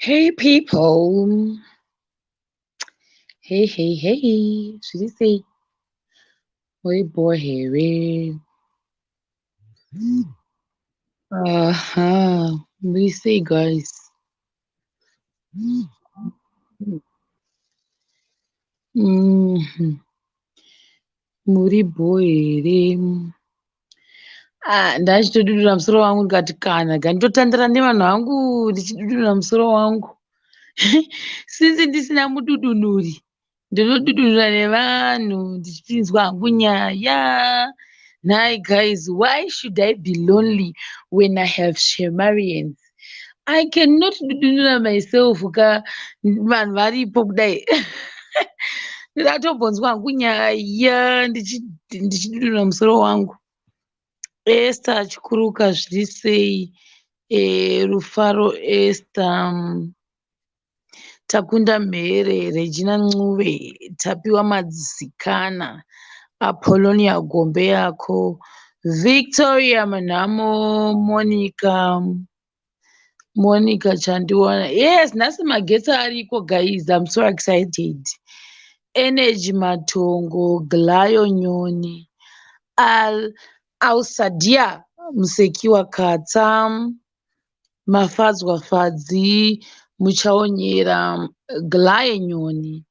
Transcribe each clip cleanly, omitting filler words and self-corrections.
Hey people. Hey, hey, hey. Should you say, "Oi boy, hey, uh-huh. We say, guys. Mm, Muri boy here. Ndachitodudura musoro wangu ndikati kana ndotandara nevanhu vangu ndichidudura musoro wangu. Sinzi ndisina mududunuri ndinodudura nevanhu ndichipinzwa hangu nyaya. Nhai guys, why should I be lonely when I have Shemarians? I cannot dudunura myself ka vanhu varipo kudai. Ndatobonzwa hangu nyaya ndichidudura musoro wangu. Esther chikuruka zviri sei? Rufaro Esther. Takunda Mhere, Regina Ncube, Tapiwa Madzikana, Apollonia Gombe yako, Victoria Manamo, Monica Chandiwana. Yes, nhasi magetsi ariko guys. I'm so excited. Energy Matongo, Glayo Nyoni, Ausadia Musekiwa Katsa, Mafadzwa Fadzi, Muchaonyera, Glaye Nyoni,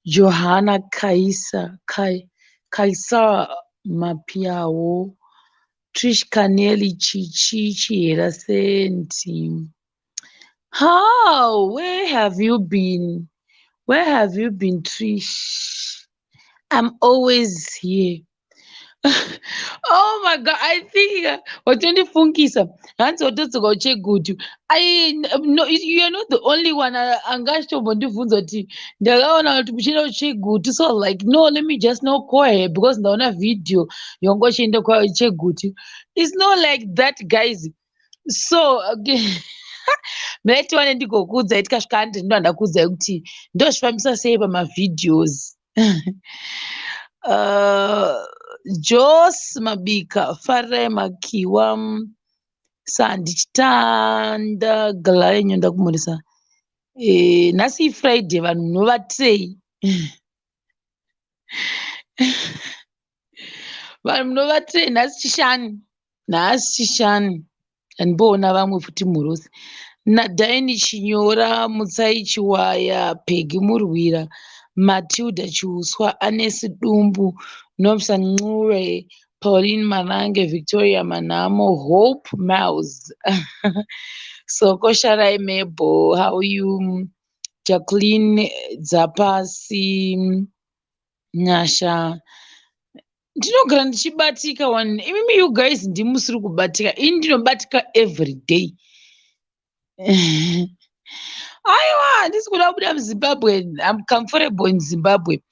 Johanna Kaisa Mapiawo, Trish Canelli Chichi Chiera Senti. How? Where have you been? Where have you been, Trish? I'm always here. Oh my god, I think watondifungisa hanzi watodzoka uchegutu. No, you're not the only one angashitombondibvunza kuti ndakaona kuti muchienda uchegutu, so like no, let me just now call her because ndaona video yongo chienda kwauchegutu. It's not like that guys. So okay. Metiwane ndigokuudzai tikasvika andi ndo ndakuudzai kuti ndozvifambisa sei pamavidheos. Jos Mabika, Fare Makiwa, Sandichitanda, Galaenyo ndakumurisa. Nhasi Friday vanhu munovatei. Vanhu munovatei nhasi chishani. Andimboona vamwe futi murosi. Nadaini Chinyora, Mutsai Chiwaya, Pegi Murwira, Matilda Chiuswa, Anesi Dumbu, Nomsa Ncure, Pauline Marange, Victoria Manamo, Hope Mouse. Soko Sharai Mebo, how are you? Jacqueline Zapasi, Nyasha. Ndinogara ndichibatika one. Imimi you guys ndimusiri kubatika. Ini ndinobatika every day. Aiwa, ndisi kuda kubuda muZimbabwe. I'm comfortable in Zimbabwe.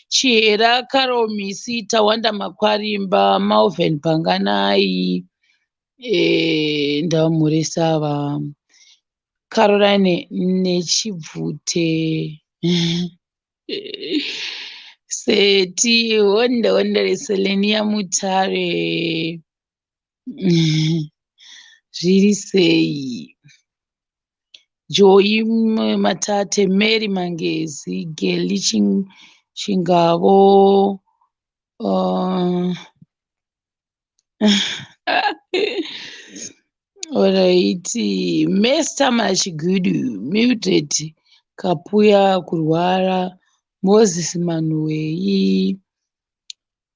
Chiera Karomisi, Tawanda Makwarimba, Malvin Panganai, ndamuresa Caroline Nechibvute. Seti Wonder Selenia Mutare. Zviri sei? Joy Matate, Mary Mangezi, Geli Chingavo. Alright, Mr. Machigudu, Mildred Kapuya Kurwara, Moses Manuei,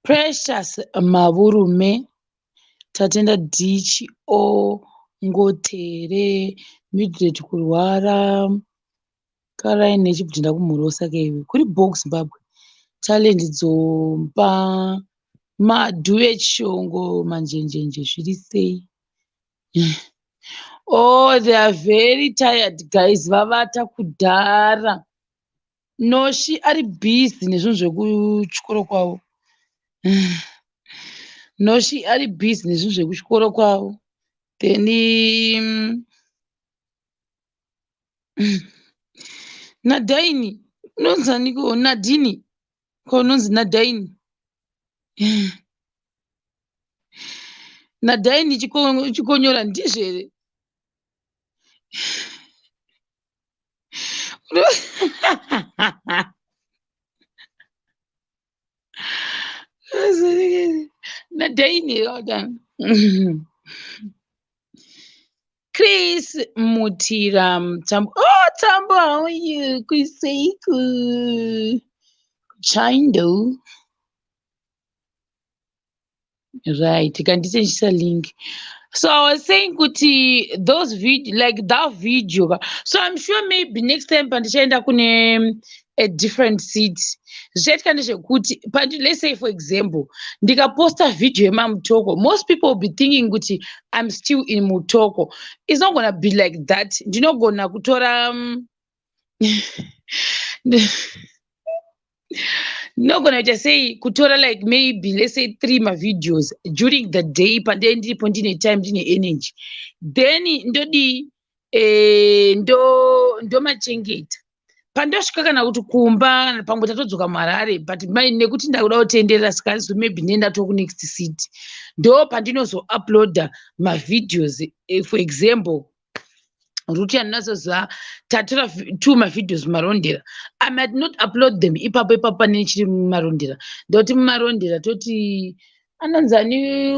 Precious Mavurume, Tatenda Dichi O Ngotere, Mildred Kurwara, Karaine nechibvuti ndakumurosa keiwe kuri box Zimbabwe. Talent Dzomba, Madu echishongo, manjenjenje zviri sei? Oh, they are very tired guys. Vavata kudhara. Noshi ari busy nezvinhu zvekuchikoro kwavo. Noshi ari busy nezvinhu zvekuchikoro kwavo. Then Nadaini unonzi aniko? Nadini ko unonzi Nadaini. Nadaini chikonyora ndizvo here? Nadaini yoda. Chris Mutiram Tambo. Oh, Tambo, how are you? Kuiseiku. Chindo. Right. Kandisha link. So I was saying, Kuti, those video, like that video. So I'm sure maybe next time, Pandisha kune a different seat. Zvet kandisha kuti, let's say for example, ndika post a video ema Mutoko. Most people will be thinking, Kuti, I'm still in Mutoko. It's not gonna be like that. Do you know gonna kutora? Not gonna just say kutora like maybe let's say 3 videos during the day, but then ndipo ndine time ndine energy, then ndodi ndo machengeta pandosvika kana kuti kumba pamwe tatodzoka muHarare, but nekuti ndakuda kutenderera sikazi maybe nenda to next city, ndo pandinozo uploada mavideos. For example, ruti andinazoziva tatora 2 mavideos mumarondera, I might not upload them ipapo pane chiri mumarondera, ndoti mumarondera toti anonzi ani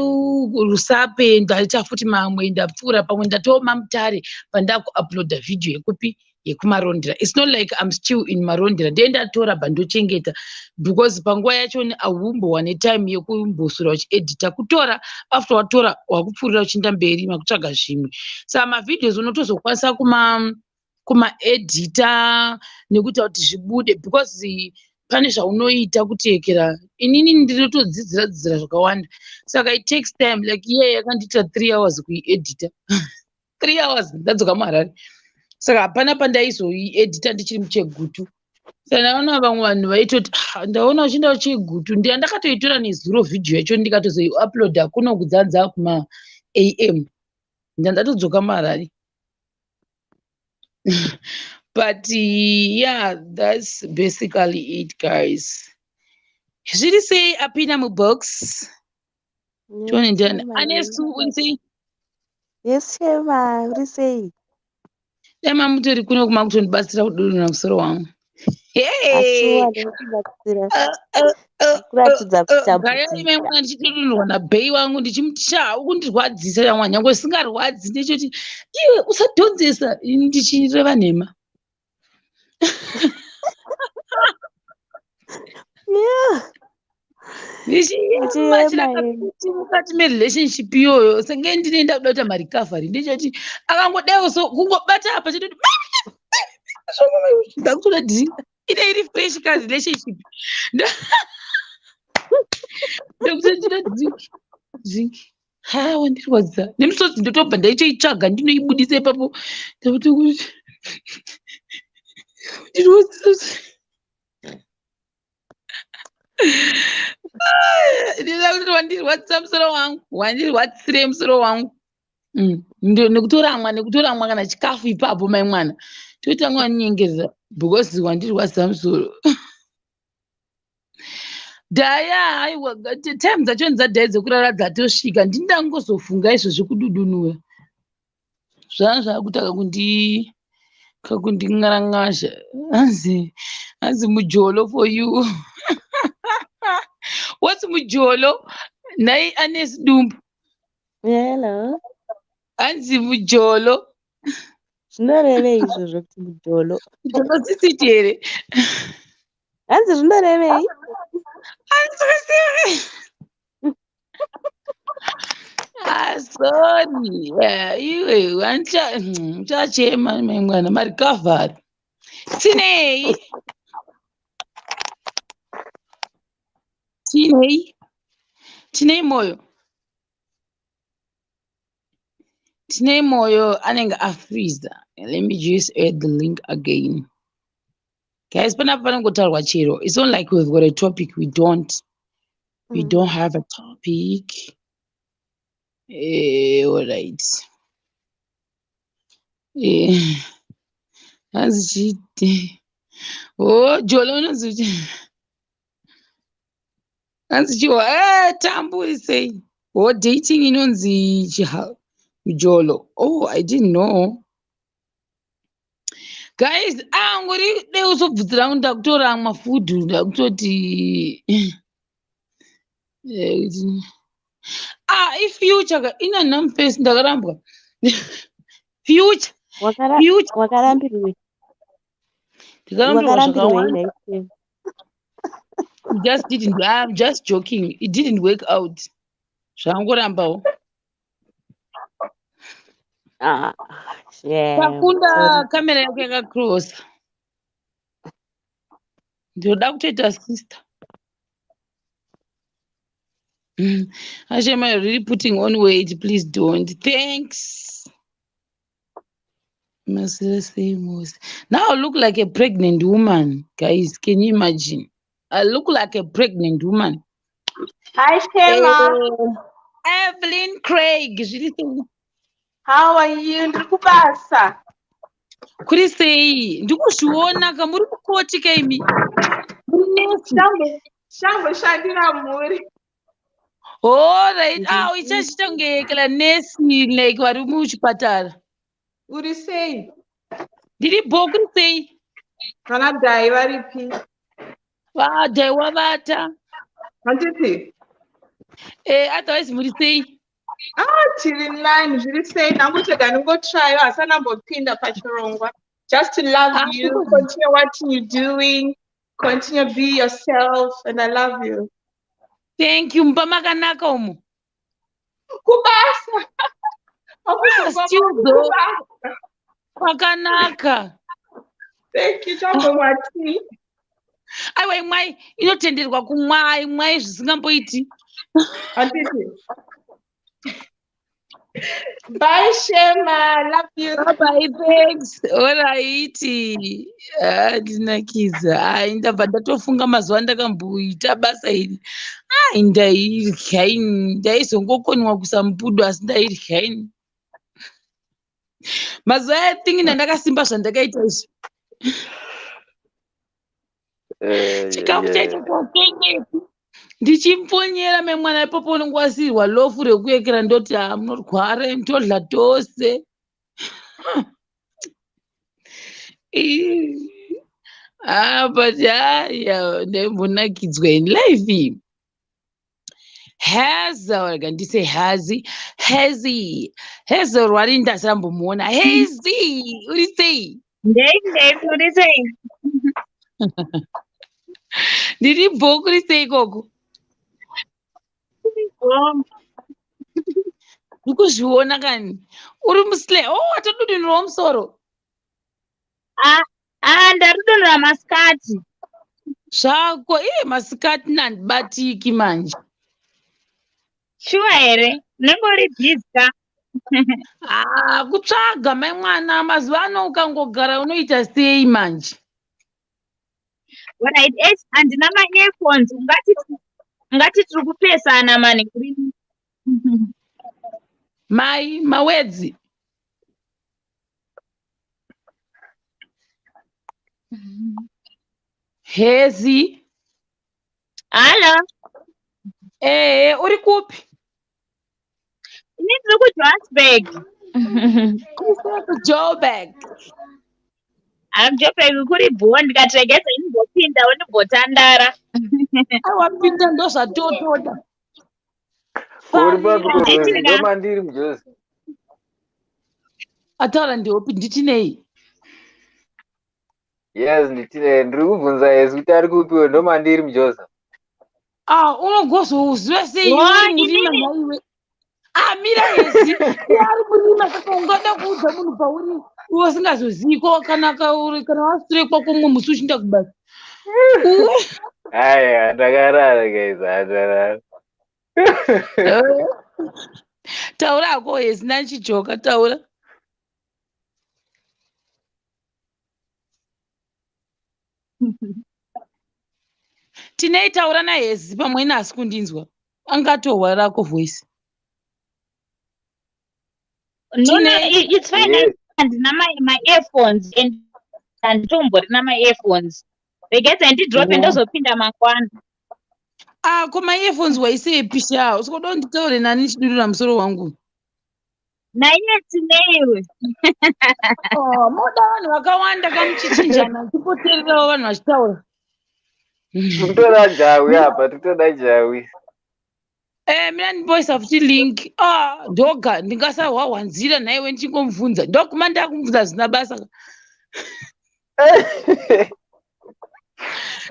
rusape ndaita futi mamwe ndapfuura pamwe ndatoo mamutare pandakuuploada video yekupi yekumarondera. It's not like I'm still in marondera ndendatora bandochengeta, because panguva yacho haumbowane time yekumbosura uchiedita, kutora after watora wakupfuurira uchienda mberi makutsvaga zvimwe. Saka mavideos unotozokwanisa kumaedita nekuita kuti zvibude, because pane zvaunoita kutekera. Inini ndinotodzidzira zvakawanda, saka it takes time. Like yakandiita 3 hours kuiedita 3 hours ndadzoka muHarare, saka hapana pandaizoiedita ndichiri muChegutu. Saka ndaona vamwe vanhu vaitoti ndaona uchienda kuChegutu, ndakatoitora nezuro video yacho ndikatozoiuploada kuno kudzanza kuma AM ndatodzoka muHarare. But yeah, that's basically it, guys. Zviri sei apinda mubox? Tione ndiyani anesu unisei. Yes, Shema, uri sei? Dema mutori kuno kumakutondibatsira kudurura musoro wangu. Asiwa ndinokubatsira kuratidza Gaya ime mwana ndichitodururwa nabhei wangu ndichimuti ukundirwadzisa yamwa nyange singarwadzi, ndechoti iwe usadhonzesa ndichireva nhema. Mukati merelationship iyoyo senge ndinoenda kuda kuita marikavhari, ndechoti akangodaiwo so kungobata apa chitoti ndakutoda dhinga ine iri fresh ka relationship ndokutondira dhingi wandirwadza nemusodzi ndotobva ndaichoitsvaga ndinoibudisa ipapo ndakuti kuti ndirwadza ndinoda kuti wandirwadzisa musoro wangu, wandirwadzisire musoro wangu. Nekutoramwa kana chikafu ipapo mai mwana toitanga waninyengerera because wandirwadzisa musoro. Dhaya aiwa time dzacho dzadhaya dzekurara dzatosvika, ndindangozofunga izvozvo kududunura zvanga zvakutaka kakundin'aran'azha. Hanzi mujolo for you. What's mujolo? Nai Anes Dumbu. Hello. Hanzi mujolo. Zvinorevei izvozvo kuti mujolo? Ndinotsitsiti here. Hanzi zvinorevei? Sorry. Iwe uchachema mai mwana marikavhari. Tinei? Tinei moyo. Tinei moyo anenge afreeza. Let me just add the link again. Guys, panangotarwa chero. It's not like we've got a topic. We don't have a topic. All right. Oh, Jolo unozviti. Hanzi chiwa Tambu say. Oh, dating inonzi Jolo. Oh, I didn't know. guys angori dei uzobvunzira kuti ndakutora mafudhu ndakutoti ifuture ina namfesi ndakarambwa future wakarambirwei ndikarambirwa wakarambirwei zvakawanda naitemu I'm just joking it didn't work out zvangorambawo takunda kamera yako yakakrosa ndinoda kutoita sister Ashema, you're really putting on weight. Please don't. Thanks. Now I look like a pregnant woman. Guys, can you imagine? I look like a pregnant woman. Hi, Shema. Evelyn Craig. How are you? Ndikubasa. Kuri sei? Ndikuzviona kamuri kukoti kaimi. Shango shandira muri. All right. Ichachita kunge nesi like vari muchipatara. Uri sei? Ndiri kuri sei? Kana dai varipi? Dai wavata. Handiti? Otherwise muri sei? Tiri nine, zviri sei? Ndangotega ndingotraiwa asana mbopinda pachirongwa. Just to love you, continue what you're doing, continue be yourself, and I love you. Thank you. Mpamakanaka umu. Kubasa. Kwakanaka. Thank you, Jambo Mati. Aiwa imwai inotenderwa kumwa imwai zvisingamboiti. Handiti? Bye, Shema. Love you. Bye, thanks. All right. Ndinakidza. Ndabva ndatofunga mazuva ndakamboita basa iri. Ndairya ini. Ndaizongokoniwa kusamupudu asi ndairya ini. Mazuva ethingi ndandakasimba zvandakaita izvi. Chikafu chacho chokengeti. Ndichimponyera memwana ipopo unongwasirwa lofu rekuyekera ndoti munorwara ndodla tose. But ndembonakidzwa in life. Ndise Hazi rwari ndasarambomuona. Hazi uri sei? Ndei uri sei? Ndiri bhoku uri sei ikoko? Ndikuzviona kani uri musle watodudunirawo musoro. Ndarudunira masikati zvako masikati nandibatiki manje. shuwa here unenge uri bhizi kutsvaga mai mwana mazuva ano ukangogara unoita sei manje? Right, handina ma-earphones ungati tiri kupesana mani kuri mawedzi. Hezi. Halo. Uri kupi? Ini ndiri kuJohannesburg. Joburg. Joburg kuri bho ndikategedza inibopinda unibotandara. Wapinda ndozvatotoda. Uri papikozi ndomandiri mujozi. Ataura ndiopi nditinei? Yes, nditinei. Ndiri kubvunza Yesu kuti ari kupiwe ndomandiri mujozi. Unogozoziva sei uri murima naiwe? Mira Yesi. Ari murima saka ungada kuudza munhu pauri usingazoziko kana wasure kwako umwe musi uchinda kubasa. Aya, ndakarara guys, ndakarara. Taura hako Yesi nandichijoka taura. Tinei taura naYesi pamwe nasi kundinzwa. Angatohwa rako voice. No, it's fine. Yes. Handina my-earphones and handitomborina my-earphones. Begedza ndidrope ndozopinda mangwana. Ko my-earphones waisepi sha? Usikoda kunditaure nani ndichidurura musoro wangu. naiye tineiwe. Moda vanhu vakawanda kamuchichinjana chipotererawo vanhu vachitaura. Kutora jawi apa, titoda jawi. Mina ndimboisa futi link. Dhoga ndingasahwahwanzira nhaiwe ndichingomubvunza. Ndokuma ndakumubvunza zvisina basa.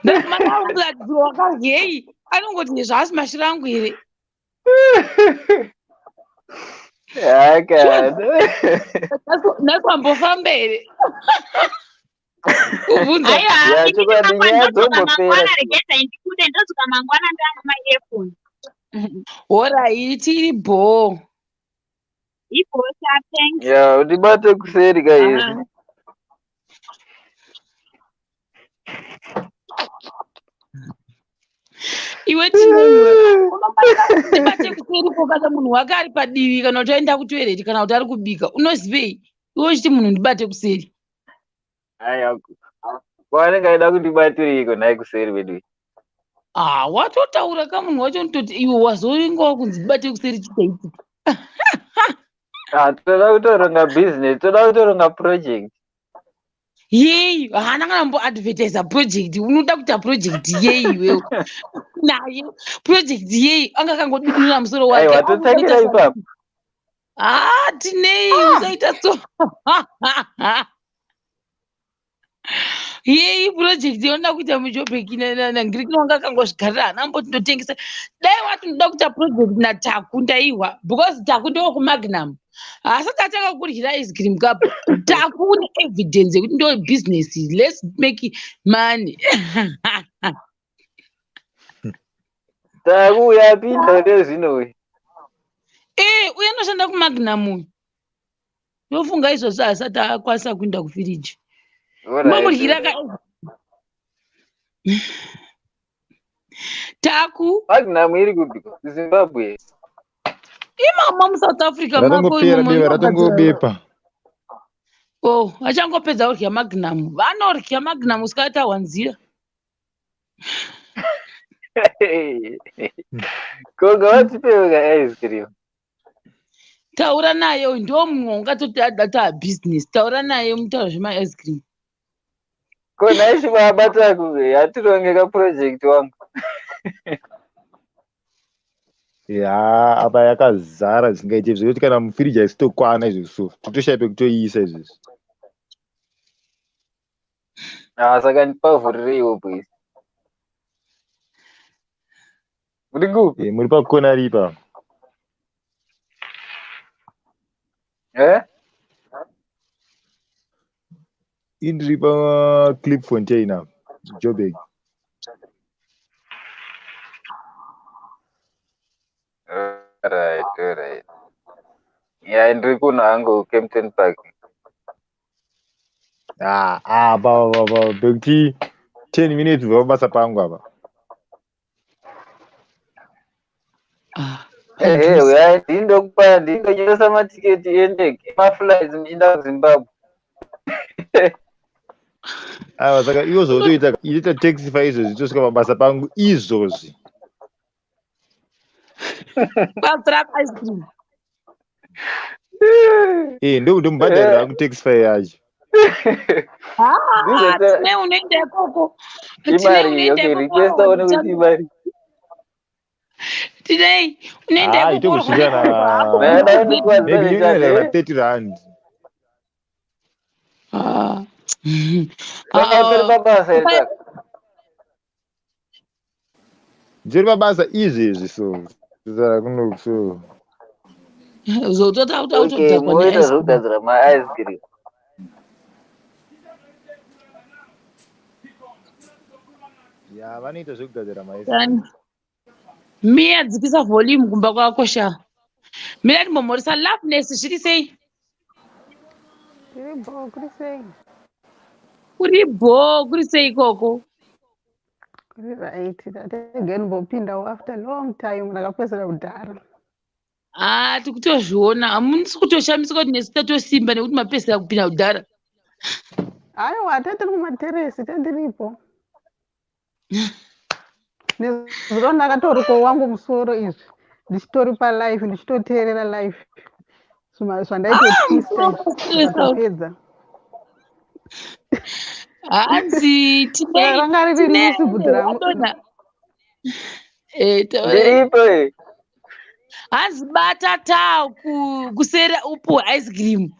Ndokuma ndakumubvunza kuti wakazi heyi anongoti zvasi mashira angu here. Ndakwambofamba here kubvunza. Aiwa, mangwana regeta indikude ndozuka mangwana ndana maefoni. Alright, tiri bho. Ipo thanks. Ya, udibate kuseri guys. Iwe tineiwe unobate kuseri kana munhu wake ari padivi kana kuti aenda kutoireti kana kuti ari kubika unozivei iwe uchiti munhu ndibate kuseri. Aya, kwanenge aida kundibatiriko naye kuseri wedu. Watotaura kamunhu wacho nditoti iwe wazoingawo kunzi ndibate kuseri chitaiti. Toda kutoronga business, toda kutoronga project. Yei, haana kana mboadvertisa project. Unoda kuita project yei iwewe? Naye project yei anga kangodudura musoro wake. Aiwa, totangira ipapo. Tinei usaita so. Yei project yoda kuita mujobheki nangiriki wanga kangozvigarira hana mbotindotengesa. Dai wati ndoda kuita project naTaku ndaiwa because Taku ndo kuMagnum. Asati achakakuryira ice cream cup. Taku une evidence yekuti ndo business. Let's make money. Taku yapinda nezvino we. Uye anoshanda kuMagnum. Ndofunga izvozvo asati akwanisa kuenda kufiriji. Muryira Taku. Magnum iri kubika Zimbabwe. Imama muSouth Africa ratongobepa. Vachangopedza kurya Magnum. Vanorya Magnum usikati ahwanzira. Konga watipewa ice cream. Taura naye ndo munhu ungatoti adata business. Taura naye mutaura zvema ice cream. Kona ishi mabata kuwe atirongeka project wangu. Ya, apa yakazara zvingaite zvekuti kana mufiriji haisitokwana izvozvo totoshaipe kutoiisa izvozvo. Saka ndipavhurireiwo please. Muri kupi? Muri pakona ripa. Indiri pa Clip Fontaine Joburg. Alright. Yeah, ndiri kuna hangu Kempton Park. Bekuti 10 minutes vabasa pangu apa. Ndinonyosa matiketi endege maflights muchienda kuZimbabwe. Saka iwo zotoita taxify izvozvi tosvika mabasa pangu izvozvi. Ice cream. Ndomubhadharira hangu taxify yacho. Tine unoenda ikoko. Imari, okay, request aone kuti imari. Today unoenda ikoko. Maybe you like 30 rand. Ndiri mabasa izvezvi so. Okay, moita zvokugadzira ma-ice cream. Ya, vanoita zvokugadzira ma-ice cream. Mia dzikisa volume kumba kwako sha. Mina ndimbomhoresa Loveness zviri sei? Kuri sei ikoko? Right, again mbopinda after long time ndakapedzera kudhara. Tikutozviona hamunisi kutoshamisika kuti nesu tatosimba nekuti mapedzera kupinda kudhara. Aiwa, tatiri kumateresi tatiripo. Nezuro ndakatoriko wangu musoro izvi ndichitori palive ndichitoteerera live. zvandaitotwista zvikatopedza. Hanzi Saka ranga riri lusi bvudzi rangu. Ndiripo. hanzi batata kusera upo ice cream.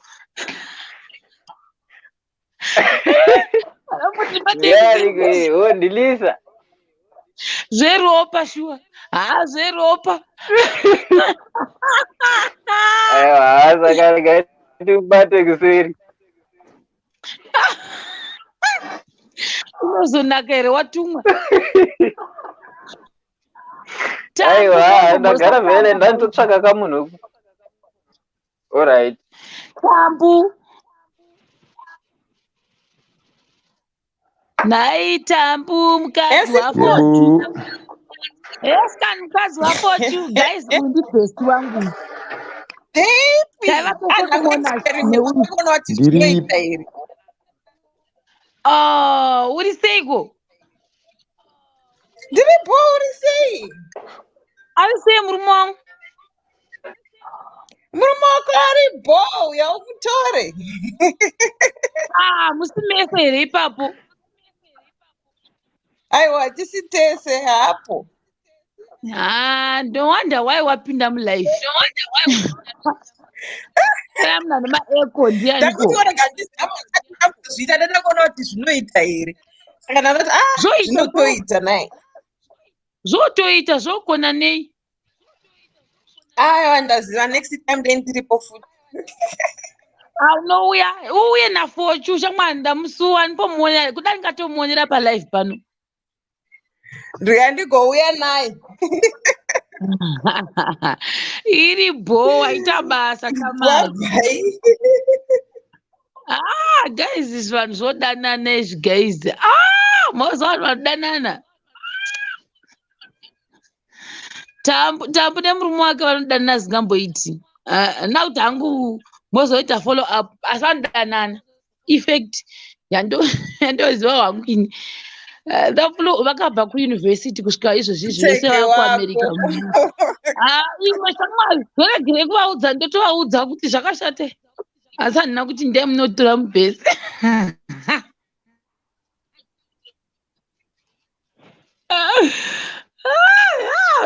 Ndiyariko ndilisa. Zveropa shuwa. Zveropa. Aiwa saka ngaitibate kuseri. Unozonaka here watumwa. Aiwa ndagara vhele ndandotsvaka kamunhu. Alright. Tambu. Nhai Tambu mukadzi waFochu. Yes, kan mukadzi waFochu. Guys, undi best wangu. Uri seiko? Ndiripo, uri sei? Ari sei murume wangu? Murume wako aripo, uya ukutore. Musimese here ipapo. Aiwa, tisi tese hapo. No wonder why wapinda mulife. Kana muna nemaeko ndianiko. Ndakuti warega ndizvita ndandakona kuti zvinoita here. Saka ndandoti zvinotoita naye. Zvotoita zvokona nei. Aiwa ndaziva next time then ndiripo futi. Uye naFochu shamwari ndamusuwa ndipomuonera kudai ngatomuonera palive pano. Ndika ndigouya naye. Iri bho waita basa kamari. Guys izvi vanhu zvodanana izvi guys. Mazuva vanhu vanodanana. Tambu nemurume wake vanodanana zingamboiti. Nakuti hangu mozoita follow up asi vanodanana. Effect yandoziva hwangu ini. Vakabva kuyunivhesiti kusvika izvozvi zvese vakuamerica. Imwe shamwari zvoregere kuvaudza ndotovaudza kuti zvakashate. Asi handina kuti ndiye munotora mubhesi.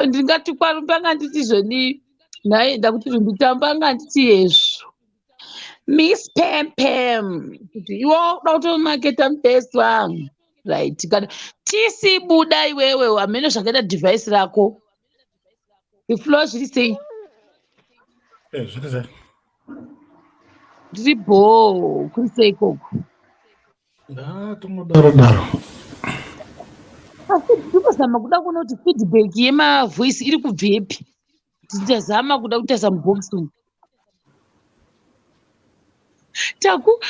Ndingati kwarumbi anganditi zvoni naenda kuti rumbi tamba anganditi yezvo. Miss Pam kuti iwo uda kutomaketa mubhesi wangu. Right. Tisi buda iwewe hamene zvakaita device rako. Iflo zviri sei? Zviri sei? Ndiri bho kuri sei ikoko? Tongodaro. Asi ndinozama kuda kuona kuti feedback yemavoice iri kubvepi. Ndichazama kuda kutarisa mubox umu. Taku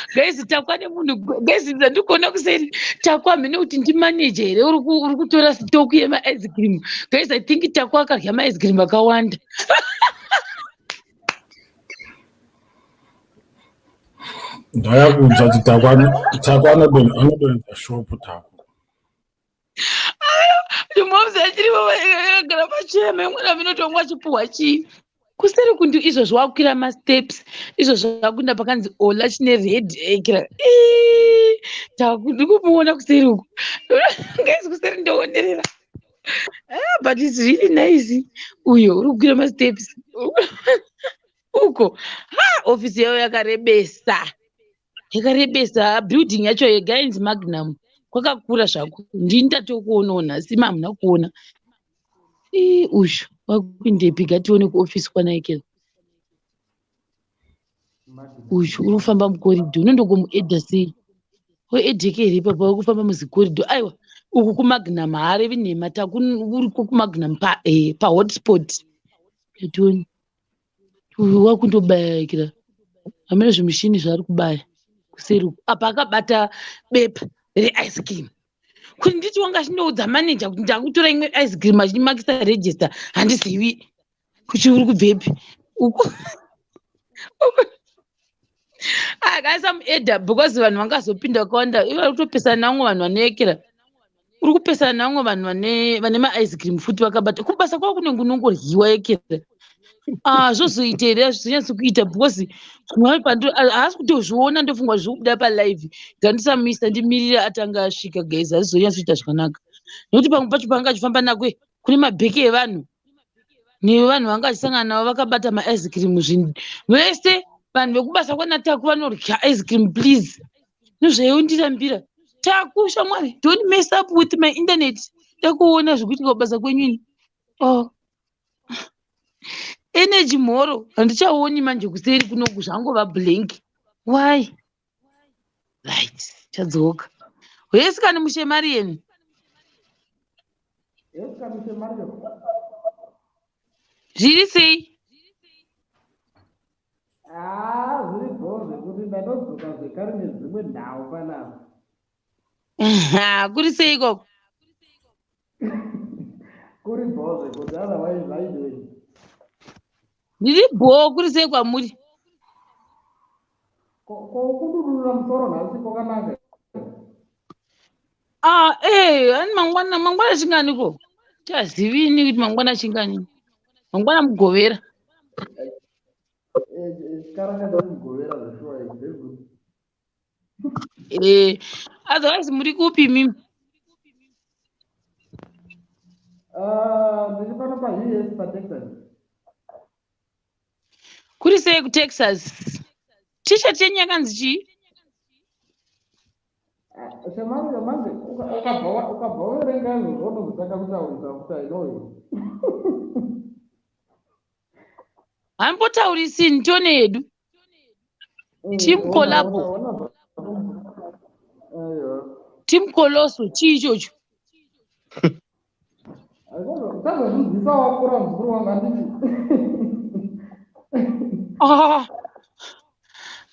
ane munhu guys ndandikuona kuseri Taku hamene kuti ndimanager here uri kutora stock yema-ice cream. Guys I think Taku akarya ma-ice cream akawanda. Ndayakudza kuti Taku anodoedza shopu Taku. Ndimobva achiri akagara pachema imwe aminotonga chipuhwa chii. Kuseri kundi izvozvo wakwira masteps izvozvo wakunda pakanzi ola chine red ekira. Taku ndikumuona kuseri uku. Guys kuseri ndoonderera. But it's really nice. Uyo uri kukwira masteps. Uko. Ofisi yayo yakarebesa. Building yacho yegainzi Magnum. Kwakakura zvako. Ndini ndatokuonaona asi hamuna kuona. Uyu wakuindepi gatione kuofisi kwanaikera. Uyu uri kufamba mukoridho unondokomuedha sei? Weedheke here ipapo uri kufamba muzikoridho. Aiwa uku kumagnum haarevi nhema Taku uri kumagnum pahotspot. Gatione. Uyu wakundobaya ikira. Hamene zvimushini zvaari kubaya. Kuseri uku. Apa akabata bepa reice cream. Kuti nditi wanga chindoudza manager kuti ndakutora imwe ice cream achimakisa register handizivi kuti uri kubvepi uko. Akasamuedha because vanhu vangazopinda vakawanda ivari kutopesana vamwe vanhu vanoekera. Uri kupesana vamwe vanhu vane ma-ice cream futi vakabata kubasa kwako kunenge unongoryiwa ekera. zvozoita zvonyatso kuita because haasi kutozviona ndofunga zviri kubuda palive ngandisamisa ndimirira atanga asvika guys hazvizonyatsoita zvakanaka nokuti pamwe pacho panga achifamba nakwe kune mabheki evanhu nevanhu vanga achisangana navo vakabata maice cream zvinhu vese vanhu vekubasa kwanataku vanorya ice cream please nozvaiondirambira taku shamwari don't mess up with my internet takuona zvekuitika kubasa kwenyuini energy mhoro handichaoni manje kuseri kunoku zvangova blank why right chadzoka wesikani mushemariyeni zviri sei zviripo zvekuti ndatodzoka zvekare nedzimwe nhau panapa kuri sei ikoko kuri bho zvekuti otherwise vaidoi ndiri bho kuri sei kwamuri kokudurura musoro nhasi kwakanaka hani mangwana chinganiko chazivini kuti mangwana chingani mangwana mugovera chikarakadza mugovera zveshuwa otherwise muri kupi mimi ndiri pano paUS paTexas kuri sei kuTexas tisha chenyu yakanzi chii Shematv manje ukabva uverenga izvozvo unozotanga kutaurisa kuti ainoi hambotaurisini tone yedu timkolabo timkoloso chii ichocho tazozviziva wakura muzukuru wanga nditi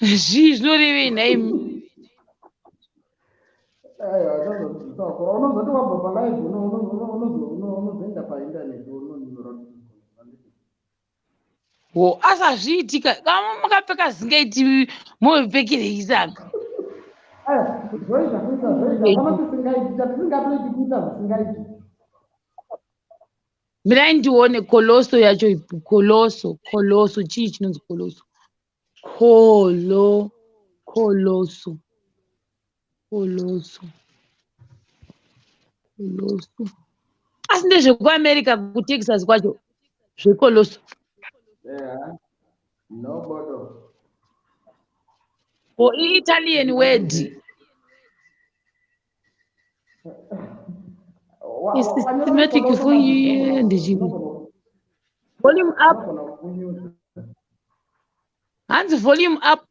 zvii zvinorevei nhaimi tazozviziva wakura unozoti wabva palive unozoenda paindaneti asazviitika kama makapfeka zingaiti movipfekerei saka zvoita vanoti singaiti chatisingatoiti kuita zvisingaiti mirai ndione koloso yacho koloso chii chinonzi koloso asi ndezvekuamerica kuTexas kwacho zvekoloso no bodo Italian word is systematic for you and volume up hands volume up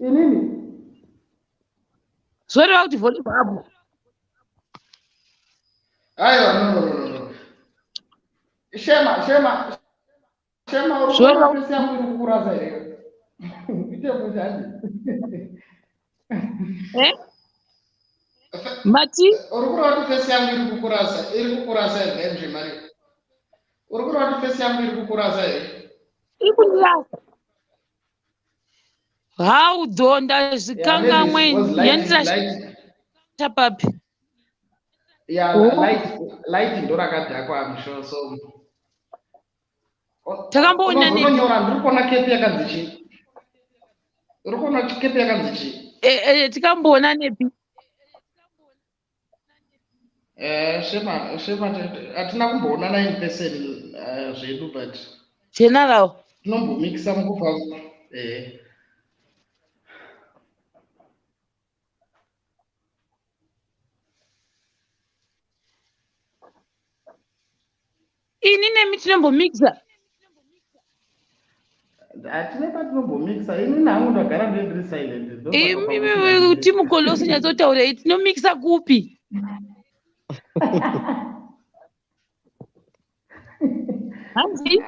inini zvoreva kuti volume up aiwa no shema urikuona pesi yangu iri kukurasa here ite mushandi mati urikuona kuti pesi yangu iri kukurasa here zvemari urikuona kuti pesi yangu iri kukurasa here iri kundirasa how do ndazvikangamwe yandirashapapi light ndo rakadhakwa amsho so takamboona unozonyora ndiri kuona kepi yakanzi chii uri kuona kepi yakanzi chii tikamboona nepi shema hatina kumboonana in person zvedu but general tinombomikisa mukupa ini nemi tinombomixa hatine patinombomikisa ini nangu ndagara ndiri silent timukolosi nyatsotaurei tinomixa kupi hanzi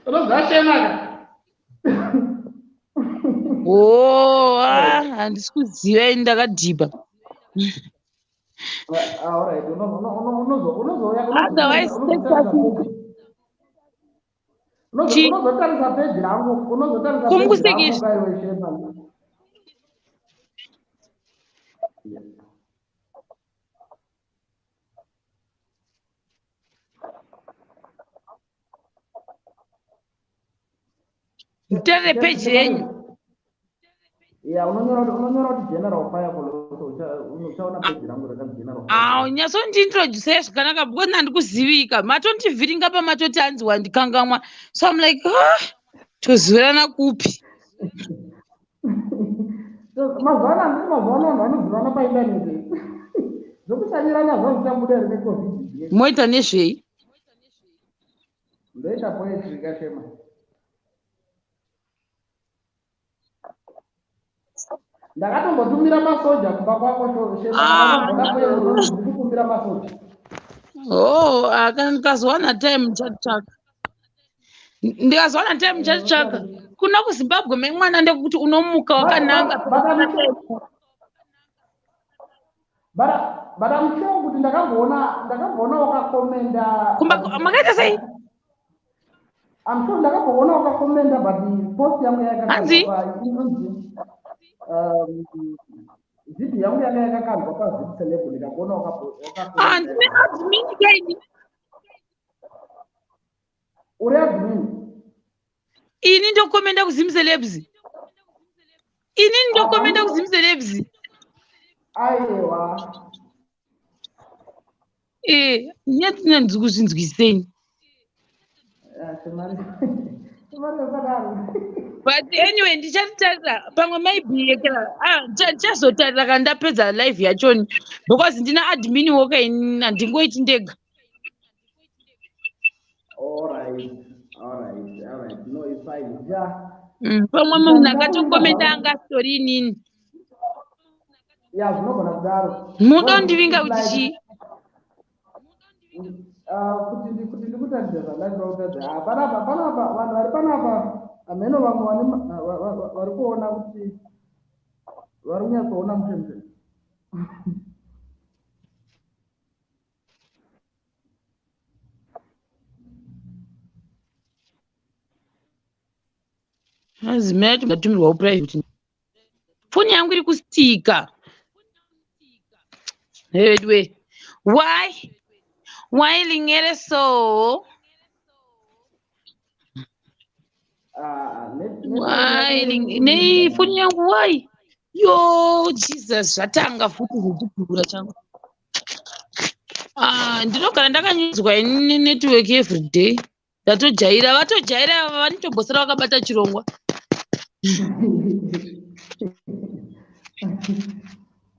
unozashemaka handisi kuziva ini ndakadhiba otherwise unozotarisa peji rangu kaiweshema Tere page yenyu. Ya, unonyora kuti general firefall uchaona page rangu rakanzi general firefall. Nyasondintroduce zvakanaka because handikuzivika. Matontivhiringa pamatoti hanzi wandikangamwa. So I'm like, tozivana kupi? Mazuva ano vanobvirana paindaneti zvokushandirana zvazvichabuda here necovid. Moita nezvei? Ndoita poetry kashema. Ndakatombotumira masoja kumba kwako Shema, ndakambogona poetry ndikukumbira masoja. Ndikazowana time ndichatsvaka. Ndikazowana time ndichatsvaka. Kuna kuZimbabwe memwana ndekuti unomuka wakananga. But I'm sure kuti ndakambona wakakomenda. Makaita sei? I'm sure ndakambona wakakomenda but post yangu yakakandwa zidi yangu yakakandwa pazidi celeb ndikabona wakakomenda. Ndine admin kaini. Uri admin? Ini ndokomenda kuZim Celebs. Ini ndokomenda kuZim Celebs. Aiwa. Nyatina ndikuzvinzwisei. But anyway, ndichatarira pamwe maybe ndichazotarira kana ndapedza live yachoni because ndina admin woka ini handingoiti ndega. All right. No, it's fine. Pamwe munhu akatokomenda anga story inini. Yeah, zvinogona kudaro. Munondivinga kuti chii? Kuti ndikutarire zvalive rautadza. Panapa vanhu vari panapa ameno vamwe vari kuona kuti vari kunyatsoona mutembe. Hazimira kuti ndatumirwawo private. Foni yangu iri kustika. Hedwe. Why lingere so? Nei foni yangu why? Yo Jesus zvatanga futi zvichikura changu. Ndinogara ndakanyudzwa ini network every day. Vatojaira vanitombosara vakabata chirongwa.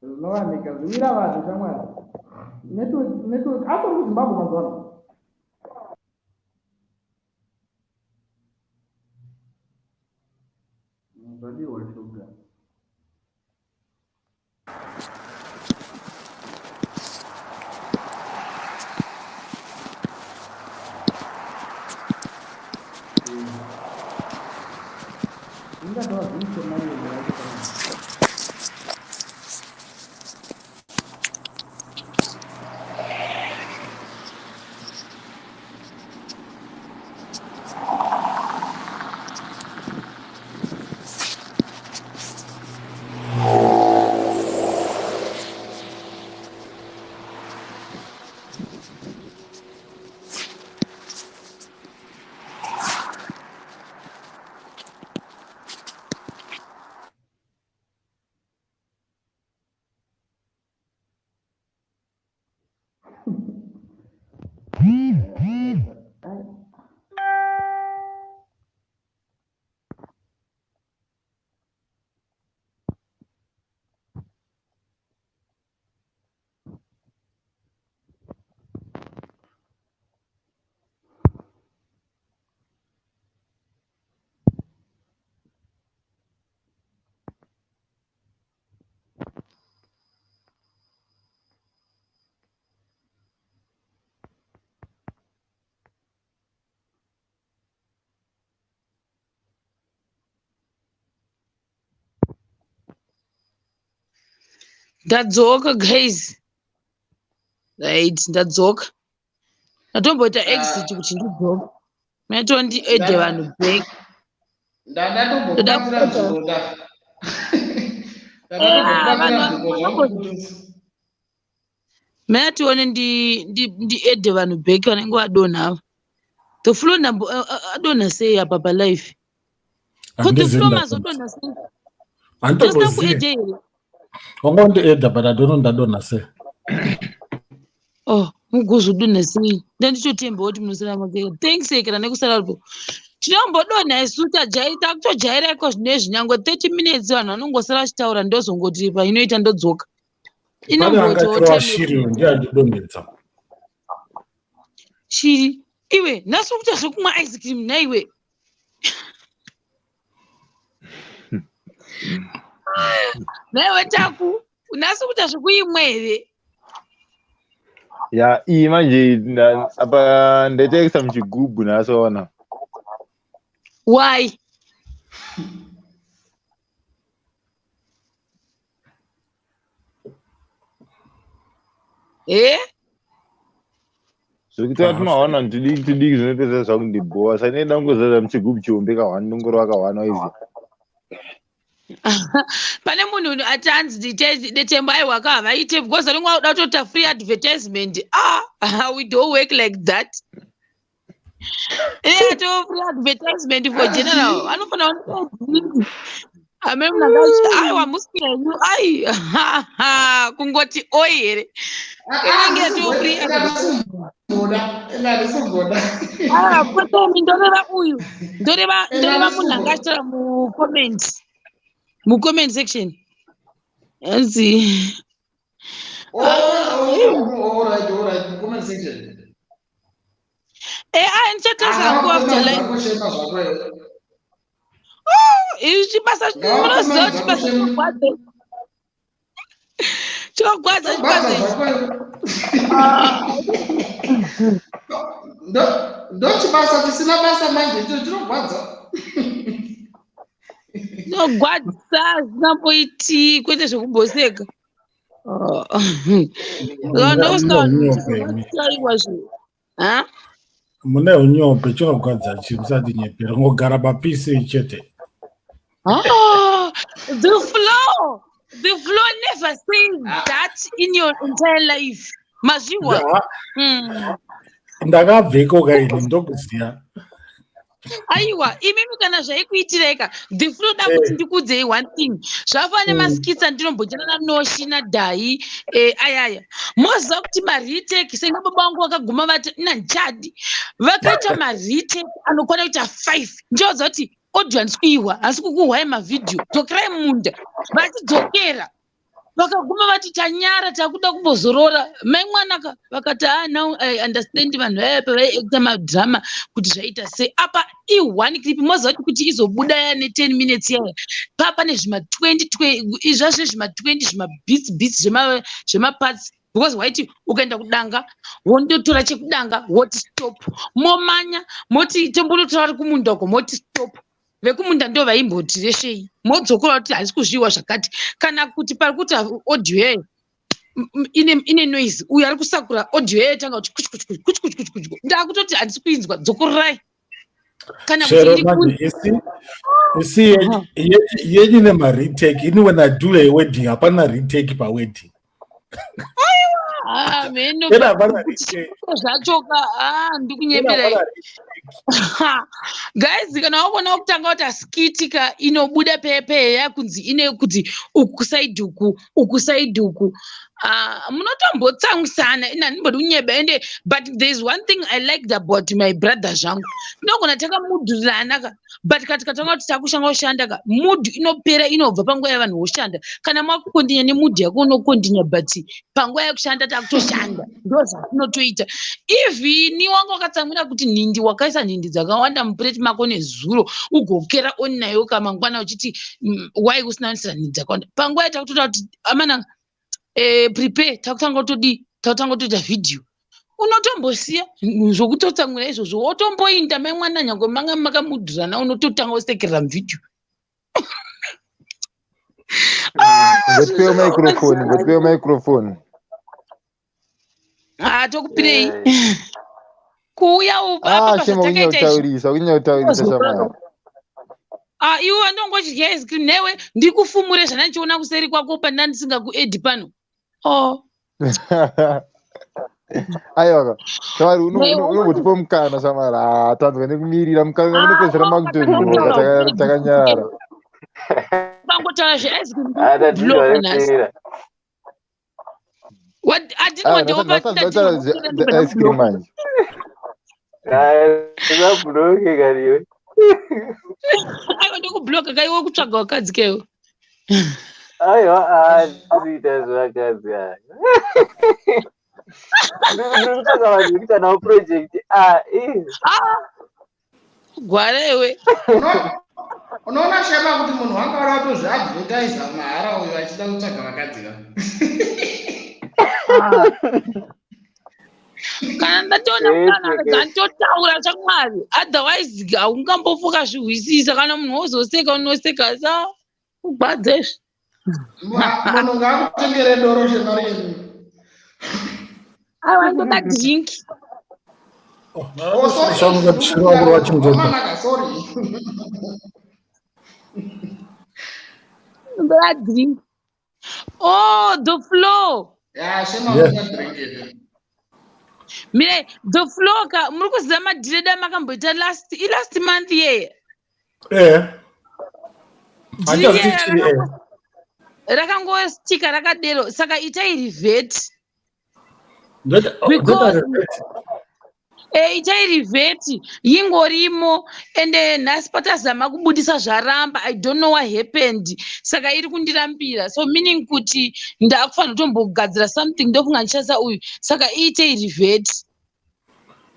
Zvinowanika zvimira vanhu shamwari. Network akuri kuZimbabwe mazuva ano. Zvadiwa shuga. Ingatoa zvicho manje Ndadzoka guys. Right, ndadzoka. Ndatomboita exit kuti ndidzoka. Ndatondi vanhu back. Ndatombokubatsira nzvimboda. Mayatione ndi vanhu back vanenge vadonha ava. The flow adonha sei apa palive? Kuti Andizi flow ndadonha. mazodonha sei. Antomboziye. Just kuedhe here. Wangondiedha but I don't know ndadonha sei. Oh, mugozodonha sei. Ndandichotemba kuti munosara makeka. Thanks ekera nekusara ripo. Tinombodonha isu takutojaira iko zvinezvi nyangwe 30 minutes vanhu vanongosara vachitaura ndozongotipa inoita ndodzoka. Pane angatova Inombototime shiri ndiandidonhedza. shiri. Iwe, nhasi ukuita zvekumwa ice cream naiwe. Naiwe Taku, nhasi ukuita zvekuimwa here. Ya iyi manje apa ndaitaisa muchigubhu nasoona. Why? Zvekuti timaona tudiki zvinopedza zvakundibhowa sainoenda kungozaza muchigubhu chihombe kahwani ndongoro wakahwana waiziva. Pane munhu atanzi detembo aiwa kavaite because ringu auda kutoita free advertisement. We don't work like that. To free advertisement for general. Anofana amemna aiwa musiki yenyu ai kungoti oi here. Inenge to free advertisement. Kwete ndoreva uyu. Ndoreva munhu angachitara mu comment section. Yanzi. Alright, comment section. Nichatasa ku after life. Chibasa munoziva chibasa chokwadza ndochibasa tisina basa manje tinogwadza. Nogwadza zvinamboiti kwete zvekubhoseka. Mune unyope chinogwadza chimusati nyepera ngogara papisi chete. The flow never seen that in your entire life. Maziwa. Ndakabveko kaini ndokuziya. Aiwa, imimi kana zvaikuitireka. The flow da kuti ndikudzei one thing. Zvafane maskitsa ndinombojana noshi na dai ayaya. Moza kuti ma retake senga baba wangu vakaguma vati ina njadi. Vakaita ma retake anokwana kuita 5. Njoza kuti audience kuiwa asi kukuhwai ma video. Dzokerai munda. Vatidzokera. Vakaguma vati tanyara takuda kumbozorora. Mai mwanaka vakati now I understand vanhu vaita madrama kuti zvaita sei. Apa one clip moza kuti izobuda ne 10 minutes yaya. Papa nezvima 20 izvazvo zvima 20 zvima beats zvema parts because waiti ukaenda kudanga wondotora chekudanga woti stop. Momanya moti tembunotora ari kumunda uko moti stop. Vekumunda ndo vaimboti reshei modzokora kuti hazisi kuzviwa zvakati kana kuti pari kuti audio yeyo ine noise uyu ari kusakura audio yeyo tanga kuti ndakutoti handisi kuinzwa dzokorai kana see yenyu nemaretake ini when I do a wedding hapana retake pawedding. Meno zvachoka ndikunyepera guys kana waona kutanga kuti skitika inobuda pepe yakunzi ine kuti ukusaidi uku munotombotsamwisana ina ndimbodi unyebe ende but there is one thing I liked about my brother zvangu ndogona takamudhurirana ka but katikatanga kuti takushanga kushanda ka mood inopera inobva panguva yavanhu voshanda kana mwakukondinya nemood yako unokondinya but panguva yekushanda takutoshanda ndo zvatinotoita ivhini wanga wakatsamwira kuti nhindi wakaisa nhindi dzakawanda mupureti mako nezuro ugokera oninayo kamangwana uchiti wai kusinanisira nhindi dzakawanda panguva yatakutota kuti amana prepare takutanga kutoita video unotombosiya zvokutotsamwira izvozvo wotomboinda mai mwana nyange manga makamudhurana unototanga usekerera muvidhio. Ngotipewo microphone. Tokupirei kuuya upapa kunyataurisa shamwari. Iwe wandongodya ice cream newe ndikufumure zvanandichiona kuseri kwako pandandisingakakuedhi pano. Aiwa. Shamari unotipa mukana Shamari. Tanzwa nekumirira mukana munopedzera makutonyorwa takanyara. Ukangotaura zve-ice cream ndokubloka nhasi. I didn't want to open that. Ice cream manje. Zabloke kariyo. Aiwa ndokubloka kaiwe kutsvaga wakadzi kewo. Aiwa ndiriita zvakadzi aya. Ndiri kutsvaga vanhu vekuita nawo project. Gwara iwe. Unoona Shema kuti munhu wanga watozviadvertisa mahara uyo achida kutsvaga vakadzi va. Kana ndatoona mukana gantotaura chamwari, otherwise haungambofoka zvihwisisa. Kana munhu wozoseka unoseka sa kugwadzezve. Munhu ngaakutengere doro Shemari yenyu. Aiwa ndoda drink. Sorry. Ndoda drink. Oh, the floor. Yeah, Shema ndoda drink it. Mire, the floor ka muri kuziva madhireda makamboita last month yeye. Rakangostika rakadero saka itai revert. Because itai revert yingorimo ende nhasi patazama kubudisa zvaramba. I don't know what happened. Saka iri kundirambira. So meaning kuti ndakufanira kutombogadzira something ndofunga ndichasa uyu. Saka itai revert.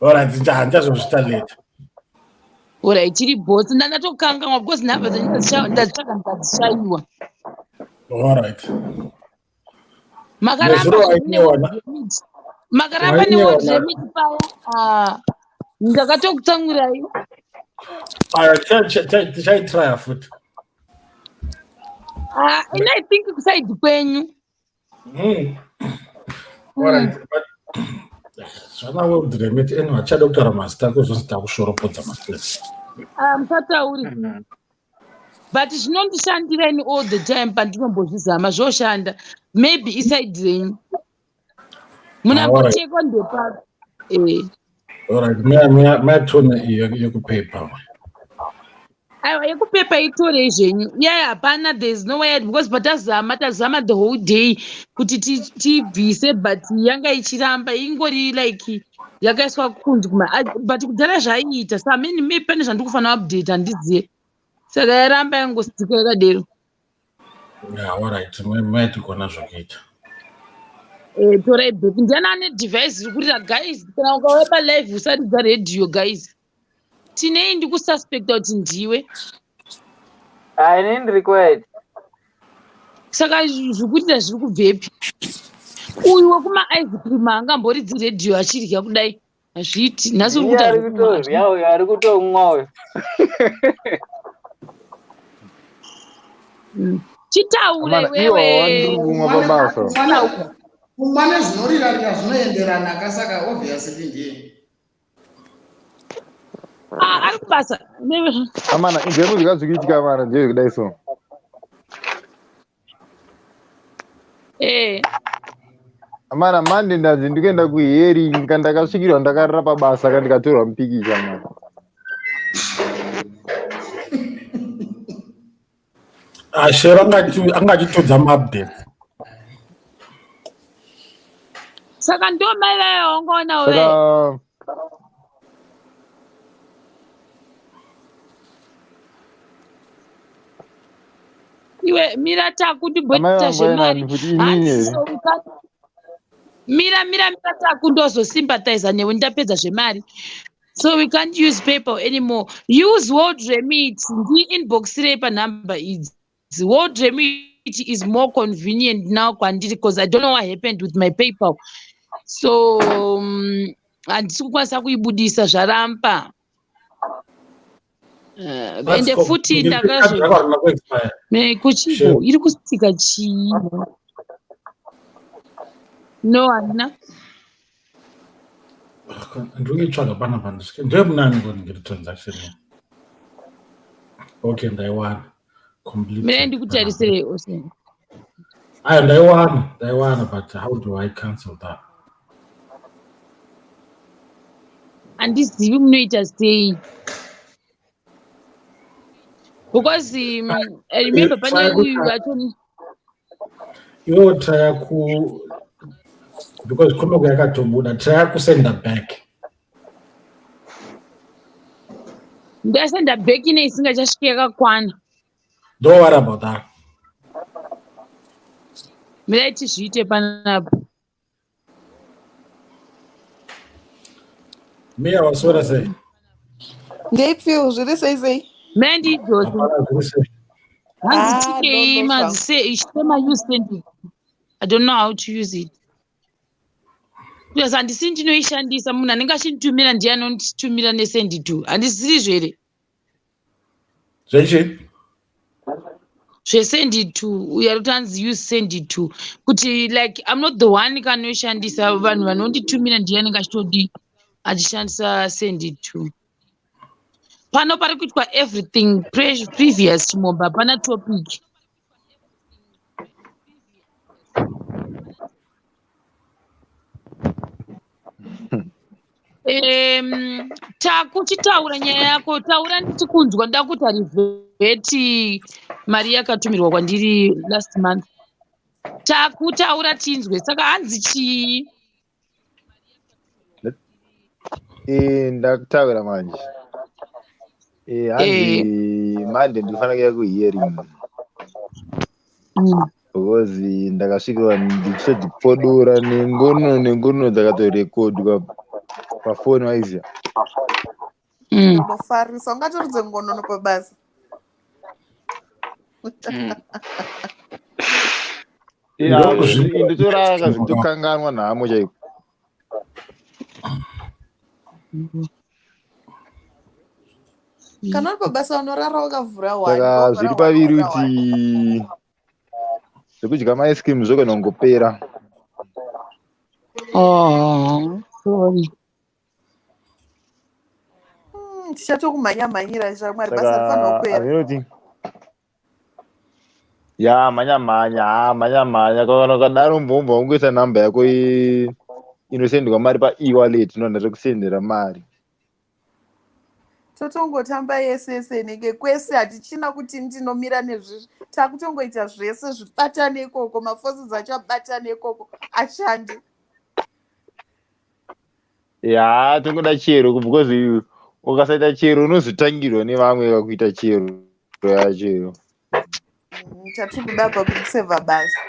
Alright, ndazozvita later. Alright, tiri boss ndanatokanganwa because nhamba ndazitsvaga ndikadzishaiwa. Alright. Makaramba neword remit paya. Ndakatokutsamwirai. Tichaitry futi. And I think kuside kwenyu. Alright, but zvana word remit eno achada kutaura mazita kuzosita kushoropodza maplesi. Musatauri. But zvinondishandira ini all the time pandinombozvizama zvoshanda. Maybe iside renyu. Munambochekwa ndepapi. Alright, mayatone iyo yekupepa. Aiwa yekupepa itorei zvenyu. Yeah, hapana, there is no way because tazama the whole day kuti tibvise but yanga ichiramba ingori like yakaiswa kunzi but kudhara zvaiita. Saka maybe pane zvandikufanira update handizive. Saka yaramba yangostika yakadero. Yeah, alright, mayatigona zvokuita. Torai back. Ndiana ane device iri kurira guys. Kana ukauya palive usaridza radio guys. Tinei ndikususpecta kuti ndiwe. Inini ndiri quiet. Saka zvikurira zviri kubvepi? Uyu wekuma ice cream angamboridzi radio achirya kudai. Hazviti. Nhasi uri kuita kutorya uyo ari kutomwa uyo. Chitaure wewe. Kumwa nezvinorira zvinoenderana kasaka obviously ndiye. Ari kubasa. Amana ingemu zvikazvikiitika mara ndiye kudai so. Amana mande ndazi ndikuenda kuheri ndakasvikirwa ndakarira pabasa kandikatorwa mupikicha mwana. Ashera angachitodza maupdate. Saka ndo mai vayaongona we. Iwe mira takuti boita zvemari. Mira taku ndozosympathize newe ndapedza zvemari. So we can't use PayPal anymore. Use World Remit. The inbox repa number is World Remit is more convenient now because I don't know what happened with my PayPal. So handisi kukwanisa kuibudisa zvaramba. Ende futi kuchibo iri kustika chii. No, Anna. Ndikuitsvaga panapa ndemunani kuningiri transaction. Okay, ndaiwana. Mire ndikutarisire ose. Ndaiwana, but how do I cancel that? handizivi munoita sei because remember pane uyu wacho iwewo try because komeko yakatobuda try kusenda back ndasenda back ine isingachasviki yakakwana. don't worry about that. Mirai tizviite panapo. Me, I was what I say. Ndeyipfiwo zviri sei sei? Mirai ndiidzose. Hapana zviri sei. Hanzi Ah, TKE no, mazise shema you send it. I don't know how to use it. Because handisi ndinoishandisa munhu anenge achinditumira ndiye anonditumira nesendi to. Handisizvo here? Zvechi? Zvesendi to uyo ari kutanzi use sendi to kuti like I'm not the one kanoshandisa vanhu vanonditumira ndiye anenge achishandisa sendi to. Pano pari kuitwa everything previous chimomba hapana topic. Takuchitaura nyaya yako taura nditi kunzwa nda kuti harivheti mari yakatumirwa kwandiri last month. Takutaura tinzwe saka hanzi chii? Ndakutaura manje. Hanzi mande ndinofanira kuya kuhearing. Because ndakasvika ndichitozvipodora nengono dzakatorekodwa pafoni waiziya. Unofarisa ungatoridze ngonono pabasa. Ndotoraka zvitokanganwa nhamo chaiko. Kana uri pabasa unorara wakavhura Saka zviri paviri kuti zvekudya maice cream zvogona kungopera. Sorry. Tichatokumhanya-mhanyira shamwari basa rifanira kupera. Ya mhanya kadaro mbomba ungoisa namba yako inosendwa mari pa-e-wallet inoda rekusendera mari. Totongotamba yese neke kwese hatichina kuti ndinomira nezvizvi takutongoita zvese zvibatane ikoko maforces acho abatane ikoko ashandi. Ya tongoda chero because ukasaita chero unozotangirwa nevamwe vakuita chero yacho. Chatiri kuda pakusevha basa.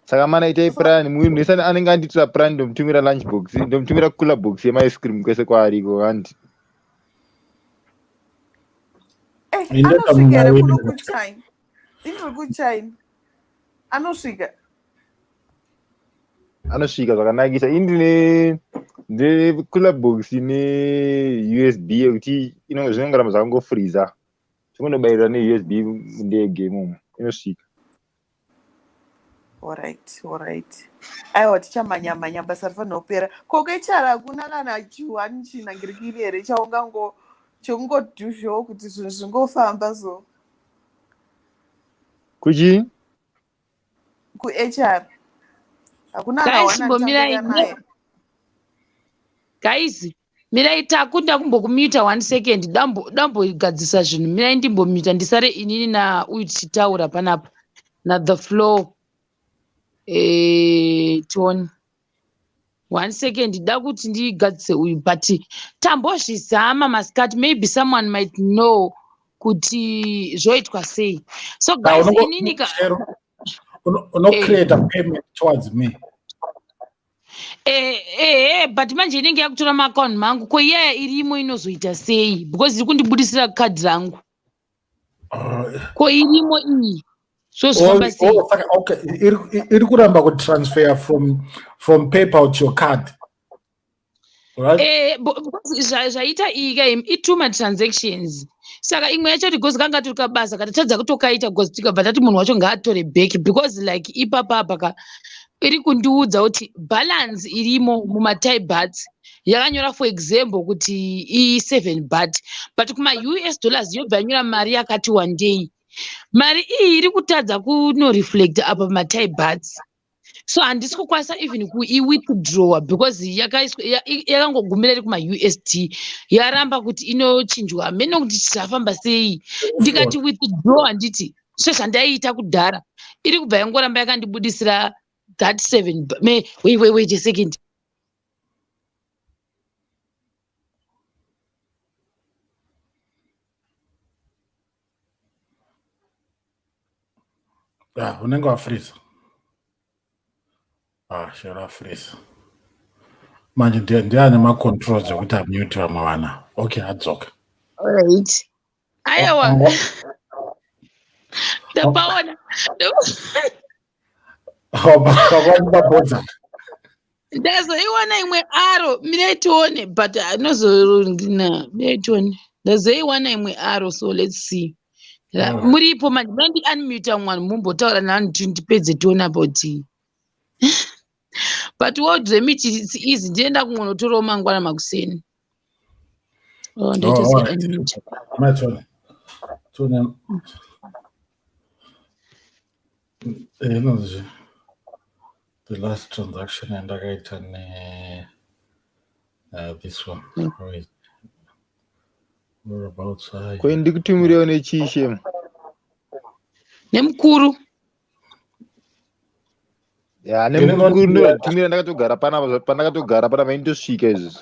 Saka mana itai plan munhu wese anenge anditira plan ndomutumira lunch box ndomutumira cooler box yemaice cream kwese kwaariko handi. Anosvika here kuno kuchina. Indiri kuchina. Anosvika zvakanakisa indi cooler box ine USB yekuti zvinongoramba zvakangofreeza zvingondobayirira neUSB mundege imomo inosvika. Alright. Aiwa tichamhanya-mhanya basa rifanira kupera. Kokechara hakuna kana chiwani chinangirikiri here chekungodhuzhawo kuti zvinhu zvingofamba so. Kuchi? Ku-HR. Hakuna anawanatambira naye. Guys, mirai takunda kumbokumita 1 second dambogadzisa zvinhu mirai ndimbomita ndisare inini nauyu tichitaura panapa na the floor. Toni 1 second da kuti ndigadzise uyu but tambozvizama masikati maybe someone might know kuti zvoitwa sei. So guys inini create a payment towards me. But manje inenge yakutora maakaunti mangu ko iyaya irimo inozoita sei because iri kundibudisira kadhi rangu ko irimo iyi zvozvifamba sei? Okay, iri kuramba kutransfer from PayPal to your card. Right? Zvaita iyi kai i2 matransactions saka imwe yacho because kanga tiri kabasa katatadza kutokaita because tikabva tati munhu wacho ngaatore back because like ipapapa iri kundiudza kuti balance irimo mumatype bats yakanyora for example kuti i7 but kuma-US dollars yobva yanyora mari yakati 1 day. Mari iyi iri kutadza kunoreflect apa matype bats So handisi kukwanisa even kuiwithdrawa because yakangogumira iri kuma-USD yaramba kuti inochinjwa hamene kuti zvafamba sei. Ndikati withdraw handiti sezvandaiita kudhara iri kubva yangoramba yakandibudisira 37. Wait a second. Unenge wafreeze. Shara freeze. Manje ndiane ma-controls ekuti amute vamwe vana. Okay, adzoka. Alright. Aiwa. Ndapaona. Wabodza. Ndazoiwana imwe aro miraitione but anozorungina miraitione. Ndazoiwana imwe aro so let's see. Muripo manje mandi unmute mwana mumbotaura nani ndipedze tione about but what the meet is easy ndienda kungonotorawo mangwana makuseni. Ndaita se unmute. Matone. The last transaction and I this one. Whereabouts are you? Kwendi kutumiriwa nechishe. Nemukuru. Ya nemukuru ndotumira ndakatogara pana maindosvika izvi.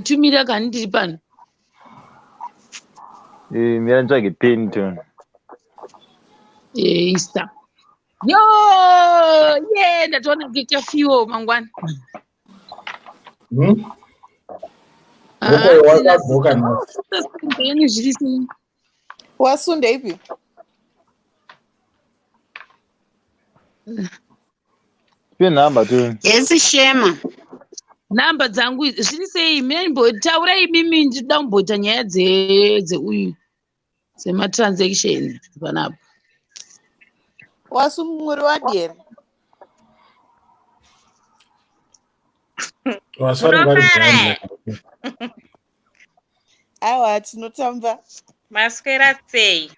Tumira kani ndiri pano. Mira ntsvage peni tona. Isa. Yo, ndatoona kekafiwo mangwana. Wasunda ipi? Penhamba tu. Yes, Shema. Namba dzangu zviri sei? Taurai mimi ndinoda kumboita nyaya dzeuyu dzema-transaction panapo. Wasumuri wadira. Awa tinotamba. Maswera sei?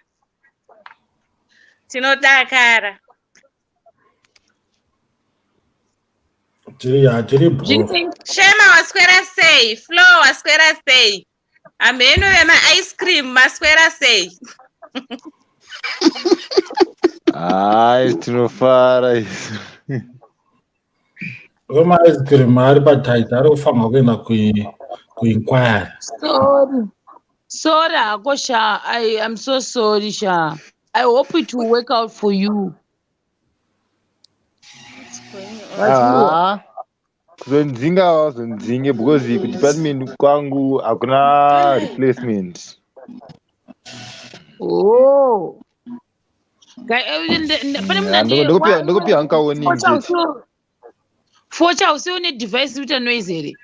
Tinodakara. Shema waswera sei? Flo waswera sei? Ameno vema ice cream maswera sei? Tinofara isso. Uma ice cream ari pataita ari kufamba kuenda kuinquire. Sorry, Akosha. I am so sorry, Sha. I hope it will work out for you. Kuzondzinge because kudepartment kwangu hakuna replacement. Oh. Ndokupi hankaoni njeti. Focha usione device uta noise here.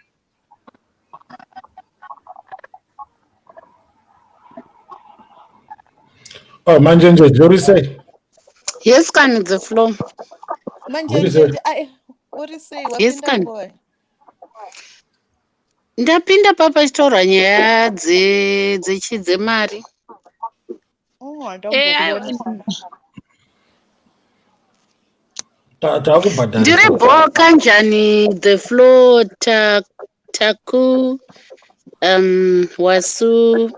Manje nje, what do you say? Yes, can the flow. Manje nje, what do you say? Yes, can. Ndapinda papa chitaura nyaya dzemari. Ndiri boka njani the flow taku wasu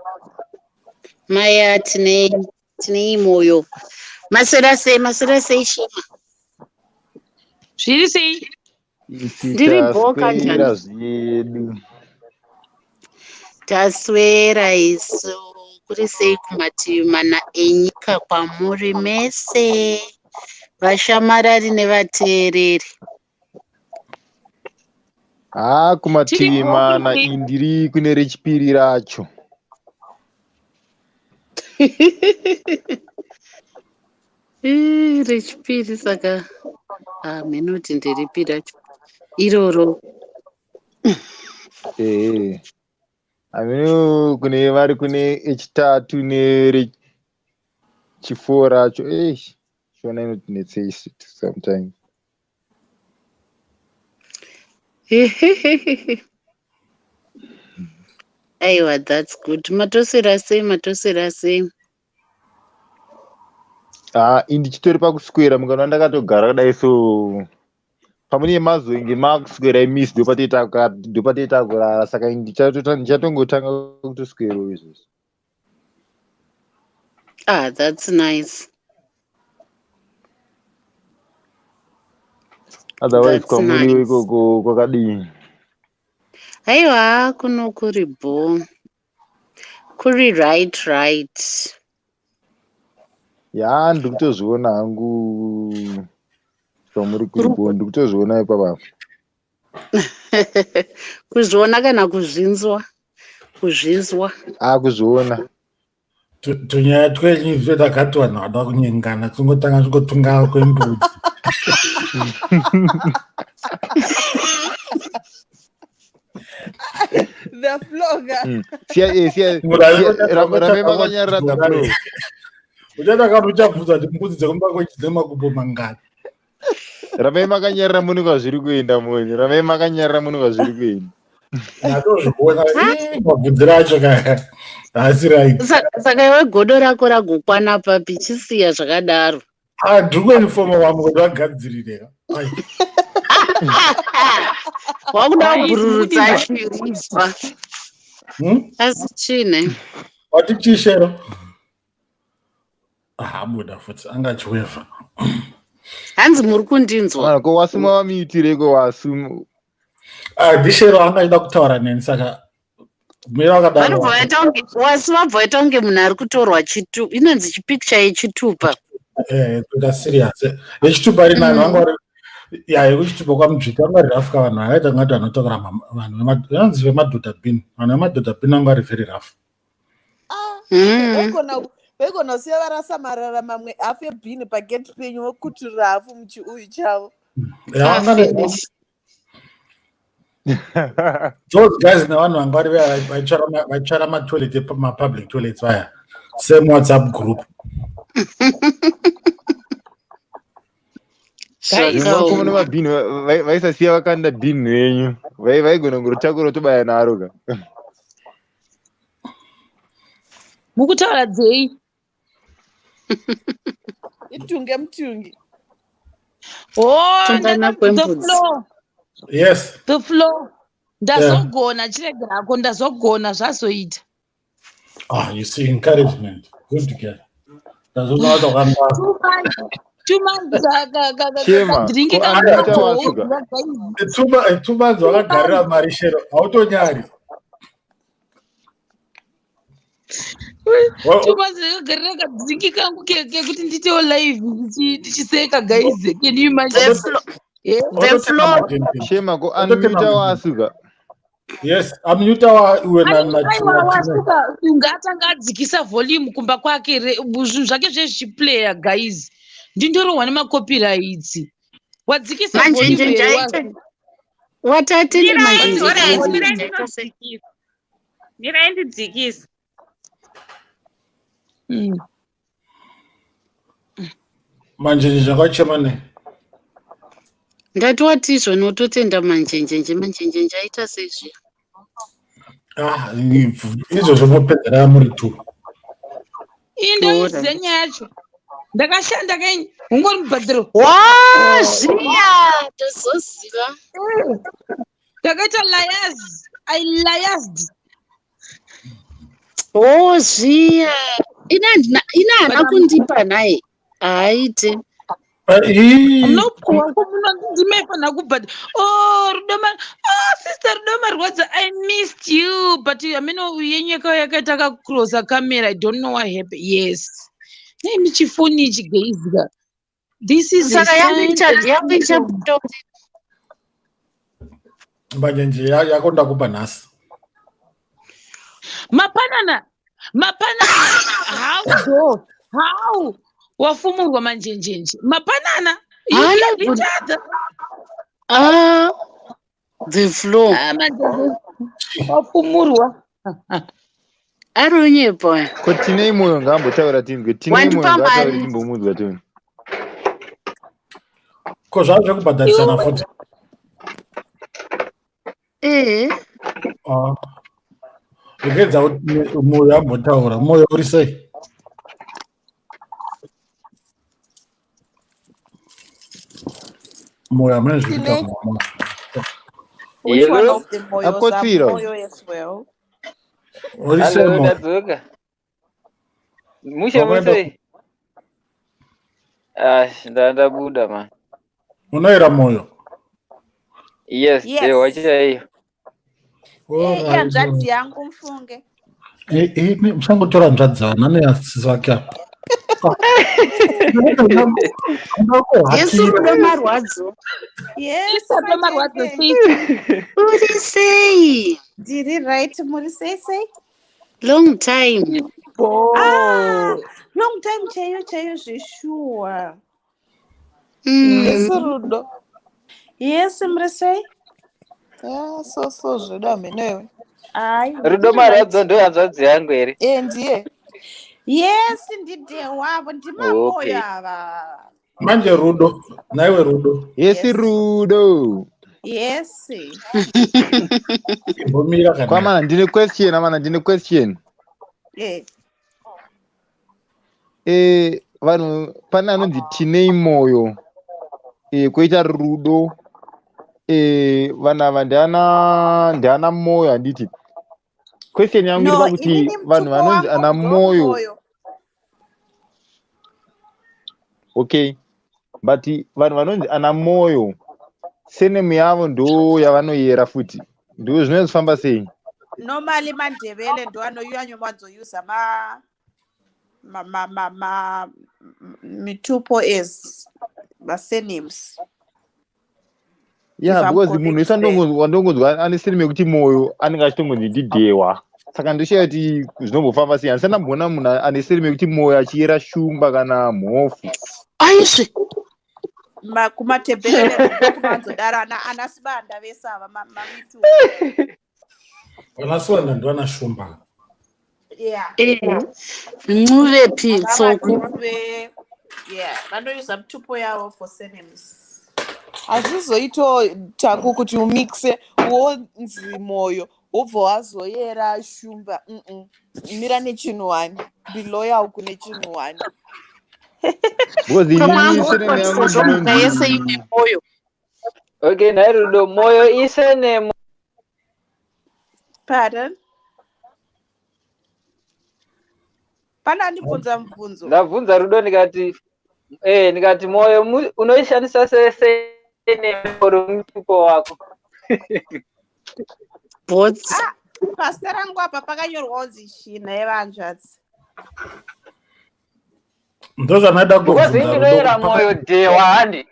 maya tine moyo masera sei Shema zviri sei ndiri boka njani taswera isu kuri sei kumativi mana enyika kwamuri mese vashamarari nevateereri. Kumativi mana indiri kune rechipiri racho. Rechipiri saka menoti ndiripi racho iroro. Ameno kune vari kune echitatu nerechiforo racho. Shona inotinetsei sometimes. Aiwa, that's good. Matosera sei. indichitori pakuswera mukana ndakatogara kudai so pamune mazoinge makuswera imisi ndopatoita kurara saka ndichatongotanga kutoswerawo izvozvo. That's nice. Otherwise kwamuriwo ikoko kwakadini? Haiwa kuno kuri bo kuri right ndiri kutozviona hangu kwamuri kuri bo ndiri kutozviona ipapa. kuzviona kana kuzvinzwa kuzviona. Tunyaya twenyu izvo takati vanhu vada kunyengana tongotanga tingotunga kwembudzi. The vlogger. Rame makanyarira the flow. Uchataka uchabvunza kuti mbudzi dzekumba kwechi dzine makumbo mangani. Rame makanyarira munhu kwazviri kuenda munhu. Rame makanyarira munhu kwazviri kuenda. Natozviona mabvunziro acho kaya. Asi right. Saka iwe godo rako ragokwana papi chisiya zvakadaro. Ndiri kufoma wamwe kuti wagadzirire. Wakuda kubururudza chirizwa. Asi chine. Wati chishero. Buda futi angachweva. Hanzi muri kundinzwa. Ko wasuma vamiitireko wasuma. Dishero angaida kutaura neni saka wasivabvaita kunge munhu ari kutorwa chitupa inonzi chipicture yechitupa. Kuda serious yechitupa ri vanhu vanga vari yekuchitupa kwamudzvika vanga ri rafu kavanhu vakaita ngati vanotokera vanhu vanonzi vemadhodha bin vanhu vemadhodha bin vanga vari very rough. Vaigona kusiya varasamarara mamwe hafu ebhini pageti penyu vokuturira hafu muchiuyu chavo. Those guys navanhu vanga vari vachara matoilet mapublic toilets vaya same WhatsApp group. Vakomana mabhini vaisasiya vakanda bhini renyu vaigona kungotakura tobaya naro ka. Mukutaura dzei? Itunge mutungi. The floor. Yes. The floor. Ndazogona chiregerako ndazogona zvazoita. You see encouragement. Good together. Ndazogona tokanga. 2 months drink kanga. 2 months wakagarira marishero. Autonyari. 2 months ndakagarira kadrinki kangu kekuti nditewo live ndichiseka guys. Can you imagine? The floor. Shema ko unmute wasuka. Yes, unmute wena wasuka ungatanga adzikisa volume kumba kwake zvinhu zvake zvezviplayer guys. Ndindorohwa nemacopyrights. Wadzikisa volume watati mirai ndidzikisa. Manjenje zvakachemane. Ndati watizvo nototenda manjenjenje aita sezvi. Izvo zvomopedzera muri tu. Indoiziva nyaya yacho. Ndakashanda kenyi ungori mubhadhiro. Zviya ndozoziva. Ndakaita I liaised. Zviya ina hana kundipa naye aite. Ndimefana kubhadhira. Rudoma. Sister Rudoma Rwadza, I missed you. But yenyeka yakaita kakuclose camera. I don't know what happened. Yes. Michifoni ichigeizika. This is a sign. Manjenje yakonda kupa nhasi. Mapanana. How? Wafumurwa manjenjenje. Mapanana. You get each other. The floor. Wafumurwa. Arunyepo. Ko tinei moyo ngambotaura tinzwe. Tinei moyo ngataura timbomudzwa toni. Ko zvazvo kubhadharisana futi. Igedza moyo ambotaura moyo uri sei? Moya manje Tine- zvikuita mama. Which one Hello? of the moyos are Akotsvira. moyo as well? Orise Hello, moyo. tadzoka. Mushe Wakaenda musei? Ndabuda man. unoira moyo. Yes, Yes. wachaiyo. Yanzvadzi yangu Mfunge. Musangotora nzvadzana neasisi vake apa. Yesu rudo marwadzo. Yes, Isabella marwadzo sei. Uri sei? Did right muri sei? Long time. Long time chaiyo zveshuwa. Mm. Rudo. Yes, muri sei? So zvedu hamenowe. Rudo marwadzo ndo hanzvadzi yangu here. Ndiye. Yes, ndidehwavo ndimamoyo Okay. ava. Manje Rudo, naiwe Rudo. Yes, Rudo. Yes. Imbomira kana. Kwa mana ndine question. Vanhu pane anonzi tinei moyo. Koita Rudo. Vanhu ava ndiana moyo handiti. Question yangu iri pakuti vanhu vanonzi ana moyo. Okay. But vanhu vanonzi ana moyo senemu yavo ndo yavanoyera futi. Ndo zvinozofamba sei? Normally mandebele ndo anowanzousa mitupo as surnames. Yeah, because munhu wandongonzwa ane senemu yekuti moyo anenge achitongonzi ndidehwa. Saka ndoshaya kuti zvinombofamba sei. Handisati ndamboona munhu ane senemu yekuti moyo achiyera shumba kana mhofu. Aiswe. Kumatebhelele ndokumanzodaro anasibanda vesava mamitupo. Vanasibanda ndo vanashumba. Yeah. Ncuve phi tsoko. Vanoisa mitupo yavo for surnames. Hazvizoito taku kuti umixe wonzi moyo wobva wazoyera shumba. Mira nechinhu wani. Be loyal kune chinhu wani. Because inini senemu yangu ndinonzi moyo. Okay, nai Rudo, moyo isenemu. Pardon? Pana ndibvunza mubvunzo. Ndabvunza Rudo ndikati moyo unoishandisa senemu romutupo wako. Bots. Pasta rangu apa pakanyorwawo zishina yevanzvadzi. Ndozvanoda Because inoyera moyo dehwa handi.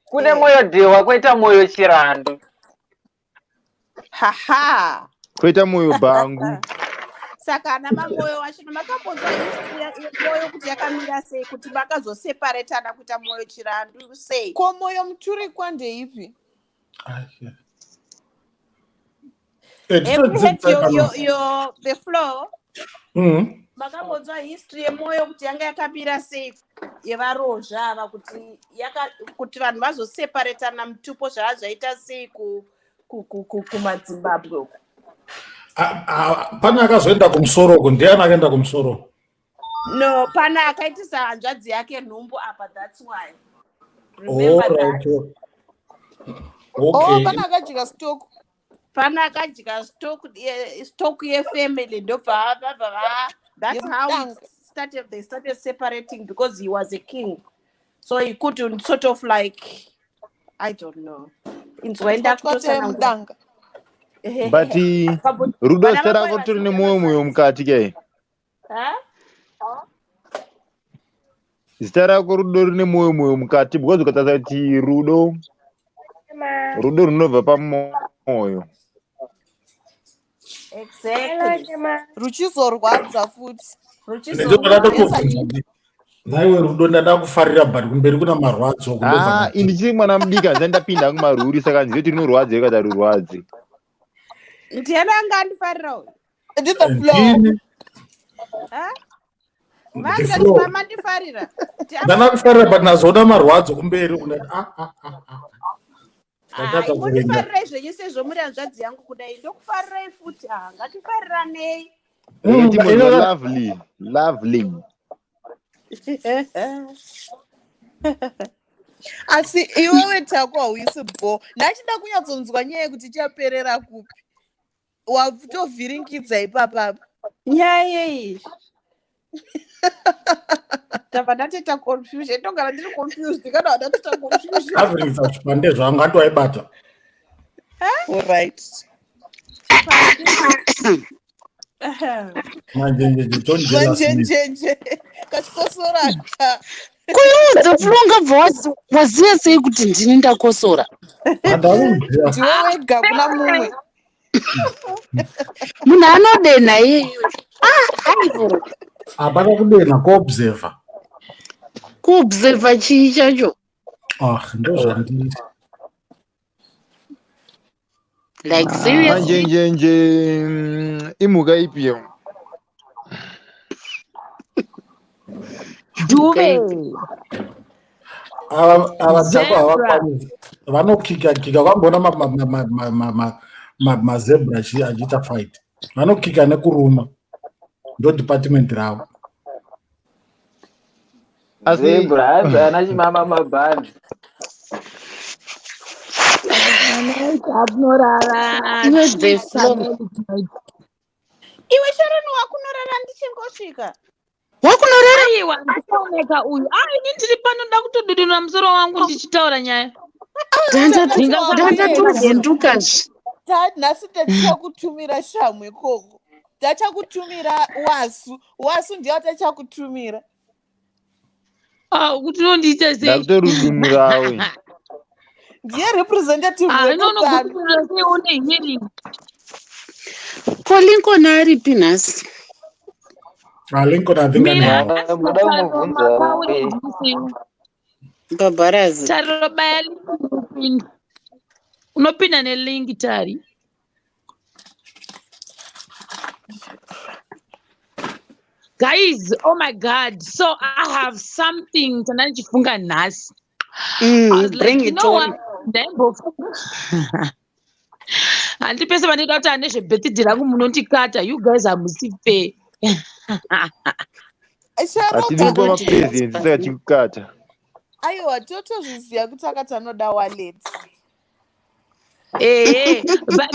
Kune moyo dehwa koita moyo chirando. Haha. koita moyo bhangu. Saka ana mamoyo wacho makambonzwa history yemoyo kuti yakamira sei kuti vakazoseparatana kuita moyo chirandu sei. Ko moyo muturikwa ndeipi? The flow. Makambonzwa history yemoyo kuti yanga yakamira sei yevarozha ava kuti vanhu vazoseparatana mutupo zvazvaita sei kumaZimbabwe uko. Pane akazoenda kumusoro uko, ndiani akaenda kumusoro? No, pana akaitisa hanzvadzi yake nhumbu apa, that's why. Remember that? Okay. Pana akadya stock. Pana akadya stock yefamily ndobva that's how they started separating because he was a king. So he couldn't sort of like, I don't know. But Rudo stara kutori nemoyo mukati ke. Zita rako Rudo rine moyo mukati because ukataza kuti Rudo runobva pamoyo. Exactly. Ruchizorwadza futi. Naiwe Rudo ndada kufarira but kumberi kuna marwadzo. Ini chiri mwana mudika ndapinda kumaruri saka nzive kuti rinorwadza ikata rurwadze. Ndiana anga andifarira. Ndita flow. Mama ndifarira. Ndana kufarira but nazoda marwadzo kumberi kuna Ndifarira zvenyu sezvo muri hanzvadzi yangu kudai ndokufarirai futi. Ngatifariranei. Lovely. asi iwewe tako hauisi bo ndachida kunyatsonzwa nyaya yekuti chaperera kupi watovhiringidza ipapapa nyaya iyi ndabva ndatoita confusion ndogara ndiri confused kana ndatoita confusion avhiringisa chipande zvangu atoaibata alright manjenjeje manjenjenje kachikosoraka kuiudza pfurongabva waziva sei kuti ndini ndakosora ndiwe wega kuna mumwe munhu anodenha iyeyo aivo hapana kudenha kuobserva chii chacho ndozvandiri like seriously manjenjenje imhuka ipiyo Duve. ava tako havakwanisi vanokika kwambona mazebra achiita fight vanokika nekuruma ndo department ravo zebra haana chimama mabhandi iwe sharoni wakunorara ndichingosvika wakunorara aiwa ndisaoneka uyu ini ndiri pano nda kutodudunura musoro wangu ndichitaura nyaya ndandatovhundukazve nhasi ndachakutumira shamhu ikoko ndachakutumira wasu ndiyo tachakutumira kuti unondiita sei ndakutorudunurawe ndiye representative inonogudunura sei une hearing ko lincoln aripi nhasi lincoln muda kumubvunza babharazi tariro baya linki unopinda nelingi tari guys, oh my god, so I have something tandichifunga nhasi. I was like, you know what, handipese vanida kuti ane zvebirthday rangu munondikata, you guys hamusi fair. hatiripo mapresents saka tikukata aiwa totozviziva kuti akati anoda wallet but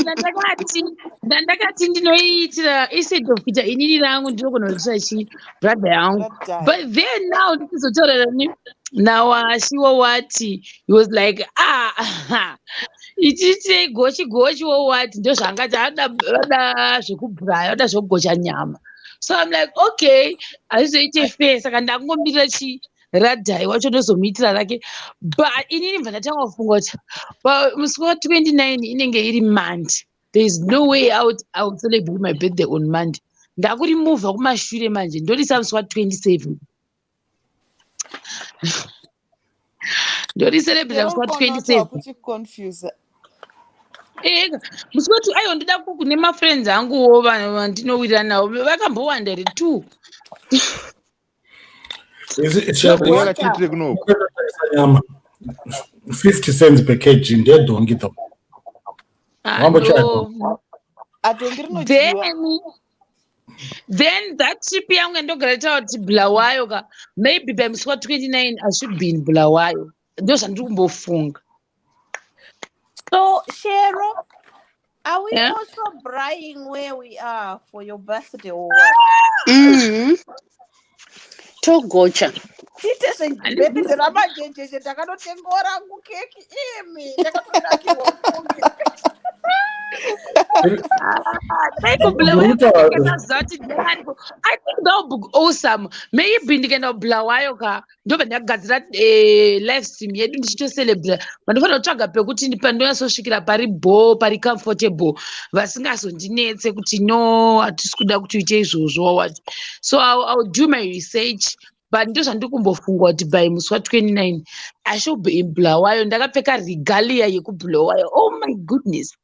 ndandakati ndinoiitira instead of kuita inini rangu ndinogona kuitira chi brother yangu, but then now ndichizotaurira nawashiwo wati he was like ichiitire gochi wowati ndo zvangati ada zvekubhuraya ada zvekugocha nyama. So I'm like, okay, hazvizoite fair, saka ndakungomirira radhai wacho ndozomuitira rake. But inini mva ndatanga kufunga kuti musi wa29 inenge iri Monday. There is no way out I will celebrate my birthday on Monday. Ndakurimuvha kumashure manje ndorisa musi wa27. Ndoricelebrate musi wa27. Musi wati aiwa ndoda kune mafriends anguwo vandinowirira navo vakambowanda iri 2. yakachitire kunoko nyama 50 cents per kg ndedhongi tho then that trip yangu yandogara taura kuti Bulawayo ka maybe by musi wa29 I should be in Bulawayo. Ndo zvandiri kumbofunga. So Shero, are we also bragging where we are for your birthday or what? Togocha. Tite birthday ramajenjeje takanotenga rangu keki imi takatodakiwa fungi. I think that would be awesome. Maybe ndikaenda Bulawayo ka ndoba ndakagadzira live stream yedu ndichitocelebrate. Vandofanira kutsvaga pekuti ndipandonyasosvikira pari pari comfortable vasingazondinetse kuti no hatisi kuda kuti uite izvozvo what. So I'll do my research. But ndo zvandiri kumbofunga kuti by musi wa29 I should be in Bulawayo ndakapfeka regalia yekubulawayo. Oh my goodness.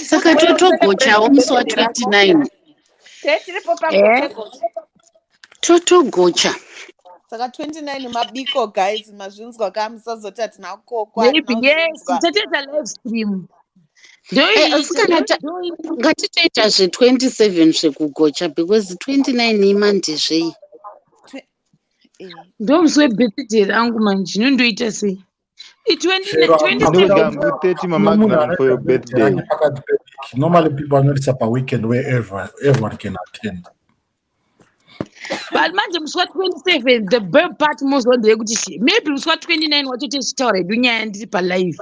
Saka totogochawo musi wa29 totogocha saka 29 mabiko guys mazvinzwa ka musazoti atina kokwa maybe yes tatoita live stream ngatitoita zve27 zvekugocha because 29 imande zvei ndomusi webirthday rangu manje ndinondoita sei? Ndinoda 30 Magnum for your birthday. Normally people are not up a weekend where everyone can attend. But manje musi wa27 the bird part mozondeye kuti maybe musi wa29 watoite chitaura hedu nyaya ndiri palive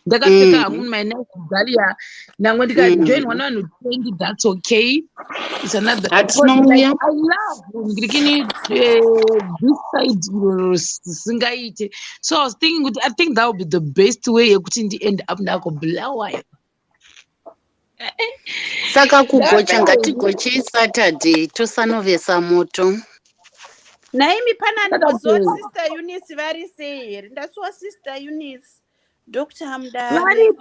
ndakapfeka hangu my nice galia namwe ndikajoinwa navanhu 20 that's okay. It's another like, I love ngirikini this side singaite. So I was thinking I think that would be the best way yekuti ndi end up ndakobulawayo. Saka kugocha ngatigochei Saturday tosanovesa moto. Naimi pananimbozo Sister Eunice vari sei here. Ndasuwa Sister Eunice, Dr. Hamdani,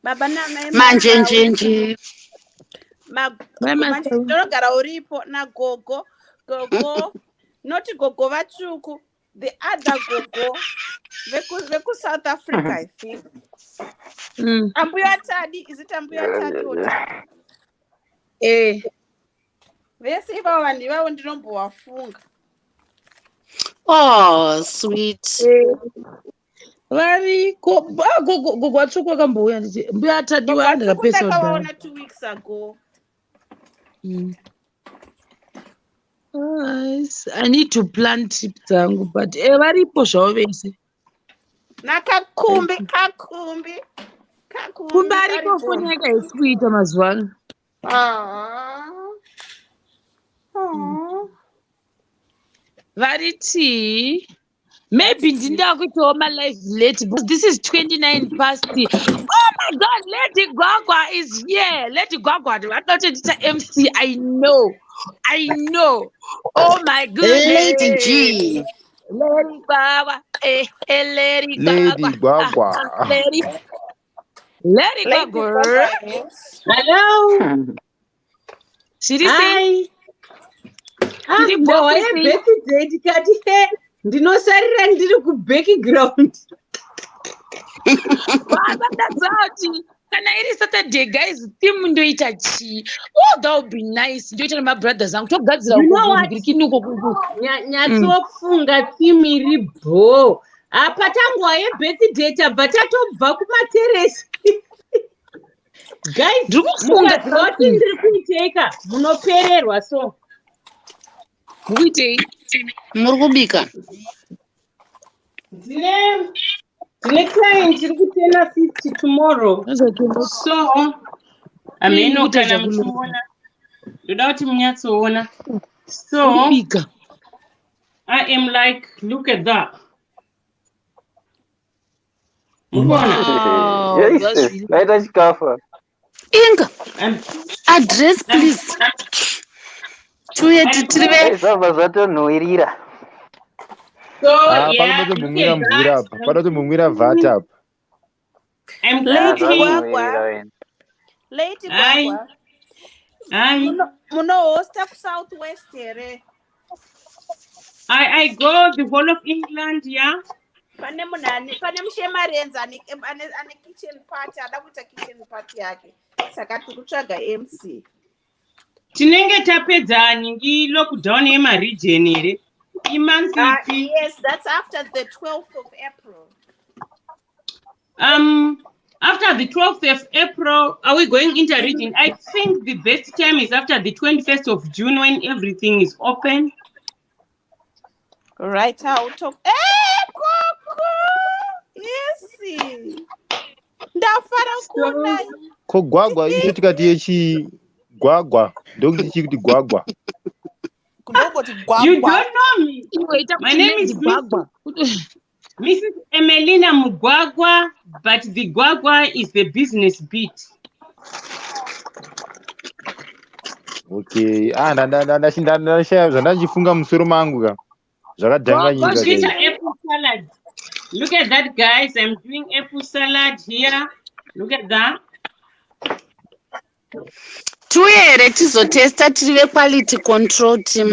baba namai manje njenje ndinogara uripo nagogo not gogo vatsvuku, the other gogo veku South Africa I think. Ambuya Tadi, is it Ambuya Tadi or Tadi? Vese ivavo vanhu ivavo ndinombovafunga. Oh sweet. Vari gogo vatsvuku vakambouya nditi mbuya Tadiwa ndakapesa ndakavaona 2 weeks ago. I need to plan trip dzangu but varipo zvavo vese. Nakakumbi ariko foni yake haisi kuita mazuva ano. Variti maybe ndinda kuitawo malive late because this is 29 past. Oh my god, Lady Gwagwa is here. Lady Gwagwa vatotendita MC. I know. Oh my goodness. Lady G. Lady Gwagwa. Lady Gwagwa. Lady Gwagwa. Hello. Hi. Ndibwa birthday tikati ndinosarira ndiri kubackground. Ndadzati kana iri Saturday guys theme ndoita chi. Oh that would be nice. Ndoita na brothers angu togadzira uko nyatsofunga theme iri bho. Apa tanguva yebirthday tabva tatobva kumateresi. Guys, mukaziva kuti ndiri kuiteka munopererwa so. Mukuitei? Muri kubika? Ndine client iri kutena 50 tomorrow. So ameno kana muchiona. Ndoda kuti munyatsoona. So I am like, look at that. Wow, that's really nice. Inga, address please. So yeah, Lady Gwagwa. Muno hosta ku Southwest here. I go the whole of England, yeah. Pane Shematv ane kitchen party, ada kuita kitchen party yake. Saka tikutsvaga MC. Tinenge tapedza ningi lockdown yemaregion here. Yes, that's after the 12th of April. After the 12th of April, are we going inter-region? I think the best time is after the 21st of June when everything is open. Right, I'll talk. Yes. Ndafara kuna. Ko gwagwa icho tikati yechi gwagwa ndokuti chikuti gwagwa. You don't know me. My name is Gwagwa. Mrs. Emelina Mugwagwa, but the Gwagwa is the business beat. Okay. Ndachifunga musoro mangu ka. Zvakadhanganyika. Apple salad. Look at that, guys. I'm doing apple salad here. Look at that. Tuere tizotesta tiri quality control team.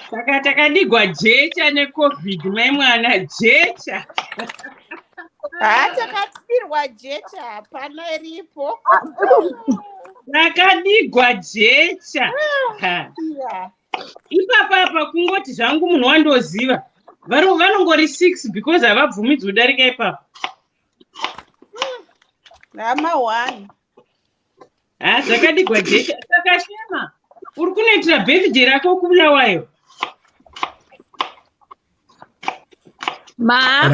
Saka takadigwa jecha neCovid mai mwana jecha. Takapirwa jecha hapana iripo. rakadigwa jecha. Ipapa kungoti zvangu munhu wandoziva. Vanongori 6 because havabvumidzwi kudarika ipapa. Rama 1. Zvakadigwa jecha. Saka Shema, uri kunoitira birthday rako kuBulawayo? Ma,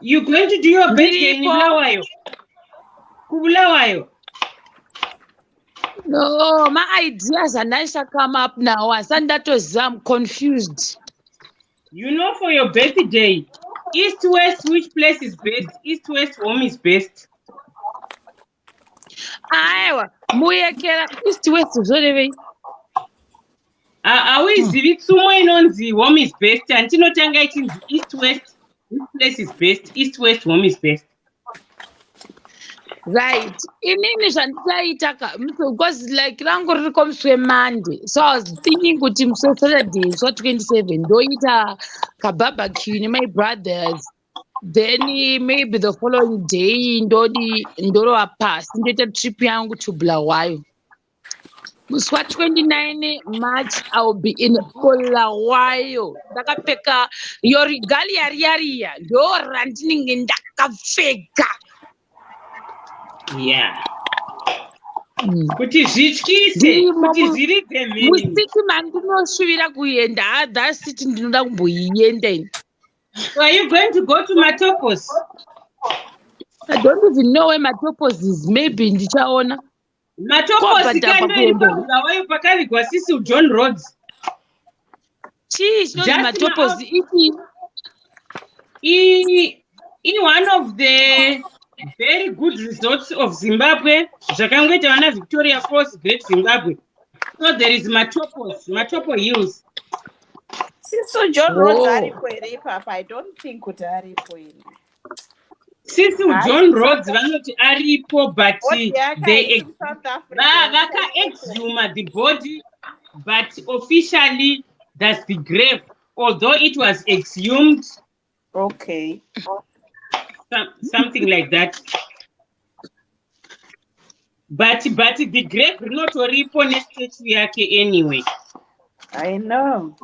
you going to do your birthday in Bulawayo? Kubulawayo? No, my ideas are nice to come up now. I'm confused. You know, for your birthday, East West, which place is best? East West home is best. Aiwa, muyekera East West zvorevei. Hauizivi tsumo inonzi home is best. Antinotanga ichinzi East West, which place is best? East West home is best. Right. Inini zvandichaita because like rangu riri komuswe Monday. So I was thinking kuti muswe Saturday, so 27, ndoita kabarbecue my brothers. Then maybe the following day ndorova pasi ndoita trip yangu to Bulawayo. Muswa 29 March I will be in Bulawayo. Ndakapfeka your regalia riya ndo randinenge ndakapfeka. Yeah. Kuti zvityise, kuti zviridze mhiri. Musiti mandinosvivira kuenda, that city ndinoda kumboienda ini. So are you going to go to Matopos? I don't even know where Matopos is. Maybe ndichaona. Matopos ikandoiri paBulawayo pakavigwa sisi John Rhodes. Chii chinonzi Matopos in one of the very good resorts of Zimbabwe, zvakangoita vana Victoria Falls, Great Zimbabwe. So there is Matopo Hills. Siso John Rhodes aripo here papa. I don't think kuti aripo here. Siso John Rhodes vanoti aripo, but they exhume the body, but officially that's the grave, although it was exhumed. Okay. Something like that. But the grave not oripo nestatue yake anyway. I know.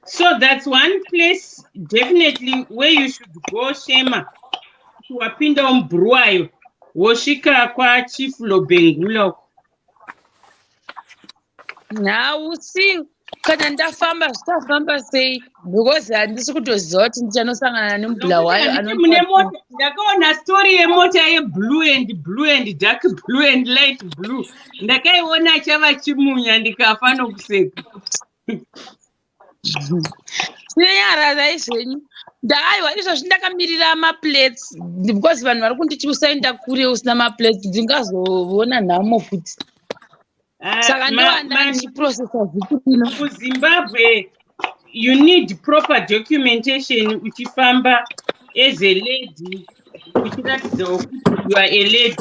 So that's one place definitely where you should go, Shema. Wapinda Bulawayo, woshika kwa Chief Lobengula. Now see. Kana ndafamba sei because handisi kutoziva kuti ndichanosangana nemuBulawayo ndakaona story yemota yeblue and dark blue and light blue. Ndakaiona chava chimunya ndikafa nokuseka. Sinyara izvenyu ndaiwa izvozvi ndakamirira maplates because vanhu vari kunditi usaenda kure usina maplates ndingazoona nhamo futi. Saka ndowanda ndichiprocessa zvikuino. KuZimbabwe you need proper documentation uchifamba as a lady, uchiratidza kuti you are a lady.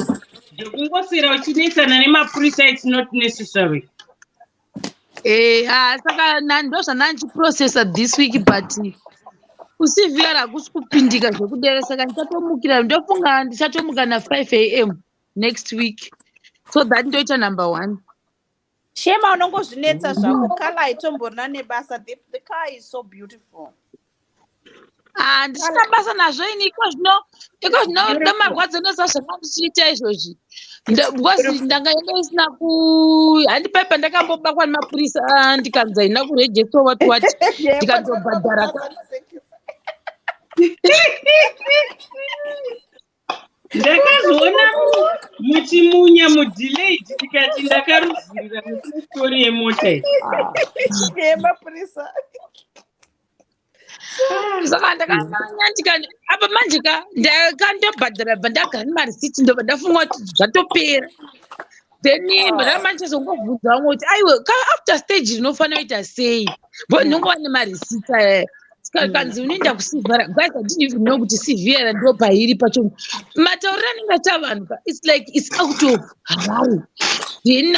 Zvekungoswera uchinetsana nemapurisa it's not necessary. Saka ndo zvandandichiprocessa this week but kusivhira hakusi kupindika zvekudere, saka ndichatomukira, ndofunga ndichatomuka na5 AM next week, so that ndoita number 1. Shema unongozvinetsa zvako, kala aitomborina nebasa. The car is so beautiful. Ndisina basa nazvo ini iko zvino namarwadzo ndosa zvakandichiita izvozvi because ndangaenda isina handipaipa ndakambobakwa nemapurisa ndikanzi haina kurejesta wati ndikandobhadhara. Ndakazoona muchimunya mudelayed ndikati ndakaruzirira nestori yemota yemapurisa. Saka ndakanyanya ndikati apa manje ndakandobhadhara ndagara nemarisiti ndobva ndafunga kuti zvatopera. Then ramanje zongovhunza vamwe kuti aiwe after stage rinofanira kuita sei bo ndingova nemarisita kanzi unoenda kusivhara. Guys, I didn't even know kuti sivhara ndo pairi pacho. Mataurira ningaita vanhu it's like it's out of Harare. Then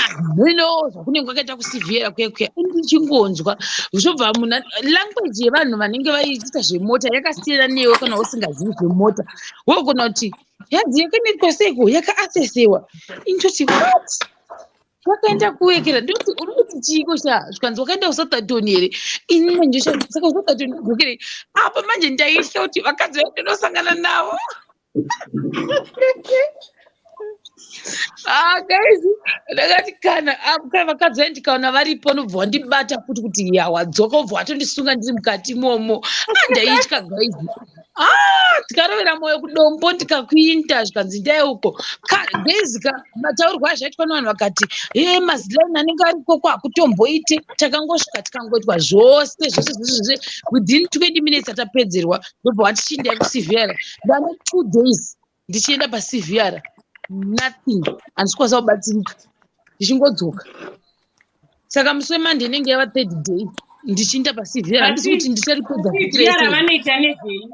zvakunenge kwakaita kusivhara kuya ndichingonzwa zvobva munhu language yevanhu vanenge vachiita zvemota yakasiyana newe kana usingazivi zvemota. Wogona kuti Yadzi yakaitwa seko yakaasesewa. Indoti what? Wakaenda kuwekera ndoti urikuti chiko zvikanzi wakaenda kusatatoni here ini manje saka usatatoni gokere apa manje ndaitya kuti vakadzi vandinosangana navo. Guys, ndakati kana vakadzi vandikaona varipo nobva wandibata futi kuti wadzoka ubva watondisunga ndiri mukati momo. Ndaitya guys. Tikarovera mwoyo kudombo ndikakuinda zvikanzi ndai uko guys mataurirwa azvaitwa nevanhu vakati mazilani anenge ariko kwakutomboite takangosvika tikangoitwa zvose within 20 minutes atapedzerwa ndobva watichindai kucvr ndane 2 days ndichienda pacvr nothing handikwanisa kubatsirika ndichingodzoka saka musi wemande inenge yava 3rd day ndichiinda pacvr handisi kuti ndicharipedza vhiki rese vanoita nezvei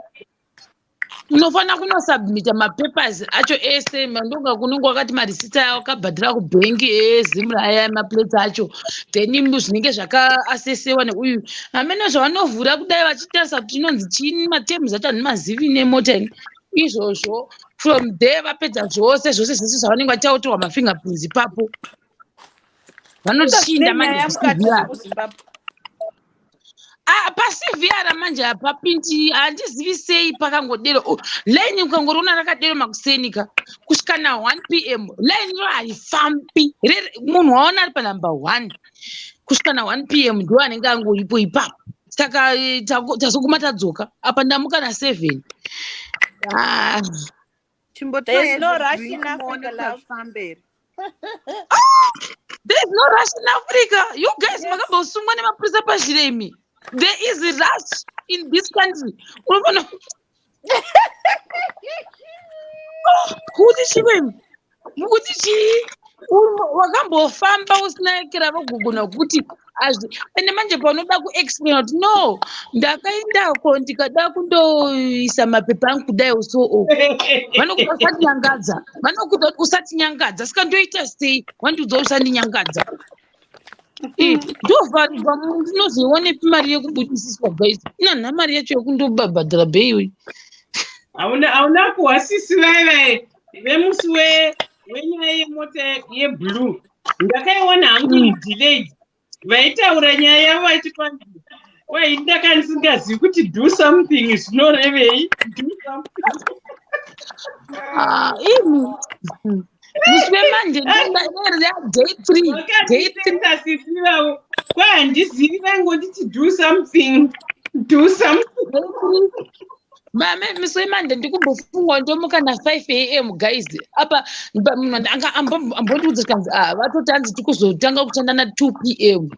unofanira kunosubmita mapapers acho ese mandonga kunenge wakati marisita yawo akabhadhira kubhengi ezimura aya maplate acho then zvinenge zvakaasesewa neuyu hamene zvavanovhura kudai vachitarisa kuti inonzi chini matems acho handimazivi nemota ini izvozvo from there vapedza zvose zvavanenge vachautirwa mafingerprints ipapo vanochinda manje pacvr manje hapapindi handizivi sei pakangodero laini ukangoriona rakadero makusenika kusvika na 1 p.m. laini ro harifambi munhu waona ari panumber 1 kusvika na 1 p.m. ndo anenge angoripo ipapo saka tazoguma tadzoka apa ndamuka na 7. There's no rush in Africa, love. There's no rush in Africa. You guys makambosungwa nemapurisa pazviremi. There is a rush in this country. Kuti chii wakambofamba usinakira vagogona kuti ende manje paunoda kuexplain kuti no ndakaendako ndikada kundoisa mapepa angu kudai usoo vanokuti usatinyangadza vanokuti usatinyangadza saka ndoita sei wandiudza usandinyangadza ndovharirwa ndinozoiwanepi mari yekubudisiswa guys inanha mari yacho yekundobhadhara bheiwi hauna kuhwasisi vaive vemusi wenyaya yemota yeblue ndakaiona hangu idelayed vaitaura nyaya yavo vachikwanzi wai ndakanisingazivi kuti do something zvinorevei do something musi wemanje day 3 kwai handizivi vaingonditi do something mame musi wemande ndikumbofungwa ndomuka na 5 a.m. guys apa munhu ambondiudza tikanzi vatoti hanzi tikuzotanga kutanda na 2 p.m.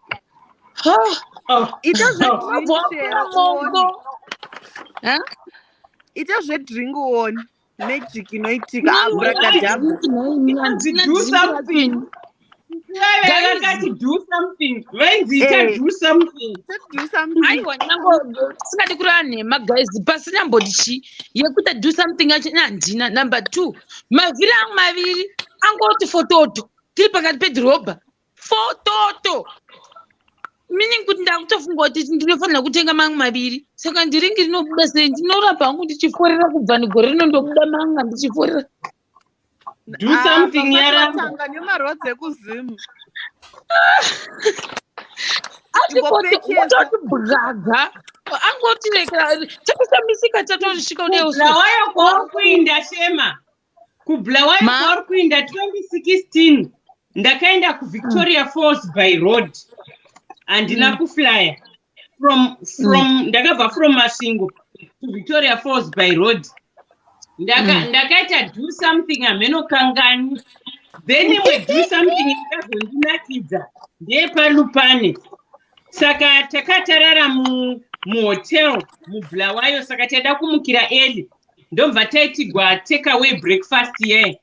ita zvedrink on magic inoitika abrakadabra vakati do something vainziita do something aiwa nyango tisingadi kurava nhema guys pasina mbodichi yekuita do something yacho handina. Number 2 mavhiri angu maviri angoti fototo tiri pakati pedhorobha fototo meaning kuti ndakutofunga kuti ndinofanira kutenga mangu maviri saka ndiringi rinobuda sei ndinoramba hangu ndichiforera kubva negore rinondobuda manga ndichiforera do something yaramba nemarodzi ekuzimu atototi bwaga angotirekera takusamisika tatosvika udeuslawayo kwauri kuinda shema kublawayo kwauri kuinda 2016 ndakaenda kuvictoria falls by road handina kuflya ndakabva from Masvingo to Victoria Falls by road ndakaita do something hamhenokangani then imwe do something yakazondinakidza ndeyepalupane saka takatarara muhotel mublawayo saka taida kumukira early ndobva taitigwa take away breakfast ye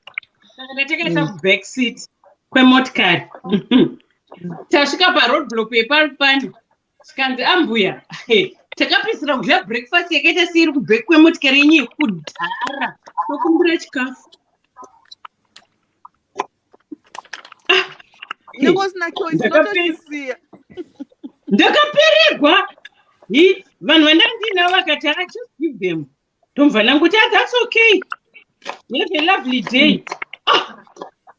saka tatakaisa kubackseat kwemotikari tasvika paroadblock yepalupane zvikanzi ambuya takapedzisira kudya breakfast yakaita seiri kubheki kwemotikari yenyu yekudhara tokumbura chikafu ndakapererwa vanhu vandandinavo vakati just give them ndomva nangoti that's okay Have a lovely day.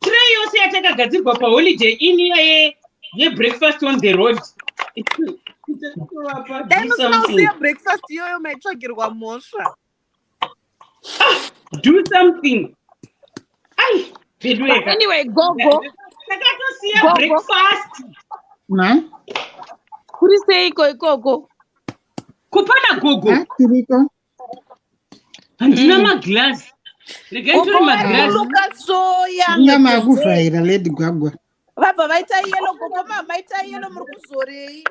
Tray yose yatakagadzirwa paholiday ini breakfast on the road. Dai musina usiya breakfast iyoyo maitsvagirwa mhosva. Do something. Anyway, go. Takatosiya breakfast. Kuri seiko ikoko? Kupana gogo. Tiriko. Handina maglass. Gogo varikuluka soya. Ngamavhaira Lady Gwagwa. Vabva vaita yellow gogo maita yellow muri kuzorei.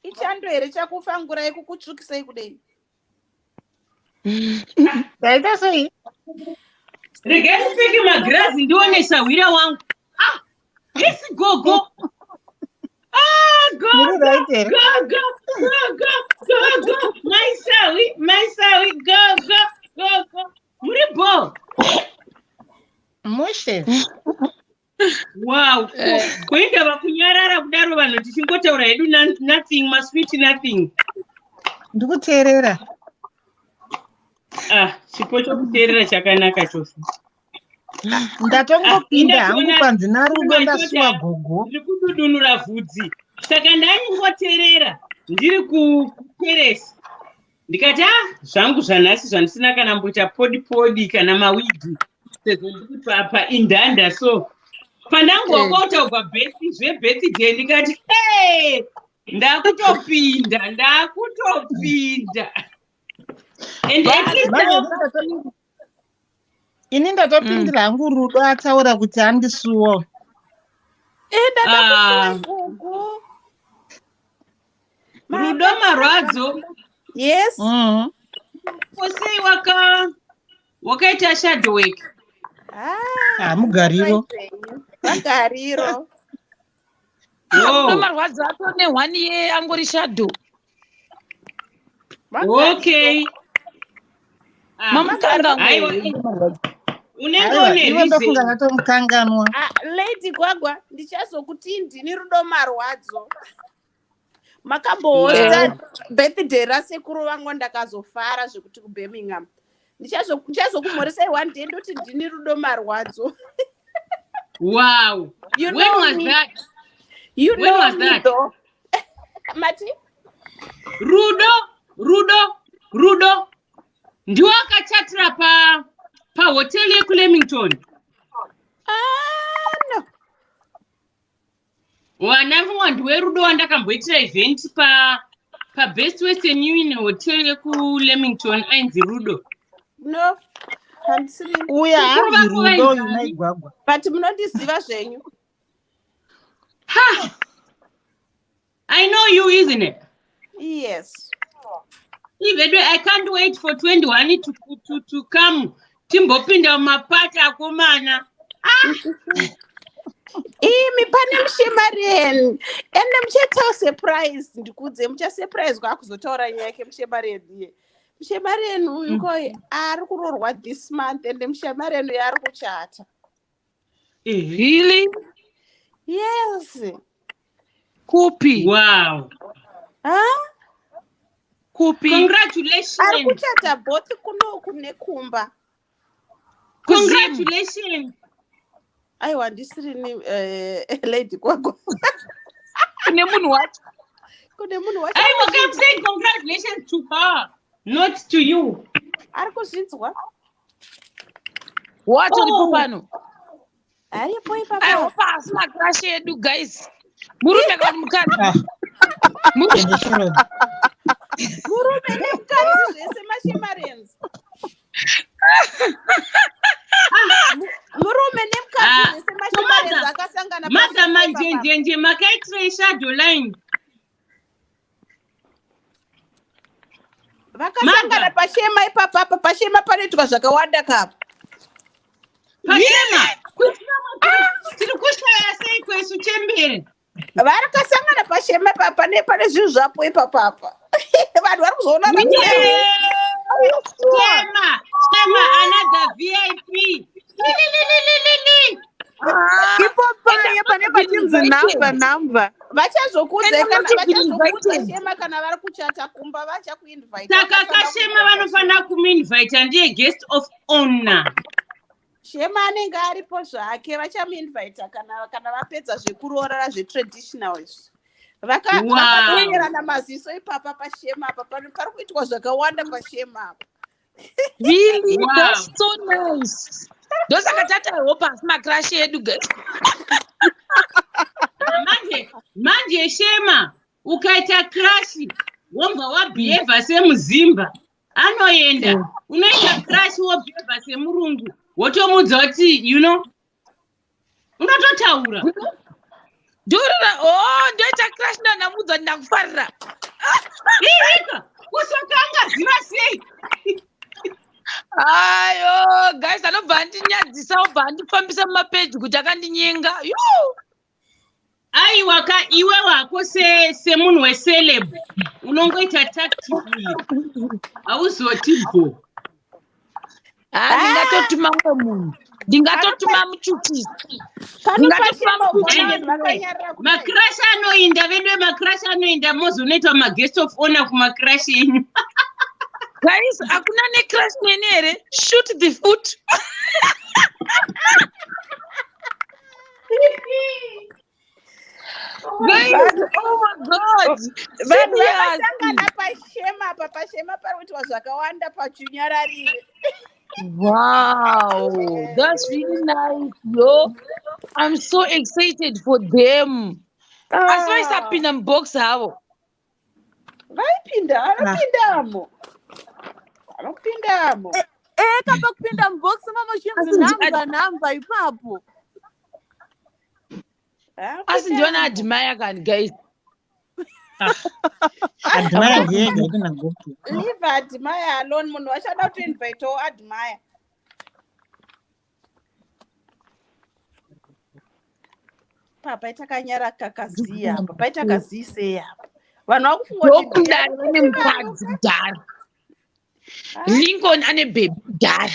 Ichando here chakufangurai kukutsvukisai kudei. Daita sei? Regai kupfeke magirazi ndione shawira wangu. Yes, go. Go. My Sawi, go. Muribo. Moshe. Wow. Kuenda vakunyarara kudaro vanhu tichingotaura hedu nothing, masweet nothing. Ndikuteerera. Chipo chokuteerera chakanaka chose. Ndatongopinda hangu panzina rudo ndasuwa gogo. Ndiri kududunura vhudzi. Saka ndanyingoteerera ndiri kuteresi. Ndikati zvangu zvanhasi zvandisina kana mboita podi kana mawigi. Sezvo ndiri paindanda so. Pandangu wakautaugwa zvebirthday ndikati ndakutopinda. And ini ndatopindira hangu rudo ataura kuti handisuwo. Rudo marwadzo. Yes. Posei wakaita shadow work. Mugariro. Magariro. Rudo marwadzo atone 1 year angori shadow. Okay. Mamukanga Iwe ndofunga ngatomukanganwa. Lady Gwagwa ndichazokuti ndini rudo marwadzo. Makambohosta birthday rasekuru vangu ndakazofara zvekuti kuBirmingham. Ndichazokumhoresai one day ndoti ndini rudo marwadzo. Wow. When was that? You when know was me that? Though. Mati? Rudo. Ndiwo akachatira pa hotel yeku-Leamington. No. Wanavumwa ndiwerudo wandakamboitira event pa Best Western Union hotel yeku-Leamington ainzi Rudo. No. Uya hanzi Rudo yunaigwagwa. But munondiziva zvenyu. I know you, isn't it? Yes. Even I can't wait for 21 to come. Timbopinda mapata akomana. Imi pane Shematv. Ende muchetaura surprise ndikudze muchasurprise kwakuzotaura nyaya yake Shematv. Shematv uyu koi ari kurorwa this month ende Shematv yari kuchata. Really? Yes. Kupi. Wow. Kupi. Congratulations. Ari kuchata both kunoku nekumba. Congratulations. Aiwa ndisirini Lady Gwagwa. Kune munhu wacho. I'm saying congratulations to her, not to you. Ari kuzvinzwa. Wacho ripo pano. Aripo ipapo. I hope asina crash yedu guys. Murume kana mukadzi. Murume nemukadzi zvese maShematv. Murume nemukadzi zvese maShematv akasangana Mazamanjenjenje makaitira shadow line. Vakasangana pashema ipapapa. Pashema panoitwa zvakawanda kapa. Pashema. Tiri kushaya sei kwesu chembere. Vakasangana pashema pane zvinhu zvapo ipapapa. Vanhu vari kuzoona Shema, another VIP. ipo paya pane pachinzi number. Vachazokudza invited. Shema kana vari kuchata kumba vachakuinvite. Saka kaShema vanofanira kumuinvite ndiye guest of honor. Shema anenge aripo zvake vachamuinvita kana vapedza zvekuroora zvetraditional izvi. Vakateerana maziso ipapa paShema apa pari kuitwa zvakawanda paShema apa. Really? Wow. That's so nice. Ndosaka tataiwo pasi makrashi edu guys. Manje Shema ukaita krashi wobva wabhihevha semuzimba anoenda unoita krashi wobhihevha semurungu wotomudza kuti unototaura ndoita krashi ndanamudza ndakufarira ika usakanga ziva sei. Ayo guys anobva andinyadzisa obva andifambisa mumapeji kuti akandinyenga. Aiwa iwe wako semunhu weceleb unongoita tactically hauzotibvo. Ndingatotuma umwe munhu, ndingatotuma muchuchisi, makrashi anoinda vedu makrashi anoinda mozonoitwa maguest of honor kumakrashi enyu. Guys, hakuna necrash nene here. Shoot the foot. Guys, oh my God. Vakasangana paShema apa paShema pari kuitwa zvakawanda pachinyararire. Wow, that's really nice, yo. I'm so excited for them. Asvaisapinda mubox havo. Vanopindamo. Kapa kupinda mubox mama zvinzi namba ipapo. Asi ndiona admire kani guys. Admire ndiye ndina gopi. Leave admire alone munhu wachada kuinvite admire. Papa itakanyara kakaziya, papa itakazise apa. Vanhu vakufunga kuti ndane mukadzi kudhara. Lincoln ane baby kudhara.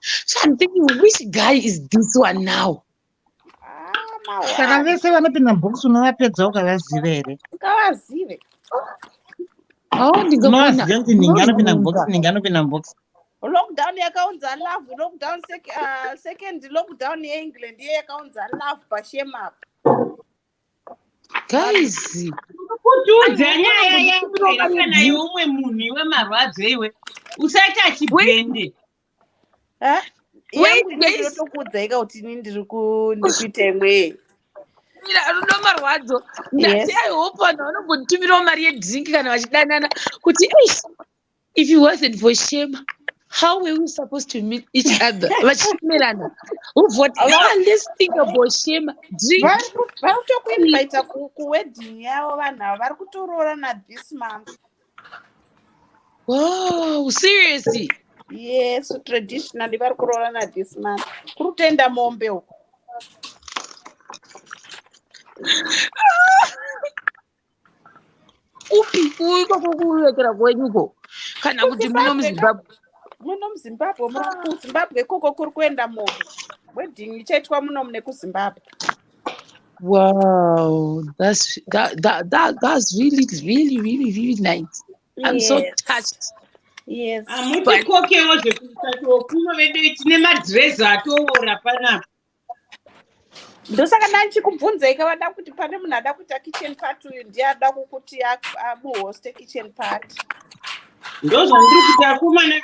So I'm thinking, which guy is this one now? Saka vese vanopinda mubox unovapedza ukavaziva here? Ukavazive. Unovaziva kuti ninge anopinda mubox. Lockdown yakaunza love, lockdown second lockdown yeEngland yakaunza love paShema. Guys, kutiudza nyaya yakwera kana iwe umwe munhu iwe marwadzo iwe usaita chibhende. Ndinotokuudza kuti ini ndiri kuita imwe. Rudo marwadzo. Ndati I hope vanhu vanongotumirawo mari yedrinki kana vachidanana kuti if it wasn't for Shema, how were we supposed to meet each other? Vachimirana. Let's think about Shema. Drink. Varikutokuinvita kuwedding yavo vanhu ava vari kutoroorana this month. Wow, seriously? Yes, traditionally vari kuroorana this month. Kurutenda mombe uko. Upi uko kuwekera kwenyuko kana kuti muno muZimbabwe. Muno muZimbabwe koko kuri kuenda mombe. Wedding ichaitwa muno mune kuZimbabwe. Wow, that's really nice. I'm so touched. Yes. Amutikokewo zvekuitacho kuno vedu tine madress atoora panapa. Ndosaka ndichikubvunza ikavada kuti pane munhu ada kuita kitchen party uyu ndiye ada kuti amuhoste kitchen party. Ndozvandiri kuti akomana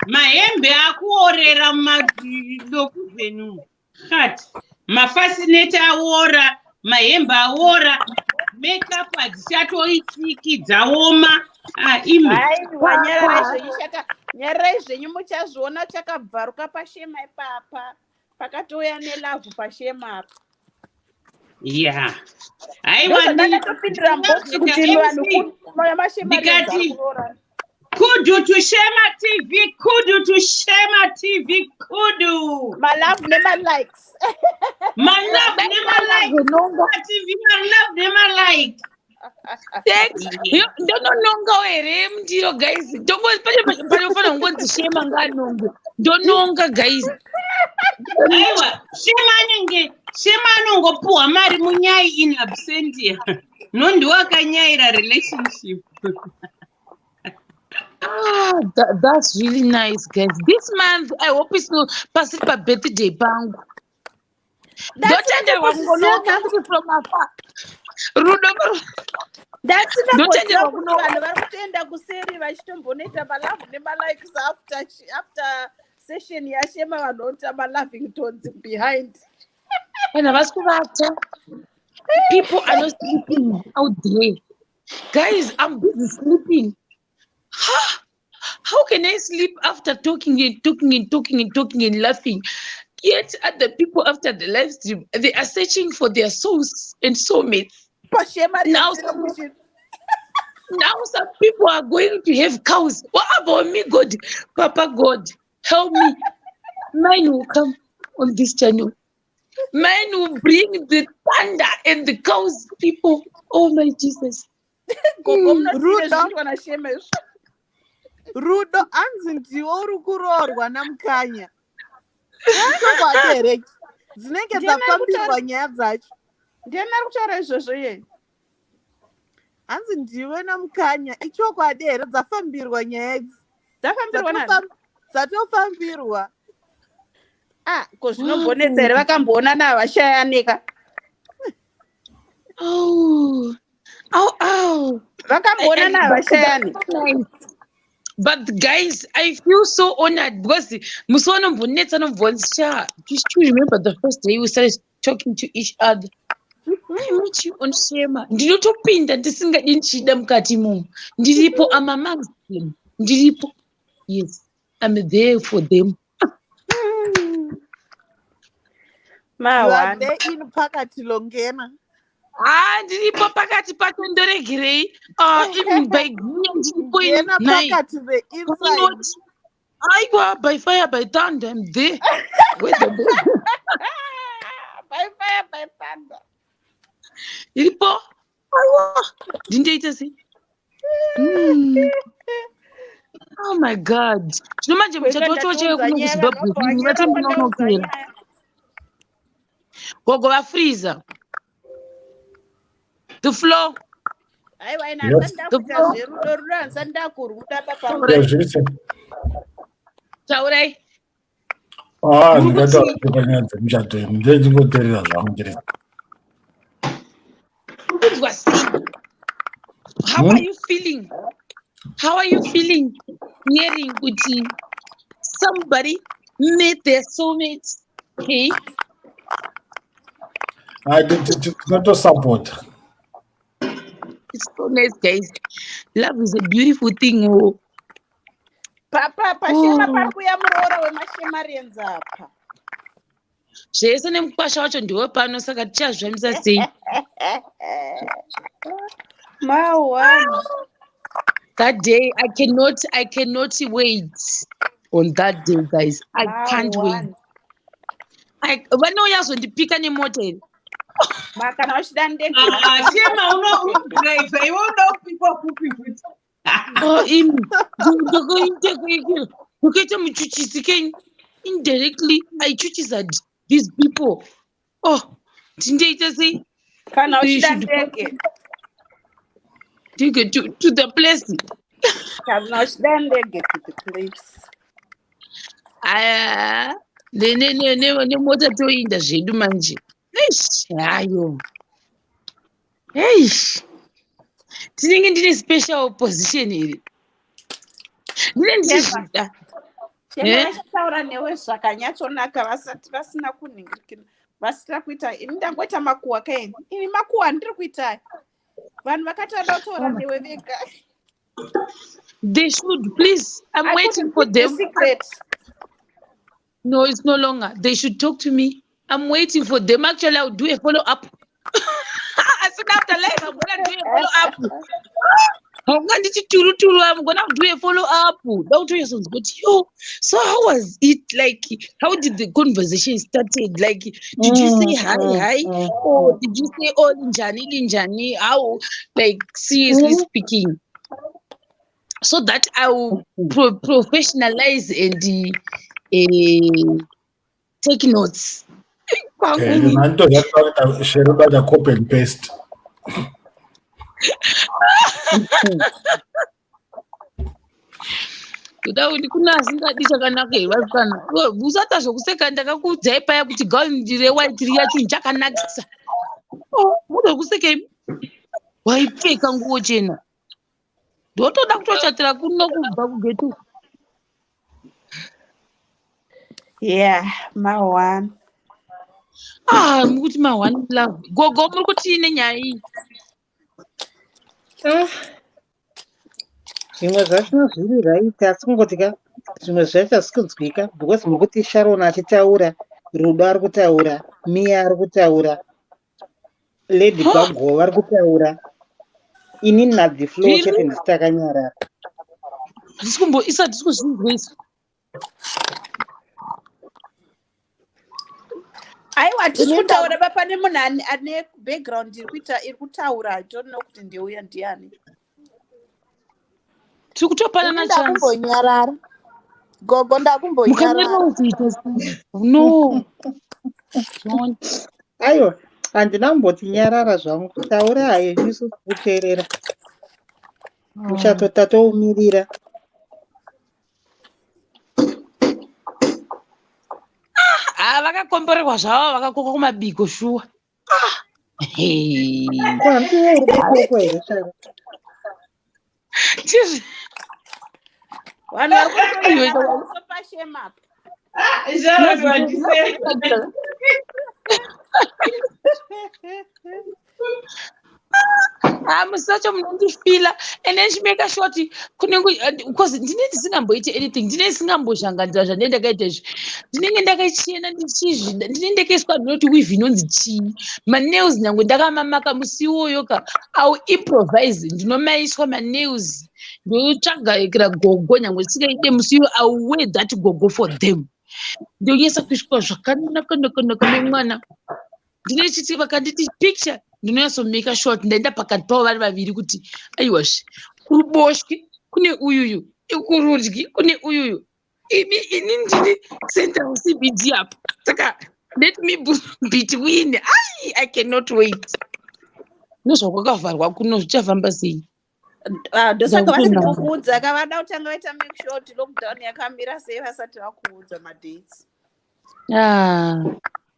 mahembe akuorera mumadokuvhenu kati mafasineti aora mahembe aora makeup hadzichatoitiki dzaoma. Nyararai zvenyu muchazviona chakabvaruka paShema ipapa pakatouya nelavhu paShema apa. Aiwa ndakatopindira box kuti vanhu maShema ndikati kudu to Shematv, kudu to Shematv, kudu. My love never likes. My love never likes. TV, my love never likes. Thanks. Ndononga here mundiro guys. Panofana kungonzi Shema nganonge. Ndononga guys. Aiwa, Shema anongopuwa mari munyai in absentia. nondiwakanyaira relationship. That's really nice, guys. This month, I hope it's no past it birthday bang. Don't tell them I'm gonna from afar. Ndatsina Don't tell kuziva them kuti vanhu vari kutoenda kuseri vachitombonoita malavhu nemalikes after session yashema vanhu voita malaving tones behind. People are not sleeping out there. Guys, I'm busy sleeping. How can I sleep after talking and laughing? Yet other people after the live stream, they are searching for their souls and soulmates. Now some people are going to have cows. What about me, God? Papa God, help me. Mine will come on this channel. Mine will bring the thunder and the cows, people. Oh my Jesus. Rudo anzi ndiwe uri kuroorwa namukanya. Chokwadi here dzinenge dzafambirwa nyaya dzacho. Ndiani ari kutaura izvozvo iye? Hanzi ndiwe namukanya ichokwadi here dzafambirwa nyaya idzi. Dzafambirwa nani? Dzatofambirwa. Ko zvinobonetsa here vakamboona navashayanika? Vakamboona navashayani. But guys, I feel so honored because you remember the first day we started talking to each other. I met you on Shema. Ndinotopinda ndisingadini chida mukati mumu. Ndiripo, I'm amongst them. Ndiripo. Yes, I'm there for them. You are there in pakati longena. Ndiripo pakati patondoregerei. Even by Ngena pakati the inside. Aiwa, by fire, by thunder, I'm there. By fire, by thunder. Iripo. Aiwa. Didn't you see? Oh my God. Chinomaje mchacho chekuno Zimbabwe. Gogo va freezer. The floor. Taurai. How are you feeling? How are you feeling hearing Gucci? Somebody met their soulmates. Okay. I did not support. It's so nice, guys. Love is a beautiful thing. Oh. Papa, Shema parikuya muroora wemashemarians apa. Zvese nemukwasha wacho ndiwe pano saka tichazvifambisa sei? That day, I cannot wait on that day, guys. I can't wait. Vanouya kuzondipika nemota here. Kana wachida ndege. Shema unodrive iwe unoda kupikwa kupi kuti. Ukaita muchuchisi kenyu. Indirectly, I chuchised these people. Tindeita sei? Kana wachida ndege. To the place. Kana wachida ndege to the place. Nemota toinda zvedu manje. Hayo. Tinenge ndine special position here. Ndine ndichizvida. Vachataura newe zvakanyatsonaka vasati vasina kuningirikira. Vasina kuita ndangoita makuwa kaini. Ini makuwa ndiri kuita. Vanhu vakatanda kutaura newe vega. They should, please. I'm waiting for them. No, it's no longer. They should talk to me. I'm waiting for them. Actually, I'll do a follow-up. As soon after life, I'm going to do a follow-up. I'm going to do a follow-up. But yo, so how was it? Like, how did the conversation started? Like, did you say hi? Or did you say, Linjani? How, like, seriously speaking? So that I will professionalize and take notes. Copy and paste. kuda kuti kuna asingadi chakanaka vasikana usata zvokuseka ndakakuudzai paya kuti gauni rewhite riya chinhu chakanakisa muda kusekei waipfeka nguo chena ndotoda kutochatira kuno kubva kugetu ma1 mukuti ma1 love gogo muri kuti nenyaya iyi zvimwe zvachona zviri right asi kungoti ka zvimwe zvacho asikunzwika because mukuti Sharon achitaura Rudo ari kutaura Mia ari kutaura Lady Bagova ari kutaura inini nadzi flow chete ndisi takanyarara isati sikuzvinzwisa aiwa tiri kutaura pane munhu ane background iri kutaura tono kuti ndeuya ndiani tiri kutopanana chance ndakumbonyarara gogo ndakumbonyarara no aiwa handina kumboti nyarara zvangu taura hayo isu kuteerera muchatota toumirira vakakomborerwa zvavo vakakoka kumabiko shuwa kwandiwo uri kukokwa here Shara vanhu vari kutoiso pashemapo musacho munondifila and then she make a short because ndine ndisingamboiti anything ndine ndisingamboshanganira zvandine ndakaita izvi ndinenge ndakachena ndichizvinda ndine ndakaiswa ndinoti wivhi inonzi chii manails nyange ndakamamaka musi iwoyoka au improvise ndinomaiswa manails ndotsvaga gogo nyange ndisingaide musi iwo au wear that gogo for them ndoyesa kuiswa zvakanaka nemwana ndine chiti vakanditi picture ndinoyasomeka short ndaenda pakati pavo vari vaviri kuti aiwazve kuruboshwe kune uyuyu kurudyi kune uyuyu ini ndine center cbd apo saka let me between I cannot wait nozvakwakavharwa kuno zvichafamba sei ndosaka vasati vakuudza kavada kutanga vaita make sure kuti lockdown yakamira sei vasati vakuudza madates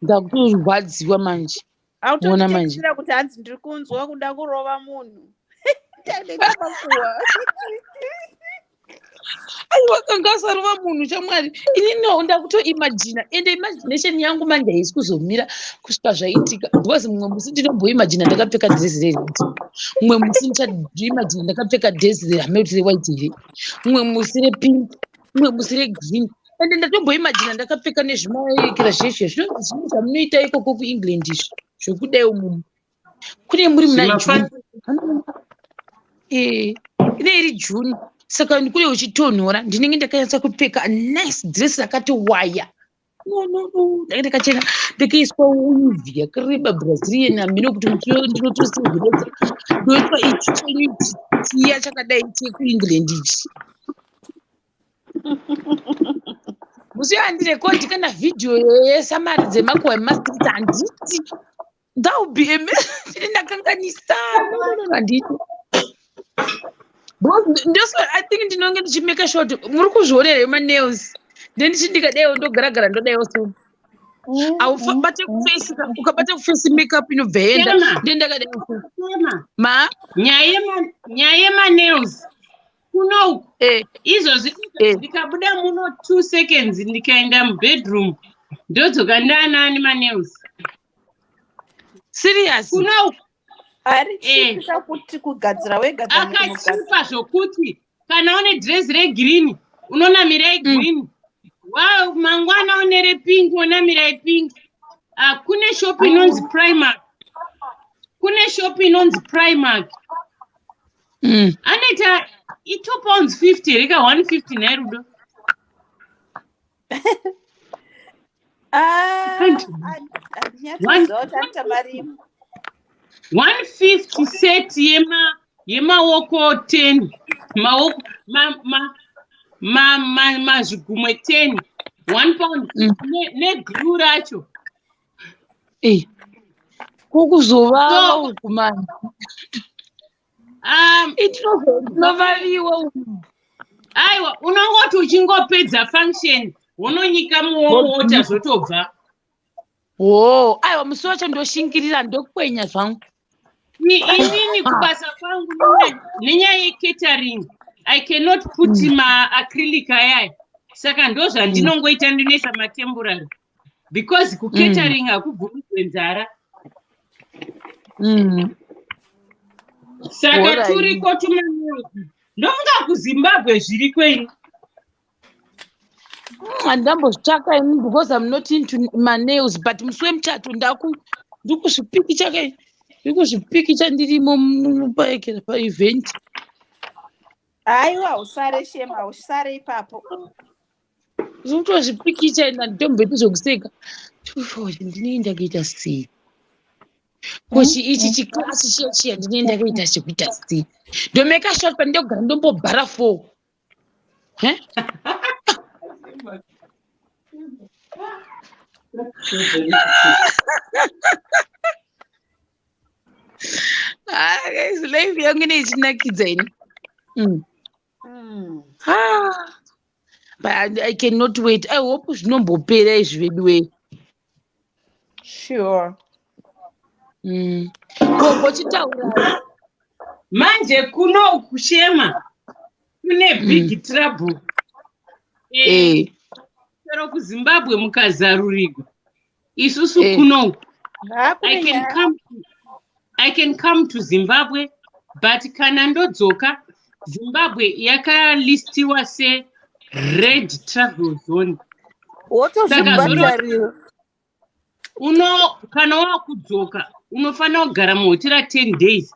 ndakutorwadziwa manje autoona manje kuti hanzi ndiri kunzwa kuda kurova munhu taidekamakuwa aiwa kanga asarova munhu chamwari ininiwo ndakutoimagina ende imagination yangu manje haisi kuzomira kusvika zvaitika because mumwe musi ndinomboimagina ndakapfeka dhirezi rered mumwe musi ndichaimagina ndakapfeka dhirezi rehameuti rewaiti here mumwe musi repink mumwe musi regreen ende ndatomboimagina ndakapfeka nezvimaekirasheshe zvinonzi zvino zvamunoita ikoko kuengland izvo zvokudaiwo mumu kune muri muna juni ine iri juni saka kune uchitonhora ndinenge ndakanyatsa kupfeka nice dress rakati waya ndake ndakachena ndakaiswa wivhi yakareba brazilian hamino kuti ndinotosezeresa ndoitwa ichi chenyuti chiya chakadai chekuengland ichi musi handirekodhi kana vhidhiyo yesamari dzemakuwa emastriti handiti ndaubm ndakanganisa handiti I think ndinonge ndichimeka short muri kuzvionera emails then ndichindikadaiwo ndogaragara ndodaiwo so aufabate kufesi ukabate kufesi makeup inobva yenda then ndakadaiwo ma nyaya yemanails kuno izvozvi ndikabuda muno 2 seconds ndikaenda mubedroom ndodzoka ndaanani manails serious kuno arichipisa kuti kugadzira wega akachipa zvokuti kana une dress regreen unonamira egreen mangwana une repink unamira epink kune shop inonzi primark anoita £2.50 reka 150 nairudo handinyatsozotanitamarimu 150 set yemaoko 10 maoko mazvigumwe 10 1 pound negru racho kokuzovava ukumani inovaviwa. Aiwa, unongoti uchingopedza function unonyika muomo utazotobva. Aiwa, musi wacho ndoshingirira ndokwenya zvangu. Inini kubasa kwangu nenyaya yecatering I cannot put acrylic ayaya, saka ndo zvandinongoita ndinoisa matemporary because kucatering hakubvumidzwe nzara. Saka turiko tumanews ndomunga kuZimbabwe zviri kwenyu. Handambozvitsvaka ini because I'm not into my nails, but musi wemuchato ndikuzvipikicha ndirimo paevent. Aiwa, usare Shema, usare ipapo. Zvotozvipikicha ndombetu zvokuseka. Ndinoenda kuita sei? Kochi ichi chiklasi chiya ndinoenda kuita chekuita sei? Ndomeka shot pandogara ndombobhara 4. Guys, life yangu inechinakidza ini. But I cannot wait. I hope zvinombopera izvi veduwe. Sure. Vochitaura manje kuno kushema kune big trouble. Chero kuZimbabwe mukazarurirwa. Isusu kuno I can come to Zimbabwe, but kana ndodzoka Zimbabwe yakalistiwa se red travel zone. Wotozvibhadharira. Kana wakudzoka unofanira kugara muhotera 10 days.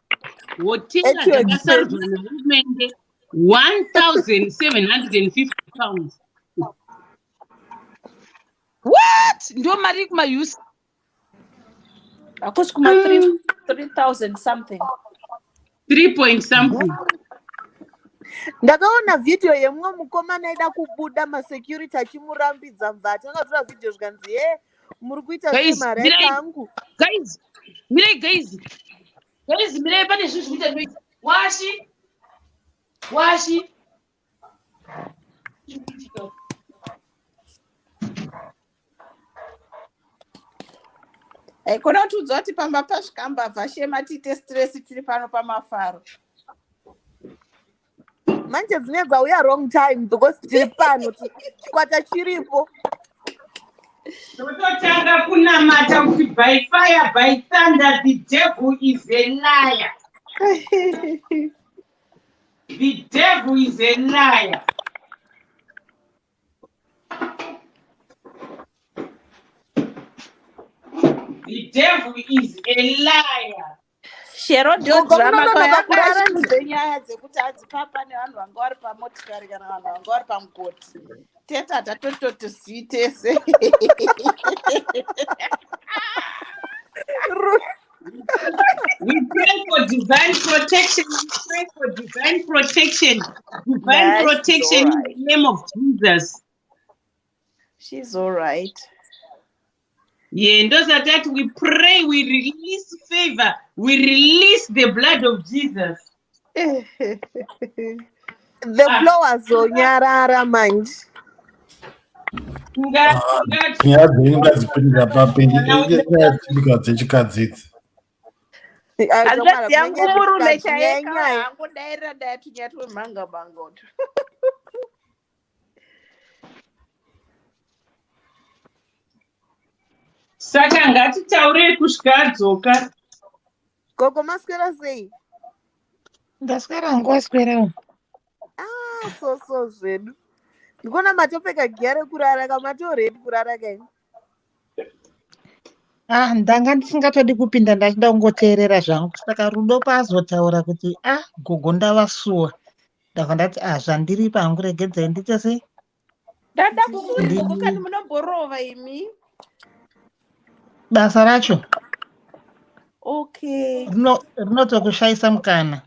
Hotera dzakasarudzwa nehurumende 1,750 pounds. What? Ndio mari kumayusi? Hakusi kuma 3,000 something. 3 point something. Ndakaona video yemumwe mukomana aida kubuda masecurity achimurambidza mva takatora video zvikanzi muri kuita semari yangu. Guys, mirai pane zvinhu zvikuita noise. Washi. Kuna kutiudza kuti pamba pasvikamba bva Shema tiite stress tiri pano pamafaro. Manje dzine dzauya wrong time because tiri pano chikwata chiripo. Tototanga kunamata kuti by fire by thunder the devil is a liar. The devil is a liar. The devil is a liar. Shero ndio drama kwayakura nyaya dzekuti adzipapa nevanhu vanga vari pamotikari kana vanhu vanga vari pamugoti. Teta tatototi ziitese. We pray for divine protection. Divine protection in the name of Jesus. She's all right. Yeah, and those are that we pray, we release favor, we release the blood of Jesus. The flowers zonyarara manje. Ngadzipindira papi nyaya dzechikadzidzi. Hanzvadzi yangu murume chaeka hangodairira dayatunyatwe mhanga. Saka ngatitaurei kusvika adzoka. Gogo maswera sei? Ndaswera hangu waswerawo. So zvedu. Ndikuona matopfeka giya rekurara kamatoredi kurara kaini. Ndanga ndisingatodi kupinda ndachida kungoteerera zvangu. Saka Rudo pazotaura kuti gogo ndavasuwa. Ndabva ndati zvandiri pangu regedzai ndiite sei? Dada kusuko kani munomborova imi? Basa racho. Okay. Rinotokushaisa mukana.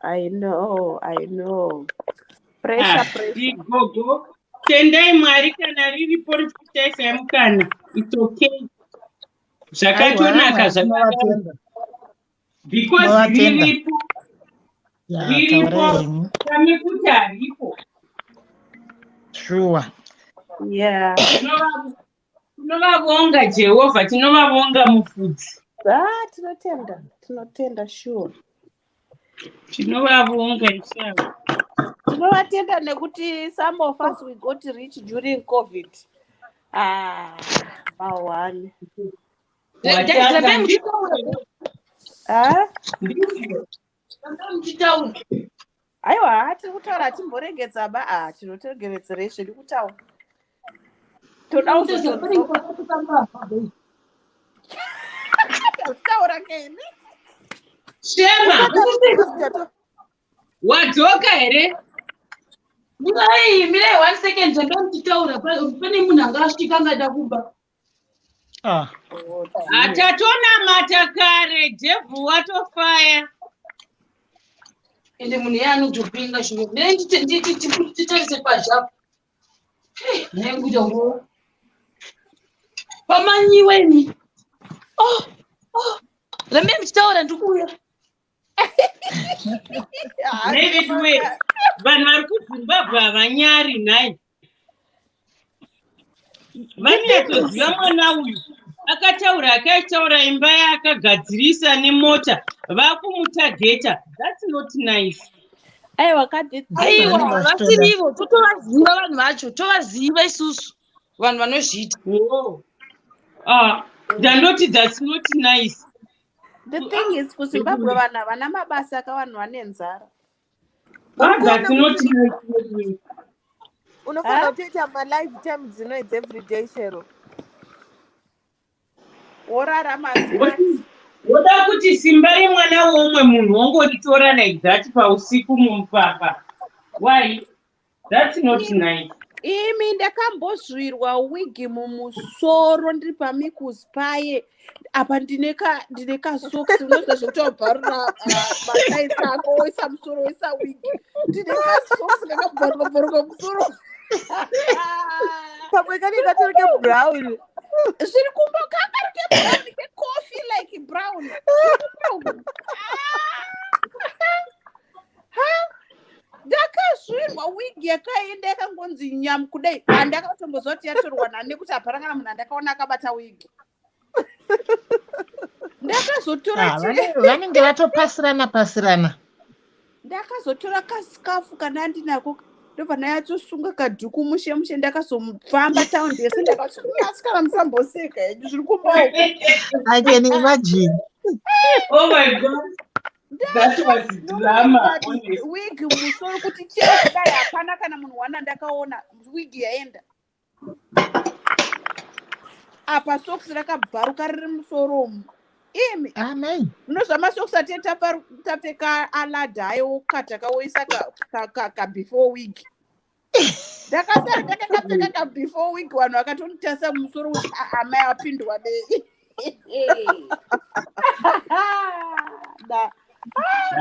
I know. Pressure. Gogo. Tendai Mwari kana riripo rikuchaisa mukana. It's okay. Zvakatonaka zvakawanda. Because riripo riripo kame kuti haripo. Sure. Yeah. Tinovavonga Jehovha, tinovavonga mufudzi. Tinotenda sure. Tinovavonga ishavu. Tinovatenda nekuti some of us we got rich during COVID. Mawani. Aiwa, tiri kutaura timborengedza ba tinotengeredzerezve ndi kutaura. Toda kutaura keni. Shema, wadzoka here? Mirai 1 second ndanditaura pane munhu anga asvika angada kuba. Atatonamata kare, Jevhu watofaya. Ende munhu yaanotopinga zvimwe. Nditarise pazvapo. Nekuita nguva. Pamanyiweni. Rambe muchitaura ndikuuya. Vanhu vari kuZimbabwe havanyari nhai. Vanyatsoziva mwana uyu. Akaitaura imba yaakagadzirisa nemota. Vakumutageta. That's not nice. Aiwa, vasirivo. Totovaziva vanhu vacho. Tovaziva isusu. Vanhu vanozviita. Dandoti that's not nice. The thing is, kuZimbabwe vanhu havana mabasa akavanhu vane nzara. That's not nice. Unofanira kutoita ma-lifetime dzinoidzi everyday chero. Worarama woda kuti simba remwana womwe munhu wongoritora like that pausiku mumupapa. Why? That's not nice. Imi ndakambozvirwa wigi mumusoro ndiri pamikuzi paye. Apa ndine kasocks unozva zvekutobvarura mataisi ako woisa musoro woisa wigi. Ndine kasocks ndakabvaruka musoro. Pamwe kanenge katorike brown. Zviri kumbokakarike brown ke-coffee like brown. Ndakazvirwa wigi yakaenda yakangonzi nyamu kudai. Handakatombozoti yatorwa nani kuti hapana munhu andakaona akabata wigi. Ndakazotora vanenge vatopasirana. Ndakazotora kasikafu kana ndinako ndobva nayatsosunga kadhuku mushe ndakazofamba taundi yese ndakasikana musamboseka hedu zviri kumbaoko. I can imagine. Oh my God. That was drama. Wig musoro kuti chero kudai hapana kana munhu wana ndakaona wig yaenda. Apa socks rakabvaruka riri musoro umu. Imi. Amen. Unozva masocks ati tapfeka aladha ayokata kawoisa ka before wig. Ndakasara ndakapfeka ka before wig vanhu vakatonditasa musoro kuti amai apindwa nei.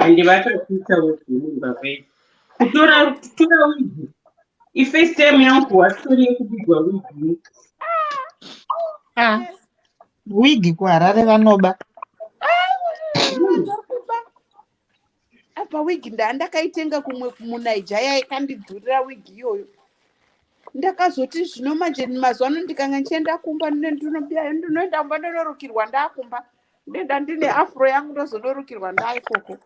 Andi vakakuita wezvimba vai. Kutora wigi. Ifirst time yangu wastori yekubigwa wigi. Wigi kuHarare vanoba. Apa wigi ndakaitenga kumwe kuNigeria yaikandidhurira wigi iyoyo. Ndakazoti zvino manje mazuva ano ndikanga ndichienda kumba ndinoenda kumba ndorukirwa ndakumba. Ndenda ndine afro yangu ndozodorukirwa ndaikoko.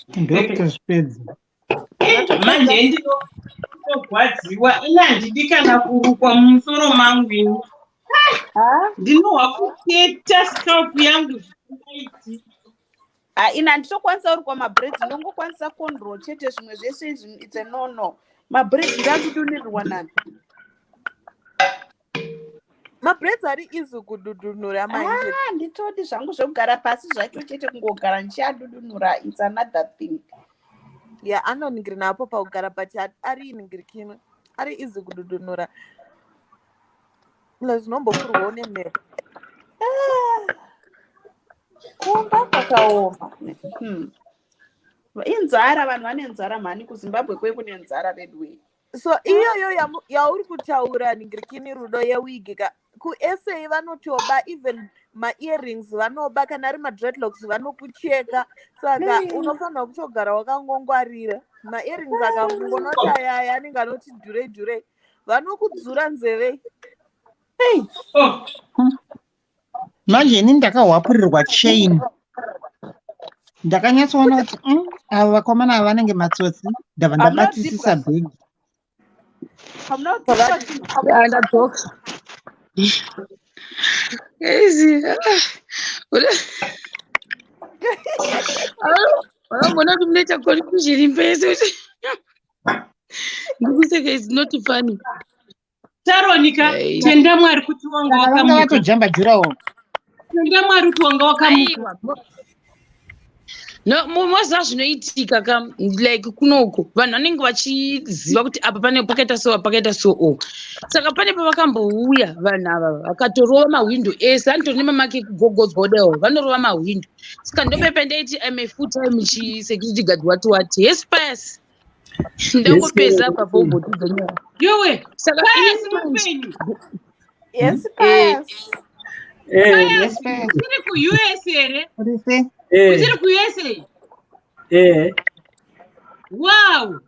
Ndokutozvipedza. Manje ndinogwadziwa ina handidikana kurukwa mumusoro mangu ini. Ndinohwa kuketa scalp yangu zvinaiti. Ina nditokwanisa kurukwa mabraids ndongokwanisa control chete zvimwe zvese izvi it's a no. Mabraids ndandidunirirwa nani. Mabraids ari easy kududunura manje. Nditoti zvangu zvokugara pasi zvacho chete kungogara ndichadudunura it's another thing. Yeah, anoningiri napo pakugara but ari iningirikino. Ari easy kududunura. Zvinombokurwawo nemhepo. Kumba kwakaoma. Inzara vanhu vane nzara mhani kuZimbabwe kwe kune nzara bedwe. So iyoyo yauri kutaura ningirikini rudo yewigi ka kuSA vanotoba even ma-earrings vanoba, kana ari ma-dreadlocks vanokucheka. Saka unofanira kutogara wakangongwarira. Ma-earrings akangonoshaya anenge anoti dhurei vanokudzura nzeve. Manje ini ndakahwapurirwa chain. Ndakanyatsoona kuti ava vakomana ava vanenge matsotsi, ndabva ndabatisisa bhegi. Hamuna kudzipwa Ndadzoka. Mbona kuti munoita confusion pese. Ndikuseka is not funny. Taronika, tenda Mwari kuti wanga Vanga wakamuka. vatojamba jurawo. Tenda Mwari kuti wanga wakamuka. No, mozva zvinoitika kam like kunoko vanhu vanenge vachiziva kuti apa pane pakaita so saka pane pavakambouya vanhu ava vakatorova mahwindo ese anotori nemamaki ekugogodzwa kudaio vanorova mahwindo saka ndopepa ndaiti I'm a full time security guard what yes pass ndangopedza apa pobotidza nyaya yowe saka yes pass Yes, pass. Usiri ku US here? Usiri ku USA? Wow!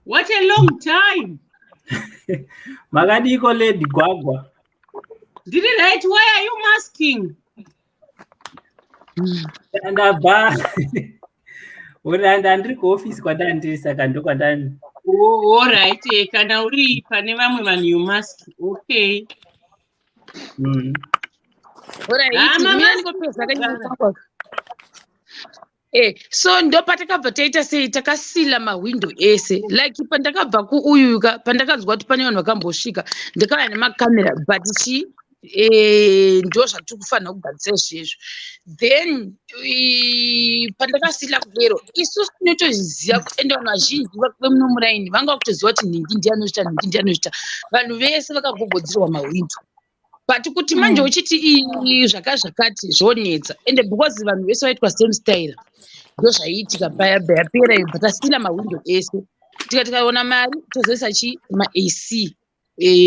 What a long time! Makadiko lady Gwagwa. Did it right? Why are you masking? Ndabva. Ndandiri kuoffice kwandandiri saka ndokwandani. Oh, all right. Kana uri pane vamwe vanhu you mask. Okay. So ndo patakabva taita sei takasila mahwindo ese like pandakabva kuuyuka pandakanzwa kuti pane vanhu vakambosvika ndakava nemakamera but ndo zvatiri kufanira kugadzira izvezvo then pandakasila kudero isusu tinotozviziva ende vanhu vazhinji vemumuraini vanga vakutoziva kuti nhingi ndianoita vanhu vese vakagogodzerwa mahwindo but kuti manje uchiti zvakati zvonetsa ende because vanhu vese vaitwa same style ndo zvaiitika yapera iyo patasila mahwindo ese tikaona mari tozoisa ma-AC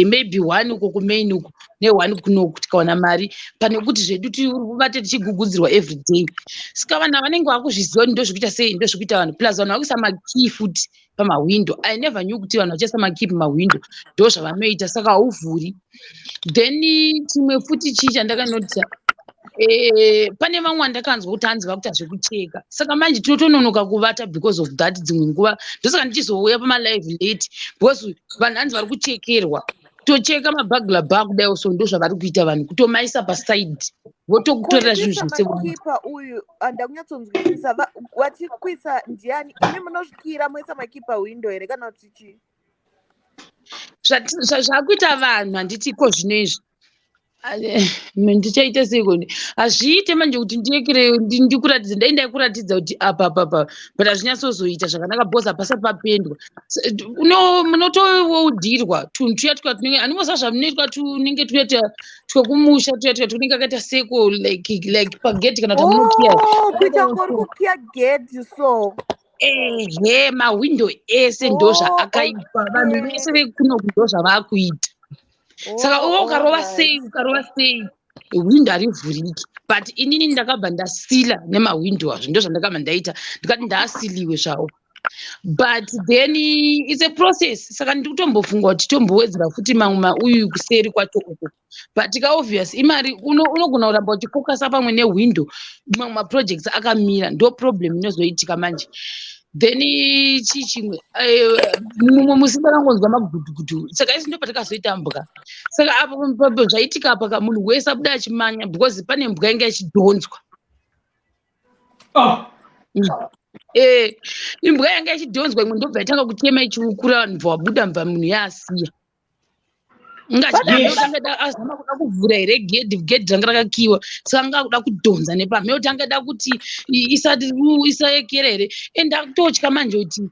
maybe 1 uko kumain uko ne1 kunoku tikaona mari pane kuti zvedu tirikuvate tichigugudzirwa everyday saka vanhu vanenge vakuzviziva kuti ndo zvekuita sei ndo zvekuita vanhu plus vanhu vakuisa makey futi pamahwindo I never knew kuti vanhu vachiisa makey pamahwindo ndo zvavanoita saka hauvhuri then chimwe futi chii chandakanotisa pane vamwe vandakanzwa kuti hanziva kuita zvekucheka saka manje tinotononoka kuvata because of that dzimwe nguva ndosaka ndichizouya pamalive late because vanhu hanzi vari kuchekerwa tocheka mabhagula bha kudai so ndo zvavari kuita vanhu kutomaisa pasaidi votokutorera zvinhu zvese makipa uyu handakunyatsonzwisisa wachikuisa ndiani ini munosvikira moisa makipa windo here kana kuti chii zvakuita vanhu handiti ko zvinoizvi ndichaita seiko hazviite manje kuti ndiekereyo ndikuratidza ndaindai kuratidza kuti apa but hazvinyatsozoita zvakanaka bhozi hapasa papendwa munotoudhirwa tunhu tuya tunenge handimosa zvamunoitwa tunenge tuya twekumusha tuya tunenge akaita seko like pagedhi kana kuti hamunokiya kuita ngori kukiya gedhi so mahwindo ese ndo zvaakaipa vanhu vese vekunoku ndo zvavaakuita saka uwe ukarova sei hwindo harivhuriki but inini ndakabva ndasila nemahwindo azvo ndo zvandakabva ndaita ndikati ndaasiliwe zvavo but then it's a process saka ndikutombofunga kuti tombowedzera futi mamwe mauyu kuseri kwacho uko but kaobvious imari unogona kuramba uchifokasa pamwe nehwindo mamwe maprojects akamira ndo problem inozoitika manje then chii chimwe mumwe musi ndakangonzwa magudhugudu saka isi ndo patakazoita mbwa saka apo zvaitika apa munhu wese abuda achimanya because pane mbwa inge ichidhonzwa imbwa yanga ichidhonzwa imwe ndobva yatanga kutema ichiukura vanhu bva wabuda mbva munhu yaasiya ngachitanga azama kuda kuvhura here gedhi ranga rakakiwa saka anga kuda kudhonza nepameuti angada kuti isayekera here ende akutotya manje kuti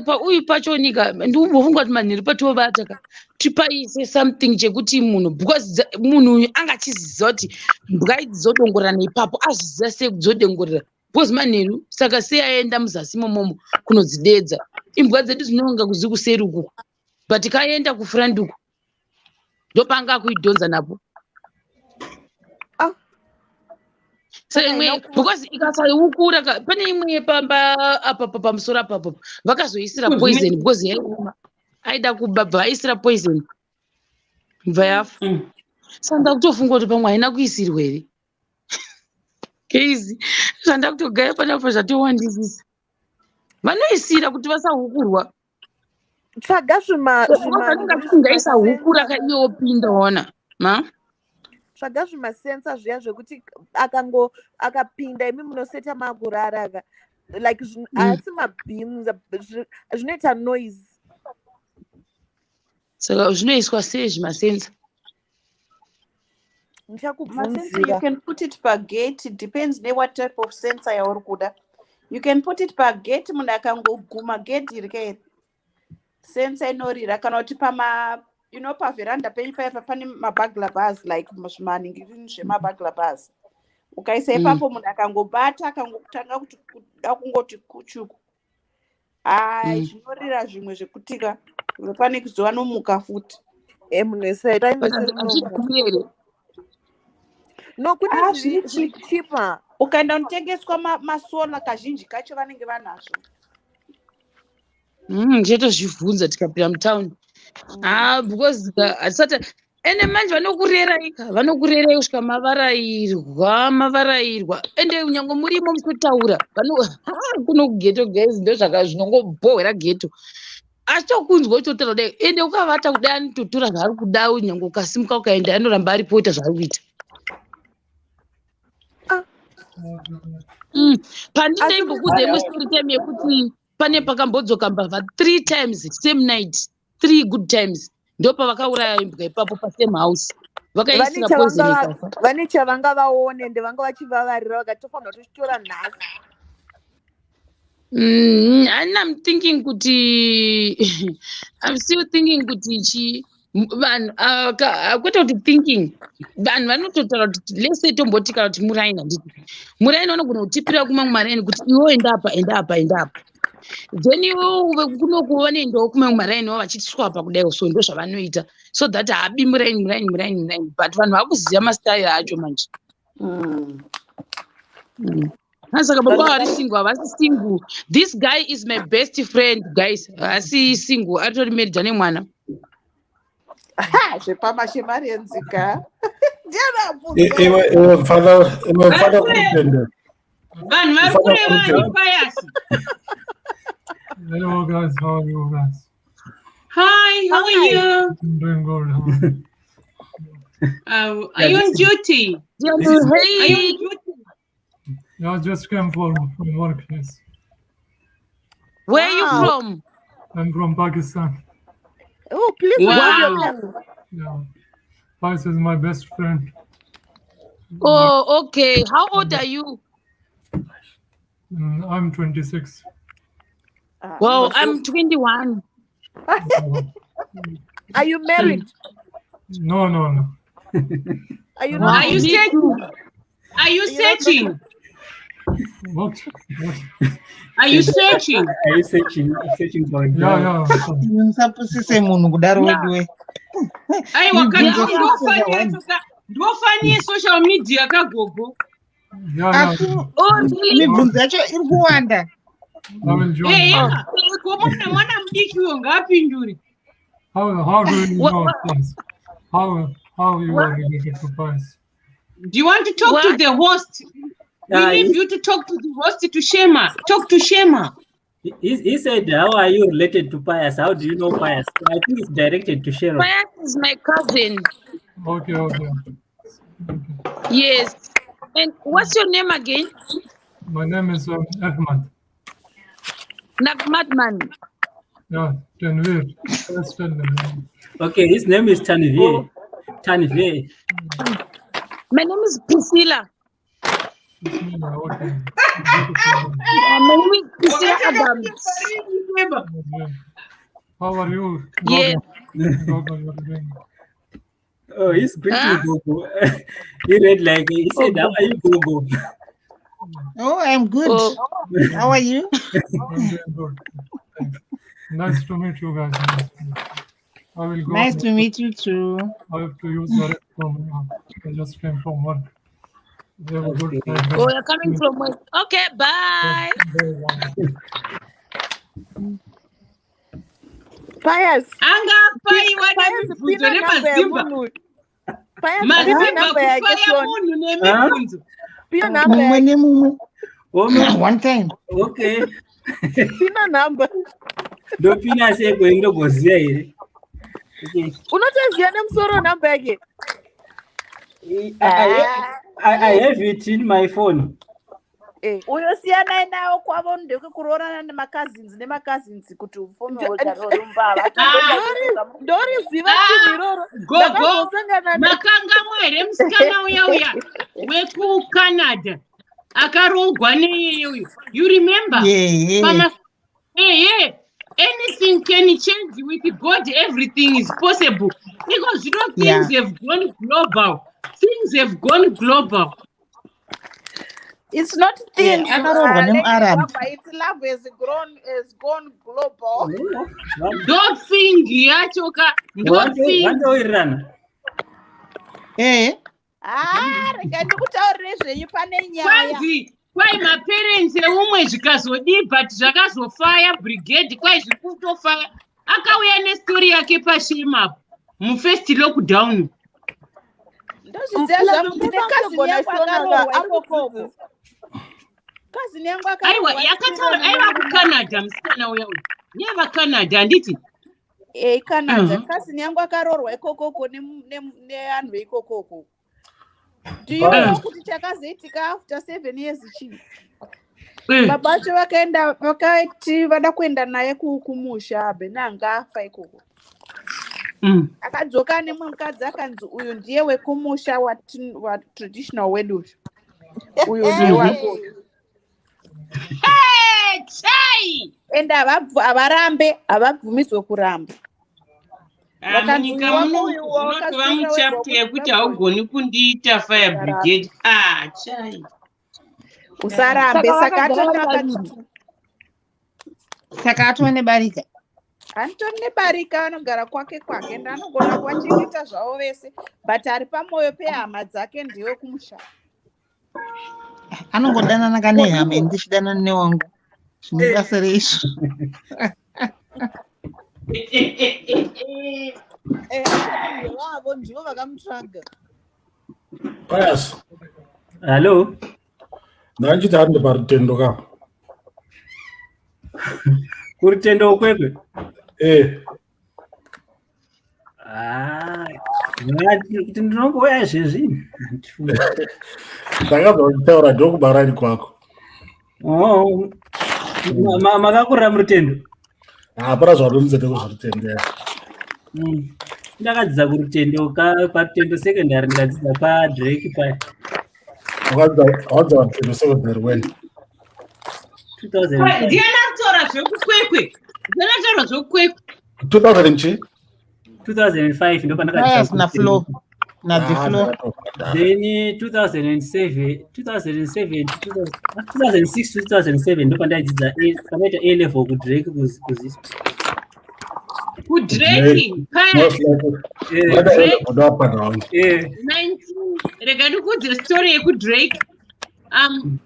pauyu pachonika ndiumbofunga kuti manheri patovata tipaise something chekuti munhu because munhu anga achiziva kuti mbwa idzodongorera ipapo azviziva sei kudzodongorera because manheru saka sei aenda muzasi momomo kunodzidedza imbwa dzedu dzinonga kuzi kuseri uku but kaenda kufranduku ndopanga kuidhonza napo So imwe because ikasaukura pane imwe pamba apa pamusoro apapo vakazoisira poison because yairuma aida kuba bva aisira poison bva yafa. Saka ndakutofunga kuti pamwe haina kuisirwa here keizi zvandakutogara panapo zvatowandisisa vanoisira kuti vasahukurwa tsvaga vanenge kuti ngaisahukura kaiyopinda ona tsvaga zvimasensa zviya zvekuti akapinda imi munoseta makurara like asi mabeams zvinoita noise. Saka zvinoiswa sei zvimasensa? You can put it per gate. It depends on what type of sensor yauri kuda. You can put it per gate. Munhu akangoguma gate irike sensor inorira kana kuti paveranda penyu paya pane mabagla bars like zvimaningirino zvemabagla bars. Ukaisa ipapo munhu akangobata akangotanga kuti kuda kungoti kuchuku. Zvinorira zvimwe zvekutika pane kuzova nomuka futi. Munhu esaita no kune zvichipa ukaenda unotengeswa masola kazhinji kacho vanenge vanazvo. Chetozvibvunza tikapinda mutaundi because hatisati ende manje vanokurerai kusvika mavarairwa ende nyange murimo mutotaura kuno kugeto guys ndo zvaka zvinongobhohwera geto achitokunzwa uchotaura kudai ende ukavata kudai anototora zvaari kuda nyange ukasimuka ukaenda anoramba aripo kuita zvaari kuita. Pandindaimbokuudza imwe story time yekuti pane pakambodzoka mbavha 3 times same night 3 good times ndo pavakauraya imbwa ipapo pasame house vakaisira poison ikafa. vane chavanga vaone ende vanga vachivavarira vakatofanira kuchitora nhasi. I'm thinking kuti I'm still thinking kuti vanhu kwete kuti thinking vanhu vanototaura kuti lese tomboti kana kuti muraini handiti muraini vanogona kutipira kumamwe maraini kuti iwo enda apa then iwo kunoku vanoendawo kumamwe maraini wavo vachitiswapa kudai so ndo zvavanoita so that haabi muraini but vanhu vakuziva mastyle acho manje. Saka baba vari single havasi single. This guy is my best friend guys. Haasi single atori married ane mwana. Zvepamashemari enzika. Iwe mfana kutende. Vanhu vari kure payasi. Hello guys, how are you guys? Hi, how are you? I'm doing good. Are you on duty? Are you on duty? Yeah, I just came from work, yes. Where are you from? I'm from Pakistan. Oh, please. Wow. Yeah. Vice is my best friend. Oh, okay. How old are you? I'm 26. Well, I'm 21. Are you married? No. Are you not? Are you searching? Are you searching? What? Are you searching? Are you searching for a girl? Yeah. Musapusise munhu kudaro wewe. Aiwa ndofanye social media kagogo. Mibvunzo yacho iri kuwanda. Komona mwana mudiki uyo ngaapindure. How do you know things? How you are related to Pies? Do you want to talk to the host? We need you to talk to the host, to Shema. Talk to Shema. He said, how are you related to Pius? How do you know Pius? I think it's directed to Sharon. Pius is my cousin. Okay. Yes. And what's your name again? My name is Ahmad. Nagmadman. Yeah, Tanvir. Okay, his name is Tanvir. Tanvir. My name is Priscilla. Okay. My name is Priscilla Adams. How are you? Yeah. Oh, he's greeting Gogo. He read like he said, how are you, Gogo? Oh, I'm good. How are you? I'm doing good. Thanks. Nice to meet you guys. I will go. Nice to meet you too. I have to use the restroom now. I just came from work. Have a good Okay. night. Oh, you're coming from where? Okay, bye. Pius. angafaiwa Pius nemibvunzo pina number nemazimba yemunhu. Pius pina mazimba number yake kufaya Tony. munhu nemibvunzo Pina number mumwe yake. nemumwe Woman. one time. Okay. Pina number. Ndopina seko indogoziya here. Okay. Unotoziya nemusoro number yake. I have it in my phone. Uyosiyana nawo kwavo ndekuroorana nemacousins kuti ufome umbava ndoriziva chinhu iroro gogo makangamwa here musikana uya wekucanada akaroorwa neiyeyoyo you remember anything can change with God, everything is possible because you know things have gone global. It's not things. It's love has gone global. Don't think yachoka. Don't think. Rega ndikutaurire zvenyu pane nyaya. Kwai maparents eumwe zvikazodii but zvakazofaya brigade kwai zviri kutofaya. Akauya nestori yake paShematv mufirst lockdown. Ndozviziva zvamune cousin yangu akaroorwa ikoko. Cousin yangu akaroorwa. Aiwa yakataura aiva kuCanada musikana uya uyu. Neva Canada anditi? Canada. Cousin yangu akaroorwa ikokoko neanhu veikokoko. Do you know kuti chakazoitika after 7 years chii? Baba vacho vakati vada kuenda naye kumusha benanga afa ikoko. Akadzoka nemwe mukadzi akanzi uyu ndiye wekumusha wa traditional wedu. Uyu ndiye wako. Chai! Ende havabvumidzwe kuramba. Munyika muno unotova muchapter yekuti haugoni kundiita fire brigade. Chai. Usarambe saka atonda akati. Saka atova nebarika. Antori nebarika anogara kwake ende anogona kuwachengeta zvavo vese but ari pamwoyo pehama dzake ndiyo kumusha. Anongodanana kane hama ndichidanana newangu. Zvine basa reizvo. Wavo ndivo vakamutsvaga. Pius. Hello. Nanjiti ari parutendo ka. Kurutendo kwekwe. Kuti ndinongouya zvezvi. Ndakazokutaura ndokubarani kwako. Makakurira murutendo. Hapana zvaronzete kuzvorutendo. Ndakadzidza kurutendo parutendo secondary ndikadzidza paDrake paya. Wakadzidza rutendo secondary when? 2005. Ndiana kutora zvekukwekwe. Ndiana kutora zvekukwekwe. 2005 ndo pandakadzidza na flow. Na the flow. Then 2006 to 2007 ndo pandaidzidza pakaita A level kuDrake kuzisa. Kudrake rega ndikuudze story yekudrake.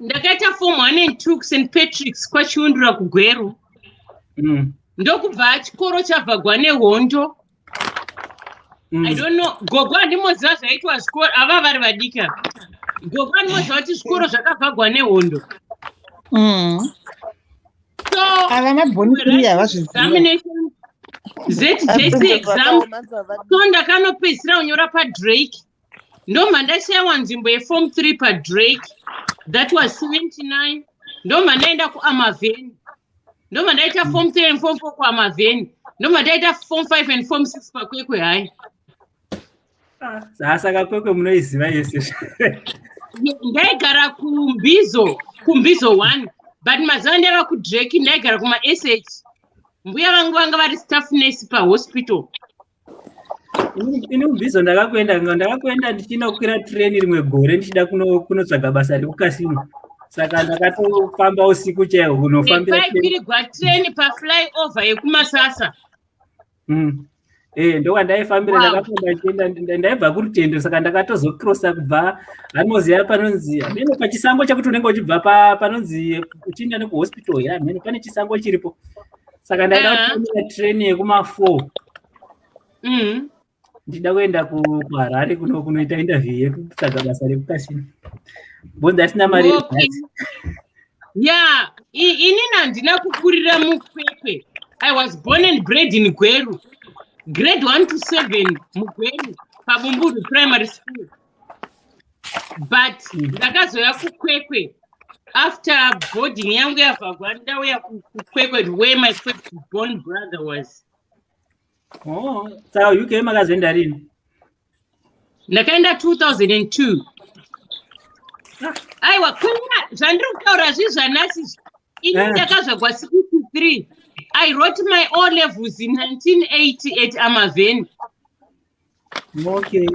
Ndakaita form 1 and 2 St Patrick's kwachiundura kugweru. Ndokubva chikoro chabvagwa nehondo. I don't know. Gogo handimoziva zvaitwa zvikoro ava vari vadika. Gogo handimoziva kuti zvikoro zvakabvagwa nehondo. So examination ZJC exam. So ndakanopedzisira kunyora paDrake. Ndobva ndashayiwa nzvimbo yeform 3 paDrake. That was 79. Ndobva ndaenda kuAmaveni. Ndobva ndaita form 3 and form 4 kuAmaveni. Ndobva ndaita form 5 and form 6 pakwekwe hai. Saka kwekwe munoiziva yese. Ndaigara kumbizo 1 but mazuva ndaiva kuDrake ndaigara kumaSH. Mbuya vangu vanga vari staff nurse pahospital. Ini kumbizo ndakakwenda ndichinokwira train rimwe gore ndichida kunotsvaga basa rekukasino. Saka ndakatofamba usiku chaihwo kunofambira kwaikwirigwa train paflyover yekumasasa. ndokwandaiifambira. Ndakafamba chienda ndaibva kurutendo, saka ndakatozokrosa kubva hanoziya panonzi hameno pachisango chekuti unenge uchibva panonzi uchienda nekuhospital here. Hameno pane chisango chiripo, saka ndaida kutambira treni yekuma4 ndichida kuenda kuHarare kunoita interview yekutsvaga basa rekukasini, bonzi asina mari yebhasi. Yeah, inini handina kukurira muKwekwe. I was born and bred in Gweru. Grade 1 to 7 muGweru paBumburu primary school. But ndakazoya kuKwekwe after boarding yangu yavhagwa ndauya kuKwekwe where my first born brother was. Saka UK makazoenda rini? Ndakaenda 2002. Aiwa, kunya zvandiri kutaura zvezvanasi ini ndakazvagwa 63. I wrote my O levels in 1980 at Amaveni. Okay.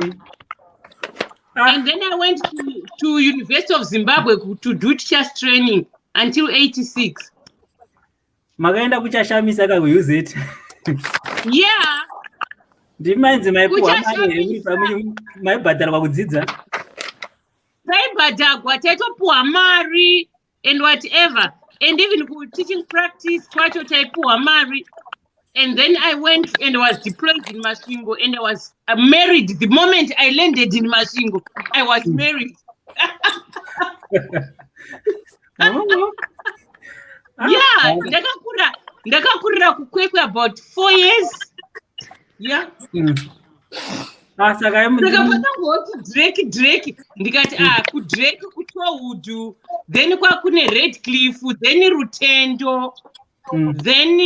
And then I went to University of Zimbabwe to do teachers training until 86. Makaenda kuchashamisa kakuUZ. Yeah. Ndimanzi maipuwa mari maibhadharwa kudzidza. Taibhadharwa taitopuwa mari and whatever. And even teaching practice kwacho taipuwa mari. And then I went and was deployed in Masvingo, and I was married. The moment I landed in Masvingo, I was married. Yeah, ndakakurira kuKwekwe about 4 years. Yeah. Saka pakangoti Drake ndikati kuDrake kuTowood, then kwakune Redcliffe, then Rutendo, then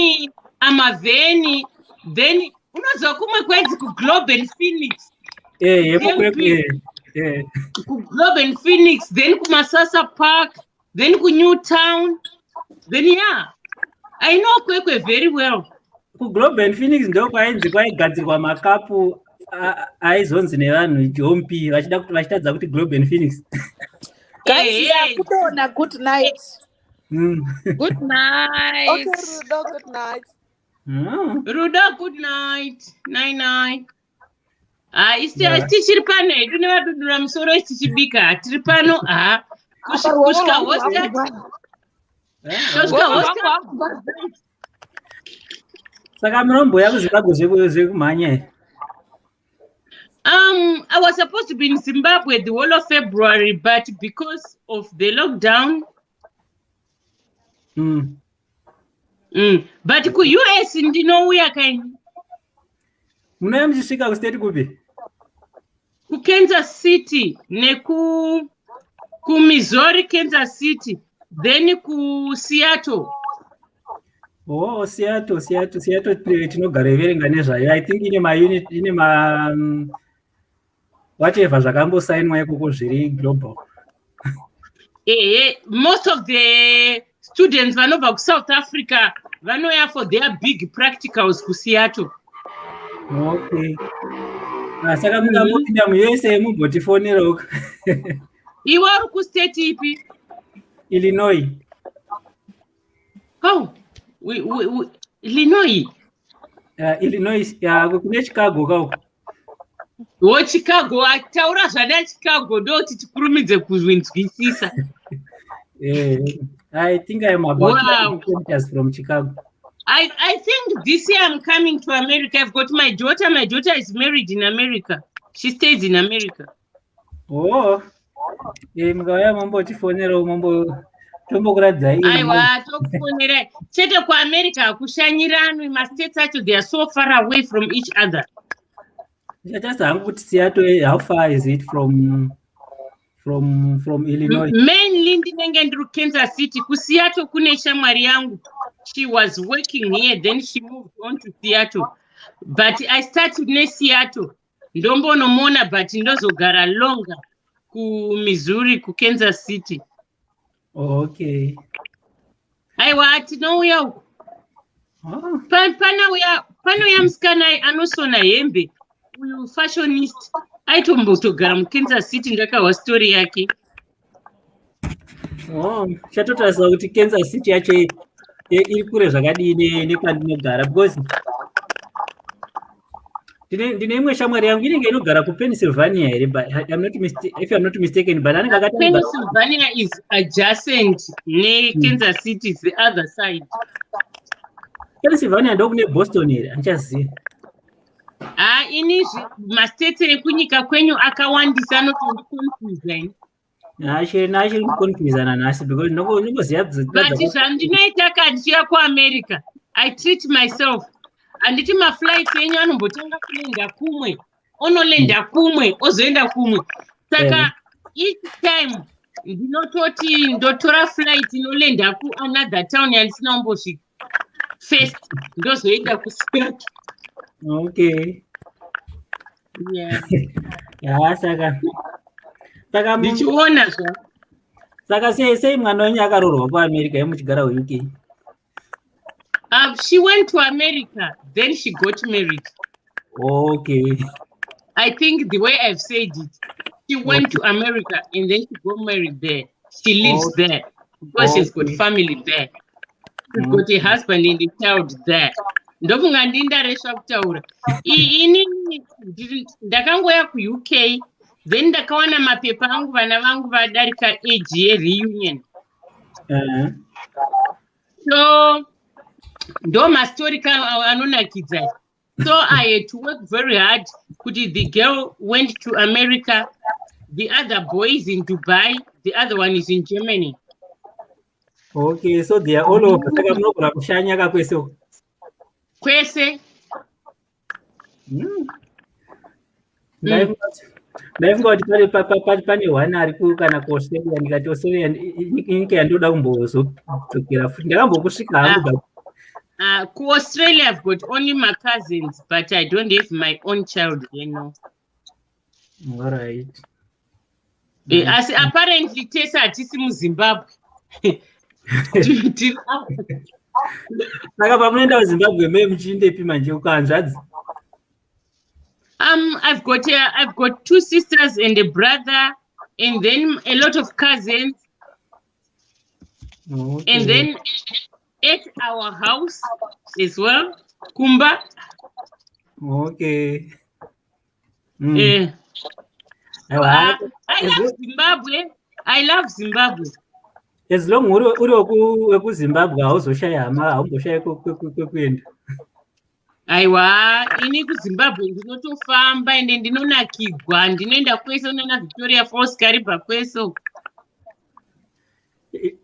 Amaveni, then unozwa kumwe kwedzi kuGlobe and Phoenix. Globe and Phoenix, then kuMasasa Park, then kuNewtown, then yeah, I know Kwekwe very well. Globe and Phoenix ndo kwainzi kwaigadzirwa makapu aizonzi nevanhu jompi vachitadza kuti Globe and Phoenix. Guys, kutona good night. Good night. Okay, Rudo, good night. Rudo, good night. Night night. Tichiri pano hedu nevadudura musoro tichibika tiri pano kusvika hostat. Saka munomboya kuZimbabwe zvekumhanya. I was supposed to be in Zimbabwe the whole of February, but because of the lockdown. But ku-US ndinouya kaini. Munouya muchisvika kustate kupi? KuKansas City kuMissouri, Kansas City, then kuSeattle. Oh, Seattle tinogara iverenga nezvayo. I think ine whatever zvakambosainwa ikoko zviri global. Most of the students vanobva kuSouth Africa vanouya for their big practicals kuSeattle. Okay. Saka mukambopinda muUSA mumbotifonerawo. Iwe uri kustate ipi? Illinois. Illinois. Illinois kune Chicago kauko. Chicago, taura zvana Chicago ndoti tikurumidze kuzvinzwisisa. I think I am about 20 kilometers from Chicago. I think this year I'm coming to America. I've got my daughter. My daughter is married in America. She stays in America. Oh. Mukauya mambotifonerawo tombokuradzai. Aiwa, tokufonera. Chete kuAmerica hakushanyiranwi. Mastates acho they are so far away from each other. Just hangu kuti Seattle, how far is it from Illinois? Mainly ndinenge ndiri Kansas City. kuSeattle kune shamwari yangu. She was working here, then she moved on to Seattle. But I started in Seattle. Ndombonomona, but ndozogara longer kuMissouri, kuKansas City. Okay. Aiwa, tinouya uko. Panouya musikana anosona hembe. Uyu fashionist. Aitombotogara muKansas City, ndakahwa story yake. Chatotarisa kuti Kansas City yacho iri kure zvakadini nekwandinogara, because ndine imwe shamwari yangu inenge inogara kupennsylvania here, but if I'm not mistaken, but anenge akati anogara Pennsylvania is adjacent neKansas City, is the other side. Pennsylvania ndokune Boston here, handichazivi. Ini mastate ekunyika kwenyu akawandisa anotondikonfusa ini. Achiri kukonfuzana nhasi because ndinongoziva But zvandinoita kandichiya kuAmerica, I treat myself. Handiti maflights enyu anombotanga kulenda kumwe, onolenda kumwe, ozoenda kumwe. Saka each time ndinototi ndotora flight inolenda kuanother town yandisina kumbosvika. First ndozoenda kuSeattle. Okay. Yeah. Saka ndichiona zva. Saka sei mwana wenyu akaroorwa kuAmerica yemuchigara kuUK? She went to America, then she got married. Okay. I think the way I've said it, she went to America and then she got married there. She lives there because she's got family there. She's got a husband and a child there. Ndofunga ndindaresha kutaura. Ini ndakangoya kuUK, then ndakawana mapepa angu vana vangu vadarika age yereunion. So ndo mastori anonakidza. So I had to work very hard. The girl went to America, the other boy is in Dubai, the other one is in Germany. Okay, so they are all over. Saka munogona kushanyaka kwese uko? Kwese. Ndaifunga kuti pane one ari kana kuAustralia, ndikati Australia nyika yandoda kumbozodzokera futi. Ndakambokusvika hangu. Australia I've got only my cousins, but I don't have my own child, you know. All right. As apparently Tessa hatisi muZimbabwe. Saka pamunoenda kuZimbabwe muchindepi manje ukanzvadzi? I've got 2 sisters and a brother, and then a lot of cousins. Okay. And then at our house as well, Kumba. Okay. I love Zimbabwe. I love Zimbabwe. As long uri wekuZimbabwe hauzoshaya hama, haumboshaya kwekuenda. Aiwa, ini kuZimbabwe ndinotofamba ende ndinonakigwa, ndinoenda kwese, unoona Victoria Falls Kariba kwese.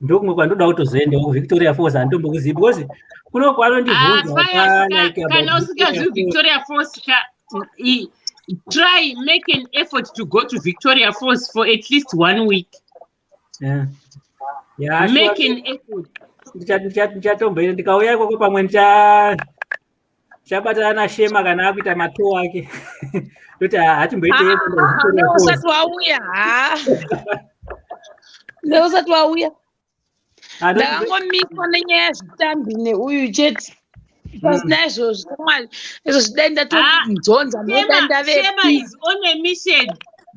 Ndokumwe kwandoda kutozoenda kuVictoria Falls, handitombokuzivi because kuno kwanondibvunza kana usingazivi Victoria Falls, try make an effort to go to Victoria Falls for at least 1 week. Make an effort. Ndichatomboenda ndikauya ikoko pamwe chabatana naShema kana akuita matoo ake. Kuti hatimboite usati wauya. Usati wauya. Ndakangomiswa nenyaya yezvitambi neuyu chete. Pasina izvozvo kamwari. Izvo zvidenda tokudzonza nedenda vepi. Shema is on a mission.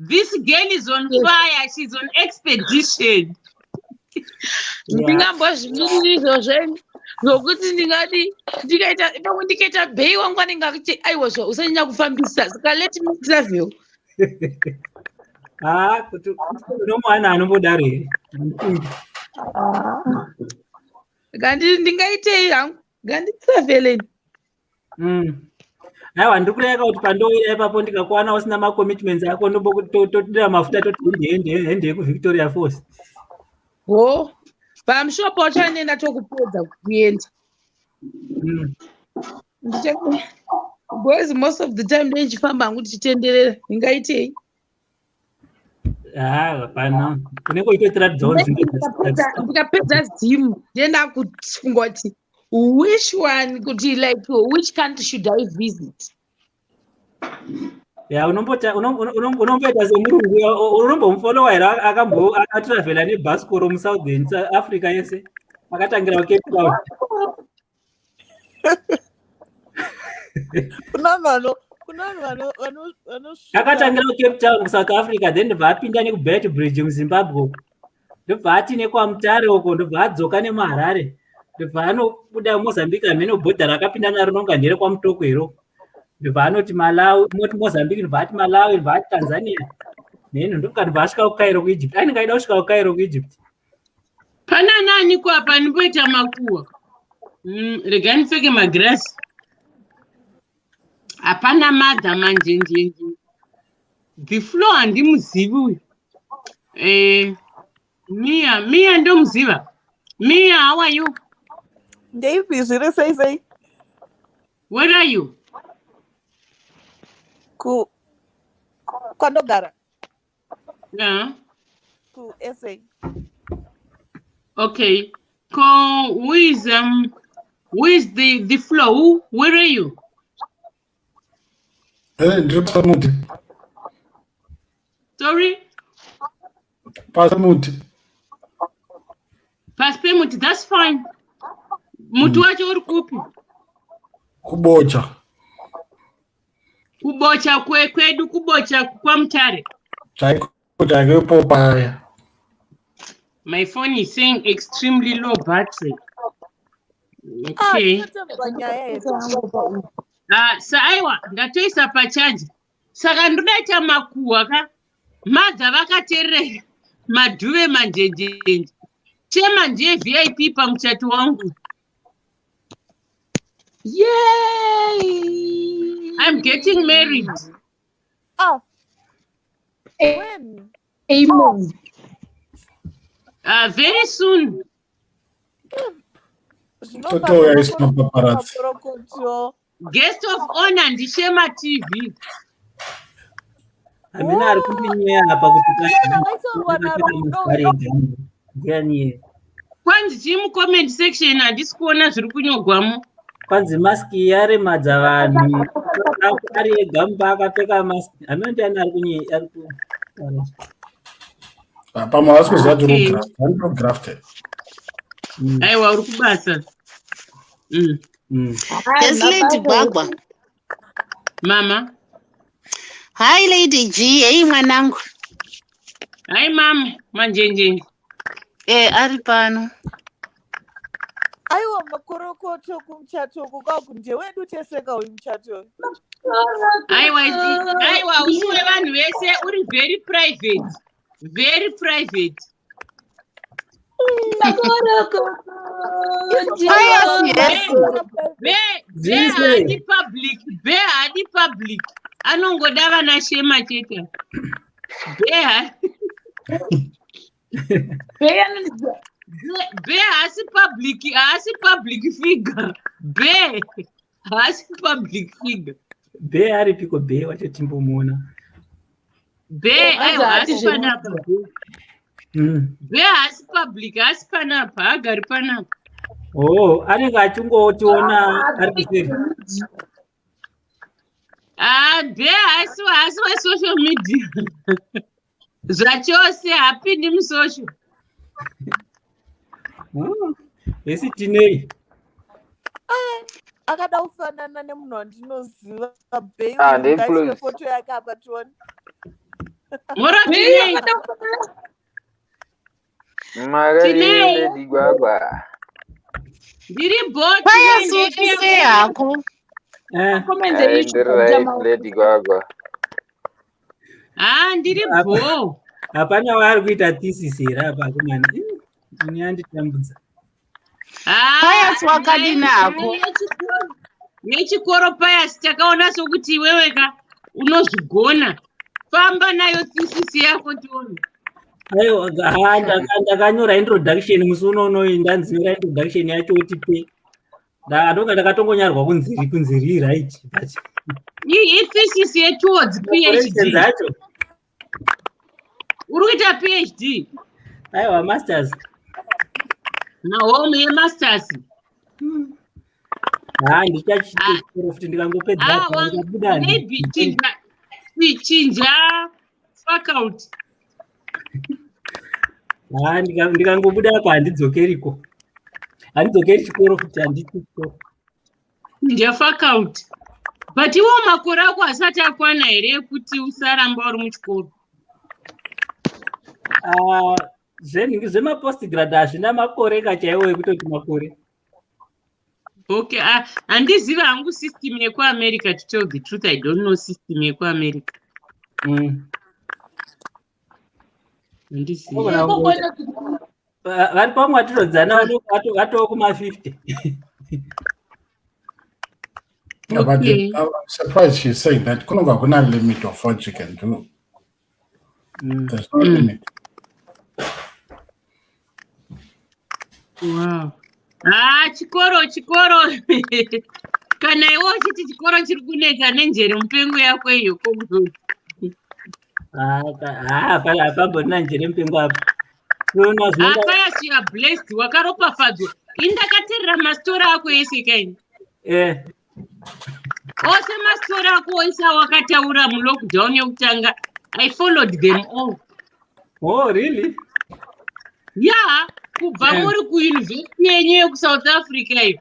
This girl is on fire. She's on expedition. Ndingambozvimiriri izvozvo zvokuti ndingadi pamwe ndikaita bhei wangu anenge akuti aiwa zvo usanyanya kufambisa, saka let me travel. Kuti unomwana anombodaro here. Ndingaitei hangu, nganditraveleni. Aiwa, ndiri kurayaka kuti pandouya ipapo ndikakuwana usina macommitments ako ndombotodira mafuta toti hende kuVictoria Falls. Pamushopo wachanoenda tokupedza kuenda. Because most of the time ndichifamba hangu tichitenderera, ndingaitei? Hapana. Kunenge uchitotiradzawo ndikapedza zimu ndienda kufunga kuti which one, kuti like which country should I visit? Unomboita semurungu, unombomufollowa here akatravela nebhasikoro muSouthern Africa yese. Akatangira kuCape Town. Akatangira kuCape Town kuSouth Africa, then ndobva apinda nekuBeitbridge muZimbabwe uko. Ndobva ati nekwaMutare uko, ndobva adzoka nemuHarare. Ndobva anobuda muMozambique amene bhodha rakapinda naro nonga nderekwaMutoko iro. vanoti Malawi, moti Mozambique, vati Malawi, vati Tanzania. Neno ndokati vasvika kuKairo kuEgypt. Ainge aida kusvika kuKairo kuEgypt. Pana nani kwapa ndimboita makuwa. Rega nipfeke magirasi. Hapana madha manjenjenje. The floor handimuzivi uyu. Mia ndomuziva. Mia, how are you? Ndeipi zviri sei? Where are you? Kwandogara. Yeah. Ku SA. Okay. Who is the floor? Where are you? Sorry? Pasamuti. Paspemuti, that's fine. Mutu wacho uri kupi? Kubocha. Kubocha kwedu, kubocha kwa Mutare. My phone is saying extremely low battery. Okay. Saaiwa, ndatoisa pachaji. Saka ndodaita makuwa ka. Madza vakaterera madhuve manjenjenje. Chema ndiye VIP pamuchato wangu. Yay! I'm getting married. Oh. When? Amen. Very soon. Guest of honor and Shematv. Amina ari kupinyeya apa kuti kwanzi chiri mucomment section handisi kuona zviri kunyogwamo. Kwanzi maski yaremadza vanhu ari ega mumba akapfeka maski. Hamene ndiani ari kunye pamwe vasi kuziva kuti grafted. Aiwa uri kubasa. Yes, Lady Gwagwa. Mama. Hi Lady G, hey mwanangu. Hi mama, manjenjenje. Ari pano. Aiwa makorokoto kumuchato kukaku ndewedu teseka uyu muchato. Aiwa usiwe vanhu vese uri very private. Very private. Be hadi public. Anongoda vana Shema chete. Be hasi public figure. Be hasi public figure. Be ari piko be wacho timbomuona. Be aiwa hasi panapa. Be hasi public hasi panapa agari panapa. Oh, anenge achungotiona ari kuseri. Be hasi social media. Zvachose hapindi musocial. Esi tinei. Akada kufanana nemunhu wandinoziva Bey influence. foto yake apa tione. Magali Lady Gwagwa. Ndiri bot. Payasutise yako. Lady Gwagwa. Ndiri bo. Hapana vari kuita thesis here apa kumana. Ini anditambudza. Payas wakadini ako. Nechikoro Payas takaona sokuti iweweka unozvigona. Famba nayo thesis yako tione. Aiwa ndakanyora introduction musi unonoyi ndanzinyora introduction yacho utipe. Ndonga ndakatongonyarwa kunziri right. Thesis towards PhD. Zacho. Uri kuita PhD? Aiwa masters. Home yemasters. Ndichachikoro futi ndikangopedza ndikabuda. Maybe chinja faculty. Ndikangobuda apa handidzokeriko. Handidzokeri chikoro futi handitiko. Chinja faculty. But iwo makore ako asati akwana here kuti usaramba uri muchikoro. Zvemapost grad hazvina makore kachaiwo ekutoti makore. Okay, handiziva hangu system yekuamerica. To tell the truth, I don't know system yekuamerica. Handizivi. vari pamwe vatinodzana vatoo kuma-50. Yeah, but I'm surprised she's saying that. Kunonga kuna limit of what you can do. There's no limit. Wow. Chikoro. Kana iwe uchiti chikoro chiri kuneka nenjere mupengo yako iyo kokuzoti. Hapamborina njere mupengo apa. Kaya you are blessed, wakaropafadzwa. Indakateerera mastori ako ese kaini. Ose mastori ako ose awakataura mulockdown yokutanga. I followed them all. Oh, really? Yeah, kubva muri kuuniversity yenyu yekusouth Africa iyo.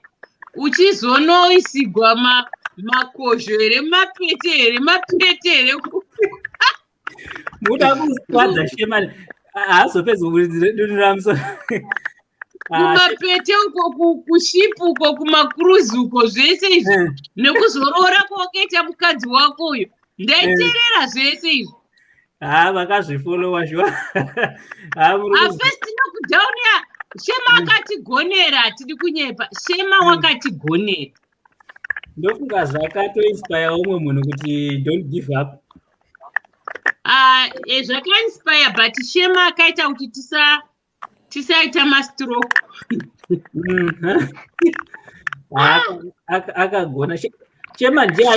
Uchizonoisigwa makozho here, mapete here. Muda kuzwadza Shemani haazopedzi kudurira musoro. Kumapete uko kushipu uko kumakruzi uko zvese izvi nekuzorora kwawakaita mukadzi wako uyo ndaiteerera zvese izvi. Vakazvifolowa shuwa. First knockdown Shema akatigonera, hatidi kunyepa. Shema wakatigonera. Ndofunga zvakatoinspire umwe munhu kuti don't give up. Zvakainspire but Shema akaita kuti tisaita mastroke. Akagona. Shema ndiye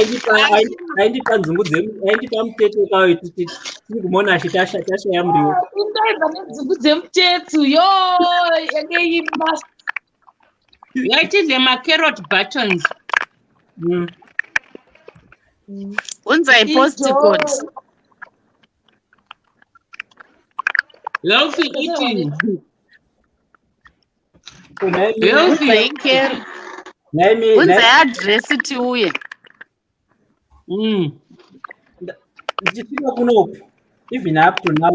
aindipa nzungu aindipa muteto kawo tiri kumona tashaya muriwo. Indaibva nenzungu dzemutetsu yo yakeimba. Yaitidze macarrot buttons. Unzai postcode. Healthy eating. Unzai care. Unzai address tiuye. Ndichisvika kunoku, even up to now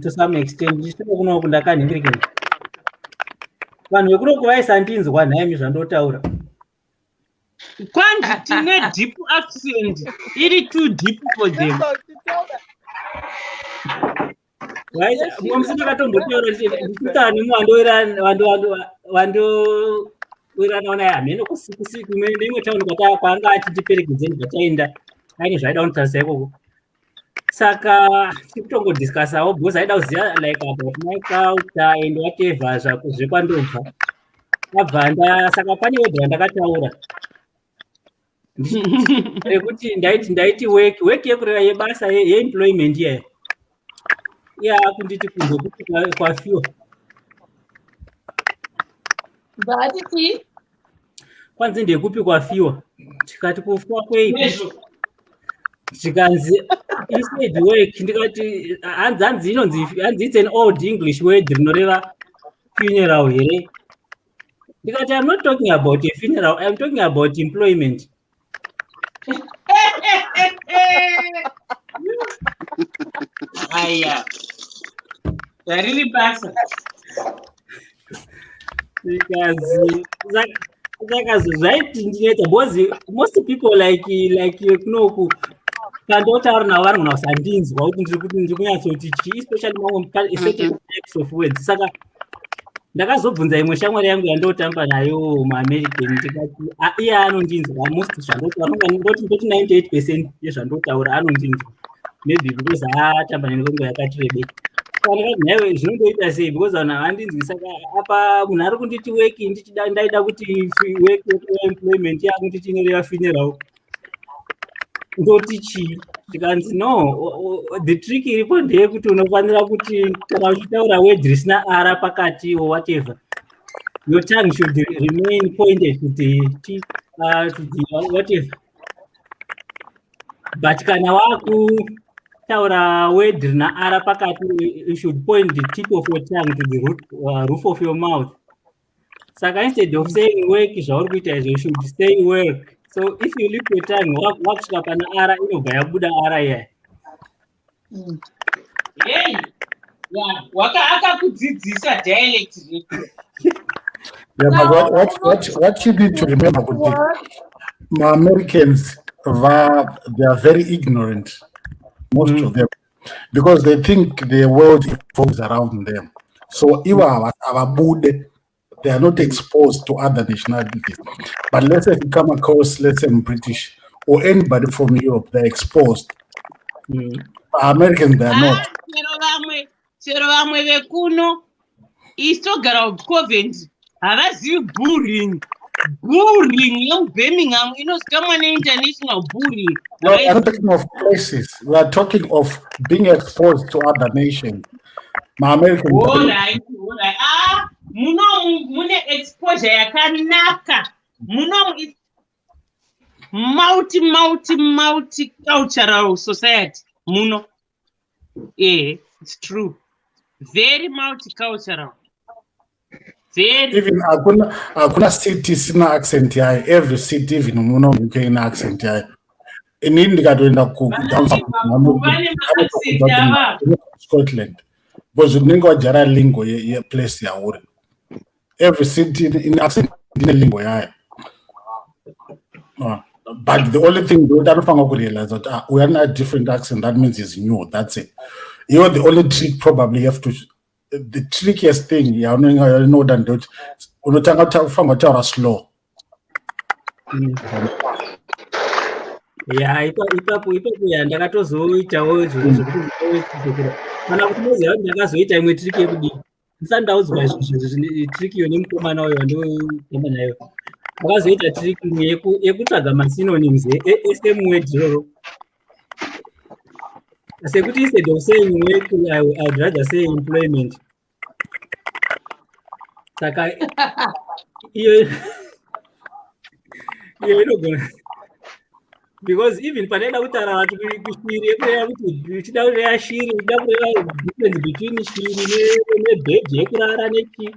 to some extent, ndichisvika kunoku ndakanhingirikira. Vanhu vekunoku vaisandinzwa nhaimi zvandotaura. Kwanzi tine deep accent, iri too deep for them. Musina katombotaura ndikutani wandoirana naye hameno kusiku imwe tauni kwaanga achitiperekedzeni kwataenda aine zvaida kunditarisira ikoko. Saka tiri kutongodiscussawo because aida kuziva like about my culture and whatever zvekwandobva. Abva saka pane wedha wandakataura rekuti ndaiti work yekureva yebasa yeemployment iyayo kunditi kundokuti kwafiwa. Zvatiti kwanzi ndekupi kwafiwa, tikati kufa kwei, tikanzi instead work, ndikati hanzi it's an old English word rinoreva funeral here. Ndikati I'm not talking about a funeral, I'm talking about employment. Aya. Really basa. Because zvaiti ndineta because most people like kunoku kandotaura navo vanogona kusandinzwa kuti ndiri kunyatsoti chii, especially mamwe certain types of words. Saka ndakazobvunza imwe shamwari yangu yandotamba nayo muamerican, ndikati iye anondinzwa most zvandotaura, ndoti 98% yezvandotaura anondinzwa, maybe because atamba neni kwenguva yakati rebei. Ndikati nhaiwe zvinondoita sei because vanhu havandinzwi. Saka apa munhu ari kunditi weki ndaida kuti work employment yangu nditi inoreva funeral, ndoti chii? Ndikanzi no, the trick iripo ndeyekuti unofanira kuti kana uchitaura word risina ara pakati or whatever, your tongue should remain pointed to the whatever. But kana wakutaura word rina ara pakati, you should point the tip of your tongue to the roof of your mouth. Saka instead of saying work zvauri kuita izvo, you should say work. So if you lift your tongue, wakusvika pana ara inobva yabuda ara iya. Hey, akakudzidzisa dialect. Yeah, but what you need to remember, Kuti, Americans, they are very ignorant, most of them, because they think the world evolves around them. So if our Bude, they are not exposed to other nationalities. But let's say if you come across, let's say British or anybody from Europe, they're exposed. Americans, they are not. chero vamwe vekuno isi togara kucovent havazivi bullying yemubirmingham inozikamwa neinternational bullying. No, we're not talking of places. We are talking of being exposed to other nations. My American. Alright. Munomu mune exposure yakanaka. Munomu is multi-cultural society. Muno. Yeah, it's true. Very multicultural. Very. Even akuna city sina accent yayo. Every city even muno UK ina accent yayo. Inini ndikatoenda Scotland. Because unenge wajara lingo ye place yauri. Every city in accent ine lingo yayo. But the only thing we don't realize that we are in a different accent. That means it's new. That's it. You know, the only trick probably you have to. The trickiest thing, you know, than that. Unotanga slow. Yeah, ipapo ya ndakatozoitawo izvozvo zvekuti kana kuti moziva kuti ndakazoita imwe triki yekudii ndisandaudzwa triki iyo nemukomana uyo wandogamba nayo. Ndakazoita triki imwe yekutsvaga masynonyms esame word iroro. Sekuti instead of saying work, I would rather say employment. Saka iyo inogona. Because even panenda kutaura vatu kushiri yekureva kuti uchida kureva shiri uchida kureva difference between shiri nebhedhi yekurara nechi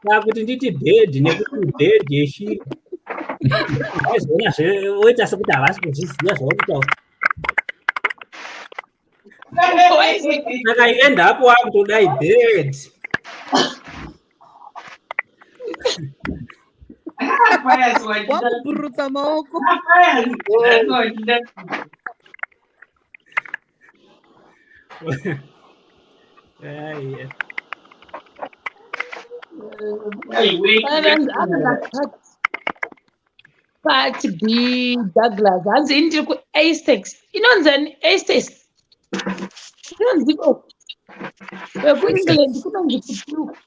saka kuti nditi bhedhi nekuti bhedhi yeshiri aizoona woita sekuti havasi kuzviziva zvaurikutaura. Saka iend up wakutodai bed. Wakuburutsa maoko. Part B Douglas hanzi ndiri kuastex inonzani astex inonziko wekuengland kunonzi kutuku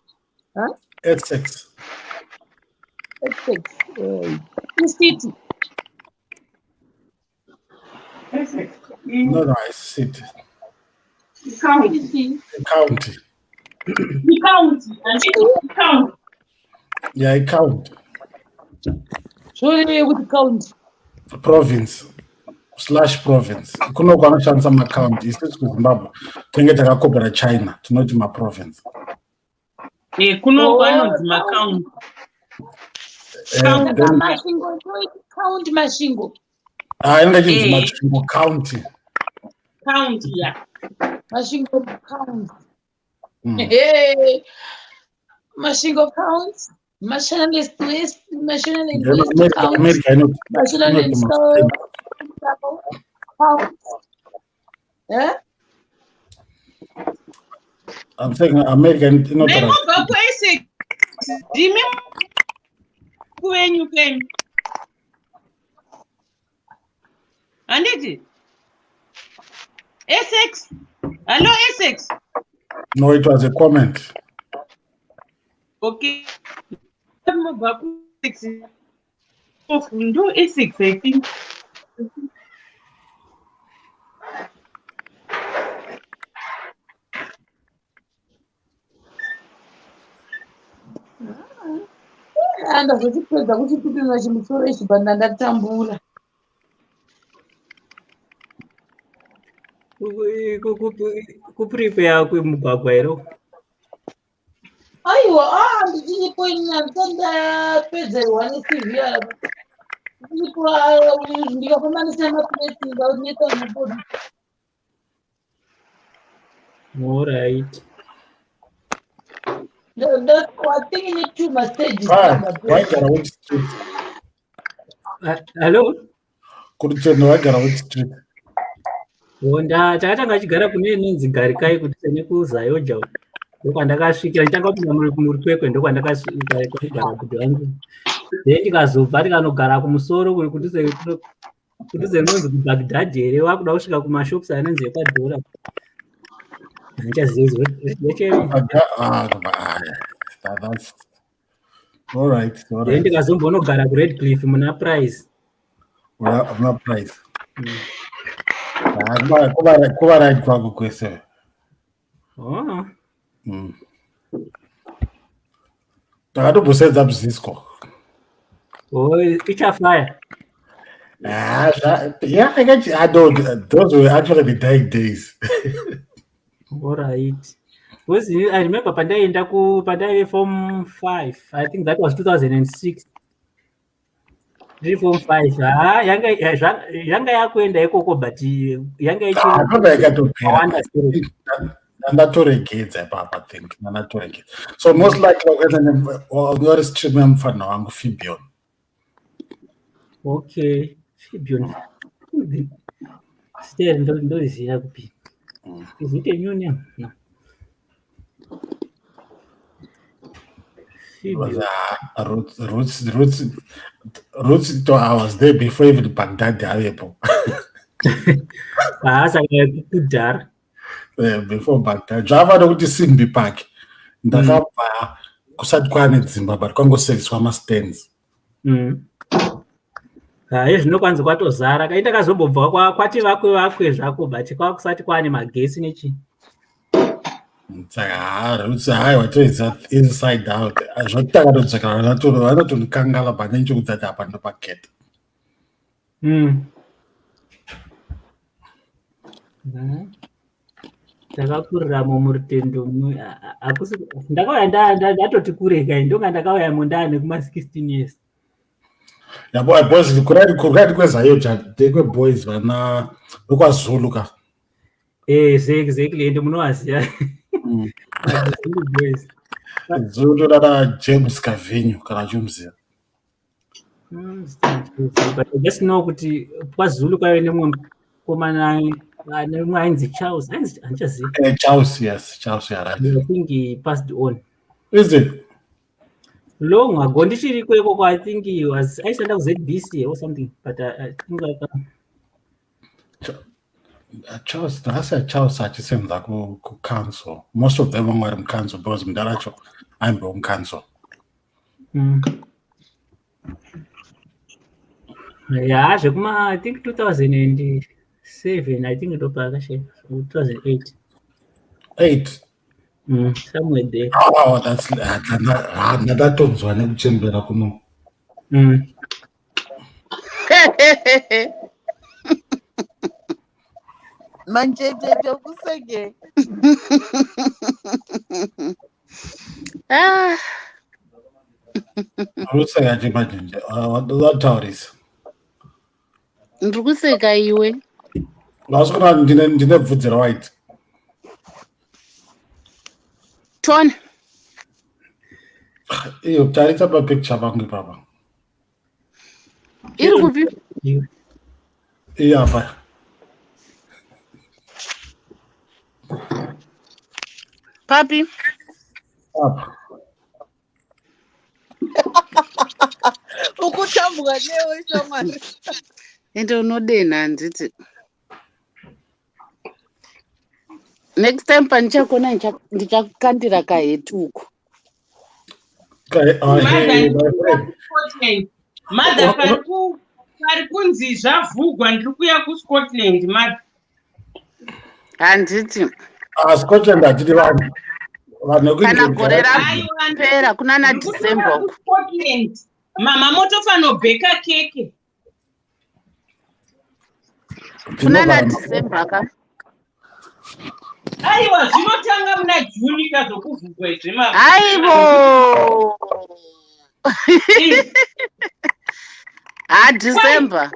Essex. astex city No, it's city. County. County. Yeah, a county. Surely with county. Province / province. Kuno kwanoshandisa macounty. Isisi kuZimbabwe tenge takakopera China tinoti maprovince. Kuno kwanonzi macounty. Count mashingo. Inenge chinzi mashingo county. County, yeah. Mashingo county. Hey, Mashingo counts. Nationalist West, nationalist West counts. Nationalist counts. Yeah. I'm saying American. Anditi Essex. Hello, Essex. No, it was a comment. Okay. No, Essex, I think. And as a person, I want to be much information, but not that tambula. Kuprepare kwemugwagwa ero. Aiwa, ndiri kunyadzanda pedza one TV apa. Ndikafambanisa mapuresi ngauneta mubodi. All right. That's one thing in it too must say this Right. number. Why gara which street? Hello? Kurutendo why gara which street? Takatanga chigara kune inonzi Garikai kuti sene kuZayoja uko. Ndokwandakasvikira nditanga kupinda murupekwe ndokwandakagara kuti wangu. Then ndikazobva ndikanogara kumusoro kudhuze rinonzi kuBaghdad here wakuda kusvika kumashops anonzi ekwaDhora. Handichazivi That's all right. Then ndikazombonogara kuRed Cliff muna Price. Muna Price. Kuva right kwako kwese. Oh. Takatomboseenza Cisco. Oh, ichafaya. Yeah, I don't. Those were actually the dying days. All right. Because I remember Pandai Form 5. I think that was 2006. 3 Form 5. Yanga yakuenda ikoko but yanga ndatoregedza ipapa I think ndatoregedza so most likely ungori stream yamufana wangu Fibion. Okay, Fibion. Still ndoziva kupi. Is it a new name? No. Fibion. Roots I was there before even Baghdad avepo. Kudhara. Before Baghdad zvava nokuti Simbi Park ndakabva kusati kwane dzimba but kwangoserviswa amastands. Zvino kwanzi kwatozara kaita kazombobva kwati vakwe zvako but kwakusati kwane magesi nechi. Roots watoedza inside out zvotanga todzakara vanotondikangala pane nchokudzati apa ndopaketa. Takakuriramo murutendo ndakauya ndatoti kure kai ndonga ndakauya mundane kuma-16 years. Boys kurati kweZayoja ndekwe-boys vana vekwazulu ka. Exactly ende munowaziya. Zulu nana James Kavinyu kana achimuziva. But I just know kuti kwaZulu kwaive nemumwe mukomana nemumwe ainzi Charles. Handichazivi. Charles, yes. Charles, you're right. I think he passed on. Is it? Long ago, I think he was, I said that was ZBC or something, but I think like Charles, I said Charles achisenza ku council. Most of them were in council because mdalacho I'm from council. Yeah, I think 2007, I think it was 2008. 8? Somewhere there. Oh, that's another tones one ekuchembera kuno. Manjejeje kusenge. Ruseka chimajenje. What tauris? Ndirikuseka iwe. Ngasikona ndine bvudzi rawaiti. Tony. Iyo taritsa pa picture pangu papa. Iri kupi? Iya pa. Papi. Apa. Ukutambuka newe shamwari. Ende unodena handiti. Next time panichakona ndichakukandira kahetuko. Madha pari kunzi zvavhugwa ndiri kuya kuScotland madha. Handiti. Scotland hatidi vanhu. Kana gore rapera kuna na December. Scotland. Mama motofano bheka keke. Kuna na December ka. Aiwa zvinotanga muna June kazokuvhugwa zvema. Aivo. December.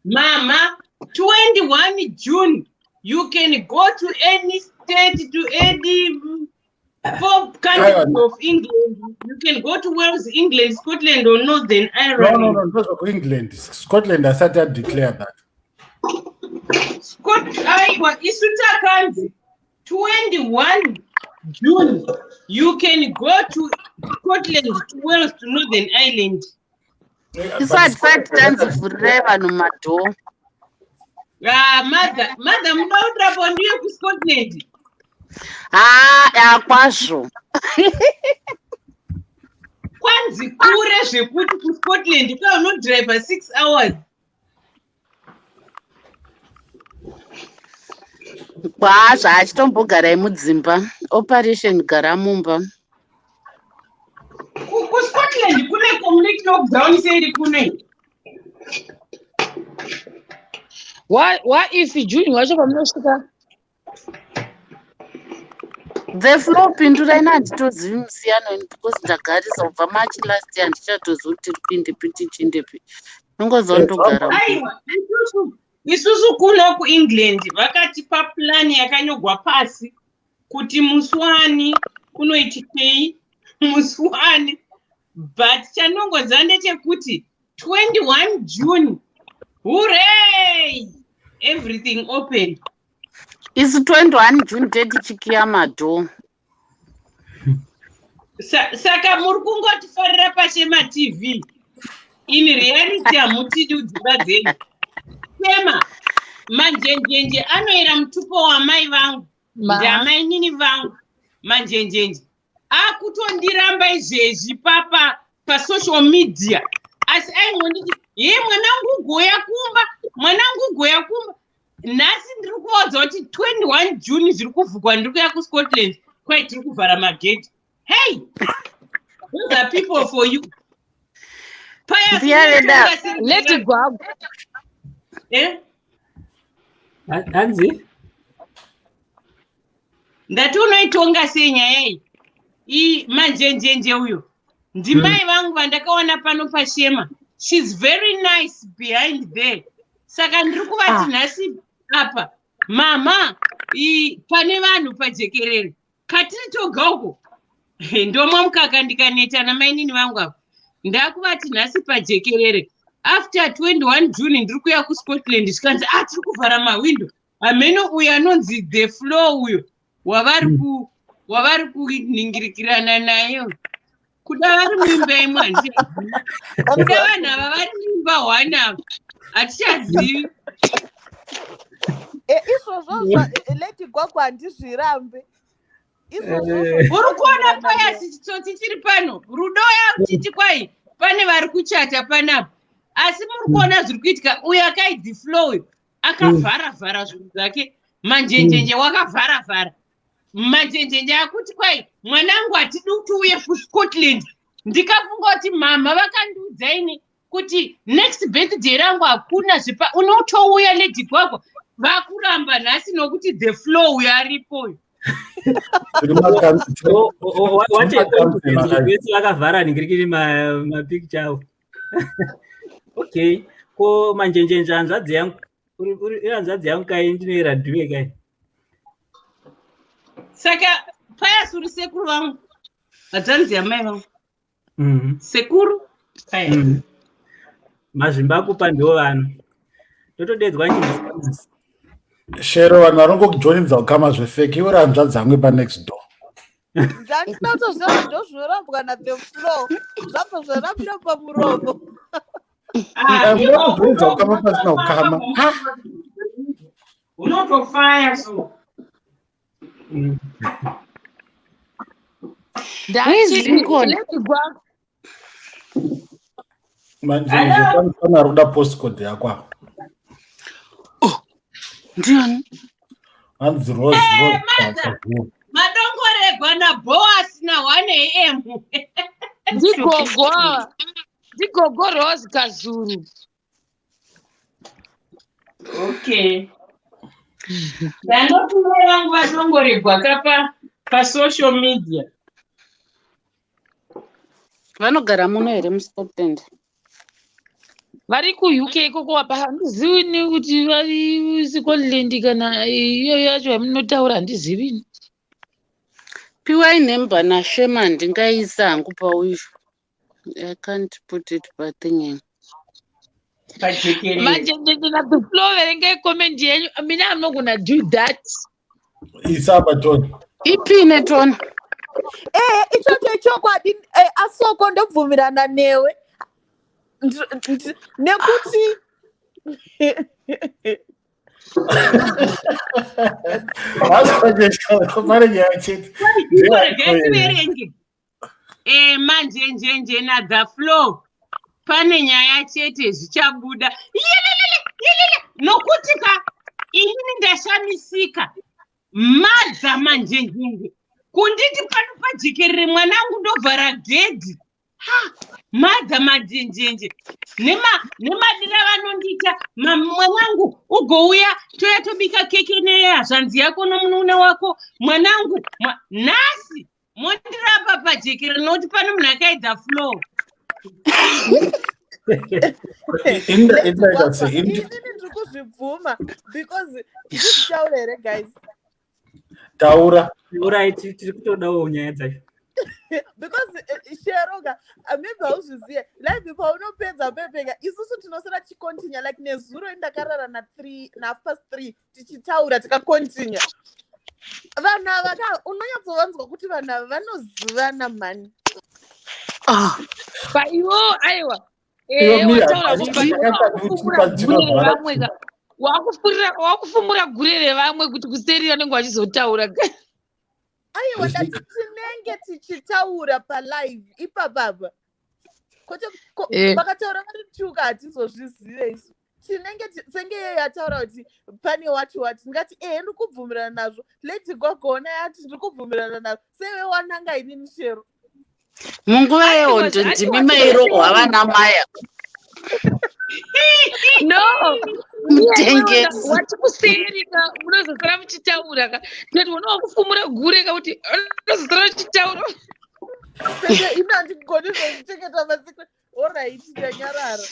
Mama, 21 June. You can go to any state, to any 4 countries of England. You can go to Wales, England, Scotland, or Northern Ireland. No, it was of England. Scotland, I started to declare that. Isuta Kanzi, 21 June, you can go to Scotland, to Wales, to Northern Ireland. Isati tanzivhurire vanhu madhoo. Mother, munoda bondiwe kuScotland. Kwazvo. Kwanzi kure zvekuti kuScotland kwaunodriva 6 hours. Kwazvo achitombogarai mudzimba. Operation gara mumba. KuScotland kune complete lockdown seri kune. What if June wacho pamunosvika? The flow pindurai handitozivi musiyano because ndagarisa kubva March last year handichatozivi kuti ripinde piti chindepi. Nongozondogara. Aiwa, isusu kuno kuEngland vakatipa plani yakanyogwa pasi kuti muswani kunoitikei muswani, but chanongoza ndechekuti 21 June, hooray, everything open. Isu 21 June teti chikiya madhoo. Saka muri kungotifarira paShematv. In reality hamutidi udzimba dzenyu. Sema manjenjenje anoera mutupo wamai vangu ndamai nini vangu manjenjenje akutondiramba izvezvi pasocial media, asi aingonditi mwanangu goya kumba. Nhasi ndiri kuvaudza kuti 21 June zviri kuvhugwa ndiri kuya kuScotland kwai tiri kuvhara magedhi. Hey, those are people for you. Let it go. Hanzi? Ndati unoitonga sei nyaya iyi manjenjenje uyo ndimai vangu vandakaona pano paShema. She's very nice behind there. Saka ndiri kuvati nhasi apa mama pane vanhu pajekerere katiri toga uko ndomwa mukaka ndikaneta namai nini vangu apa ndakuvati nhasi pajekerere after 21 June ndiri kuya kuScotland zvikanzi tiri kuvhara mahwindo. Hameno uyo anonzi the flow uyo wavari kuningirikirana naye kuda vari muimba imwe handichazivi, kuda vanhu ava vari muimba 1 ava hatichazivi. Izvozvo Lady Gwagwa handizvirambe. Uri kuona payasi chitsotsi chiri pano rudo yakuchiti kwai pane vari kuchata panapa, asi muri kuona zviri kuitika. Uyo akaidhi flow akavhara zvinhu zvake, manjenjenje wakavhara. Manjenjenje akuti kwai mwanangu hatidi kuti uye kuScotland. Ndikafunga kuti mama vakandiudzaini kuti next birthday rangu hakuna zvipa unotouya Lady Gwagwa. Vakuramba nhasi nokuti the flow uyo aripo. Vakavhara ningirikiri mapicture avo. Okay, ko manjenjenje hanzvadzi yangu hanzvadzi yangu kai ndinoera dhiwe kai. Saka payasi uri sekuru vangu, hadzanzi yamai vangu. Sekuru mazvimba akupa ndiwo vanhu totodedzwa nyingi. Shero vanhu varongokujoinidza ukama zvefeki iwe hanzvadzi hamwe panext door. Ndandinatoziva ndo zvinorambwa naThe Flow zvabva zvarambira pamuromo. Unokujoinidza ukama pasina ukama. Unotofaya so. Manjenjenje pana ruda postcode yako. Ndiani? Hanzi Rose. Madongoregwa naBoas na1 AM. Ndigogo Rose Kazuru. Okay. Ndandoti mai vangu vadongoregwa pasocial media. Vanogara muno here muScotland? Vari kuUK ikoko apa handizivi kuti vari Scotland kana iyo yacho yamunotaura handizivi. piwai number naShema ndingaisa hangu pauyu. I can't put it pathinging. Manje na the floor verenge comment yenyu. Mina I'm not gonna do that. Isaba Tony. Ipine Tony. Ichocho chokwadi asoko ndobvumirana newe. Nekuti Ngativerenge. Manjenjenje naDha Flow. Pane nyaya chete zvichabuda. Yelele. Nokuti inini ndashamisika. Madza manjenjenje. Kunditi pano pajekerere mwanangu ndovhara gedhi. Madza manjenjenje. Nemadira vanondita mwanangu ugouya toya tobika keke nehazvanzi yako nomunune wako mwanangu nhasi mondirapa pajekerere nokuti pane munhu akaidza Flow. inini ndiri kuzvibvuma because ndizvitaura here guys. Taura tiri kutodawo nyaya dzacho. Because Sheroga, maybe hauzvizive live paunopedza pepeka isusu tinosara tichikontinya like nezuro indakarara na3:30 tichitaura tikakontinya. Vanhu ava unonyatsovanzwa kuti vanhu ava vanozivana mani. Paiwo aiwa. Wakufumura gure revamwe kuti kuseri vanenge vachizotaura. Aiwa ndati tinenge tichitaura palive ipapapa. Vakataura vari tuka hatizozvizive isu. Tinenge senge iyeyo yataura kuti pane wati ndingati ndiri kubvumirana nazvo. Lady Gogona yati ndiri kubvumirana nazvo. Sewe wananga inini Shero. Munguva yehondo ndimi mairohwa vana Maya. No. Mutengesi. Watikusirika munozosara muchitaura ka. Ndati wakufumura gure kuti unozosara muchitaura. Senge ina handigoni zvokuchengeta masikwe. Alright ndanyarara.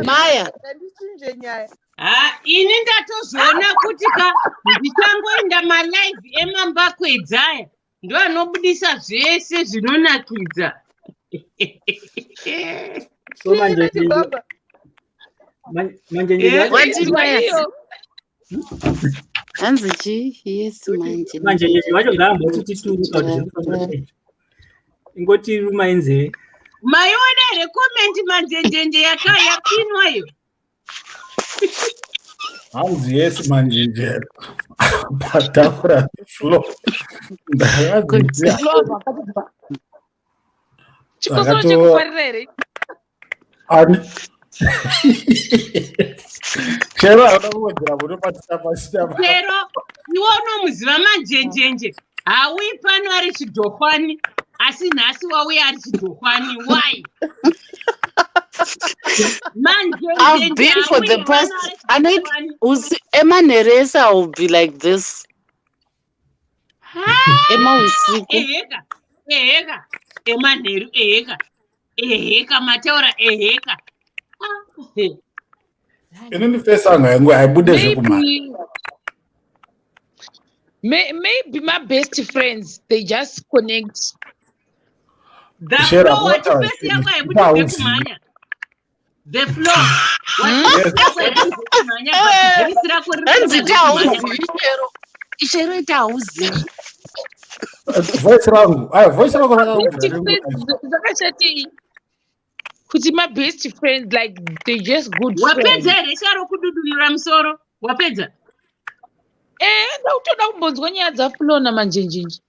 Maya. Ndichinje nyaya. Ini ndatozoona kuti ndichangoenda malive emambakwedzaya ndo anobudisa zvese zvinonakidza. So manjenjenje wacho ngaambotitituruka kuti ingoti ruma inzeve. Maiona here komenti manjenjenje yapinwayo. Hanzi yes manjenje. Patafura Flow. Chikosoro chekuparira here. Chero anokuwedzera munobatisa pasitama. Chero iwe unomuziva manjenjenje. Hauyi pano ari chidhokwani asi nhasi wauya ari chidhokwani. Why? I've been for the past. I need Emma Neresa will be like this. Emma Usiku. Emma Neru. Mataura Inini fesanga yangu haibude zvekumara. Maybe my best friends they just connect. The flow what you face yangu haibude zvekumanya. The flow. Ishero itauzi. Voice rangu Zakashati kuti my best friends like they just good friends. Wapedza here Sharo kududurira musoro? Wapedza? Ndautoda kumbonzwa nyaya dzaFlow namanjenjenje.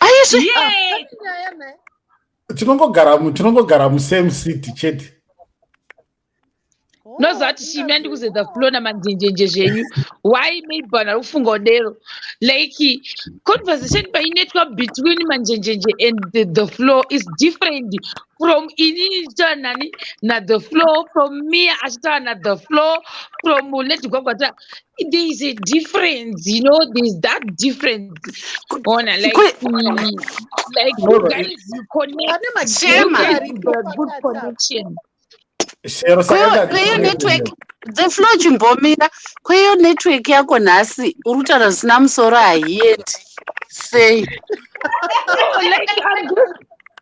Ayeshe. Tinongogara musame city chete. Nozati shimi andikuzedza Flow namanjenjenje zvenyu. Why maybe vanhu kufunga udero like conversation painetwa between manjenjenje and the Flow is different from inini nani na the Flow, from me achitaura na the Flow, from Lady Gwagwata. There is a difference, you know, there's that difference. Like you guys, you connect. Good connection. Shero saka network the flow chimbomira kweyo network yako nhasi uri kutaura zvisina musoro haiendi sei? No, like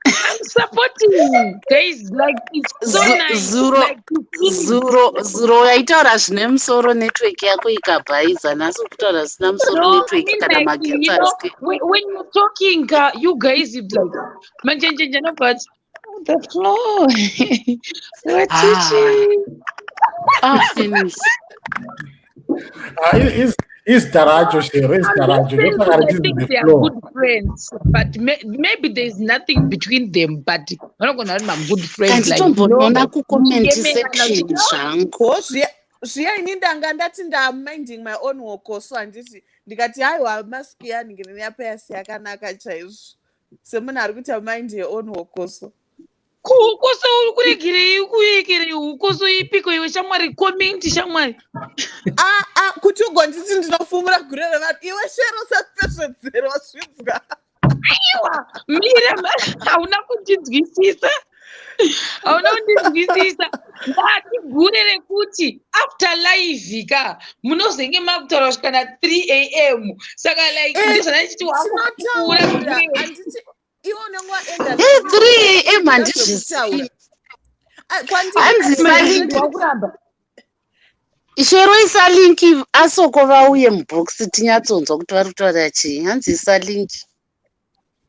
I'm supporting guys. Like it's so nice. Like zuro yaitaura zvine musoro network yako ikabhaiza, nhasi uri kutaura zvisina musoro no, I network mean kana like magetsi you know asike. when you're talking, you guys is like manjenjenje no, but the flow. What Finish. Is Tarajo Shero, is I'm just Tarajo. saying Just because like I this is think the they are flow. good friends, but maybe there's nothing between them. But I'm not gonna have my good friends like Handitombonona kucomment muchingemerana, section zvangu. Ko zviya ini ndanga ndati minding my own woko, so handiti ndikati haiwa masikiyani ngirini yapayasi yakanaka chaizvo semunhu ari kuita mind your own wokoso. kukoso kuregerei ukoso ipiko iwe shamwari comment shamwari kuti ugonditi ndinofumura gure revanhu iwe shero sapezvedzero wasvidzwa. aiwa mira hauna kundinzwisisa ngatigure rekuti after live ka munozenge makutaura kusvikana 3 am saka like ndizvanaichiti wakuura handiti iwo nenguva 3 am handizvisiyi Shero isa linki asoko vauye mubox tinyatsonzwa kuti vari kutaura chii. Hanzi isa linki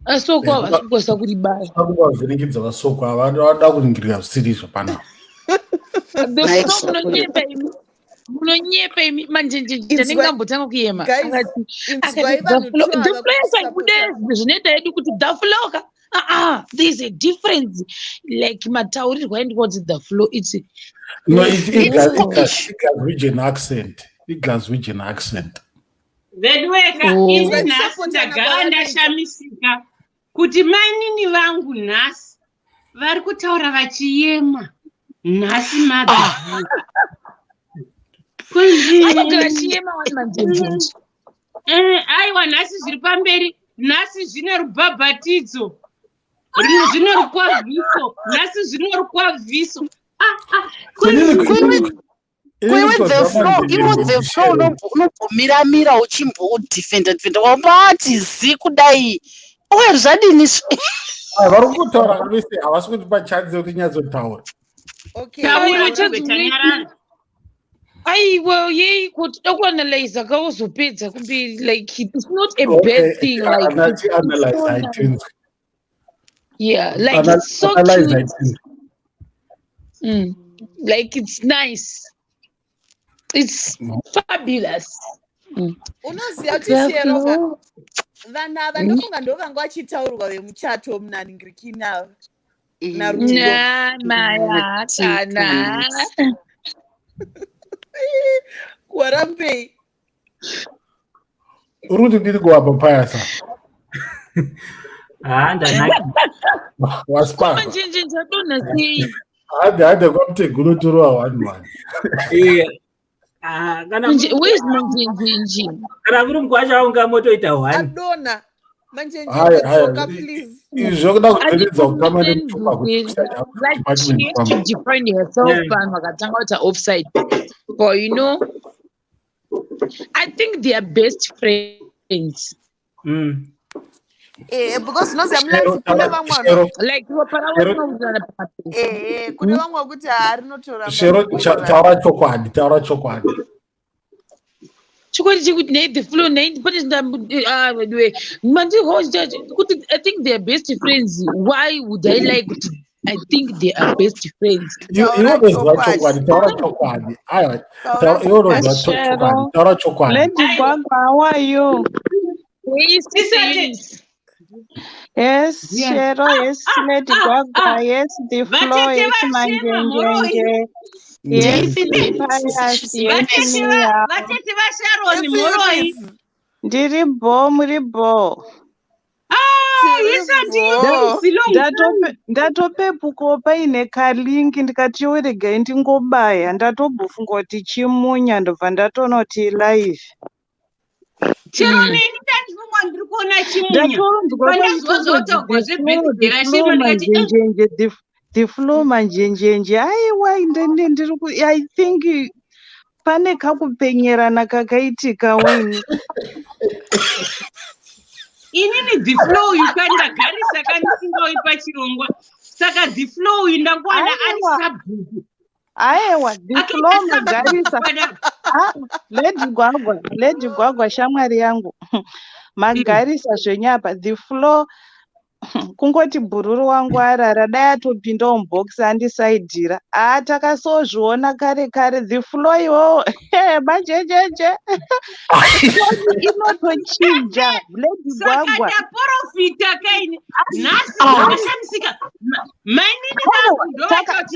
asoko havasikukosa kuribaya vavhiringidza vasoko havada kuningirira zvisiri zvapanapa. munonyepa imi manjenjenje ndingambotanga kuyema zvinoita yedu kuti dhafuloka there's a difference like mataurirwa endikoti the flow it's Glaswegian accent. Glaswegian accent. Vedweka ini nhasi ndagara ndashamisika kuti mainini vangu nhasi vari kutaura vachiyema nhasi mabhavu aiwa nhasi zviri pamberi nhasi zvine rubhabhatidzo zvine rukwavhiso nhasi zvine rukwavhiso the flow unombomira uchimbodefenda wambati zi kudai uye zvadini vari kutaura vese havasi kutipa chansi kuti nyatsotaura. aiwa yei kuti dokuanalyza kauzopedza kumberi like it's not a bad thing like yeah like it's so cute. Like it's nice, it's fabulous. Unoziva kuti Shero vanhu ava ndofunga ndo vanga vachitaurwa vemuchato munaningirikini ava namaya kana warambei uri kuti ndiri kuwapa payasa waspaamanjenjenje adonha sei hade kwamutegunotorwa one where's manjenjenje kana muri mugwacha unga motoita adonha manjenjenje tsoka please izvo kuda kudzidza kutama nemutumba like she has to define herself vanhu vakatanga kuita offside but you know I think they are best friends. Because unoziva mulazi kune vamwe like kune vamwe kuti harinotora taura chokwadi chokwadi chekuti nei the flow nei kuti I think they are best friends. Why would I like to I think they are best friends. Lady Gwagwa, how are you? Yes, Shero, yes, Lady Gwagwa, yes, the floor, yes, manjenjenje. Yes, Pius, yes, Mia. Ndiribo, muribo. Ndatopepukawo paine kalingi ndikati yoregai ndingobaya ndatobofunga kuti chimunya ndobva ndatoona kuti live the floor manjenjenje aiwa I think pane kakupenyerana kakaitika Wayne. Inini the flow ukandagarisa kandisingauyi pachirongwa saka the flow ndangwana ari sabhuku aiwa the floor magarisa lady gwagwa shamwari yangu magarisa zvenyapa the floor kungoti bhururu wangu arara dai atopindawo mubox andisaidhira takasozviona kare the floor iwowo majejeje inotochinja lady gwagwa ndaprofita kaini nhasi zvakashamisika mainini vangu ndovaita kuti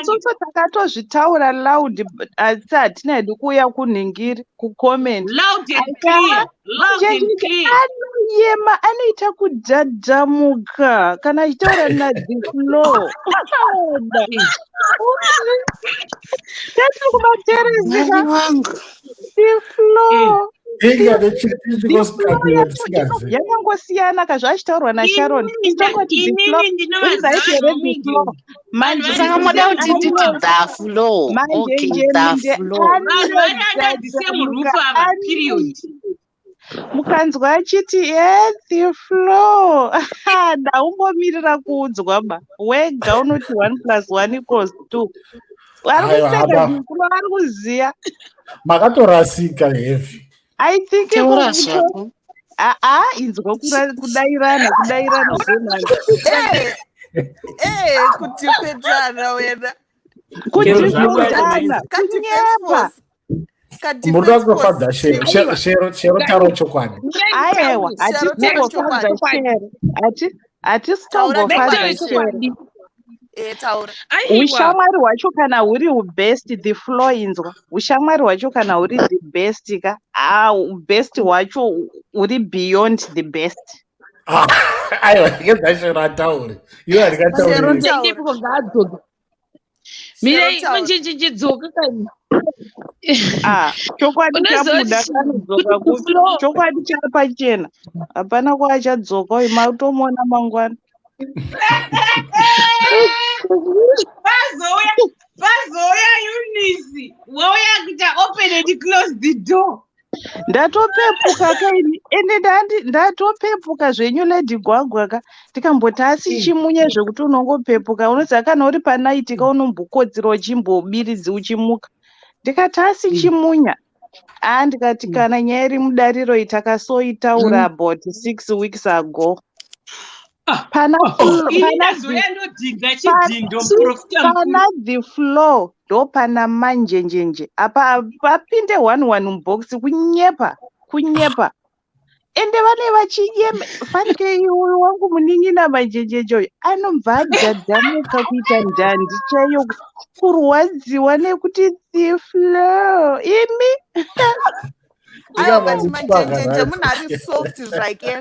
isusu takatozvitaura loud asi hatina hedu kuuya kunhingiri kucomment anoyema anoita kudhadhamuka kana achitaura nadhiflo tatiri kumateresika diflo yakangosiyana kazvaachitaurwa nasharon ichangoti diflo saka moda kuti titi the flow. Okay, the flow. mukanzwa achiti the flow ndaumbomirira kuudzwa ba wega unoti 1+1=2 ari kuseka diflo ari kuziya makatorasika heavy. I think inzwa kudairana kutipetana wena kutipetana kunyepa munhu akufadza shero taro chokwadi aiwa hatisimbofadza shero hatisimbofadza shero ushamwari hwacho kana huri hubest the flow inzwa ushamwari hwacho kana huri the best ka best hwacho huri beyond the best aiwa ngezashero ataure iwo handikataurei mirei manjenjenjedzoka kani chokwadi chabuda kanodzoka kuti chokwadi chari pachena hapana kwaachadzoka uyu mautomona mangwana Bazoya Eunice wauya kuita open and close the door ndatopepuka kaini ende ndatopepuka zvenyu lady gwagwa ka tikamboti asi chimunye zvekuti unongopepuka unoziva kana uri panaiti ka unombokodzera uchimbobiridzi uchimuka ndikati asi chimunya ndikati kana nyaya iri mudariro itakasoitaura about 6 weeks ago pana the flow ndo pana manjenjenje apa papinde 1 mubox kunyepa ende vane vachiyeme fanike iwe wangu munin'ina manjenjenje uyu anobva adhadhamuka kuita ndandi chaiyo kurwadziwa nekuti the flow imi manjenjenje munhu ari soft zvake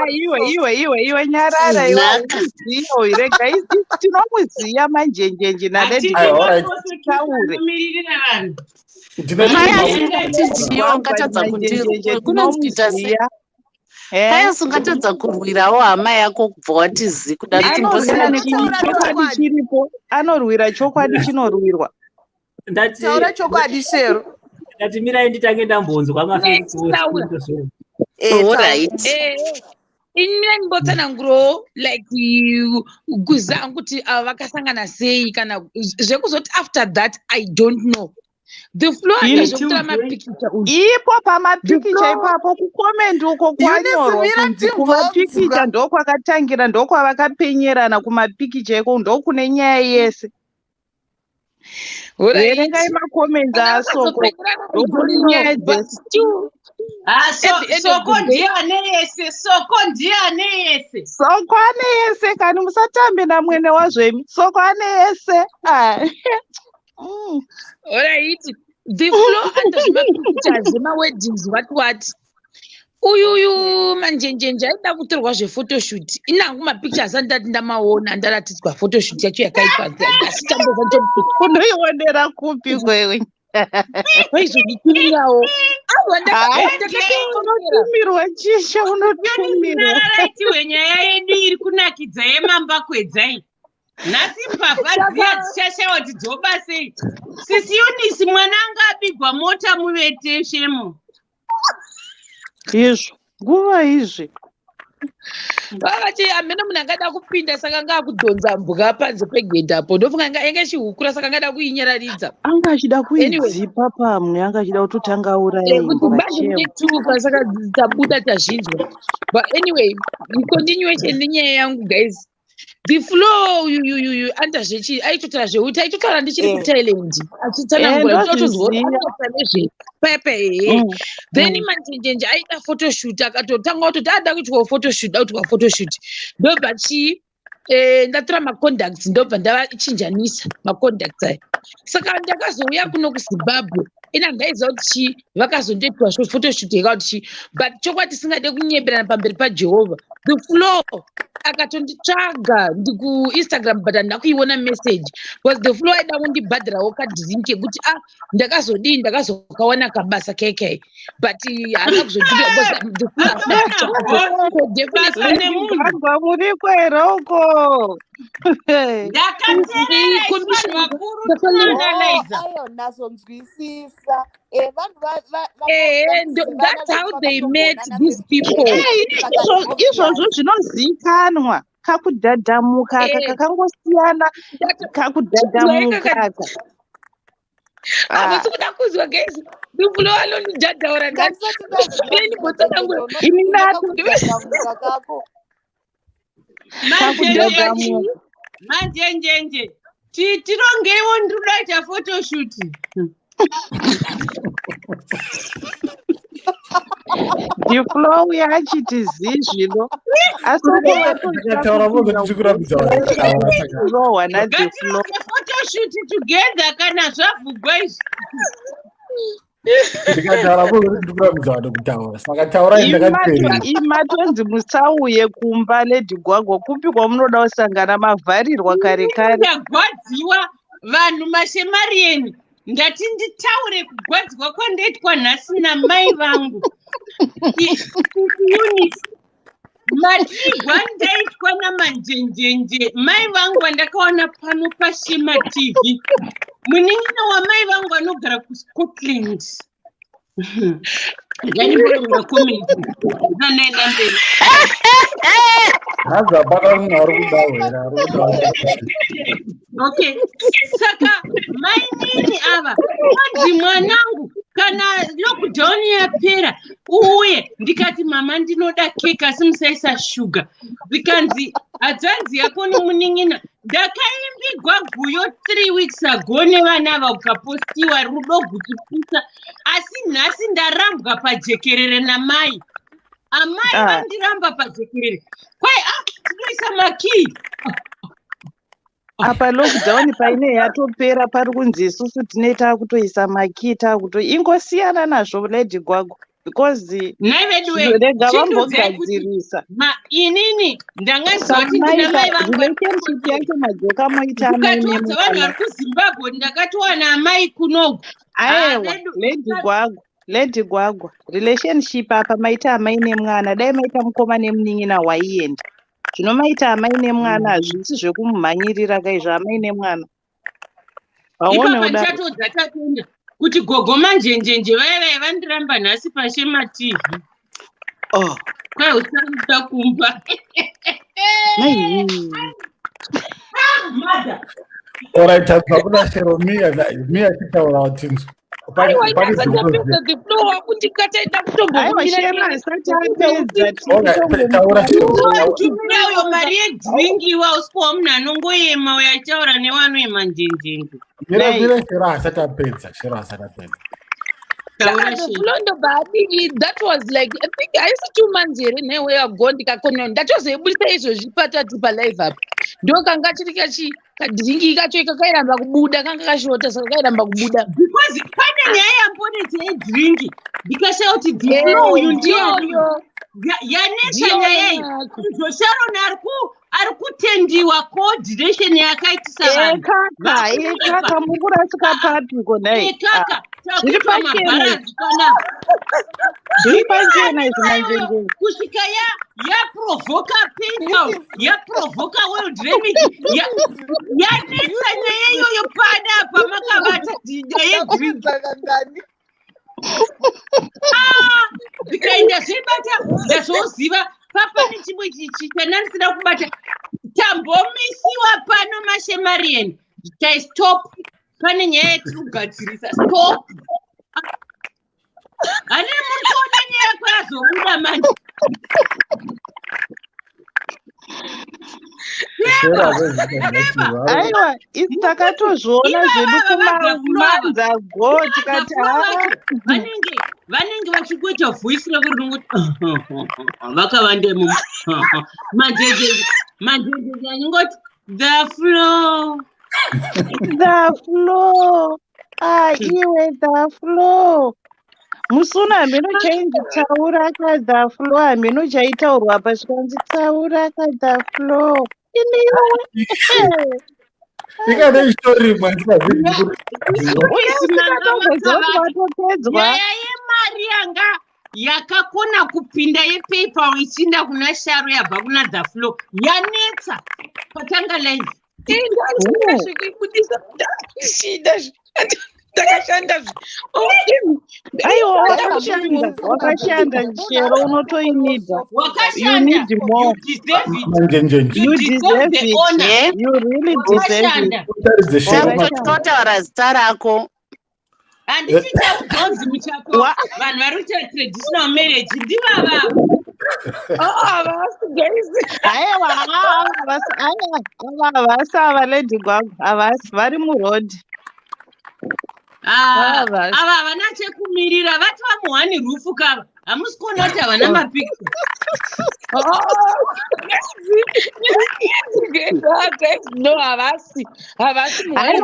iwe nyarara iwe uziya rega tinomuziya manjenjenje naledi taure ungatadza kurwirawo hama yako kubva watizi kuda chokwadi chiripo anorwira chokwadi chinorwirwa taura chokwadi shero ndati mirai nditange ndambonzwa inini ndimbotsananguro like kuzanga kuti ava vakasangana sei kana zvekuzoti after that I don't know the floor andazvokutora mapikicha ipo pamapikicha ipapo kukomendi uko kwanyorwa kunzi kumapikicha ndokwakatangira ndokwavakapenyerana kumapikicha iko ndokune nyaya yese verengai makomendi asoko nyaya dzese soko ndiane yese kani musatambe namwene wazvemi soko ane yese alright the floor andazvimapictures emaweddings what uyu manjenjenje aida kutorwa zvefotoshoot inangu mapictures andati ndamaona ndaratidzwa photoshoot yacho yakaitwa unoionera kupi kwewe vaizvozvitumirawo unotumirwa chisha unotumirwa nyaya yedu iri kunakidza yemamba kwedzai nhasi mbavha dziya dzichashawa kuti dzoba sei. Sisi Eunice mwana anga abigwa mota muvete Shemo. Izvo nguva izvi vakati hamena munhu angada kupinda saka anga akudhonza mbwa panze pegedhi apo ndofunga anga chihukura saka angada kuinyararidza anga achida anyway kuidzipa pamwe anga achida kutotanga auraya kuti imbwa mbange Chemo. munetuka saka tabuda tazvinzwa. But anyway, continuation nenyaya yangu guys. The flow you andazvechi aitotaura zveuti aitotaura ndichiri kuThailand achitsanangura kuti totonzwa anoita nezvepepe then manjenjenje aita photoshoot akatotanga kutoti ada kuitwa photoshoot autwa photoshoot ndobva ndatora macontacts ndobva ndavachinjanisa macontacts aya saka ndakazouya kuno kuZimbabwe ina ndaiziva kuti vakazondoitwa photoshoot yakati but chokwadi tisingade kunyemberana pamberi paJehovha the flow akatonditsvaga ndikuInstagram but handina kuiona message because the flow aida kundibhadhirawo kadhiringi kekuti ndakazodii ndakazokawana kabasa keke but haana kuzodivangwa muri kweroko ayonazonzwisisa that's how they met these people. Izvozvo zvinozivikanwa kakudhadhamuka aka kakangosiyana kakudhadhamuka havasi kuda kuzwa guys dufulo alonidhadhaura manjenjenje tirongewo ndirikudaita photoshoot diflow yachiti zvino asi rohwa diflow photoshoot together kana zvavhugwa izvi imatonzi musauye kumba Lady Gwagwa kupi kwamunoda kusangana mavharirwa kare kare ndagwadziwa vanhu mashemariyeni ndati nditaure kugwadzwa kwandaitwa nhasi namai vangu Eunice matigwa ndaitwa namanjenjenje mai vangu vandakaona pano paShematv munin'ina wamai vangu anogara kuScotland ndanimbononga komenti zanaenda mberi okay saka mainini ava vanzi mwanangu kana lockdown yapera uye ndikati mama ndinoda keke asi musaisa shuga zikanzi hadzanzi yako nomunin'ina ndakaimbigwa guyo 3 weeks ago nevana ava ukapostiwa rudo gutipisa asi nhasi ndarambwa pajekerere namai amai vandiramba pajekerere kwai tinoisa makii apa lockdown paine yatopera pari kunzi isusu tine takutoisa makii ingosiyana nazvo Lady Gwagwa because rega vambogadzirisa inini ndangazoti ndina mai vangu relationship yake majoka moita ukatodza vanhu vari kuZimbabwe ndakatowana amai kunoku aiwa Lady Gwagwa relationship apa maita amai nemwana dai maita mukoma nemunin'ina waienda zvino maita amai nemwana hazvisi zvekumhanyirira kaizvo amai nemwana ipapa ndichatodza tatenda kuti gogo manjenjenje vaive vandiramba nhasi paShematv kwai usaruta kumba mada alright hakuna shero mia chitaura watinzo uyo mari yedhiringi wa usikuwa munhu anongoyema uyachaura nevanu emanjenjenje shero asati apedza that was like I think I used 2 months here newe ago ndikakona ndatozoibudisa izvozvi patatu palive apa ndokanga chiri kadhiringi kacho kakairamba kubuda kanga kashota saka kairamba kubuda because pane nyaya yambonetse yedhiringi ndikashawa kuti diflo uyu ndiyoyo yanesa nyaya iyi zosharona ari kutendiwa coordination yakaitisa vanhu ekaka mukurasika papi konai ekaka Zviri takuitwa pachena mabharanzi panapa. zviri pachena izvi Iyoyo manjengezi. kusvika yaprovoka PayPal, yaprovoka world remit, yanetsa nyaya iyoyo panapa makavata yedrinks. Zvikaenda zvebata ndazvoziva papane chimwe chandanisida kubata tambomisiwa pano mashemarien taistop pane nyaya yatiri kugadzirisa stop. Ane muri kuona nyaya yako yazobuda manje. Aiwa, isi takatozviona zvedu kumanza go tikati vanenge vachikuita voice record nongoti vakavandemo manjenjenje aningoti the flow iwe the flow. Musuna hameno chainzi taura ka the flow, hameno chaitaurwa apa zvikanzi taura ka the flow. Iniwe ikadaitori nyaya yemari yanga yakakona kupinda yePayPal ichiinda kuna Sharo yabva kuna the flow yanetsa patanga live. Takashanda aiwa wakashanda chero unotoimidza. You need more. You deserve it. You deserve it. You really deserve it. Tautaura zita rako. Handiti taudhonzi muchako vanhu vari kuita traditional marriage ndivavavo. Aiwa havasi ava Lady Gwagwa havasi vari murodhi. Ava havana chekumirira vati vamuhani rufu kava hamusi kuona kuti havana mapicture. No, havasi muhani.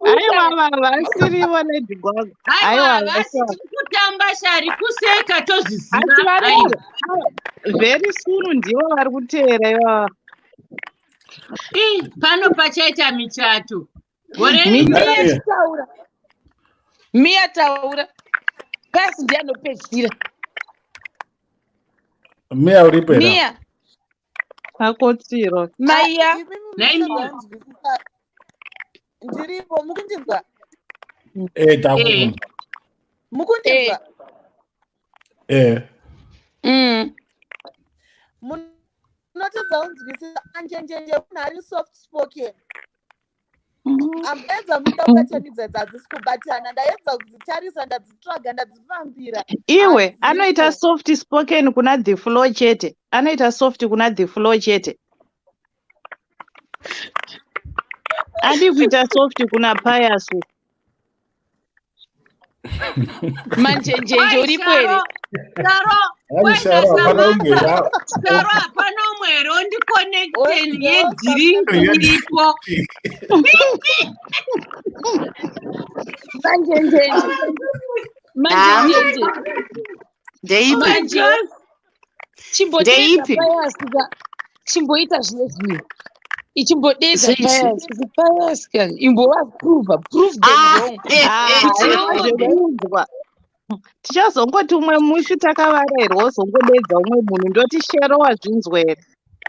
Aiwa havasirivo Lady Gwagwa. Aiwa havasi tiri kutamba shari kuseka tozviziva. Very soon ndivo vari kuteera ivava. Pano pachaita michato. Mia taura. Pasi ndianopedzisira. Mia uripera. Mia. Akotsiro. Maya. Ndiripo mukundinzwa? Takumva. Mukundinzwa? Munotedza kunzwisisa anjenjenje munhu ari soft spoken. Amedza muda kubatanidza dzadzisi kubatana ndaedza kudzitarisa ndadzitsvaga ndadzifambira. Iwe anoita soft spoken kuna the flow chete. Anoita soft kuna the flow chete. Adi kuita soft kuna Payasu. Manjenjenje uripo here. Saro hapana umwe here ondikonekiteni yedhiringi iripo. Chimboita zvine zvimwe ichimbodedza payasika imbova prove them wrong. Tichazongoti umwe musi takavarairwa uzongodedza umwe munhu ndoti Shero wazvinzwa here.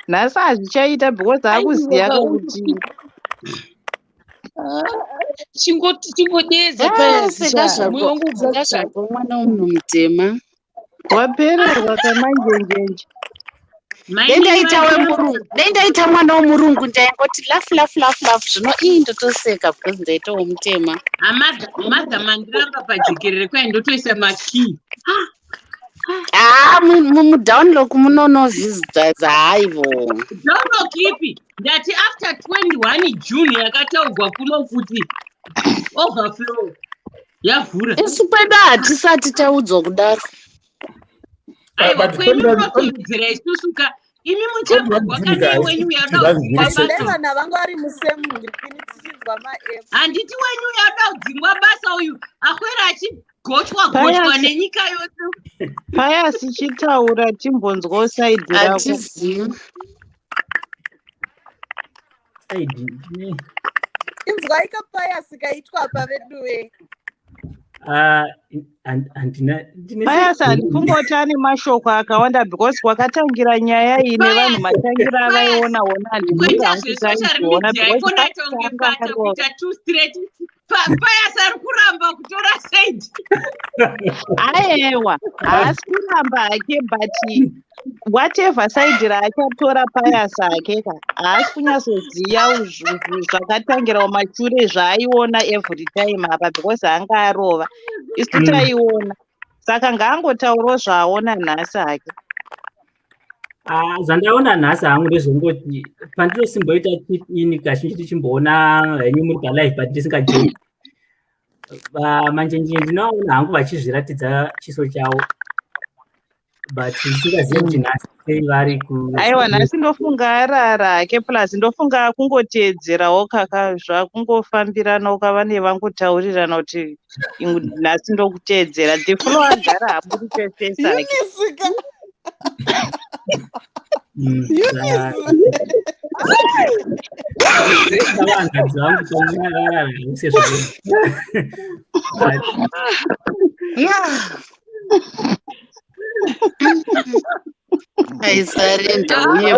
Nhasi hazvichaita because akuziya kuti chingodedza payasika mwana womunhu mutema wapererwa kamanjenjenje. Ndaita mwana womurungu ndaingoti lafu zvino ndotoseka because ndaita womutema. Madhama ndiramba pajekerere kwai ndotoisa makii. Mudownlock munonovhizita haivo. Downlock ipi? Ndati after 21 June yakataurwa kuno kuti overflow yavhura. Isu kwedu hatisati taudzwa kudaro. Aiwa kwenyu munotokudzira isusuka imi muchambogwa kana wenyu vana vanga vari musemurikini tichizwa maep. Handiti wenyu yada kudzingwa basa uyu akwera achigochwa nenyika yose. Payasi chitaura timbonzwawo saidhi rako. Inzwa ikapayasi kaitwa apa veduwe. Payasa handifungoti ane mashoko akawanda because kwakatangira nyaya iyi nevanhu matangira avaiona ona handifungiri kuita hangu kuti zvesocial aizoona media because ikona payasa itonge anga pata akarova. kuita two straight payasa ari kuramba kutora saidi Aiwa haasi kuramba hake but whatever side raachatora payasa hakeka haasi kunyatsoziva zvakatangira mumashure zvaaiona every time apa because anga arova isu taiona saka ngaangotaurawo zvaaona nhasi hake. Zvandaona nhasi hangu ndezvongoti pandinosimboita ini kazhinji tichimboona henyu muri palive but ndisingajoini manjenje ndinoaona hangu vachizviratidza chiso chavo but tisingazivi kuti nhasi sei vari Aiwa nhasi ndofunga arara hake plus ndofunga kungoteedzerawo kaka zvakungofambirana ukava nevangotaurirana kuti nhasi ndokuteedzera the flow agara haburi pefesa hake. vanhadzi vangu taarara sezvo aisarenda uye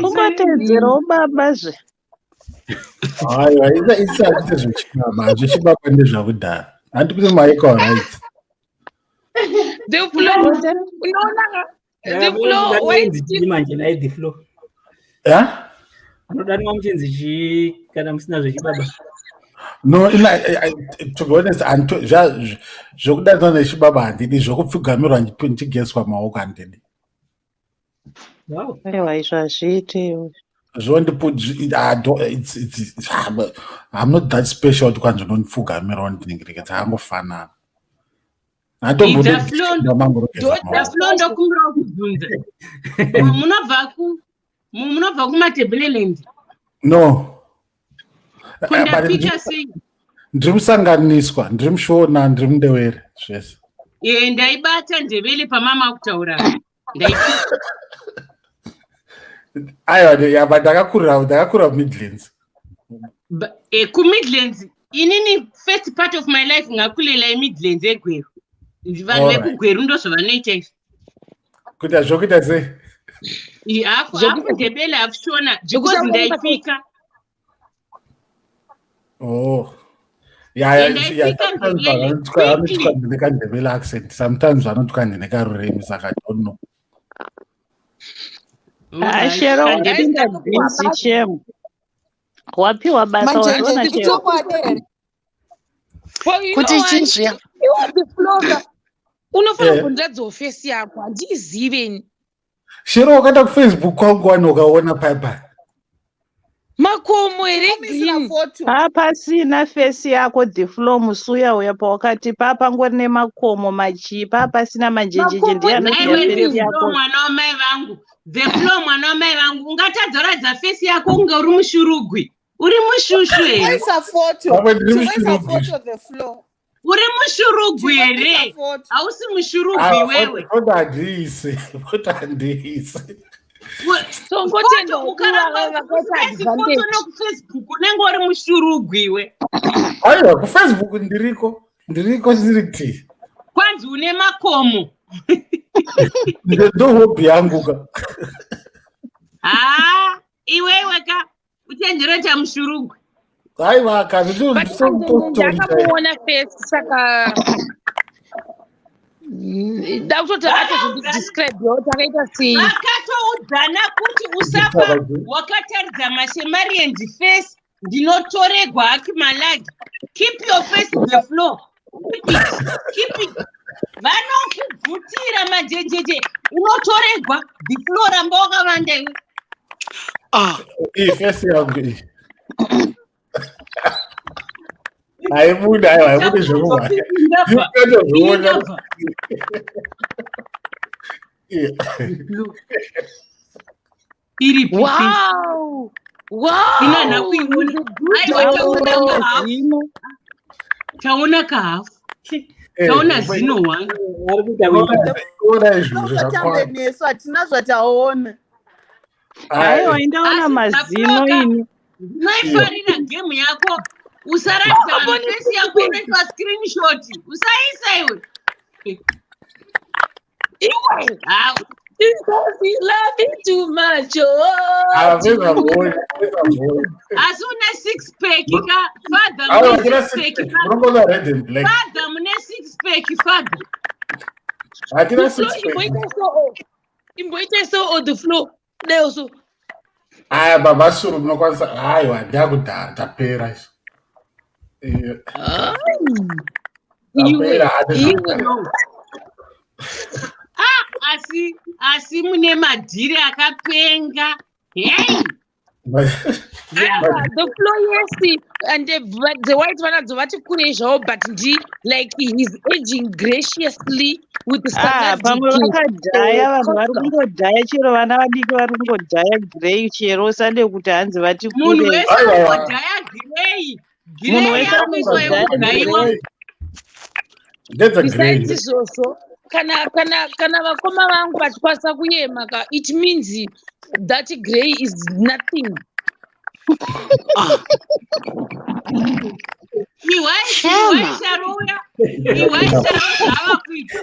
kungoteedzerawo babazve. Haiwa isati zvechibaba zvechibaba ndezvakudhara handikuti maiko right. The flow unoona the flow manje naye the flow anodanwa muchinzi chii kana musina zvechibaba. No, to be honest, zvokudanza nechibaba handidi, zvokupfugamirwa ndichigeswa maoko handidi. Aiwa izvo hazviiti. I'm not that special to kwanza nonipfugamirwa ndinengireke hangofanana. Daflo ndokumbira kubvunza munobva kumatebeleland? No. Kundapika sei? Ndiri musanganiswa, ndiri mushona, ndiri mundewere zvese. Ndaibata ndebele pamama kutaura ndaipika. Aiwa ndakakurira Midlands. Kumidlands inini first part of my life ngakulela eMidlands eGweru. Vanhu vekugweru ndozvavanoita izvi. Kuita zvokuita sei? Hafu ndebele hafu shona because ndaipika. Ndebele accent. Sometimes vanotwa ndinekaruremi saka I don't know. Shero wakapinda bhizi chemu. Wapiwa basa wazviona chero. Kuti chizviya. Unofanira kundiradzawo fesi yako handiiziveni. Shero wakaenda kuFacebook kwangu wani ukaona paipai. Makomo here green. Pasina fesi yako the flow musuya uya pawakati papangori nemakomo machii papasina manjenjenje ndiyanoziya fesi yako. Mwana wamai vangu. The flow mwana wamai vangu ungatadzoradza fesi yako unge uri mushurugwi. Uri mushushu here. Choisa photo the flow. Uri mushurugwi here. Hausi mushurugwi wewe. Photo handisi. Tongotenda ukaramba Facebook unenge uri mushurugwi iwe. Aiwa kuFacebook ndiriko ziriti. Kwanzi une makomo. Ndo hobi yangu ka. Iwewe ka uchenjereta mushurugwi. Aiwa kazi ndakamuona fesi saka ndakutoti atozondidescribe yawo takaita sei. Vakatoudzana kuti usafa wakataridza mashemariendi face ndinotoregwa haki malagi. Keep your face the floor. Keep it. Vanokubvutira majejeje unotoregwa the floor ramba wakavanda iwe. Face yangu iyi. Haibuda zvokuva. Ndikatozviona. Wow. Inana kuiona. Taona kahafu. Taona zino wani. Nesu hatina zvataona. Aiwa ndaona mazino ini. Noifarira gemu yako usaratidza vanhu fesi yako unoitwa screenshot usaisa iwe iwe laughing too much asi une six pack ka fadha mune six pack fadha imboita so the floor deo so aya babasuru munokwanisa haiwa ndakudhara tapera isu tapera asi mune madhiri akapenga hei the floor yes and the white vanadzo vati kurei zvavo but like he's aging graciously with the pamwe vakadhaya vanhu vari kungodhaya chero vana vadiki vari kungodhaya grey chero usade kuti hanzi vati munhu wese ungodhaya grey munhu wese angodhaya grey besides izvozvo kana vakoma vangu vachikwanisa kuyema it means that grey is nothing. iwaisharouya zvava kuita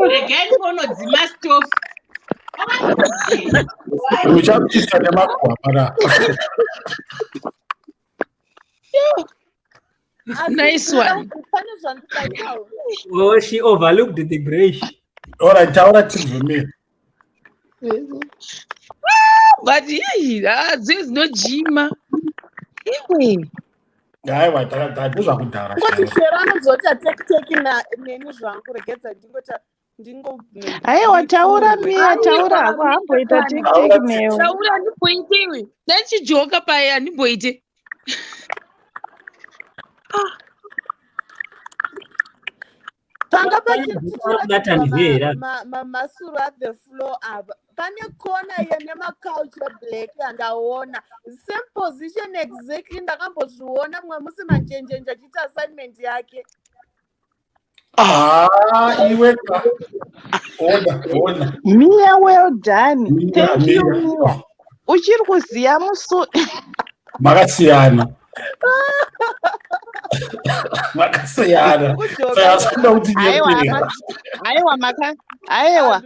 regai fonodzima stofu uchakuisa nemakwapara nice one. Oh, she overlooked the grace. All right, taura tinzvimira. But there's no jima. Aiwa ndozvakudhara chero anozoti atekiteki neni zvangu regedza aiwa taura miya taura hako hamboita tekiteki neyo taura handimboite iwe ndachijoka paye handimboite panga pachitiraamasuru athe floor apa pane kona yene maculture black yandaona same position exactly ndakambozviona mwe musi manjenjenje achiita assignment yake iweka ona miya well done thank you miya uchiri kuziya musu makasiyana makasiyana aiwa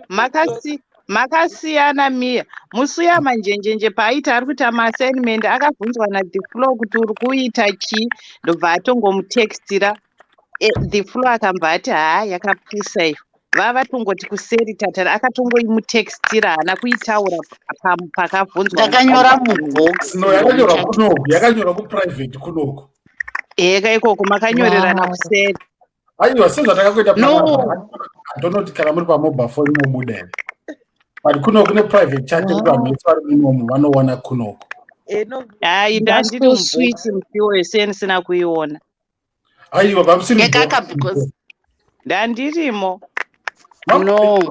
makasiyana miya musuya manjenjenje paaiti ari kuita maassignment akabvunzwa naThe Floor kuti uri kuita chii ndobva atongomutextira The Floor akamba ati yakapisa vava tongoti kuseri tatara akatongoimutextira haana kuitaura pakabvunzwa ndakanyora mubox yakanyorwa kuprivate kunoko eka ikoko makanyorerana kuseri aiwa sezvatakakuita ndonoti kana muri pamobile phone inobuda here but kunoko kune private chat yekuti vanhu vese vari minomo vanoona kunoko hai ndandiri mubhox musi wese ndisina kuiona aiwa pamusiri ndandirimo mamuri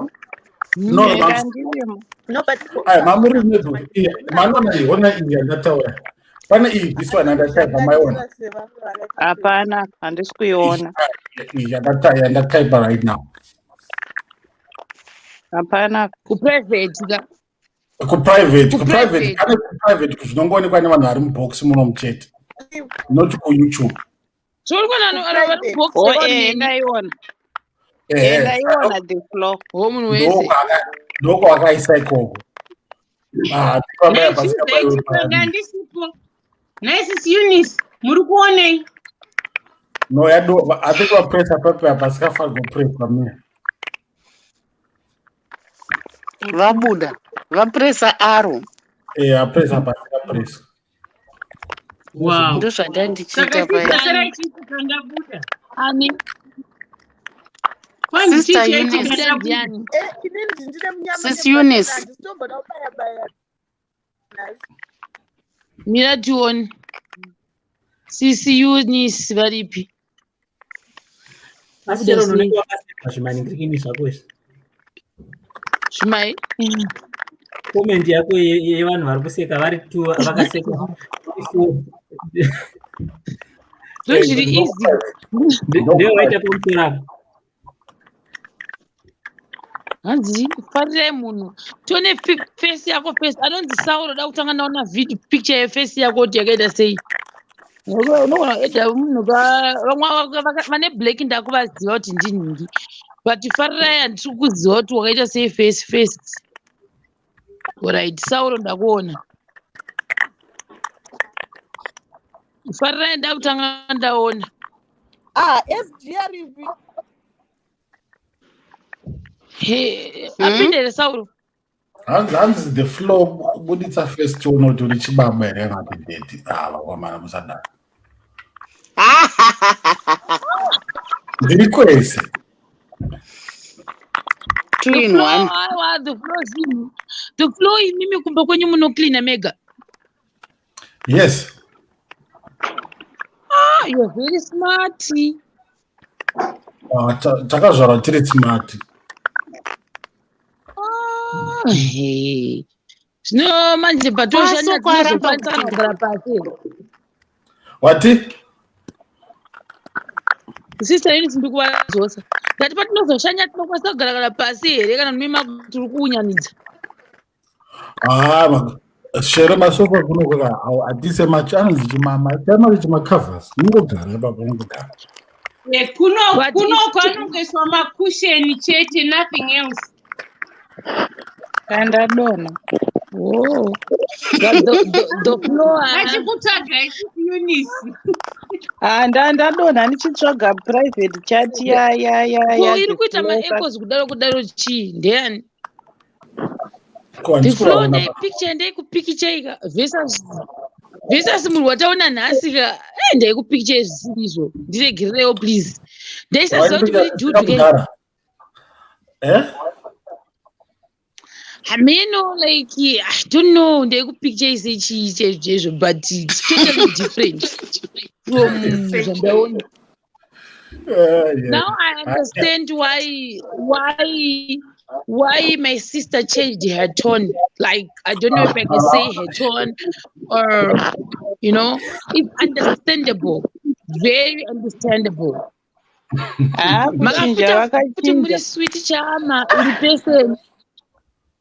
manona iona iyi yandataura pane iyi this one yandataipa maiona hapana handisi kuiona yandataipa right now hapana kuprivate pane zvinongoonekwa nevanhu vari mubox muno muchete not kuyoutube ndaiona The Floor munhu wese ndoko akaisa ikoko ndisipo nice Eunice muri kuonei no atiti wapresa pape pasikafanirwa kupreswa mia vabuda vapresa aro apresa pasikapresa ndo zvandandichiita payakandabuda ani Sis Eunice mira tione sisi Eunice varipi asi chero unenge wakaseka zvimaningirikini zvako izvi zvimai comment yako yevanhu vari kuseka vari tu vakaseka zviri easy ndeyo waita pamusoro apo hanzi farirai munhu tione face yako face anonzi Sauro da kutanga naona video picture yeface yako kuti yakaita sei unogona kuedha munhu vamwe vane black ndakuvaziva kuti ndinhingi but farirai handiri kuziva kuti wakaita sei face first. Alright, Sauro ndakuona. Farirai ndakutanga ndaona. SG aripi? Apindere Sauro. Hanzi the floor buditsa first chono kuti uri chibaba here ngati date vakomana musadaro ndiri kwese The floor imimi kumba kwenye muno clean mega. Yes. You're very smart. Takazvarwa tiri smart. Zvino manje patoshanda tinozokwanisa kugara pasi. Wati? Sister ini ndiri kuvazosa. Ngati patinozoshanya tinokwanisa kugara pasi here kana mima tiri kuunyanidza. Shere masofa kunokuka adise machanzi chimama chimacovers ningogara baba ningogara. Kuno kwanongoiswa makusheni chete, nothing else. And I don't know. Oh, the floor. And I don't know. I need to talk a private chat. Yeah. You quit my echoes. Kudaro then. The floor ne picture and they could pick each other. Visas wataona nasika ende ku pictures zilizo. Ndiregereo please. There's a sort of do together. I mean, like, I don't know, they could picture is but it's totally different from the own. Now I understand why my sister changed her tone. Like, I don't know if I can say her tone or, you know, it's understandable, very understandable. Sweet charmer, person.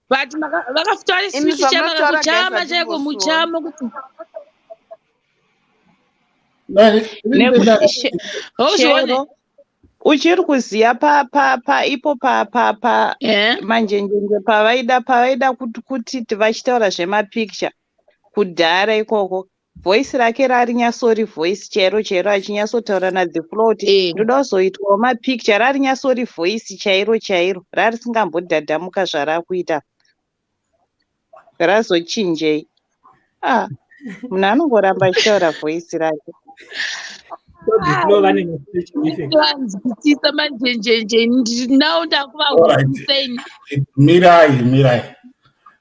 But vakafutari switch chama kuchama chaiko muchama kuti Shero uchiri kuziya ipo manjenjenje pavaida kuti vachitaura zvemapicture kudhara ikoko voice rake rarinyasori voice chero achinyatsotaura naThe Flow kuti ndoda kuzoitwawo mapicture rarinyasori voice chairo rarisingambodhadhamuka zvarakuita razochinjei munhu anongoramba achitaura voice rake. vanzwisisa manjenjenje now ndakuvauseni mirai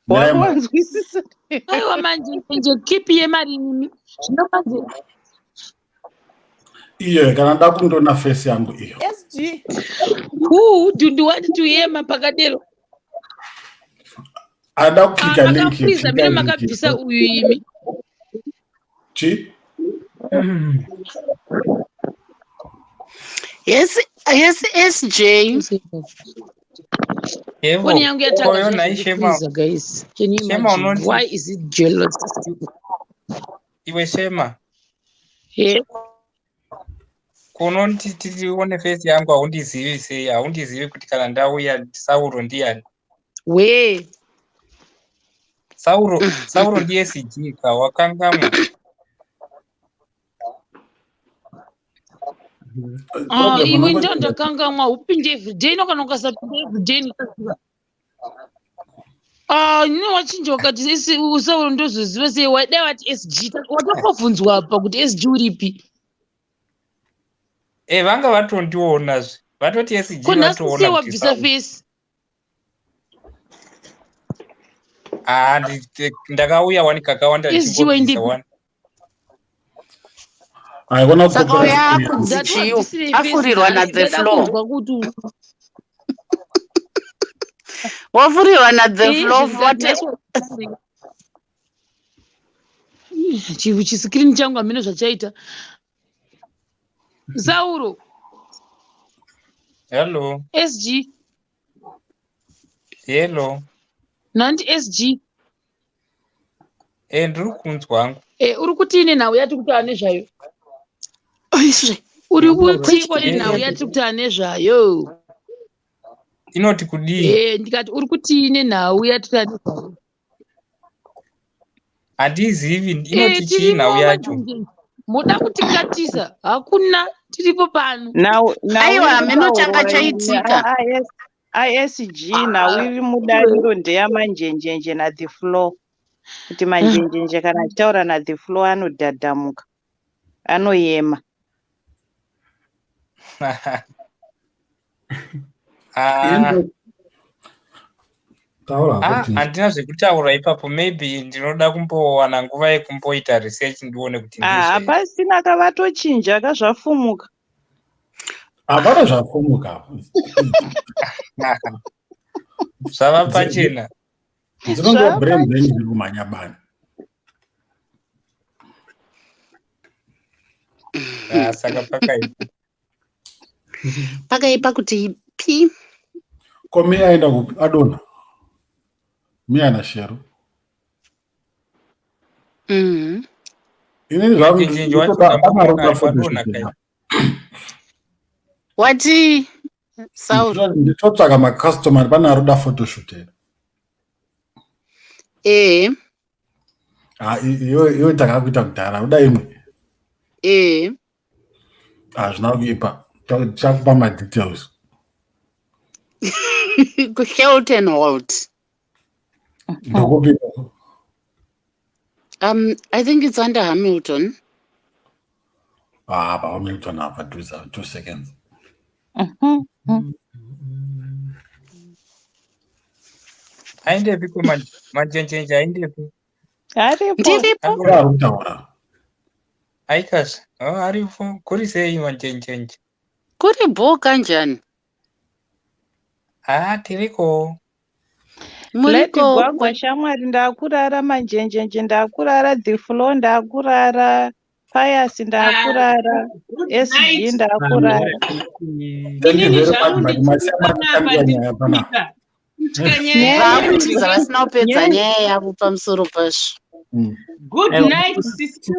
wanzwisisa aiwa manjenjenje kipi yemarinimi zvino manje iyo kana ndakundona face yangu iyo SG do you want to hear mapakadero ada kuklika link please mina makabvisa uyu imi Yes, SJ. Phone yangu yataka guys. Can you imagine? Why is it jealous? Iwe Shema. Yeah. Kunonti titione face yangu haundizivi kuti kana ndauya Sauro ndiani. We. Sauro ndiye SG wakangamwa. Iwe ndo ndakangamwa upinde everyday kana ukasapinde everyday wachinja wakati Sauro ndozoziva sei wadai wati SG watokobvunzwa apa kuti SG uripi vanga vatondionazve vatoti SG kunhasi wabvisa face ndakauya wani kakawanda ndichingobvisa wani afurirwa naThe Flow wafurirwa naThe Flow vote chisikrini changu hamene zvachaita Sauro. Hello. SG. Hello. Nanti SG. Ndiri kunzwa hangu. Uri kutini nhau yati kuti ane zvayo. Uri kutiko nenhau yati kuti ane zvayo. Inoti kudii? Ndikati uri kutini nhau yati kuti ane zvayo. Handizivi inoti chii nhau yacho. Muda kutikatisa hakuna tiripo pano. Aiwa meno changa chaitika. ISG nhau iri mudariro ndeyamanjenjenje naThe Floor. Kuti manjenjenje kana achitaura naThe Floor anodhadhamuka, anoyema. Handina zvekutaura ipapo, maybe ndinoda kumbowana nguva yekumboita research ndione kuti ndizvei. Pasina kavatochinja kazvafumuka. Hapana zvafumuka. Zvava pachena. Dzinongo brand dziri kumanyabani. Saka pakaipa. Pakaipa kuti pi. Ko mi aenda adona. Mi ana shero. Ini zvangu Wati Saul. Nditotsvaka macustomer panaroda photoshoot. Iwe takakuita kudhara uda imwe. Hazvina kuipa. Chakupa madetails. Hilton Holt. I think it's under Hamilton. Hamilton hapa 2 seconds. Aindepi manjenjenje aindepi? Aripo. Aikas. Aripo. Kuri sei manjenjenje? Kuri boka njani? Tiriko. Leti Gwagwa shamwari ndakurara manjenjenje ndakurara The Floor ndakurara Pius ndakurara SG ndakurara. Vasina kupedza nyaya yavo pamusoro pazvo. Good night,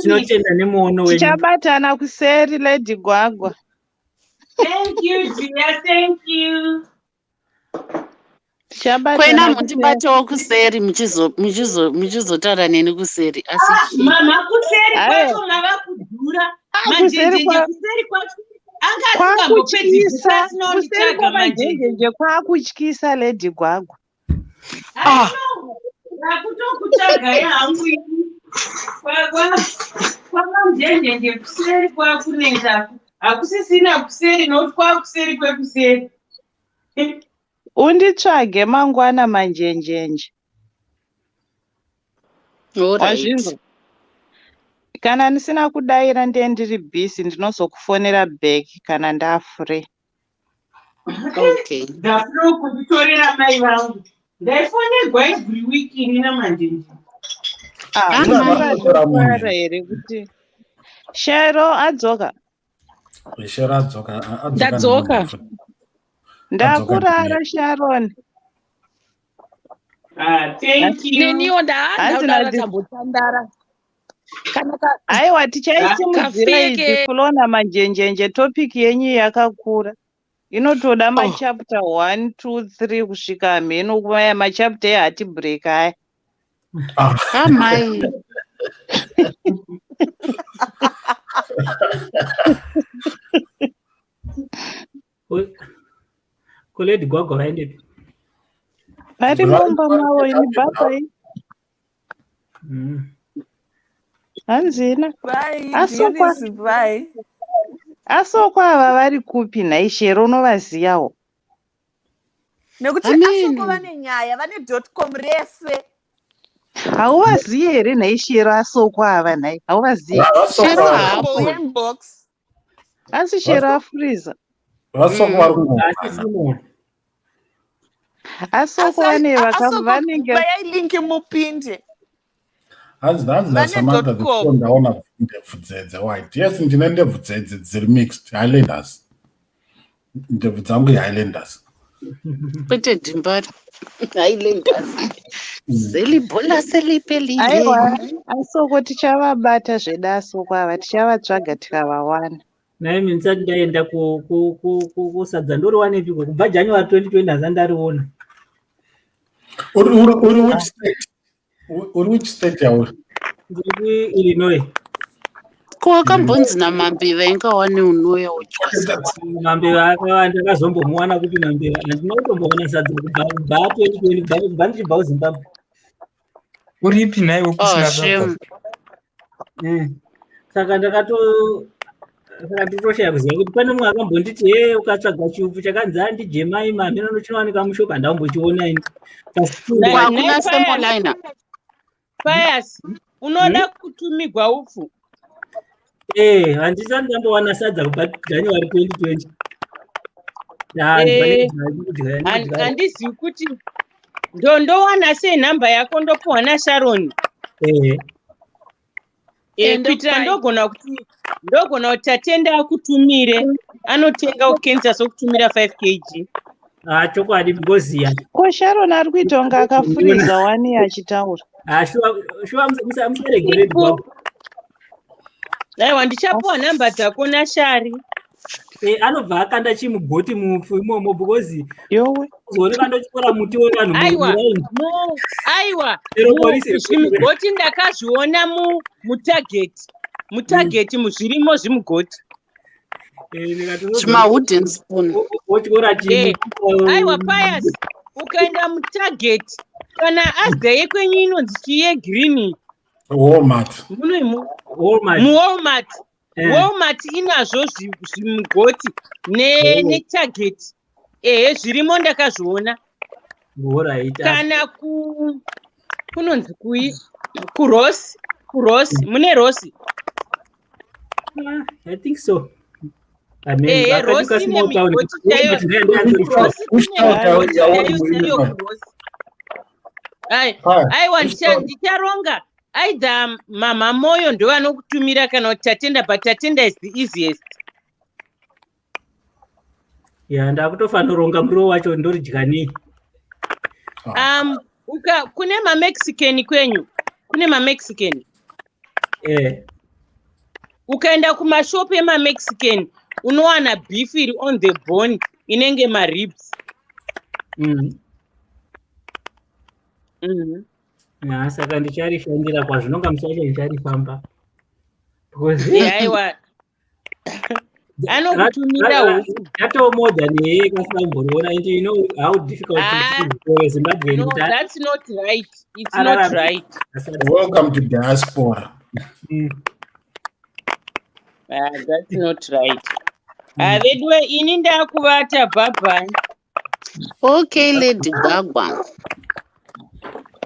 tinotenda nemuono wenyu. Tichabatana kuseri Lady Gwagwa. Thank you, dear. Thank you. Kwena mutibatawo kuseri muchizotaura neni kuseri. Asi mama kuseri kwacho mava kudhura. Manjenjenje kuseri kwacho. Kwakutyisa kuseri kwamanjenjenje kwakutyisa Lady Gwagwa. Rakutokutsvagai hangu kwamanjenjenje kuseri kwakunenza hakusisina kuseri nokuti kwakuseri kwekuseri. Unditsvage mangwana manjenjenje. Wazvinzwa? Kana ndisina kudaira ndiye ndiri busy ndinozokufonera back kana ndafure. Okay. Ndafuna kunditorera mai vangu. Ndaifonerwa every week inina manjenjenje. Ndakura here kuti Shero adzoka. Shero adzoka. Ndadzoka. Ndakurara Sharon. Thank you. Neniwo ndaandara tambotandara. Aiwa tichaisimudzira idzi Floor namanjenjenje topic yenyu yakakura. Inotoda machapter 1, 2, 3 kusvika mheno kumaya machapter ehati break aya. Amai. Lady Gwagwa vaendepi? Vari mumba mavo ini baba iyi. Hanzina. Asokwa ava vari kupi nhai Shero unovaziyawo? Nekuti asoko vane nyaya vane .com rese. Hauvaziyi here nhai Shero asokwa ava nhai? Hauvaziyi? Shero hapo. Asi Shero afuriza. Asoko vane vanenge vayailinki mupinde. Hanzina Samantha ndaona ndebvu dzedze white. Yes, ndine ndebvu dzedze dziri mixed Highlanders. Ndebvu dzangu Highlanders. Kwete dhimbari. Hailengazi. Selibhola selipelile. Aiwa, asoko tichavabata zvedasoko ava tichavatsvaga tikavawana. Naimi ndisati ndaenda kusadza ndoriwanepiko kubva January 2020 hazana ndariona. Uri which state? Uri which state yauri? Ndiri kuIllinois. Ko wakambonzi naMambeva ingawani unouya udyasa. Mambeva ndakazombomuwana kuti Mambeva handina kutomboona sadza kubva 2020 kubva ndichibva kuZimbabwe. Uripi naiwe kusina sadza? Saka ndatoshaya kuziva kuti pane mumwe akambonditi ukatsvaga chiupu chakanzi handijemai mameno chinowanika mushopu handambochiona ini. Hakuna semolaina. Pius, unoda kutumigwa upfu? Handisati ndambowana sadza kubva January 2020. Handizivi kuti ndowana sei nhamba yako ndopuwa naSharon. Kuitira ndogona kuti tatenda akutumire anotenga ukenza sokutumira 5 kg. Chokwadi ngoziya. Ko Sharon ari kuita kunge akafuriza wani achitaura. Shuwa musaregere gwagwa. Aiwa ndichapuwa nhamba dzako naShari. Anobva akanda chimugoti mupfu imomo because yowe uzooneka ndochikora muti wevanhu. Aiwa zvimugoti ndakazviona mutageti muzvirimo zvimugoti. Zvimawooden spoon. Aiwa Pius, ukaenda mutageti kana azda yekwenyu inonzi yegirini. Walmart. Walmart inazvo zvimugoti netageti. Zvirimo ndakazviona. Kana kunonzi kuRosi. Mune Rosi. I think so. Rosi nemigoti aiwa ndicharonga aidha mama moyo ndovanokutumira kana kuti tatenda, but tatenda is the easiest. Ndakutofanira kuronga muriwo wacho ndoridya nei. Kune maMexican kwenyu? Kune maMexican? Ukaenda kumashopu emaMexican unowana beef iri on the bone inenge maribs. Saka ndicharishandira kwazvinonga musacho ndicharifamba. Aiwa anokutumira huku. Yatomoda neye kasamboriona and you know how difficult it is for Zimbabwe. No, that's not right. It's not right. Welcome to diaspora. That's not right. Vedwe ini ndakuvata bye. Okay, Lady Gwagwa.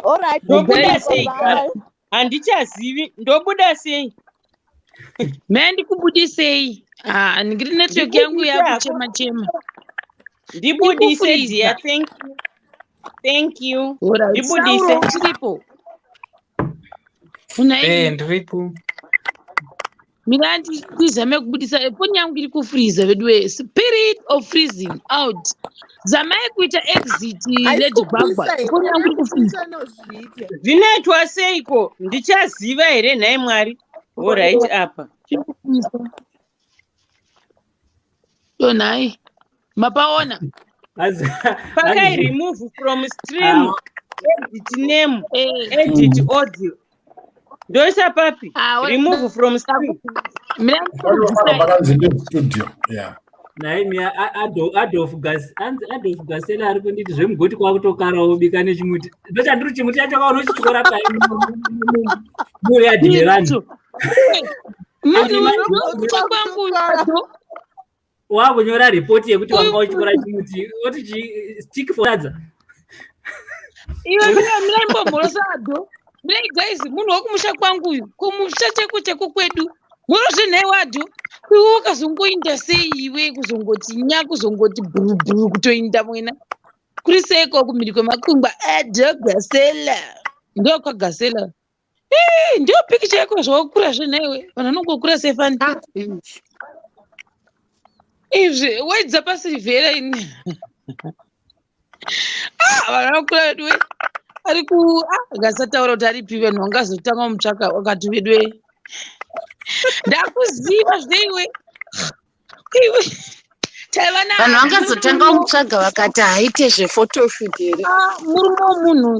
All right. Ndobuda sei? Handichazivi. Ndobuda sei? Mandikubudisei. Ndiri network yangu yakuchema. Ndibudise dear. Thank you. Ndibudise. Chiripo. Unai? Ndiripo. Mina ndizame kubudisa foni yangu iri kufreeza vedwe. Spirit of freezing out. Zamai kuita exit Lady Gwagwa. Foni yangu iri kufreeza. Zvinoitwa seiko? Ndichaziva here nhai Mwari. All right apa. Donai. Mapaona. Pakai remove from stream. Edit name. Edit audio. Ndoisa papi. Remove from stream. Studio. Yeah. Naimi Adolf Gasela ari kunditi zvemugoti kwakutokarawo ubika nechimuti. Ndochandiri chimuti chacho kaona chichikora pai muri yadhime vanhu. Wakunyora ripoti yekuti wanga uchikora chimuti oti stick for sadza. Iwe mina imbomhorosa ado. Mina guys munhu wokumusha kwangu uyu. Kumusha cheko kwedu. Murozvenhai wadho. Iwe wakazongoinda sei iwe kuzongoti nya kuzongoti bhuru kutoinda mwena. Kuri seiko kumiri kwemakungwa Gasela. Ndo kwaGasela. Ndio pikicha yako zvawakura zvenhaiwe. Vanhu vanongokura sefani. Izvi waidza pasirivhera ini. Vanakura vedu we ari ku ngasataura kuti aripi venhu vangazotanga mutsvaka wakati vedu ndakuziva zveiwe iwe taiva vanhu nahanzi vangazotanga mutsvaga vakati haite zvefotoshoot here. Murume womunhu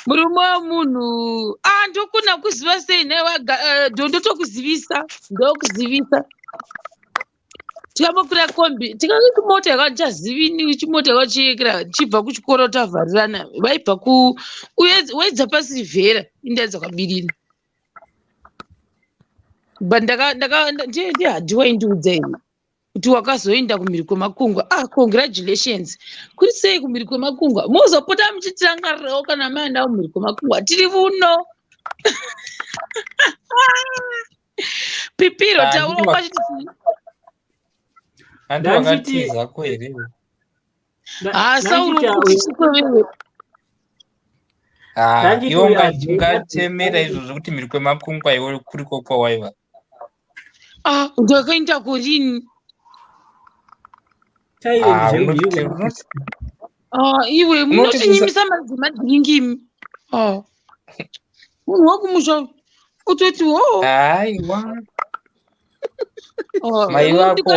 murume womunhu ndokuna kuziva sei ndondotokuzivisa ndokuzivisa tikambokwira kombi tikati mota yakati chazivini chimota yakati chiyekera chibva kuchikoro tavharirana vaibva waidza pasirivhera indaidza kwabirira but ndihadhiwa indiudza ini kuti wakazoenda kumhiri kwemakungwa congratulations kuri sei kumhiri kwemakungwa muzopota muchitirangarirawo kana maenda kumhiri kwemakungwa tiri uno pipiro taura kwachiti handivakatiza ko here sauro kuchikovewe iwo ungatemera izvozvo kuti mhiri kwemakungwa iwe kuriko kwawaiva ndakaenda kurini iwe munotinyimisa madhiringimi munhu wakumusha utoti aiwa mai vako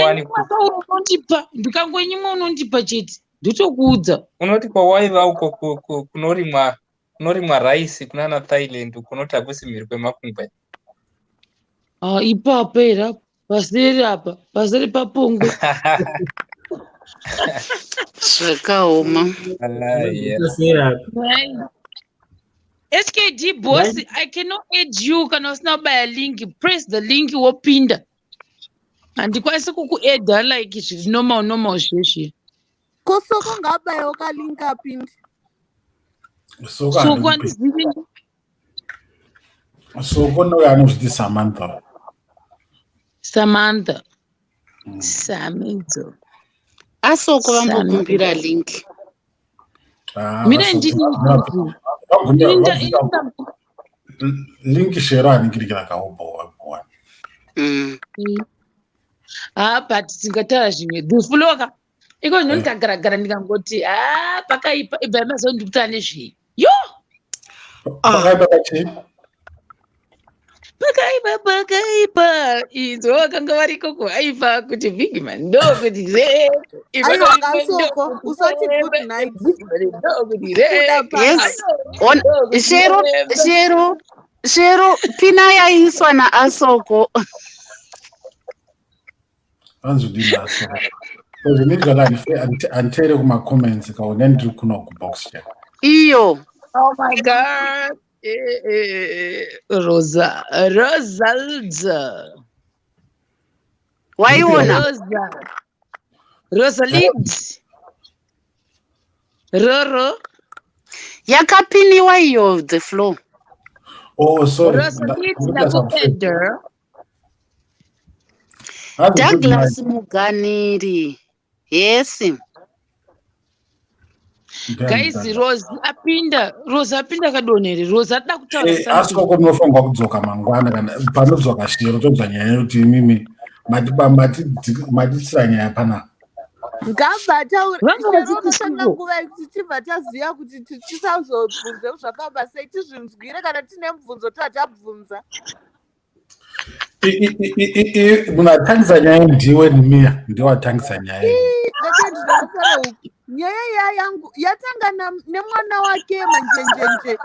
unondipa ndikangoinyimwa unondipa chete ndotokuudza unoti kwawaiva uko kunorimwa raisi kunana Thailand kunoti hakusi mhiri kwemakungwa ipapo era paseri apa paseri papongwe zvakaoma skd boss I cannot add you kana usina kubaya link press the link wopinda handikwanisi kukuedha like zviri normal zveshe kosoko ngabayawo kalink apindi soko handizivi soko noyo anozviti Samantha Samantha asoko vambokumbira link mine ndini link share aningirikira kaobowa but tingataura zvimwe dhufuloka iko ndinotagaragara ndikangoti pakaipa ibva yamazondikuta nezvei yo pakaipa inzwa vakanga varikoko aipa kuti bigman ndokuti soko usati good night shero pina yaiswa naasoko anzodini asoko antere kumacomments kaone ndiri kuno kubox chat iyo oh my god Rosalda waiona Rosalind Roro yakapiniwa iyo the floor sorry Rosalind nakuedher Douglas Muganiri yes guys Rose apinda kadonhere Rose ada kutaura asoko munofanirwa kudzoka mangwana kana panodzoka shiro tobva nyaya yokuti imimi matitsira nyaya pana ngabataurishero nguva tichibva taziva kuti tisazobvunze zvafamba sei tizvinzwire kana tine mubvunzo tatabvunza munhu atangisa nyaya ndiwe nimiya ndiwatangisa nyaya ndakandinasara uku nyaya yangu yatanga nemwana wake manjenjenje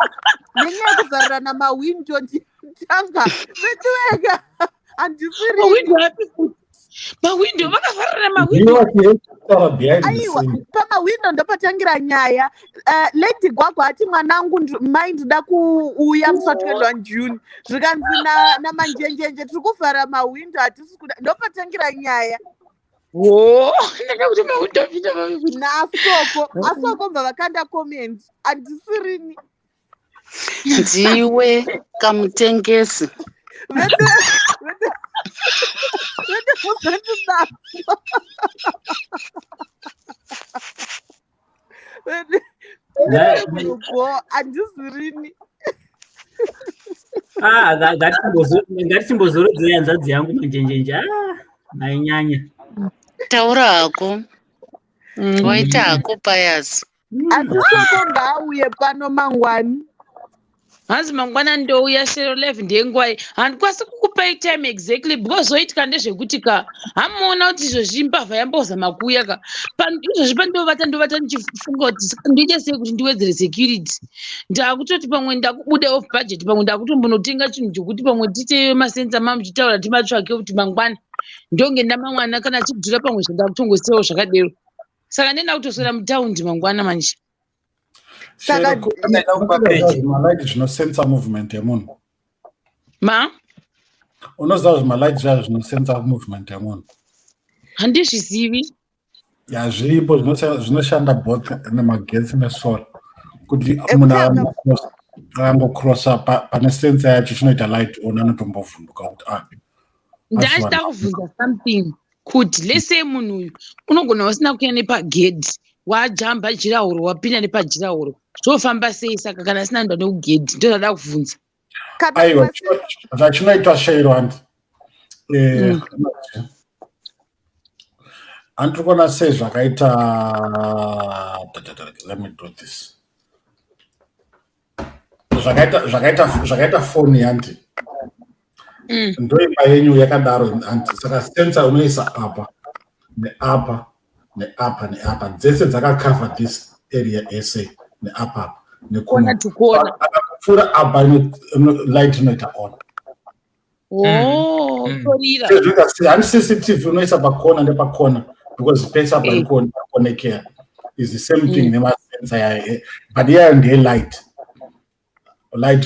nenyaya yekuvharirana mawindo nditanga vetuwega handisiri mawindo vakavharirana mawindo aiwa pamawindo ndopatangira nyaya lady gwagwa ati mwanangu mai ndida kuuya musati 21 June zvikanzi namanjenjenje tiri kuvhara mawindo hatisi kuda ndopatangira nyaya naasoko bva vakanda comment handisirini ndiwe kamutengesi handisirini ngatichimbozorodzei hanzvadzi yangu manjenjenje mainyanya taura hako waita hako payazi asi soko ngaauye pano mangwani hanzi mangwanani ndouya shero 11 ndengwai handikwanisi kukupai time exactly because zoitika ndezvekuti ka hamuona kuti izvozvi mbavha yambozama kuuya ka izvozvi pandovata ndichifunga kuti ndoite sei kuti ndiwedzere security ndakutoti pamwe ndakubuda off budget pamwe ndakutombonotenga chinhu chokuti pamwe tiite masenza mamuchitaura timatsvake kuti mangwana ndonge ndamamwana kana achidhura pamwe zvandakutongosiyawo zvakadero saka ndenda kutoswera mutaundi mangwana manje saka malaiti zvinosensa movement yemunhu unoziva kuti malaiti zvazvo zvinosensa movement yemunhu handizvizivi ya zviripo zvinoshanda both nemagetsi nesolar kuti munhu angocrossa pane sensa yacho chinoita light ona anotombovhunduka kuti ndachida kuvhunza something kuti lese munhu uyu unogona usina kuenda nepagedhi wajamba jirahoro wapinda nepajirahoro zvofamba sei saka kana asina ndoda nekugedhi ndozvada kuvhunza aiwa zvachinoitwa shero handi handiri kuona sei zvakaita let me do this zvakaita foni handi ndoimba yenyu yakadaro handi saka sensa unoisa apa neapa neapa neapa dzese dzakakava this area ese neapa nekupfuura apa light inoita on handi cctv unoisa pakona nepakona because pese apa inokonekera is the same thing nemasensa yayo but iyayo ndeye light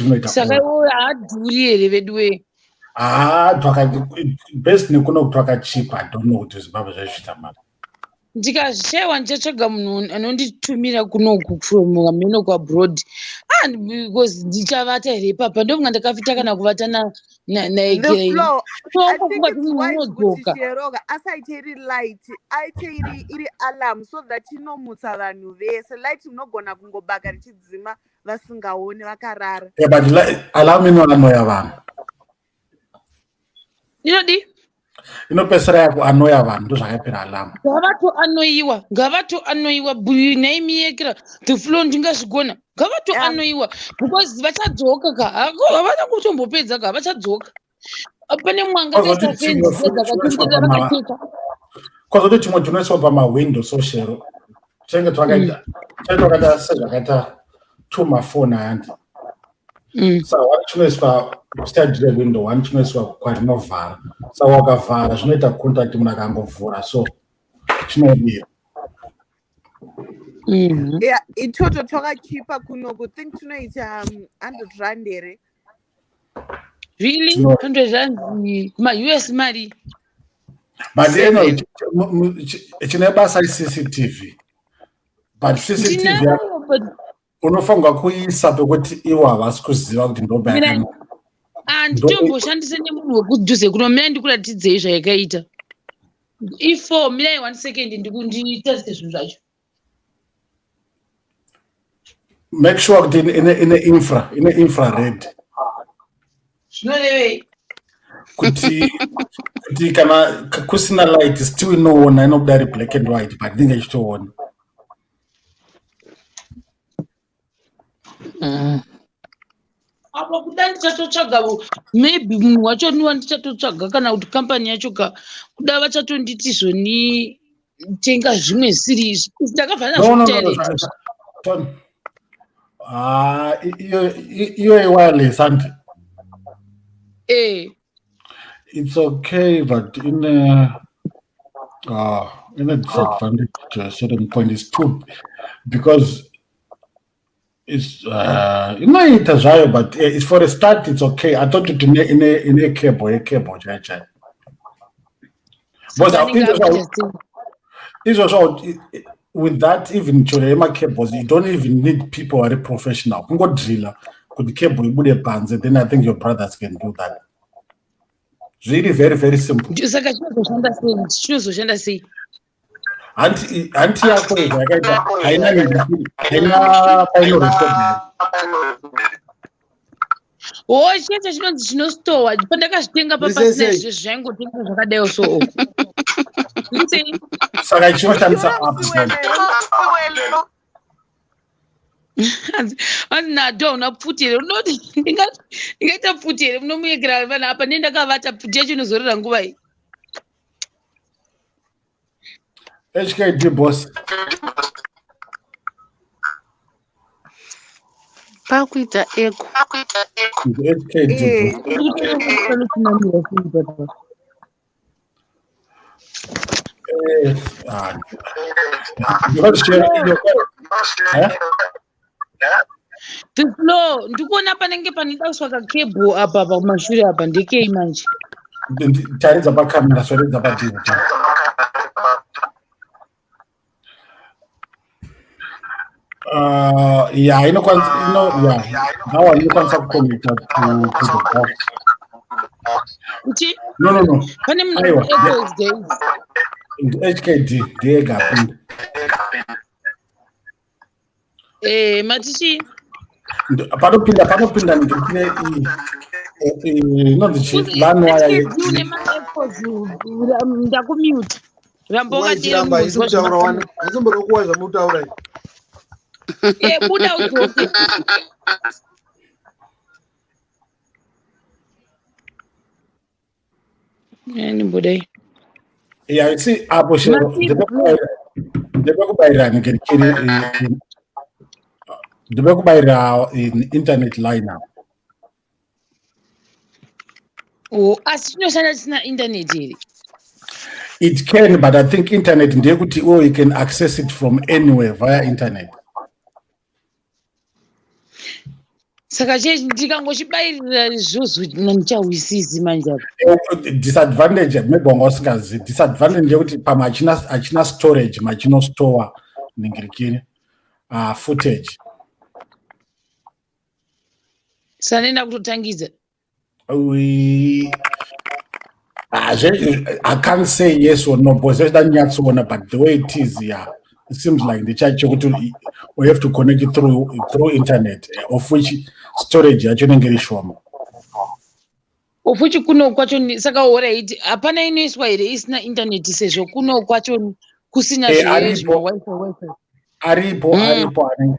inoita saka iwo haadhuri here vedu we best nekuno twakachipa I don't know kuti zimbabwe zvaizvita mari ndikazvishayiwa ndichatsvaga munhu anonditumira kunoku from ameno kwaabroad because ndichavata here ipapa ndokunga ndakafita kana kuvata naegereinokungatinodzoka asaite iri light aite iri alarm so that inomutsa vanhu vese light unogona kungobaka richidzima vasingaoni vakarara but alarm inoanoya vanhu inodi inopesera yako anoya vanhu ndozvakapera alarm ngavatoanoiwa naimiyekera the floor ndingazvigona ngavatoanoiwa because vachadzoka ka havana kutombopedza ka vachadzoka pane mwanga kaisa fenzi dzakatenderera vakacheka kwazoti tumwe tunoiswa pamawindo soshero tinenge twakaita sezvakaita tumafoni handi saka wani chinoiswa kuside window wani chinoiswa kwarinovhara saka wakavhara zvinoita contact munhu akangovhura so chinodiwa itoto twakachipa kunoku think tunoita 100 rand here really 100 rand kuma-US mari but chine basa iCCTV but CCTV unofanirwa kuisa pekuti iwo havasi kuziva kuti nditomboshandise nemunhu wekudhuze kuno mina ndikuratidzei zvayakaita ifo mirai 1 second nditadzise zvinhu zvacho make sure kuti ine infrared zvinorevei kuti kana kusina light still inoona inobuda ri black and white but ndinge ichitoona apa kuda ndichatotsvaga maybe munhu wacho niwa ndichatotsvaga kana kuti kampani yacho ka kuda vachatonditi zvonitenga zvimwe zvisiri ndakabva iyo iwireless handi Eh. It's okay, but in a disadvantage to a certain point is too, because it's it as well, but it's for a start. It's okay. I thought it in a cable, judge. But it's also with that, even Chorema cables, you don't even need people who are professional. You go driller, could the cable put a bands, and then I think your brothers can do that. It's really very, very simple. It's like a see. Auntie yako haina final record. Chete chinonzi chinostowa pandakazvitenga papasina zvangu tenga zvakadai so Saka ichinoshandisa app then. hanzi nato hauna pfuti here unoti ndingaita pfuti here munomuyekera vanhu apa nendakavata pfuti yacho inozorera nguva iyi HKD boss. Pakuita eko. HKD boss. no ndikuona panenge panodaswa kakebho apa pamashure apa ndekei manje taridza pakamera soredza padigital. Yeah, that one inokwanisa kuconnecta to the box. No. pane munhu HKD ndega pinda. matichi panopinda ndikine inonzi chi lanwaya ndakumute ramba isi kutaura wani hasimboda kuwa zvamutaura buda udzoke budai isi apo shero ndepekubayira ngerekere ndepekubayira internet line apo asi chinoshanda chisina internet here. It can, but I think internet ndeyekuti you can access it from anywhere via internet. Saka ndikangochibayirira izvozvo ndichawisisi manje disadvantage maybe wangausikazivi disadvantage yekuti pamwe hachina storage machinostore ningirikini footage. sanenda kutotangidza I can't say yes or no, but the way it is, yeah, it seems like the church we have to connect it through internet, of which storage actually get shoma. Of which kuno kwacho saka alright hapana inoiswa here isina internet sezvo kuno kwacho kusina wifi. Aripo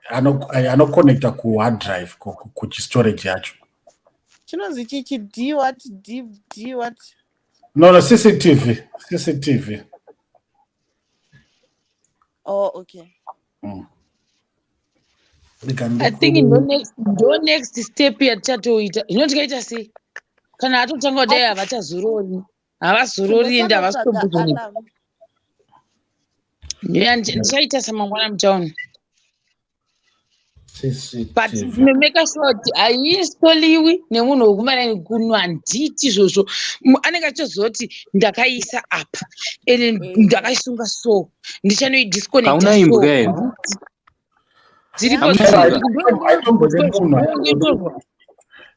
anoconnecta ku hard drive kuchistorage yacho. Chinonzi chichi D what? No, CCTV. Oh, okay. I think ndo next step yatatoita inotikaita sei kana atotanga kudai havachazorori havazorori ende havasitombuzoni ndichaita samangwana mutauni but ndinомeka sure kuti haiinstoliwi nemunhu wokumanai kuno handiti izvozvo anenge achizoti ndakaisa apa ende ndakaisunga so ndichanoidisconnecta so dziripo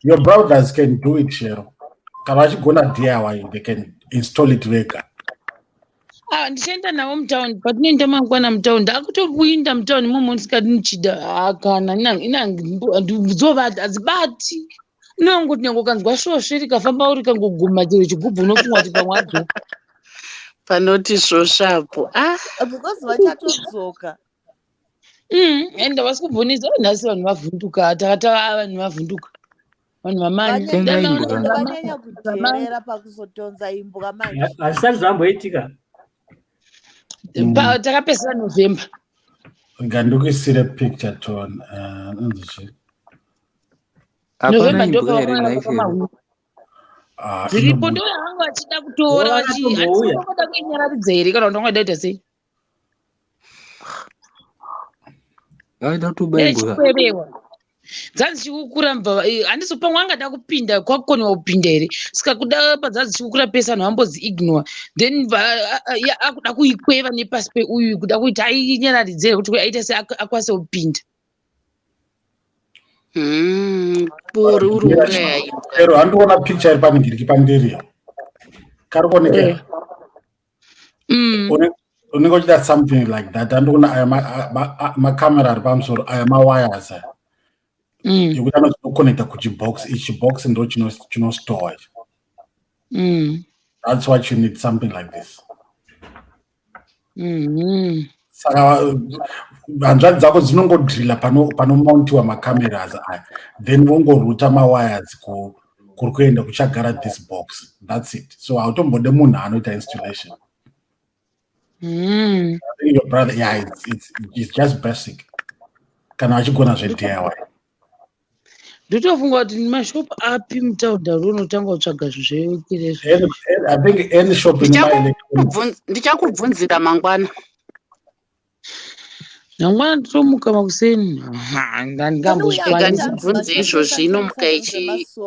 your brothers can do it chero kana vachigona DIY they can install it vega. Ndichaenda navo mutauni patinoenda mangwana mutauni ndakutobuinda mutauni imomo ndisikati nichida kana ndizovati hadzibati unongoti nyange ukanzwa svosve rikafamba uri kangoguma chero chigubhu unofunga kuti pamwe adzo panoti svosvapo because vachatodzoka ende vasi kubvunidza nhasi vanhu vavhunduka takatava vanhu vavhunduka vanhu vamanyanya kuterera pakuzotonza imbwa manje hazvisati zvamboitika takapesera November ngandikuisire picture ton November ndokamahuu dziripo ndo havanga vachida kutora vachioda kuinyararidza here kana kuti vangada kuita sei vaida kutobairwa dzanzi chikukura mbva handizo pamwe angada kupinda kwakukoniwa kupinda here saka kuda padzanzi chikukura pesa anhu ambodzi ignore then akuda kuikweva nepasi peuyu kuda kuita ainyararidzere kuti aita se akwanise kupinda ero handiona picture iri paningiriki pandiriyo kari kuonekera unenge uchida something like that handiona aya makamera ari pamusoro aya mawires aya yekuti anoconnecta kuchibox ichi box ndo chinostore. That's what you need, something like this. Saka hanzvadzi dzako dzinongodhirila panomauntiwa macameras aya, then vongoruta mawires kuri kuenda kuchagara this box, that's it. So hautombode munhu anoita installation. I think your brother, yeah, it's just basic. Kana achigona zve-DIY. Ndotofunga kuti mashopu api mutaundi unotanga kutsvaga zvezvo. I think any shop in my ndichakubvunzira mangwana. Mangwana nditomuka makuseni. Ndandingambosvika ndibvunze izvozvi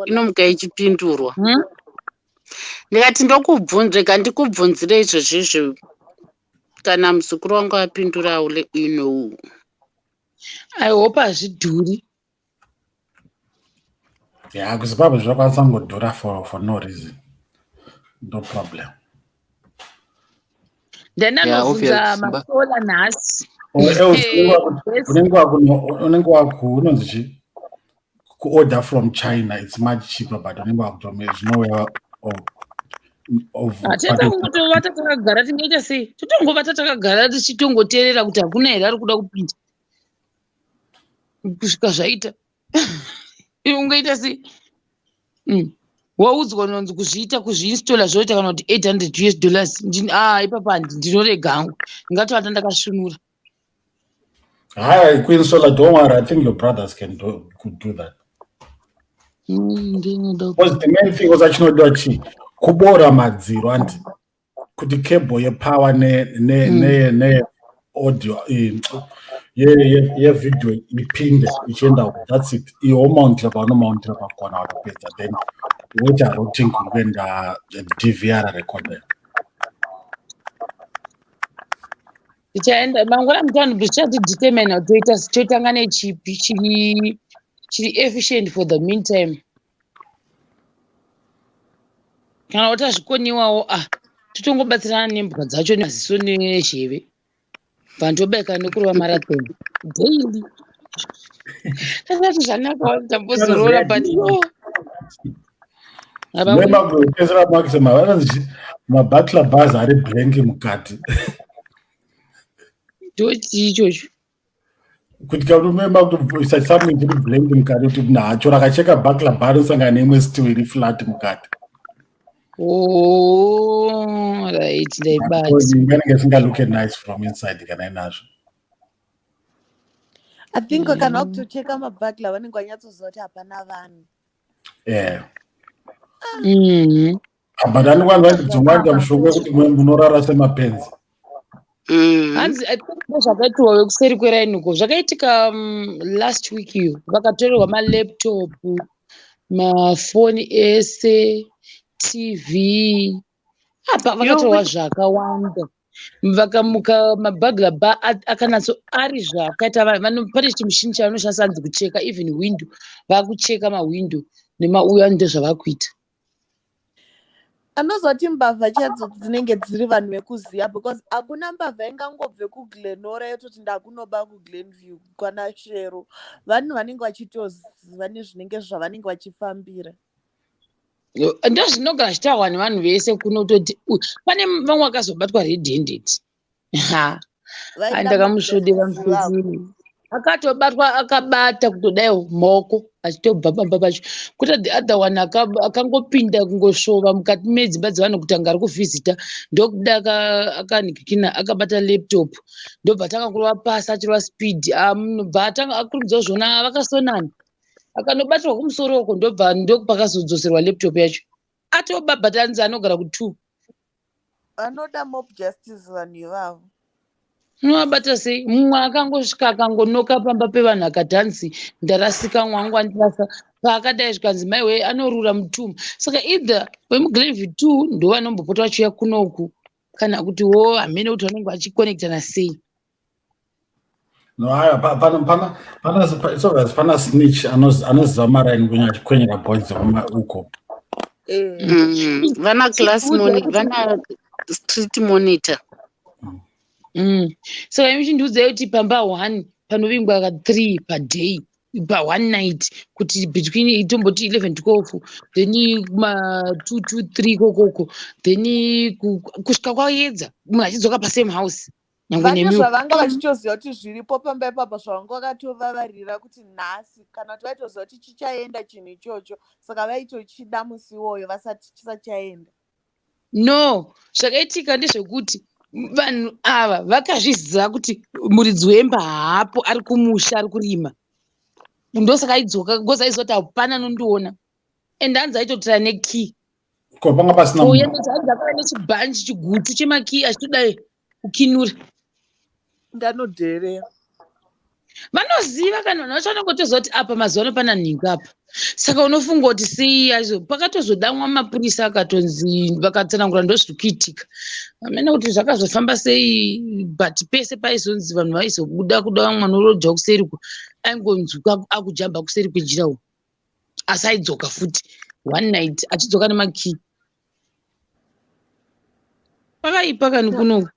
inomuka ichipindurwa. Ndikati ndokubvunze ndikubvunzire izvozvizvo kana muzukuru wangu apindura ule ino. I hope hazvidhuri. Yeah, kuZimbabwe zvakwanisa kungodhura for no reason. No problem. Ndandanobvunza masola nhasi. Unenge wakunonzi chi kuorder from China, it's much cheaper, but unenge wakutomwa there's no way of Totongova tatakagara tingaita sei? Totongova tatakagara tichitongoteerera kuti hakuna here ari kuda kupinda kusvika zvaita. Ungaita sei? Waudzwa unonzi kuzviinstola zvoita kana kuti $800. Ipapa ndinorega hangu, ndingatovata ndakasvinura. Kuinstola, don't worry, I think your brothers could do that. Because the main thing was achinodiwa chi kubora madziro andi kuti cable yepower ne audio yevideo ipinde ichienda uko, that's it. Iwomountira paunomountira pakona watopedza, then woita routing kuri kuenda DVR recorder. Tichaenda mangwana mutano bichati determine toitanga nechipi chiri efficient for the meantime. Kana kuti azvikoniwawo totongobatsirana nembwa dzacho naziso nezheve. Vantu vobeka nekurova marathon daily. Tasati zvanakawo tambozorora but Pedzera makisema vanonzi mabutler bars ari blank mukati. Ndochi ichocho. Kuti kaunomemba kuti something chiri blank mukati kuti nacho rakacheka butler bar usangana neimwe stew iri flat mukati. Right, ndaibata. Ingange singa look nice from inside kana inazvo. I think kana wakutocheka mabhagla vanenge vanyatsoziva kuti hapana vanhu. Yeah. But anokwanza dzongwanda mushonga kuti munorara semapenzi. Hanzi zvakaitwa wekuseri kwerainiko zvakaitika last week iyo vakatorerwa malaptop, mafoni ese, TV, apa vakatorwa zvakawanda. Vakamuka mabhagla ba akanatso ari zvakaita pane chimushini chavanoshandisa hanzi kucheka even window, vakucheka mawindow nemauya ndezvavakuita. Anozoti mbavha chadzo dzinenge dziri vanhu vekuziva because hakuna mbavha ingangobve kuGlenora yototi ndakunoba kuGlenview kana Shero. Vanhu vanenge vachitoziva nezvinenge zvavanenge vachifambira. Ndozvinogara zvitaurwa nevanhu vese kunototi pane vamwe vakazobatwa red-handed. Ndakamushodera mufezini akatobatwa akabata kutodaiwo maoko achitobva pamba pacho, kuti the other one akangopinda kungoshova mukati medzimba dzevanhu kutanga ari kuvhizita, ndokuda akanikikina akabata laptop, ndobva atanga kurova pasi achirova speed, munobva atanga akurumidzawo zvona vakasonana, akanobatirwa kumusoro uko ndobva ndopakazodzoserwa laptop yacho, atobabatanzi anogara ku2. Vanoda mob justice vanhu ivavo. Unovabata sei? Mumwe akangosvika akangonoka pamba pevanhu akadhanzi ndarasika mwangu andirasa paakadai zvikanzi maiwe anorura mutuma. Saka either wemuGlenview 2 ndo vanombopota vachiuya kunoku kana kuti wo hamene kuti vanenge vachikonekitana sei. No, pana snitch anoziva maraini kunya achikwenyera boys uko. Vana class monitor, vana street monitor. Saka imi chindiudzai kuti pamba 1 panovingwa ka3 per day pa one night, kuti between itomboti 11-12 then 2-3 kokoko then kusvika kwaedza munhu achidzoka pasame house. vane zvavanga vachitoziva kuti zviripo pamba ipapo zvavanga vakatovavarira kuti nhasi kana kuti vaitoziva kuti chichaenda chinhu ichocho saka vaitochida musi iwoyo vasati chisachaenda. No, zvakaitika ndezvekuti vanhu ava vakazviziva kuti muridzi wemba haapo, ari kumusha, ari kurima. Ndosaka aidzoka ngozi aiziva kuti hapana anondiona, ende hanzi aitotora nekey. Kopanga pasina Uye hanzi akava nechibhanji chigutu chemakey achitodai kukinura. Ndanodherea. Vanoziva kana vanhu vacho vanongotoziva kuti apa mazuva ano pana nhingo apa. Saka unofunga kuti sei azvo pakatozodamwa mapurisa akatonzi vakatsanangura ndozviri kuitika. Hamena kuti zvakazofamba sei, but pese paizonzi vanhu vaizobuda kuda mwana urodya kuseri aingonzwika akujamba kuseri kwejirawo. Asi aidzoka futi one night achidzoka nemakey. Pakaipa kani kunoku.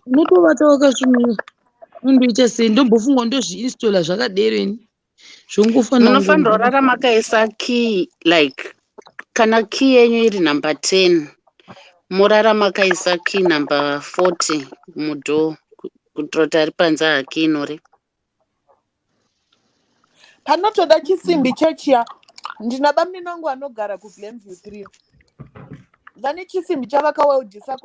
Unotovata wakasvinura undoita sei? Ndombofunga ndozviinstola zvakadero ini munofanira kurara makaisa key, like kana key yenyu iri number 10 morara makaisa key number 40 mudhoo kuitira kuti ari panze hakinuri. Panotoda chisimbi chechiya. Ndina bambi nangu anogara kuGlenview 3. Vane chisimbi chavakaweldisa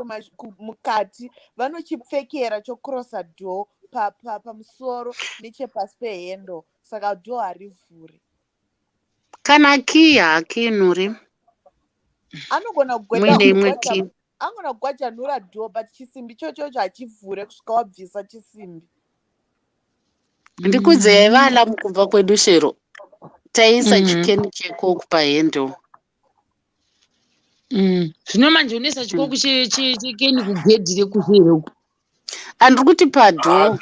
mukati, vanochipfekera chokrosa dhoo pamusoro nechepasi pehendo, saka dhoo harivhuri. Kana key hakinuri. Anogona kugwajanura dhoo, but chisimbi chochocho hachivhure kusvika wabvisa chisimbi. Ndikudzei vala mukubva kwedu shero taisa chikeni chekoku pahendo. Zvino manje unoisa chikoku chekeni kugedhi rekuzvereku. Andiri kuti padhoo.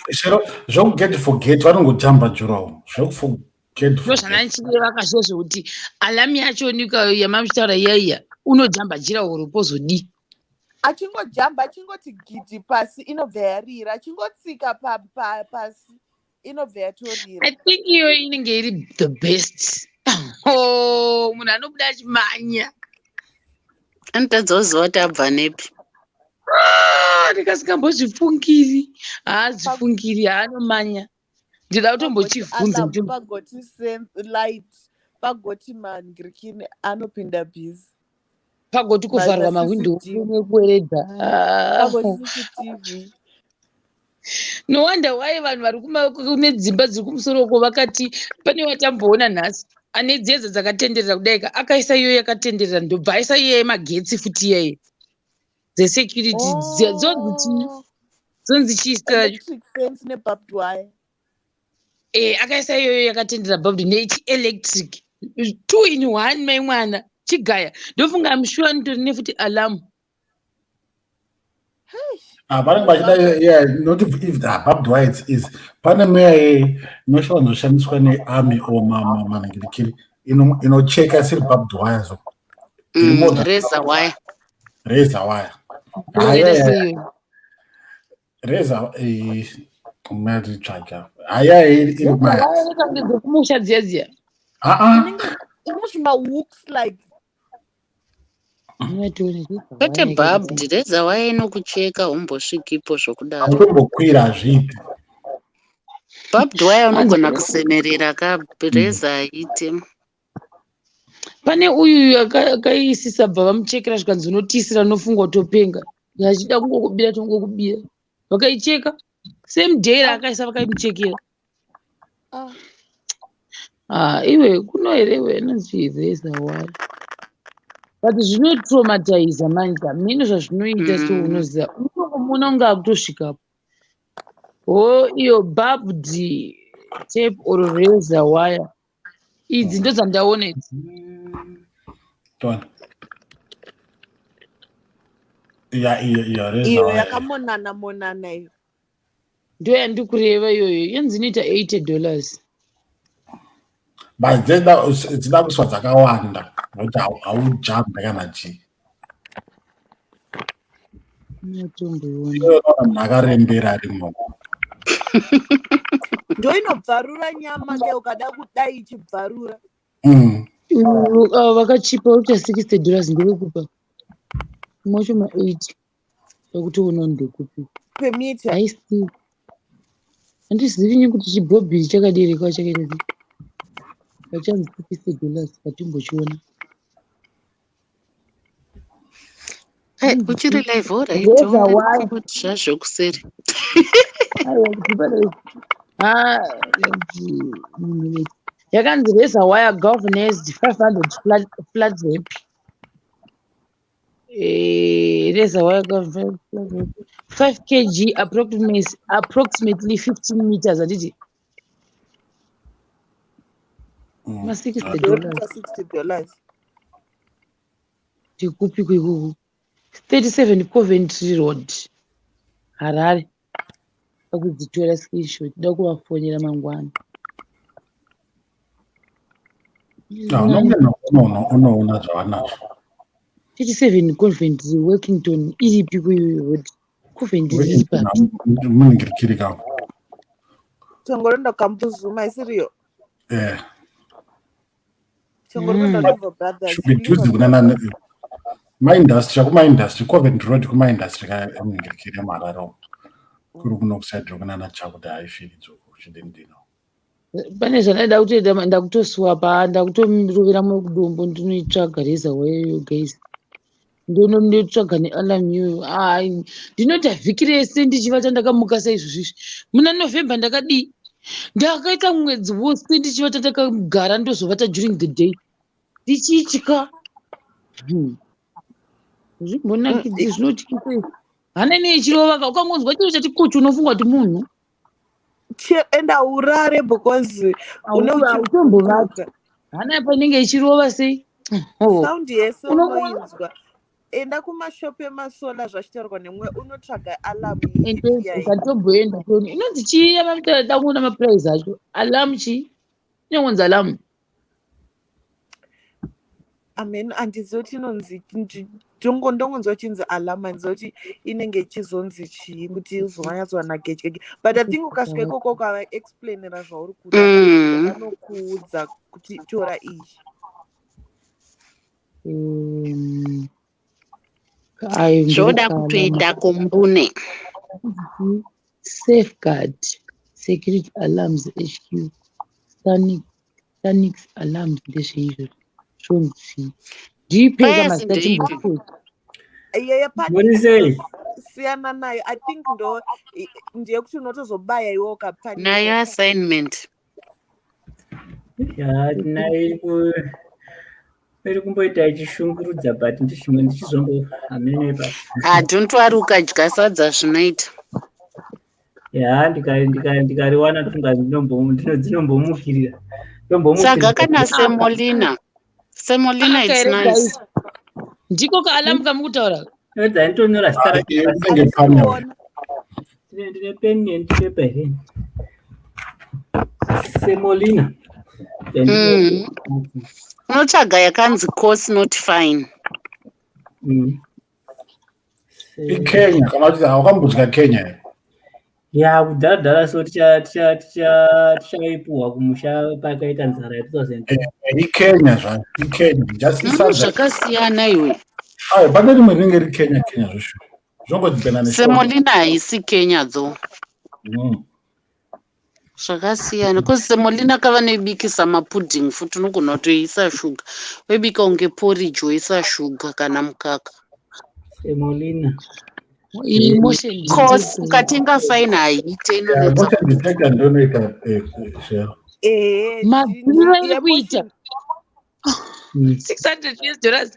Zvokugedhi for gate vanongojamba jurawo. Zvokugedhi for gate. Ndozvananchireva kazvozvo kuti alami yacho yamamutaura iyaiya unojamba jirawo rupozodi. Achingojamba achingoti gidhi pasi inobva yarira, achingotsika pasi inobva yatorira. I think iyo inenge iri the best. Munhu anobuda achimanya. Anditadzoziva kuti abva nepi. Ndikasingambozvifungiri. Haazvifungiri, haanomanya. Ndida kutombochivhunza. Pagoti light, pagoti mangirikini anopinda bhizi. Pagoti kuvharwa mahwindo nekuweredha. Pagoti CCTV. No wonder why vanhu vari kune dzimba dziri kumusoro uko vakati pane watamboona nhasi ane dzedza dzakatenderera kudaika akaisa iyo yakatenderera ndobva aisa iye yemagetsi futi iyaye dzesecurity dzonzi chiista akaisa iyoyo yakatenderera bhabhudi nechielectric 2 in 1 mai mwana chigaya ndofunga amushuwa nitori nefuti alamu. Vanenge vachida not if the barbed wire is pane meya inoshandiswa nearmy or mamangirikiri inocheka isiri barbed wire so razor wire umatitsvaga haya iri kumusha dziyadziya inozvimahooks like kwete bhabdi reza waya inokucheka umbosvikipo zvokudaro utombokwira hazvipi. Bhabdi waya unogona kusemerera reza haite. Pane uyu akaisisa bva vamuchekera zvikanzi unotisira unofunga utopenga achida kungokubira tongokubira vakaicheka same day raakaisa vakaimuchekera. Iwe kunoerewe anonzi reza waya but zvinotraumatiza manja mino zvazvinoita so unoziva unongomuna kunge akutosvikapo iyo barbed tape or razor wire idzi ndo dzandaona idzi. iyo yakamonana iyo ndo yandiri kureva iyoyo yanzi inoita $80 but dzida kuswa dzakawanda nokuti haujambe kana chii munhu akarembera arimo ndo inobvarura nyama ke ukada kudai ichibvarura. Vakachipa uta $60 ndevekupa mashoma 80 ekutoona ndekupi pemita haisi handizivinyi kuti chibhobhiri chakadereka chakaita vachanzi $60 patimbochiona uchiri live alright reza waya zvazvo kuseri yakanzi reza wire galvanized 500 flat rep reza wire galvanized flat rep 5 kg approximately 15 meters handiti $60 $60 ndikupi kwikuku 37 Coventry Road Harare akudzitora screenshot da kuvafonyera mangwana unoona zvavanazvo 37 Coventry Workington iripi kuyoyo road Coventry iri papi muningirikiri kavo chongoronda kambuzuma isiriyo chongoronda River Brothers shubidhuzi kunana maindastry akumaindastry Coventry Road kumaindastry kamuningirikiri mararo kuri kuno kusaidiro kunana chakuti haifiridzoko chidendino pane zvandada kutoita ndakutoswapa ndakutorovera mudombo ndinoitsvaga reza wayoyo guys ndotsvaga nealarm iyoyo ndinota vhiki rese ndichivata ndakamuka saizvozvizvi muna November ndakadii ndakaita mwedzi wose ndichivata ndakagara ndozovata during the day ndichitya zvimbonakidzi zvinotyisa hana neichirovaka ukangonzwa chiro chati kuchi unofunga kuti munhu enda urare because unombovata hana panenge ichirova sei saundi yese unoinzwa enda kumashopu emasola zvachitaurwa nemwe unotsvaga alamu ukatomboenda toni inonzi chii danguona mapuraizi acho alamu chii inongonzi alamu amen handizivi kuti inonzi ndongonzwa chinzi alamu handizivi kuti inenge ichizonzi chii kuti uzonyatsowana gechikeke but I think ukasvika ikoko ukavaexplainera zvauri kuda vanokuudza kuti tora izvi zvoda kutoita kombune safeguard security alarms HQ Stanix alarms ndezveizvo zvonzi ndipeka masitatimbokuti siyana nayo I think ndeyekuti unotozobaya iwe ukapani nayo assignment iri kumboita ichishungurudza but ndichimwe ndichizombo hamenepa hatontoari ukadya sadza zvinoita ndikariwana ndofunga ndinombomukirira saka kana semolina it's nice ndiko kaalamu kamukutaura ndanitonora zita ndine peni ndipepa here semolina unotsvaga yakanzi course not fine ikenya kana kuti hawakambodya Kenya ya kudhara so tichaipuhwa kumusha pakaita nzara ikenya zvayo ikenya zvakasiyana iwe pane rimwe rinenge rikenya zvoshu zvongodipena semolina haisi Kenya dzo zvakasiyana kozi semolina kava nebikisa mapuding futi unogona kutoisa shuga webika unge porridge woisa shuga kana mukaka semolina course ukatenga fine haiite inonetsa madziro iri kuita $600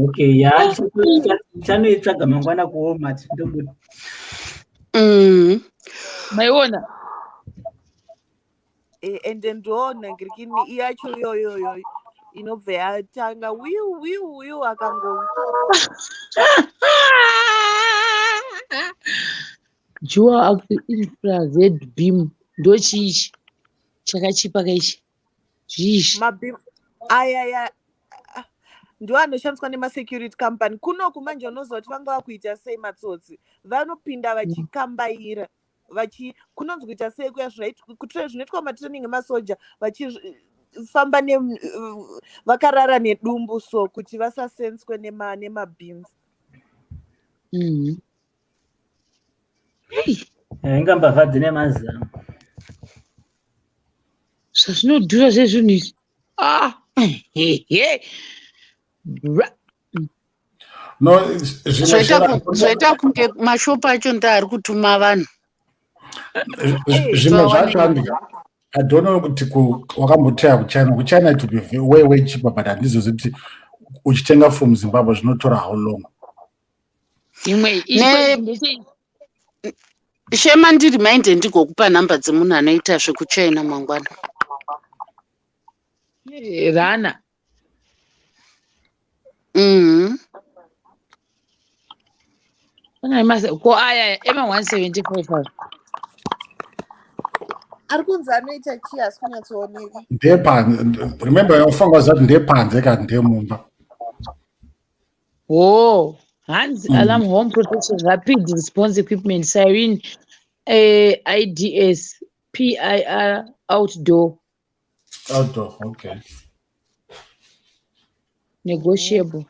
okay chanoitsvaga mangwana kuomati ndobuda maiona ende ndoona ngirikini iyacho yoyoyo inobva yatanga wiu akango jua axle infra z beam ndochiichi chakachipa kaichi zviizvi mabim aya ndo anoshandiswa nemasecurity company kunoku manje unoziva kuti vanga vakuita sei matsotsi vanopinda vachikambaira kunonzi kuita sei kuya kutura zvinoitwa matraining emasoja famba vakarara nedumbu so kuti vasasenswe nemabhims. ingambavhadzi nemazamu zvazvinodhura zvezvinhu izvi. No, zvoita kunge mashopu acho ndaari kutuma vanhu. zvimwe zvacho handika. I don't know kuti wakamboteya kuchina to be way cheaper, but handizozvi kuti uchitenga from Zimbabwe zvinotora how long. Shema ndirimind ndigokupa nhamba dzemunhu anoita zvekuchina mangwana. Rana. Ko aya ema 175. Ari kunzi anoita chi asi kunyatsooneka. Remember yafunga zati ndepanze kana ndemumba. Hands alarm home protection rapid response equipment siren IDS PIR outdoor. Okay. Negotiable.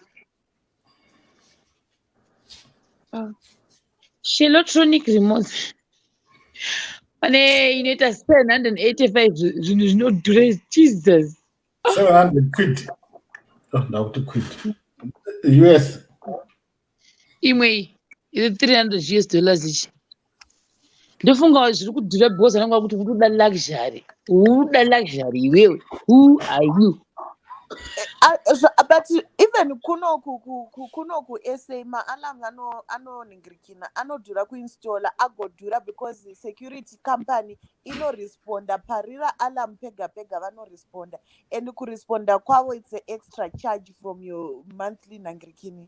Electronic remote. Inoita 785 zvinhu zvinodhura. Jesus. 700 quid. Ndakuti quid. US. Imwe iri $300 ichi. Ndofunga zviri kudhura because anenge kuti unoda luxury. Unoda luxury iwewe. Who are you? But even kunoku SA ma-alarms anoningirikina anodhura kuinstalla agodhura because the security company inoresponda parira alarm pega vanoresponda and kuresponda kwavo it's an extra charge from your monthly nangirikini.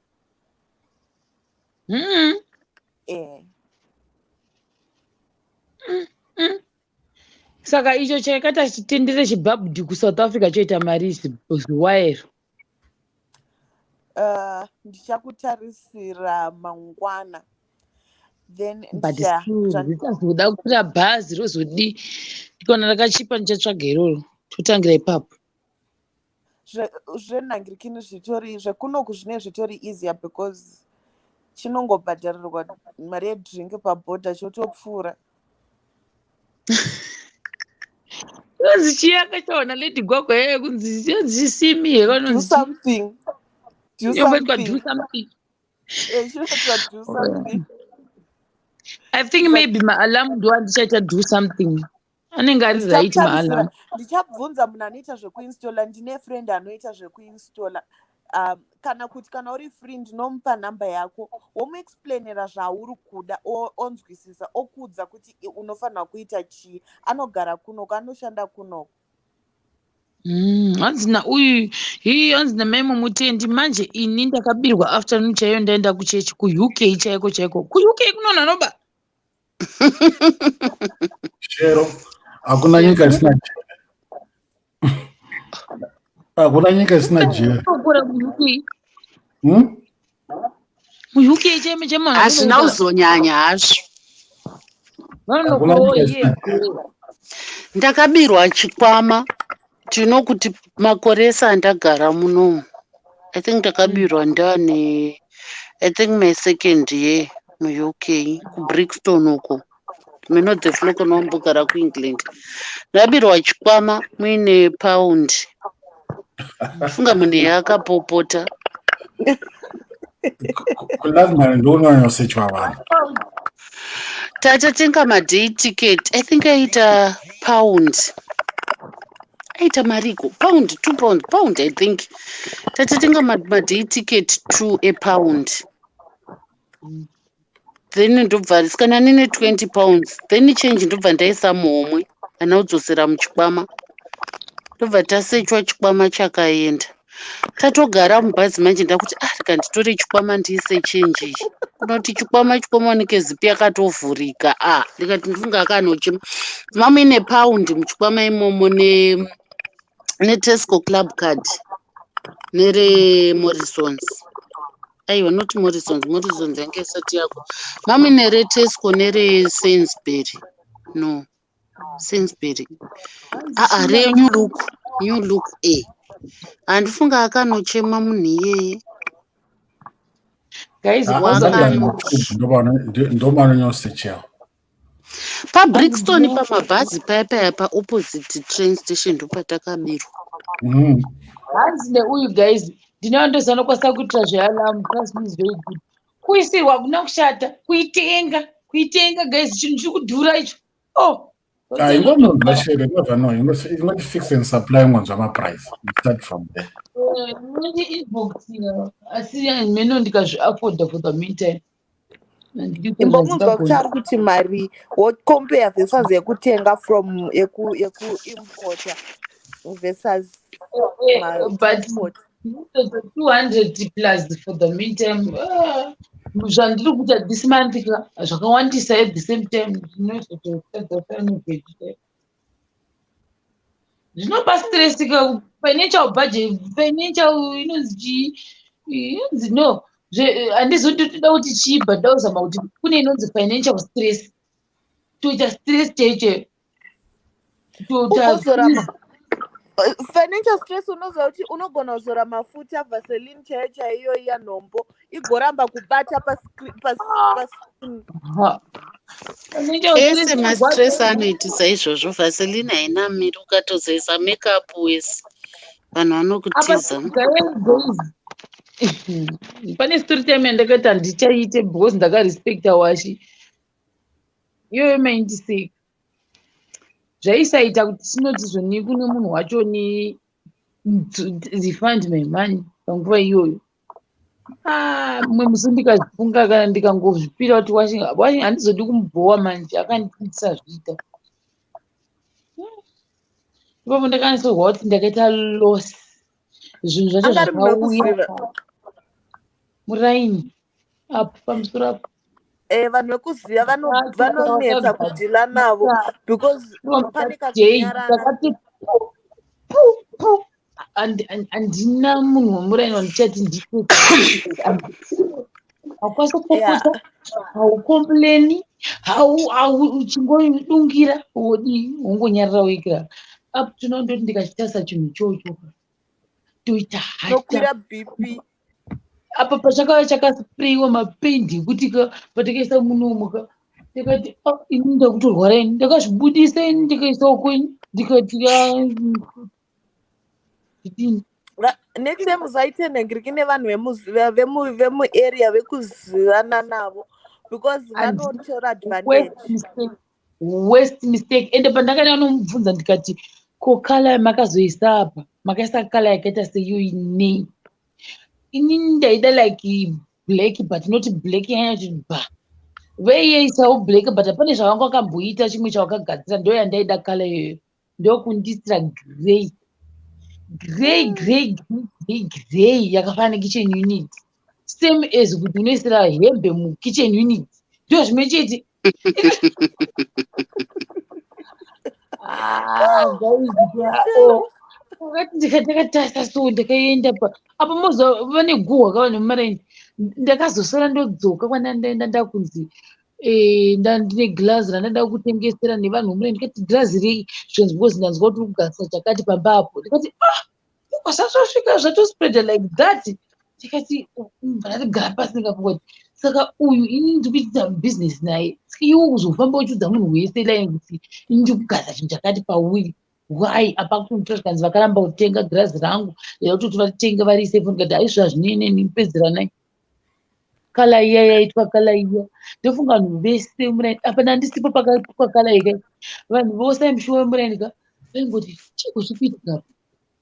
Saka icho chakata chitendere chibhabhudhi kuSouth Africa choita mari zviwairo. Ndichakutarisira mangwana. Then ndichazoda kukwira bhazi rozodi kana rakachipa ndichatsvaga iroro totangira ipapo. Zvenangirikini zvitori zvekunoku zvine zvitori easier because chinongobhadharirwa mari yedrink pabhodha chotopfuura. Kunzi chiya kachaona Lady Gwagwa yeye kunzi simi do something. Do something. I think maybe ma-alarm ndo andichaita do something. Anenge ari right ma-alarm. Ndichabvunza munhu anoita zvekuinstalla. Ndine friend anoita zvekuinstalla. Kana uri free ndinomupa nhamba yako womuexplainera zvauri kuda onzwisisa okudza kuti unofanira kuita chii. Anogara kunoko anoshanda kunoko. Hanzi nauyu hanzi namai Mutendi manje ini ndakabirwa afternoon chaiyo ndaenda kuchechi kuUK chaiko kuUK kunonha noba Shero hakuna nyika isina jeri. muUK chaimo hazvina kuzonyanya hazvo. Ndakabirwa chikwama tinokuti makoresa andagara munomu. I think ndakabirwa ndane I think my second year muUK kuBrixton uko. Minodze floko nombogara kuEngland. Ndabirwa chikwama muine paundi. Funga munhu yakapopota. Kulazima ndonanyosechwa vanhu. Tatatenga maday ticket. I think aita pound. Aita mariko. Pound, 2 pounds. Pound, I think. Tatatenga maday ticket to a pound. Then ndobva risikana nine 20 pounds. Then change ndobva ndaisa muhomwe. Anaudzosera muchikwama. Ndobva tasechwa chikwama chakaenda. Tatogara mubhazi manje ndakuti rikanditore chikwama ndiise change ichi. Kunoti chikwama oneke zipi yakatovhurika. Ndikati ndifunga akanochima. Mama ine paundi muchikwama imomo neTesco club card nere Morrisons. Aiwa not Morrisons yange isati yako. Mama ine reTesco nere Sainsbury. No. Sainsbury. Renyu look. new look handifunga akanochema munhu iyeye ndomanonyosechewa pabrixton pamabhazi paya paya paopposite train station ndopatakabirwa. hanzi neuyu guys ndinondozana nokwanisa kuitira zvealamu trust me is very good. Kuisirwa hakuna kushata, kuitenga guys chinhu chiri kudhura icho. ingononzwa shere never know ingoti fix and supply ngonzwa maprice start from there. Mune inbox asi meno ndikazviafoda for the meantime. Imbongunzwa kuti ari kuti mari wocompare versus yekutenga from yekuimporta versus transport. But 200 plus for the meantime. Zvandiri kuita this month zvakawandisa at the same time zvinopa stress financial budget inonzi no handizotoda kuti chiibva ndauzama kuti kune inonzi financial stress toita stress chaicho financial stress unoziva kuti unogona kuzora mafuta vaseline chaiyo chaiyo iya nhombo igoramba kubata ese mastress anoitisa izvozvo vaseline haina miri ukatozoisa makeup wese vanhu vanokutiza. pane story time yandakati handichaite because ndakarespecta washi iyoyo maindiseka zvaisaita kuti tinoti zvoni kune munhu wacho ni refund my money panguva iyoyo. Mumwe musi ndikafunga kana ndikangozvipira kuti washi handizodi kumubhowa manje akandiitisa zviita ipapo ndakanisorwa kuti ndakaita loss zvinhu zvacho zvakauya muraini apo pamusoro apo vanhu vekuziva vanonetsa kudhila navo because pane kakunyarana. Handina munhu wemuraini wandichati ndiko haukwanisa kukokosa haukompleni uchingodungira wodi wongonyarira wega apo tinondoti ndikachitasa chinhu ichocho toita nokwira bp apa pachakauya chakasprayiwa mapendi ekuti patakaisa munomuka ndikati ini ndakutorwara ini ndakazvibudisa ini ndikaisawo kweni ndikati next time usaite nhengiriki nevanhu vemuarea vekuzivana navo because vanotora advantage. Worst mistake ende pandakanga nomubvunza ndikati ko kala yamakazoisa apa makaisa kala yakaita seiyo inei inini ndaida like black but not black yanyati veiyeisawo black but pane zvavanga wakamboita chimwe chavakagadzira ndo yandaida kala iyoyo ndokundisira grey yakafanana kitchen unit same as kuti unoisira hembe mukitchen unit ndo zvimwe chete. Ndakatasa so ndakaenda apa mozva vane guhwa kava nemumaraini ndakazosara ndodzoka kwandandaenda ndakunzi ndine girazi randada kutengesera nevanhu vomuraini ndikati girazi rei zvinzi because ndanzwa kuti kugadzira chakati pamba apo ndikati kwasatosvika zvatospreada like that ndikati ndarigara pasi ndikafunga kuti saka uyu ini ndikuita business naye saka iwe kuzofamba uchiudza munhu wese lai kuti ini ndikugadzira chinhu chakati pauri why apa kunotosvikanzi vakaramba kutenga girazi rangu yautoti vatenge varisefu ndikati haizvo hazvinene nipedzera nai kala iya yaitwa kala iya ndofunga vanhu vese muraini apa ndandisipo pakapukwa kala ikai vanhu vose aimshuwa muraini vaingoti chiko chikuitika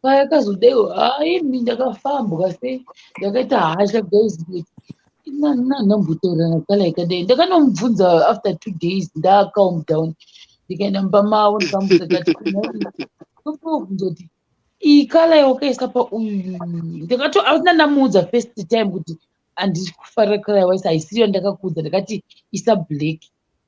payakazodaiwo haimi ndakafambwa sei ndakaita hasha guys nanambotaura nakala ikadai ndakanomubvunza after 2 days ndacalm down ndikaenda mumba mavo ndikamubvunza kati kubvunza kuti iyi kala yawakaisa pauyu ndikato asina ndamuudza first time kuti handisi kufarira kala yawaisa haisiriyo ndakakuudza ndakati isa black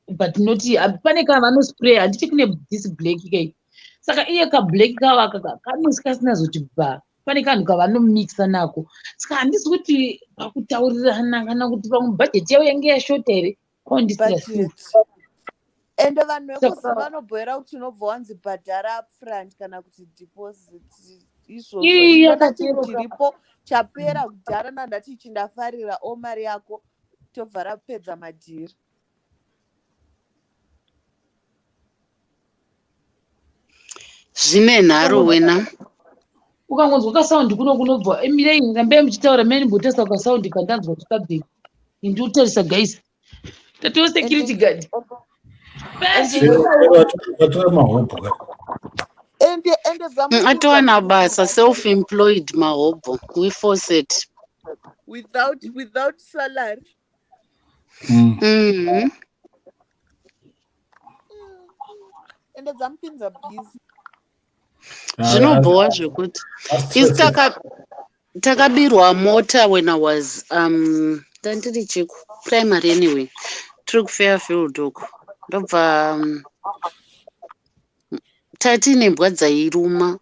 but noti pane kana vanospray handiti kune this black kai saka iye kablack kavaka kanonzi kasina zoti bha pane kanhu kavanomixa nako saka handisi kuti pakutaurirana kana kuti pamwe bhajeti yavo yange yashota here kwaundisira ende vanhu vekuziva vanobhoera kuti unobva wanzi bhadhara upfront kana kuti deposit izvozvo inona chinhu chiripo chapera kudhara nandati chindafarira o mari yako tobva rapedza madhiri. Zvine nharo wena. Ukangonzwa kasaundi kuno kunobva emirei rambai muchitaura mene mbotesa kasaundi kandanzwa chikabheki indiutarisa guys tatiwo security guard Atowana basa self-employed mahobho we faucet without salary. Ende dzamupinza busy. Zvinobhowa zvekuti isi takabirwa mota when I was dandiri chiku primary anyway tiri kufairfield uko ndobva tati nembwa dzairuma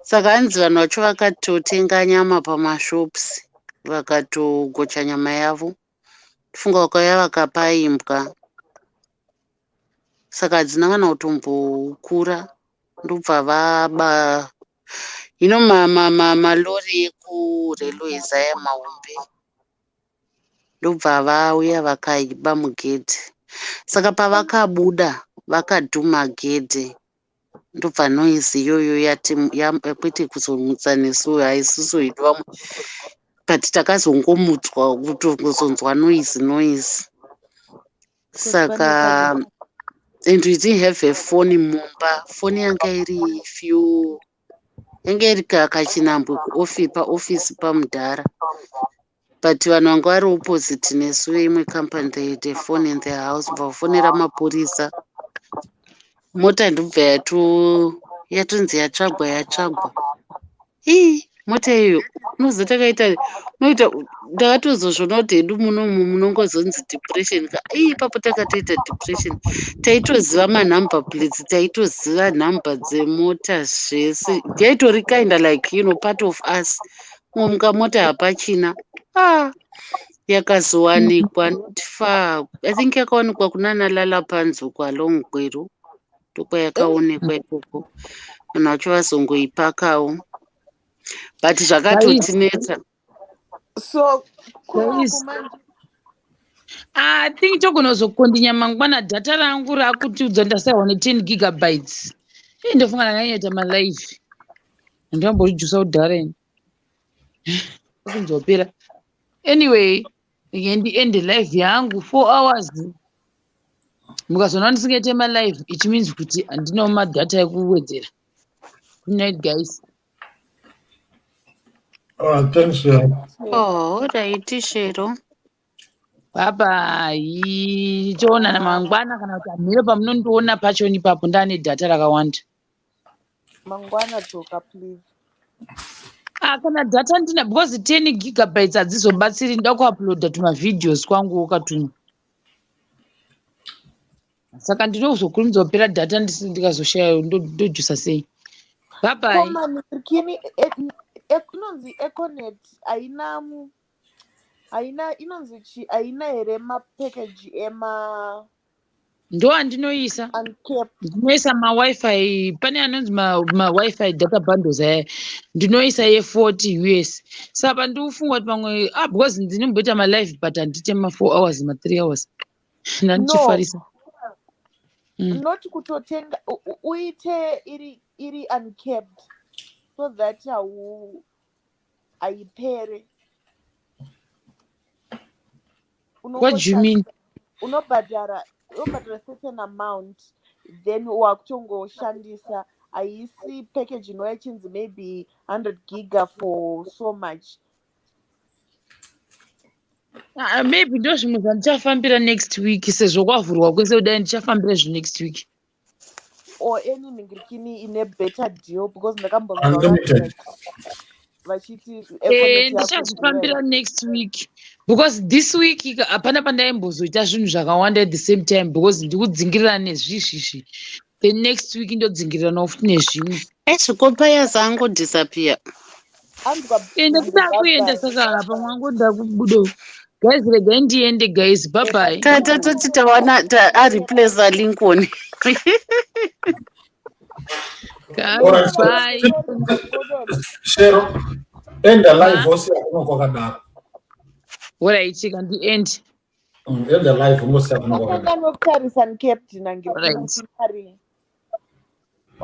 saka hanzi vanhu vacho vakatotenga nyama pamashops vakatogocha nyama yavo tifunga vakauya vakapa imbwa saka hadzina kana kutombokura ndobva vaba malori ekurailways aya mahombe ndobva vauya vakaiba mugedhe saka pavakabuda vakadhuma gedhe ndobva noise iyoyo kwete kuzomutsa nesu haisusu hidu vamwe but takazongomutswa kutozonzwa noise saka and we didn't have a phone mumba foni yanga iri few yanga iri kachinambwe paofisi pamudhara but vanhu vanga vari opposite nesu imwe company they had a phone in their house bva vafonera mapurisa mota ndobva yatonzi yatsvagwa mota iyo unoziva takaita ndakatozozvona kuti hedu munomu munongozonzi depression ipapo takatoita depression taitoziva manumber plates taitoziva nhamba dzemota zvese yaitori kinda like part of us muka mota hapachina yakazowanikwa notifa I think yakawanikwa kunana lalapanzi uko along Gweru ndokwayakaonekwa ikoko vanhu vacho vazongoipakawo but zvakatotinetsa so I think togonozokondinya mangwana dhata rangu rakutiudza ndasaiwa ne10 gigabytes ndofunga ndanganyeta malife ndamborijusa kudhareni kunzopera anyway ndiende live yangu 4 hours mukazona ndisingaite malive it means kuti handinawo madhata ekuwedzera. Good night guys. Thanks. Right, Shero. Bye bye. Toonana mangwana kana kuti hamiro pamunondiona pacho ipapo ndane dhata rakawanda. Mangwana dzoka please. Kana data ndina because 10 gigabytes hadzizobatsiri nda kuuploada tumavideos kwangu ukatuma. Saka ndinozokurumidza kupera data ndikazoshaya ndojusa sei. Bye bye. Koma kini inonzi Econet haina inonzi chi haina here mapackage ndo andinoisa ndinoisa mawifi pane anonzi mawifi data bundles aya ndinoisa ye40 US saka ndiufunga kuti pamwe because ndinomboita malive but handite ma4 hours ma3 hours ndandichifarisa not kutotenga uite iri uncapped so that haipere. What do you mean? Unobhadhara certain amount then wakutongoshandisa haisi package inouya chinzi maybe 100 giga for so much. Maybe ndo zvimwe zvandichafambira next week sezvo kwavhurwa kwese kudai ndichafambira next week or any mingirikini ine better deal because ndakambonzwa vachiti ndichazvifambira next week because this week hapana pandaimbozoita zvinhu zvakawanda at the same time because ndikudzingirira nezvizvizvi the next week ndodzingirira nawo futi nezvimwe zvikopa yazangodisappear ndekuda kuenda saka pamwe angoda kubudo Guys, regai ndiende guys. Bye bye. Toti tawana replace Lincoln. Guys, bye. Shero, end the live voice yakunokokadaro. What I check on the end. End the live voice yakunokokadaro. Akanga nokutarisa captain angekuti mari